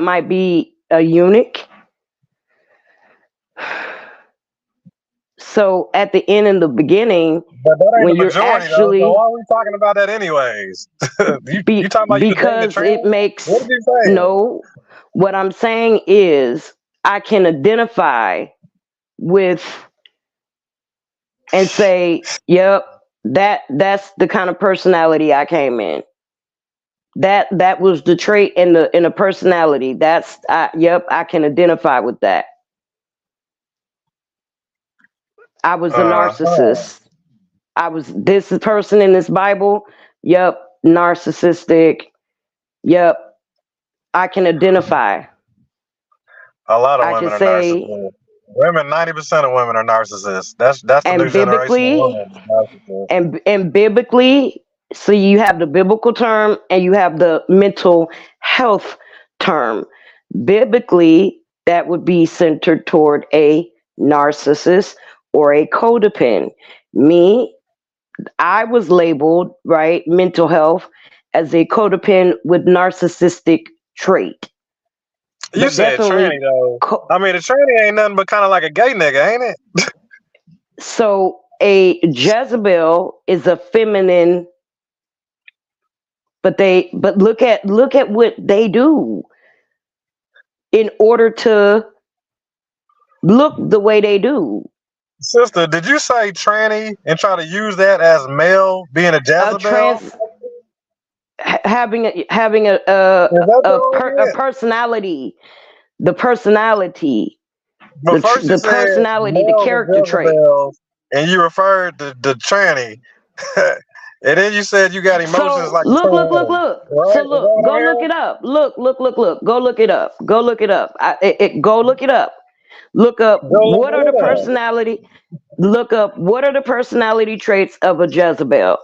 might be a eunuch. So at the end and the beginning, But that ain't the when you're majority though. So actually why are we talking about that anyways? you talking about you dating the because it trans? What makes did you say? no. What I'm saying is I can identify with and say, "Yep, that's the kind of personality I came in. That was the trait in the personality. Yep, I can identify with that. I was a Uh-huh. narcissist. I was this person in this Bible. Yep, narcissistic. Yep, I can identify. A lot of I can women are say, narcissists. Women, 90% of women are narcissists. That's the new and generation of biblically, women. Narcissists. and biblically, so you have the biblical term and you have the mental health term. Biblically, that would be centered toward a narcissist or a codependent. Me, I was labeled, right, mental health as a codependent with narcissistic trait. You But said tranny definitely, though. I mean, a tranny ain't nothing but kind of like a gay nigga, ain't it? so a Jezebel is a feminine, but look at what they do in order to look the way they do. Sister, did you say tranny and try to use that as male being a A Jezebel? trans having Is that the a argument? personality, the personality, But first you the said personality, the males are character trait. Jezebels, and you referred to the tranny, and then you said you got emotions So like a tranny. look. Right? So Is that look, what go I'm look hearing? it up. Look. Go look it up. Go look it up. Go look it up. Look up Go look what are the it up. personality. Look up what are the personality traits of a Jezebel.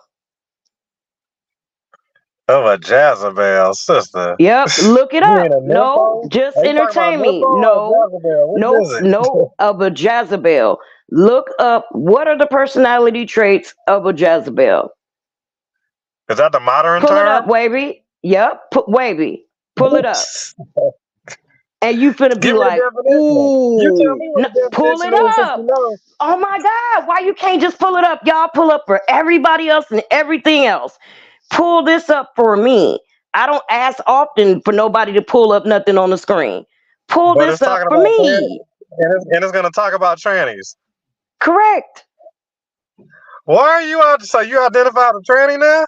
Of a Jezebel, sister. Yep, look it You up. mean a No, nympho? just Are you talking about entertain nympho me. or a No, Jezebel? Which is it? no, of a Jezebel. Look up what are the personality traits of a Jezebel. Is that the modern Pull it up, term? Wavy. Yep, Wavy. Pull it up. And you finna be Give me a like, definition. You tell ooh, me what the pull definition it is since you up. know. Oh my God, why you can't just pull it up? Y'all pull up for everybody else and everything else. Pull this up for me. I don't ask often for nobody to pull up nothing on the screen. Pull But it's this up talking for about tranny, me. and it's going to talk about trannies. Correct. Why are you out? So you identified a tranny now?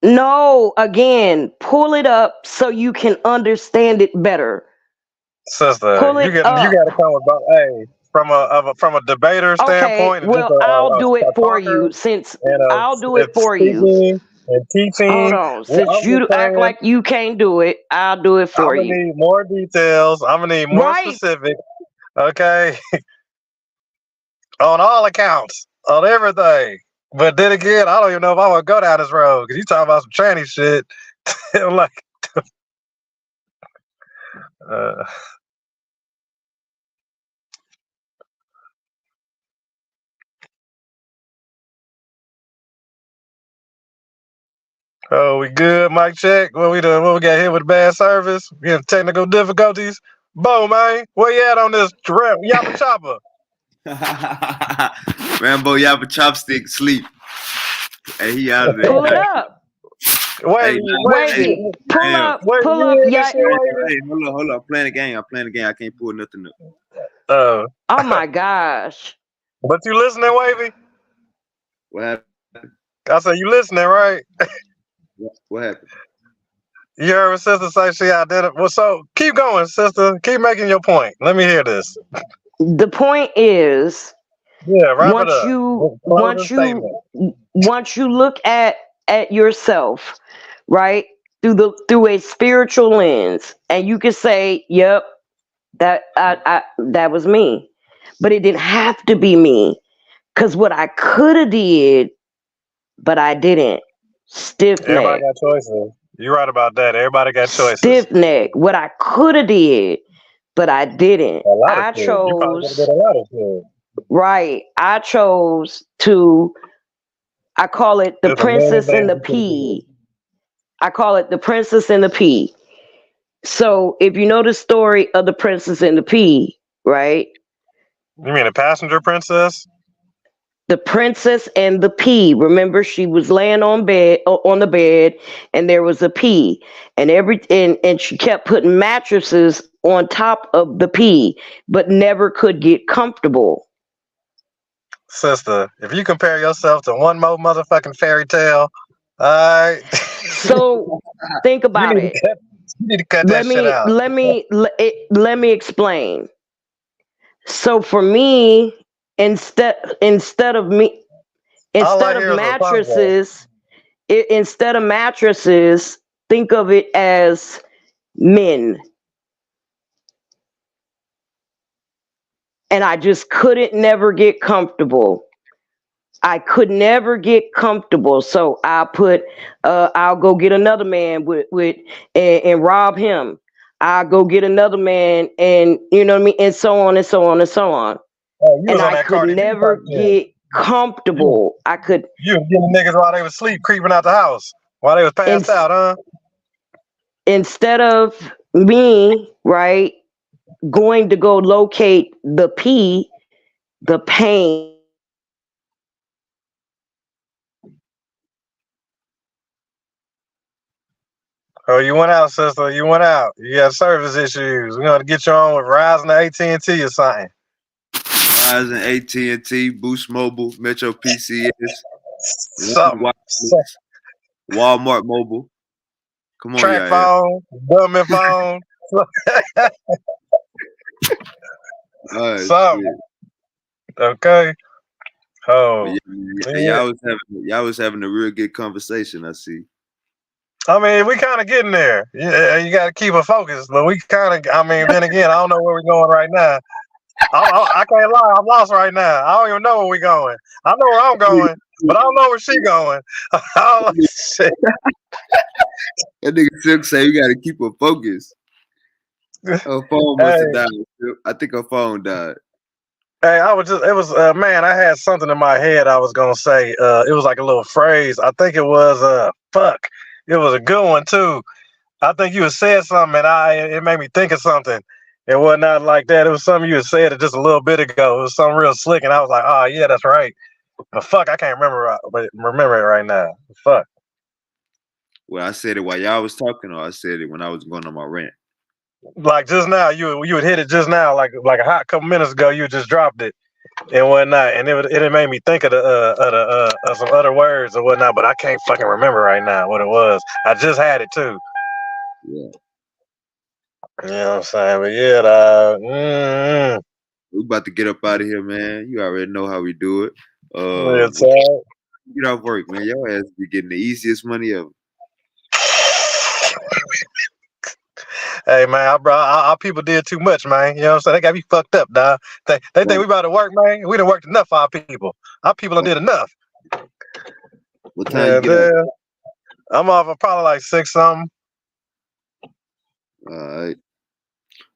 No, again, pull it up so you can understand it better. Sister, Pull you it got to up. come about from a debator Okay, standpoint and just well, I'll do a it for talker you since and I'll do it it's for you. speaking and Hold teaching. on. Well, Since I'm just you act saying like you can't do it, I'll do it I'm for gonna you. need more details. I'm gonna need more Right? specific. Okay, on all accounts, on everything. But then again, I don't even know if I want to go down this road because you talking about some tranny shit. I'm like, uh, oh, we good? Mic check. What we doing? What we got here with bad service? We have technical difficulties. Bo, man, where you at on this trip? Yappa Chopper. Rambo Yappa Chopstick sleep. Hey, he out of there. Pull it up. Wavy, Wavy. Pull I am. up. Pull up. Yeah. Hey, hold on. I'm playing a game. I can't pull nothing up. Oh my gosh. But you listening, Wavy? What happened? I said, you listening, right? What happened? You heard what sister say she identified. Well, so keep going, sister. Keep making your point. Let me hear this. The point is, Yeah, wrap it once up. you Closing statement. once you look at yourself, right, through a spiritual lens, and you can say, "Yep, that was me," but it didn't have to be me, because what I could have did, but I didn't. Stiff Everybody neck. got choices. You're right about that. Everybody got choices. Stiff neck. What I could have did, but I didn't. A lot of I shit. You probably could have chose. did a lot of shit. Right. I chose to. I call it the There's a million princess and things the you could have did. pea. I call it the princess and the pea. So if you know the story of the princess and the pea, right? You mean a passenger princess? The princess and the pea. Remember, she was laying on the bed, and there was a pea, and she kept putting mattresses on top of the pea, but never could get comfortable. Sister, if you compare yourself to one more motherfucking fairy tale, alright. So think about it. You need to cut that shit out. Let me explain. So for me, instead of me, All I instead of hear is Rapunzel. mattresses, think of it as men. And I just couldn't never get comfortable. I could never get comfortable. So I'll go get another man and rob him. I'll go get another man, and you know what I mean, and so on and so on and so on. Oh, you And was on I that could Cardi B never type shit. get comfortable. I could. You was getting niggas while they was asleep, creeping out the house while they was passed out, huh? Instead of me, right, going to go locate the pea, the pain. Oh, you went out, sister. You went out. You got service issues. We're gonna get you on with Verizon or AT&T or something. Verizon, AT&T, Boost Mobile, Metro PCS, Something. Walmart Mobile. Come on, Track y'all. phone, government phone. Something. Okay. Oh, Yeah, y'all was having a real good conversation. I see. I mean, we kind of getting there. Yeah, you got to keep it focused, but we kind of. I mean, then again, I don't know where we're going right now. I can't lie, I'm lost right now. I don't even know where we're going. I know where I'm going, but I don't know where she's going. Shit. That nigga Silk say you got to keep her focused. Her phone must have died. I think her phone died. Hey, man, I had something in my head I was going to say. It was like a little phrase. I think it was, fuck. It was a good one, too. I think you had said something, and it made me think of something. It was not like that. It was something you had said just a little bit ago. It was something real slick, and I was like, oh, yeah, that's right. But fuck, I can't remember it right now. Fuck. Well, I said it while y'all was talking, or I said it when I was going on my rant. Like just now, you would hit it just now, like a hot couple minutes ago. You just dropped it and whatnot, and it made me think of some other words or whatnot. But I can't fucking remember right now what it was. I just had it too. Yeah. You know what I'm saying? But yeah, we about to get up out of here, man. You already know how we do it. Get off work, man. Your ass be getting the easiest money ever. Hey man, our people did too much, man. You know what I'm saying? They got me fucked up, dog. They think we about to work, man. We done worked enough for our people. Our people done did enough. What time you get off? I'm off at probably like 6 something. All right.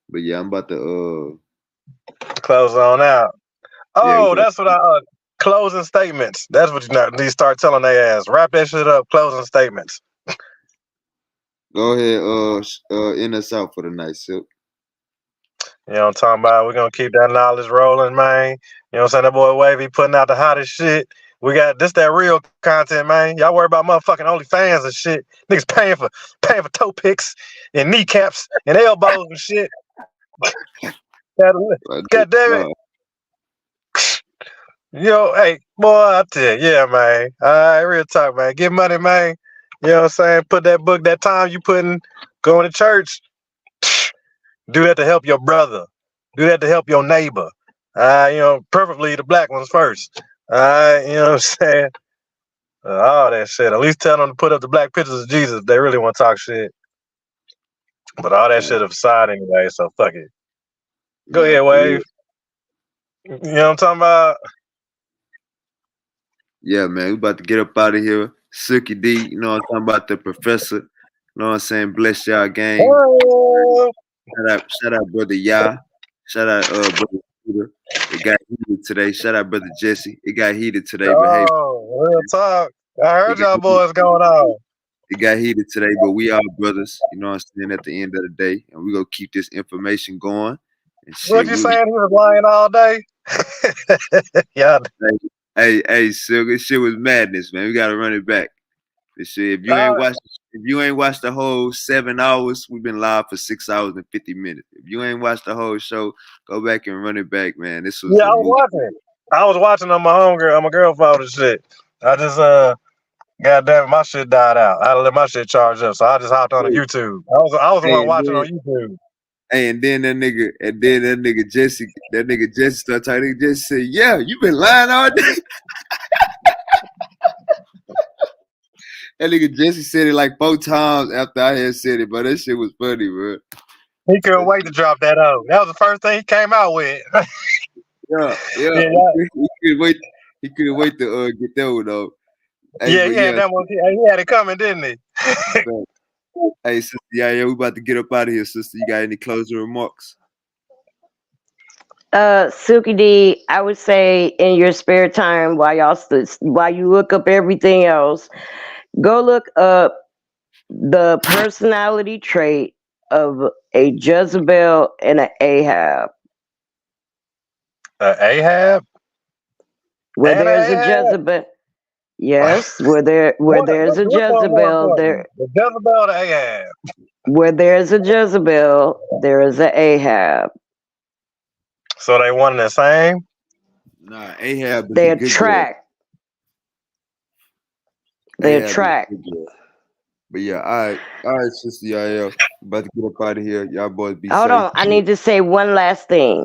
But yeah, I'm about to close on out. Oh, yeah, that's what closing statements. That's what you need to start telling their ass. Wrap that shit up, closing statements. Go ahead, end us out for the night, Silk. You know what I'm talking about? We're gonna keep that knowledge rolling, man. You know what I'm saying? That boy Wavy putting out the hottest shit. We got that real content, man. Y'all worry about motherfucking OnlyFans and shit. Niggas paying for toe picks and kneecaps and elbows and shit. God damn it. Yo, hey, boy, I tell you, yeah, man. All right, real talk, man. Get money, man. You know what I'm saying? Put that book, that time you putting going to church. Do that to help your brother. Do that to help your neighbor. Preferably the black ones first. You know what I'm saying? All that shit. At least tell them to put up the black pictures of Jesus if they really want to talk shit. But all that shit aside anyway, so fuck it. Go ahead, Wave. You know what I'm talking about? Yeah, man, we about to get up out of here. Silky D, you know what I'm talking about, the professor. You know what I'm saying? Bless y'all gang. Oh. Shout out, brother Ya. Shout out, brother Peter. It got heated today. Shout out, brother Jesse. It got heated today, but hey, Real talk. I heard y'all boys going on. it got heated today, but we all brothers. You know what I'm saying? At the end of the day, and we gonna keep this information going. And shit, What you saying? He was lying all day? Yeah. Hey, Silk, this shit was madness, man. We gotta run it back. This shit, if you ain't watched the whole 7 hours, we've been live for 6 hours and 50 minutes. If you ain't watched the whole show, go back and run it back, man. This was I was watching on my homegirl, on my girl phone and shit. I just goddamn it, my shit died out. I had to let my shit charge up, so I just hopped on to YouTube. I was the one watching on YouTube. Hey, and then that nigga Jesse started talking. Nigga Jesse said, "Yeah, you been lying all day." That nigga Jesse said it like 4 times after I had said it, but that shit was funny, bro. He couldn't wait to drop that out. That was the first thing he came out with. Yeah. He couldn't wait to get that one though. Hey, he had that one. He had it coming, didn't he? Hey, sister, yeah, we about to get up out of here, sister. You got any closing remarks? Silky D, I would say in your spare time while you look up everything else, go look up the personality trait of a Jezebel and an Ahab. Ahab? Where there's a Jezebel. Yes, where there's a Jezebel, there. The Jezebel or the Ahab? Where there's a Jezebel, there is an Ahab. So they one and the same? Nah, Ahab. They attract. They attract. But yeah, all right, sister, y'all about to get up out of here. Y'all boys be safe. Hold on, I need to say one last thing.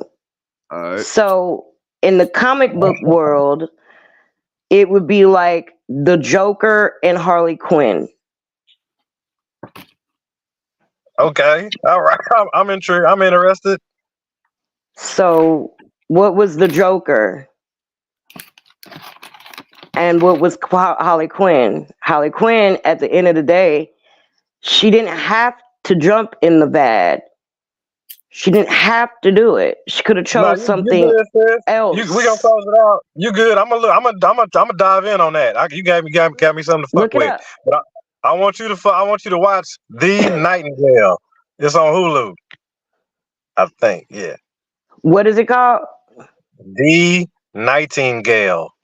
All right. So in the comic book world, it would be like the Joker and Harley Quinn. Okay, all right. I'm intrigued. I'm interested. So, what was the Joker? And what was Harley Quinn? Harley Quinn, at the end of the day, she didn't have to jump in the bad. She didn't have to do it. She could have chose something else. We gonna close it out. You good? I'm gonna dive in on that. You got me something to fuck with. But I want you to watch The Nightingale. It's on Hulu. I think, yeah. What is it called? The Nightingale.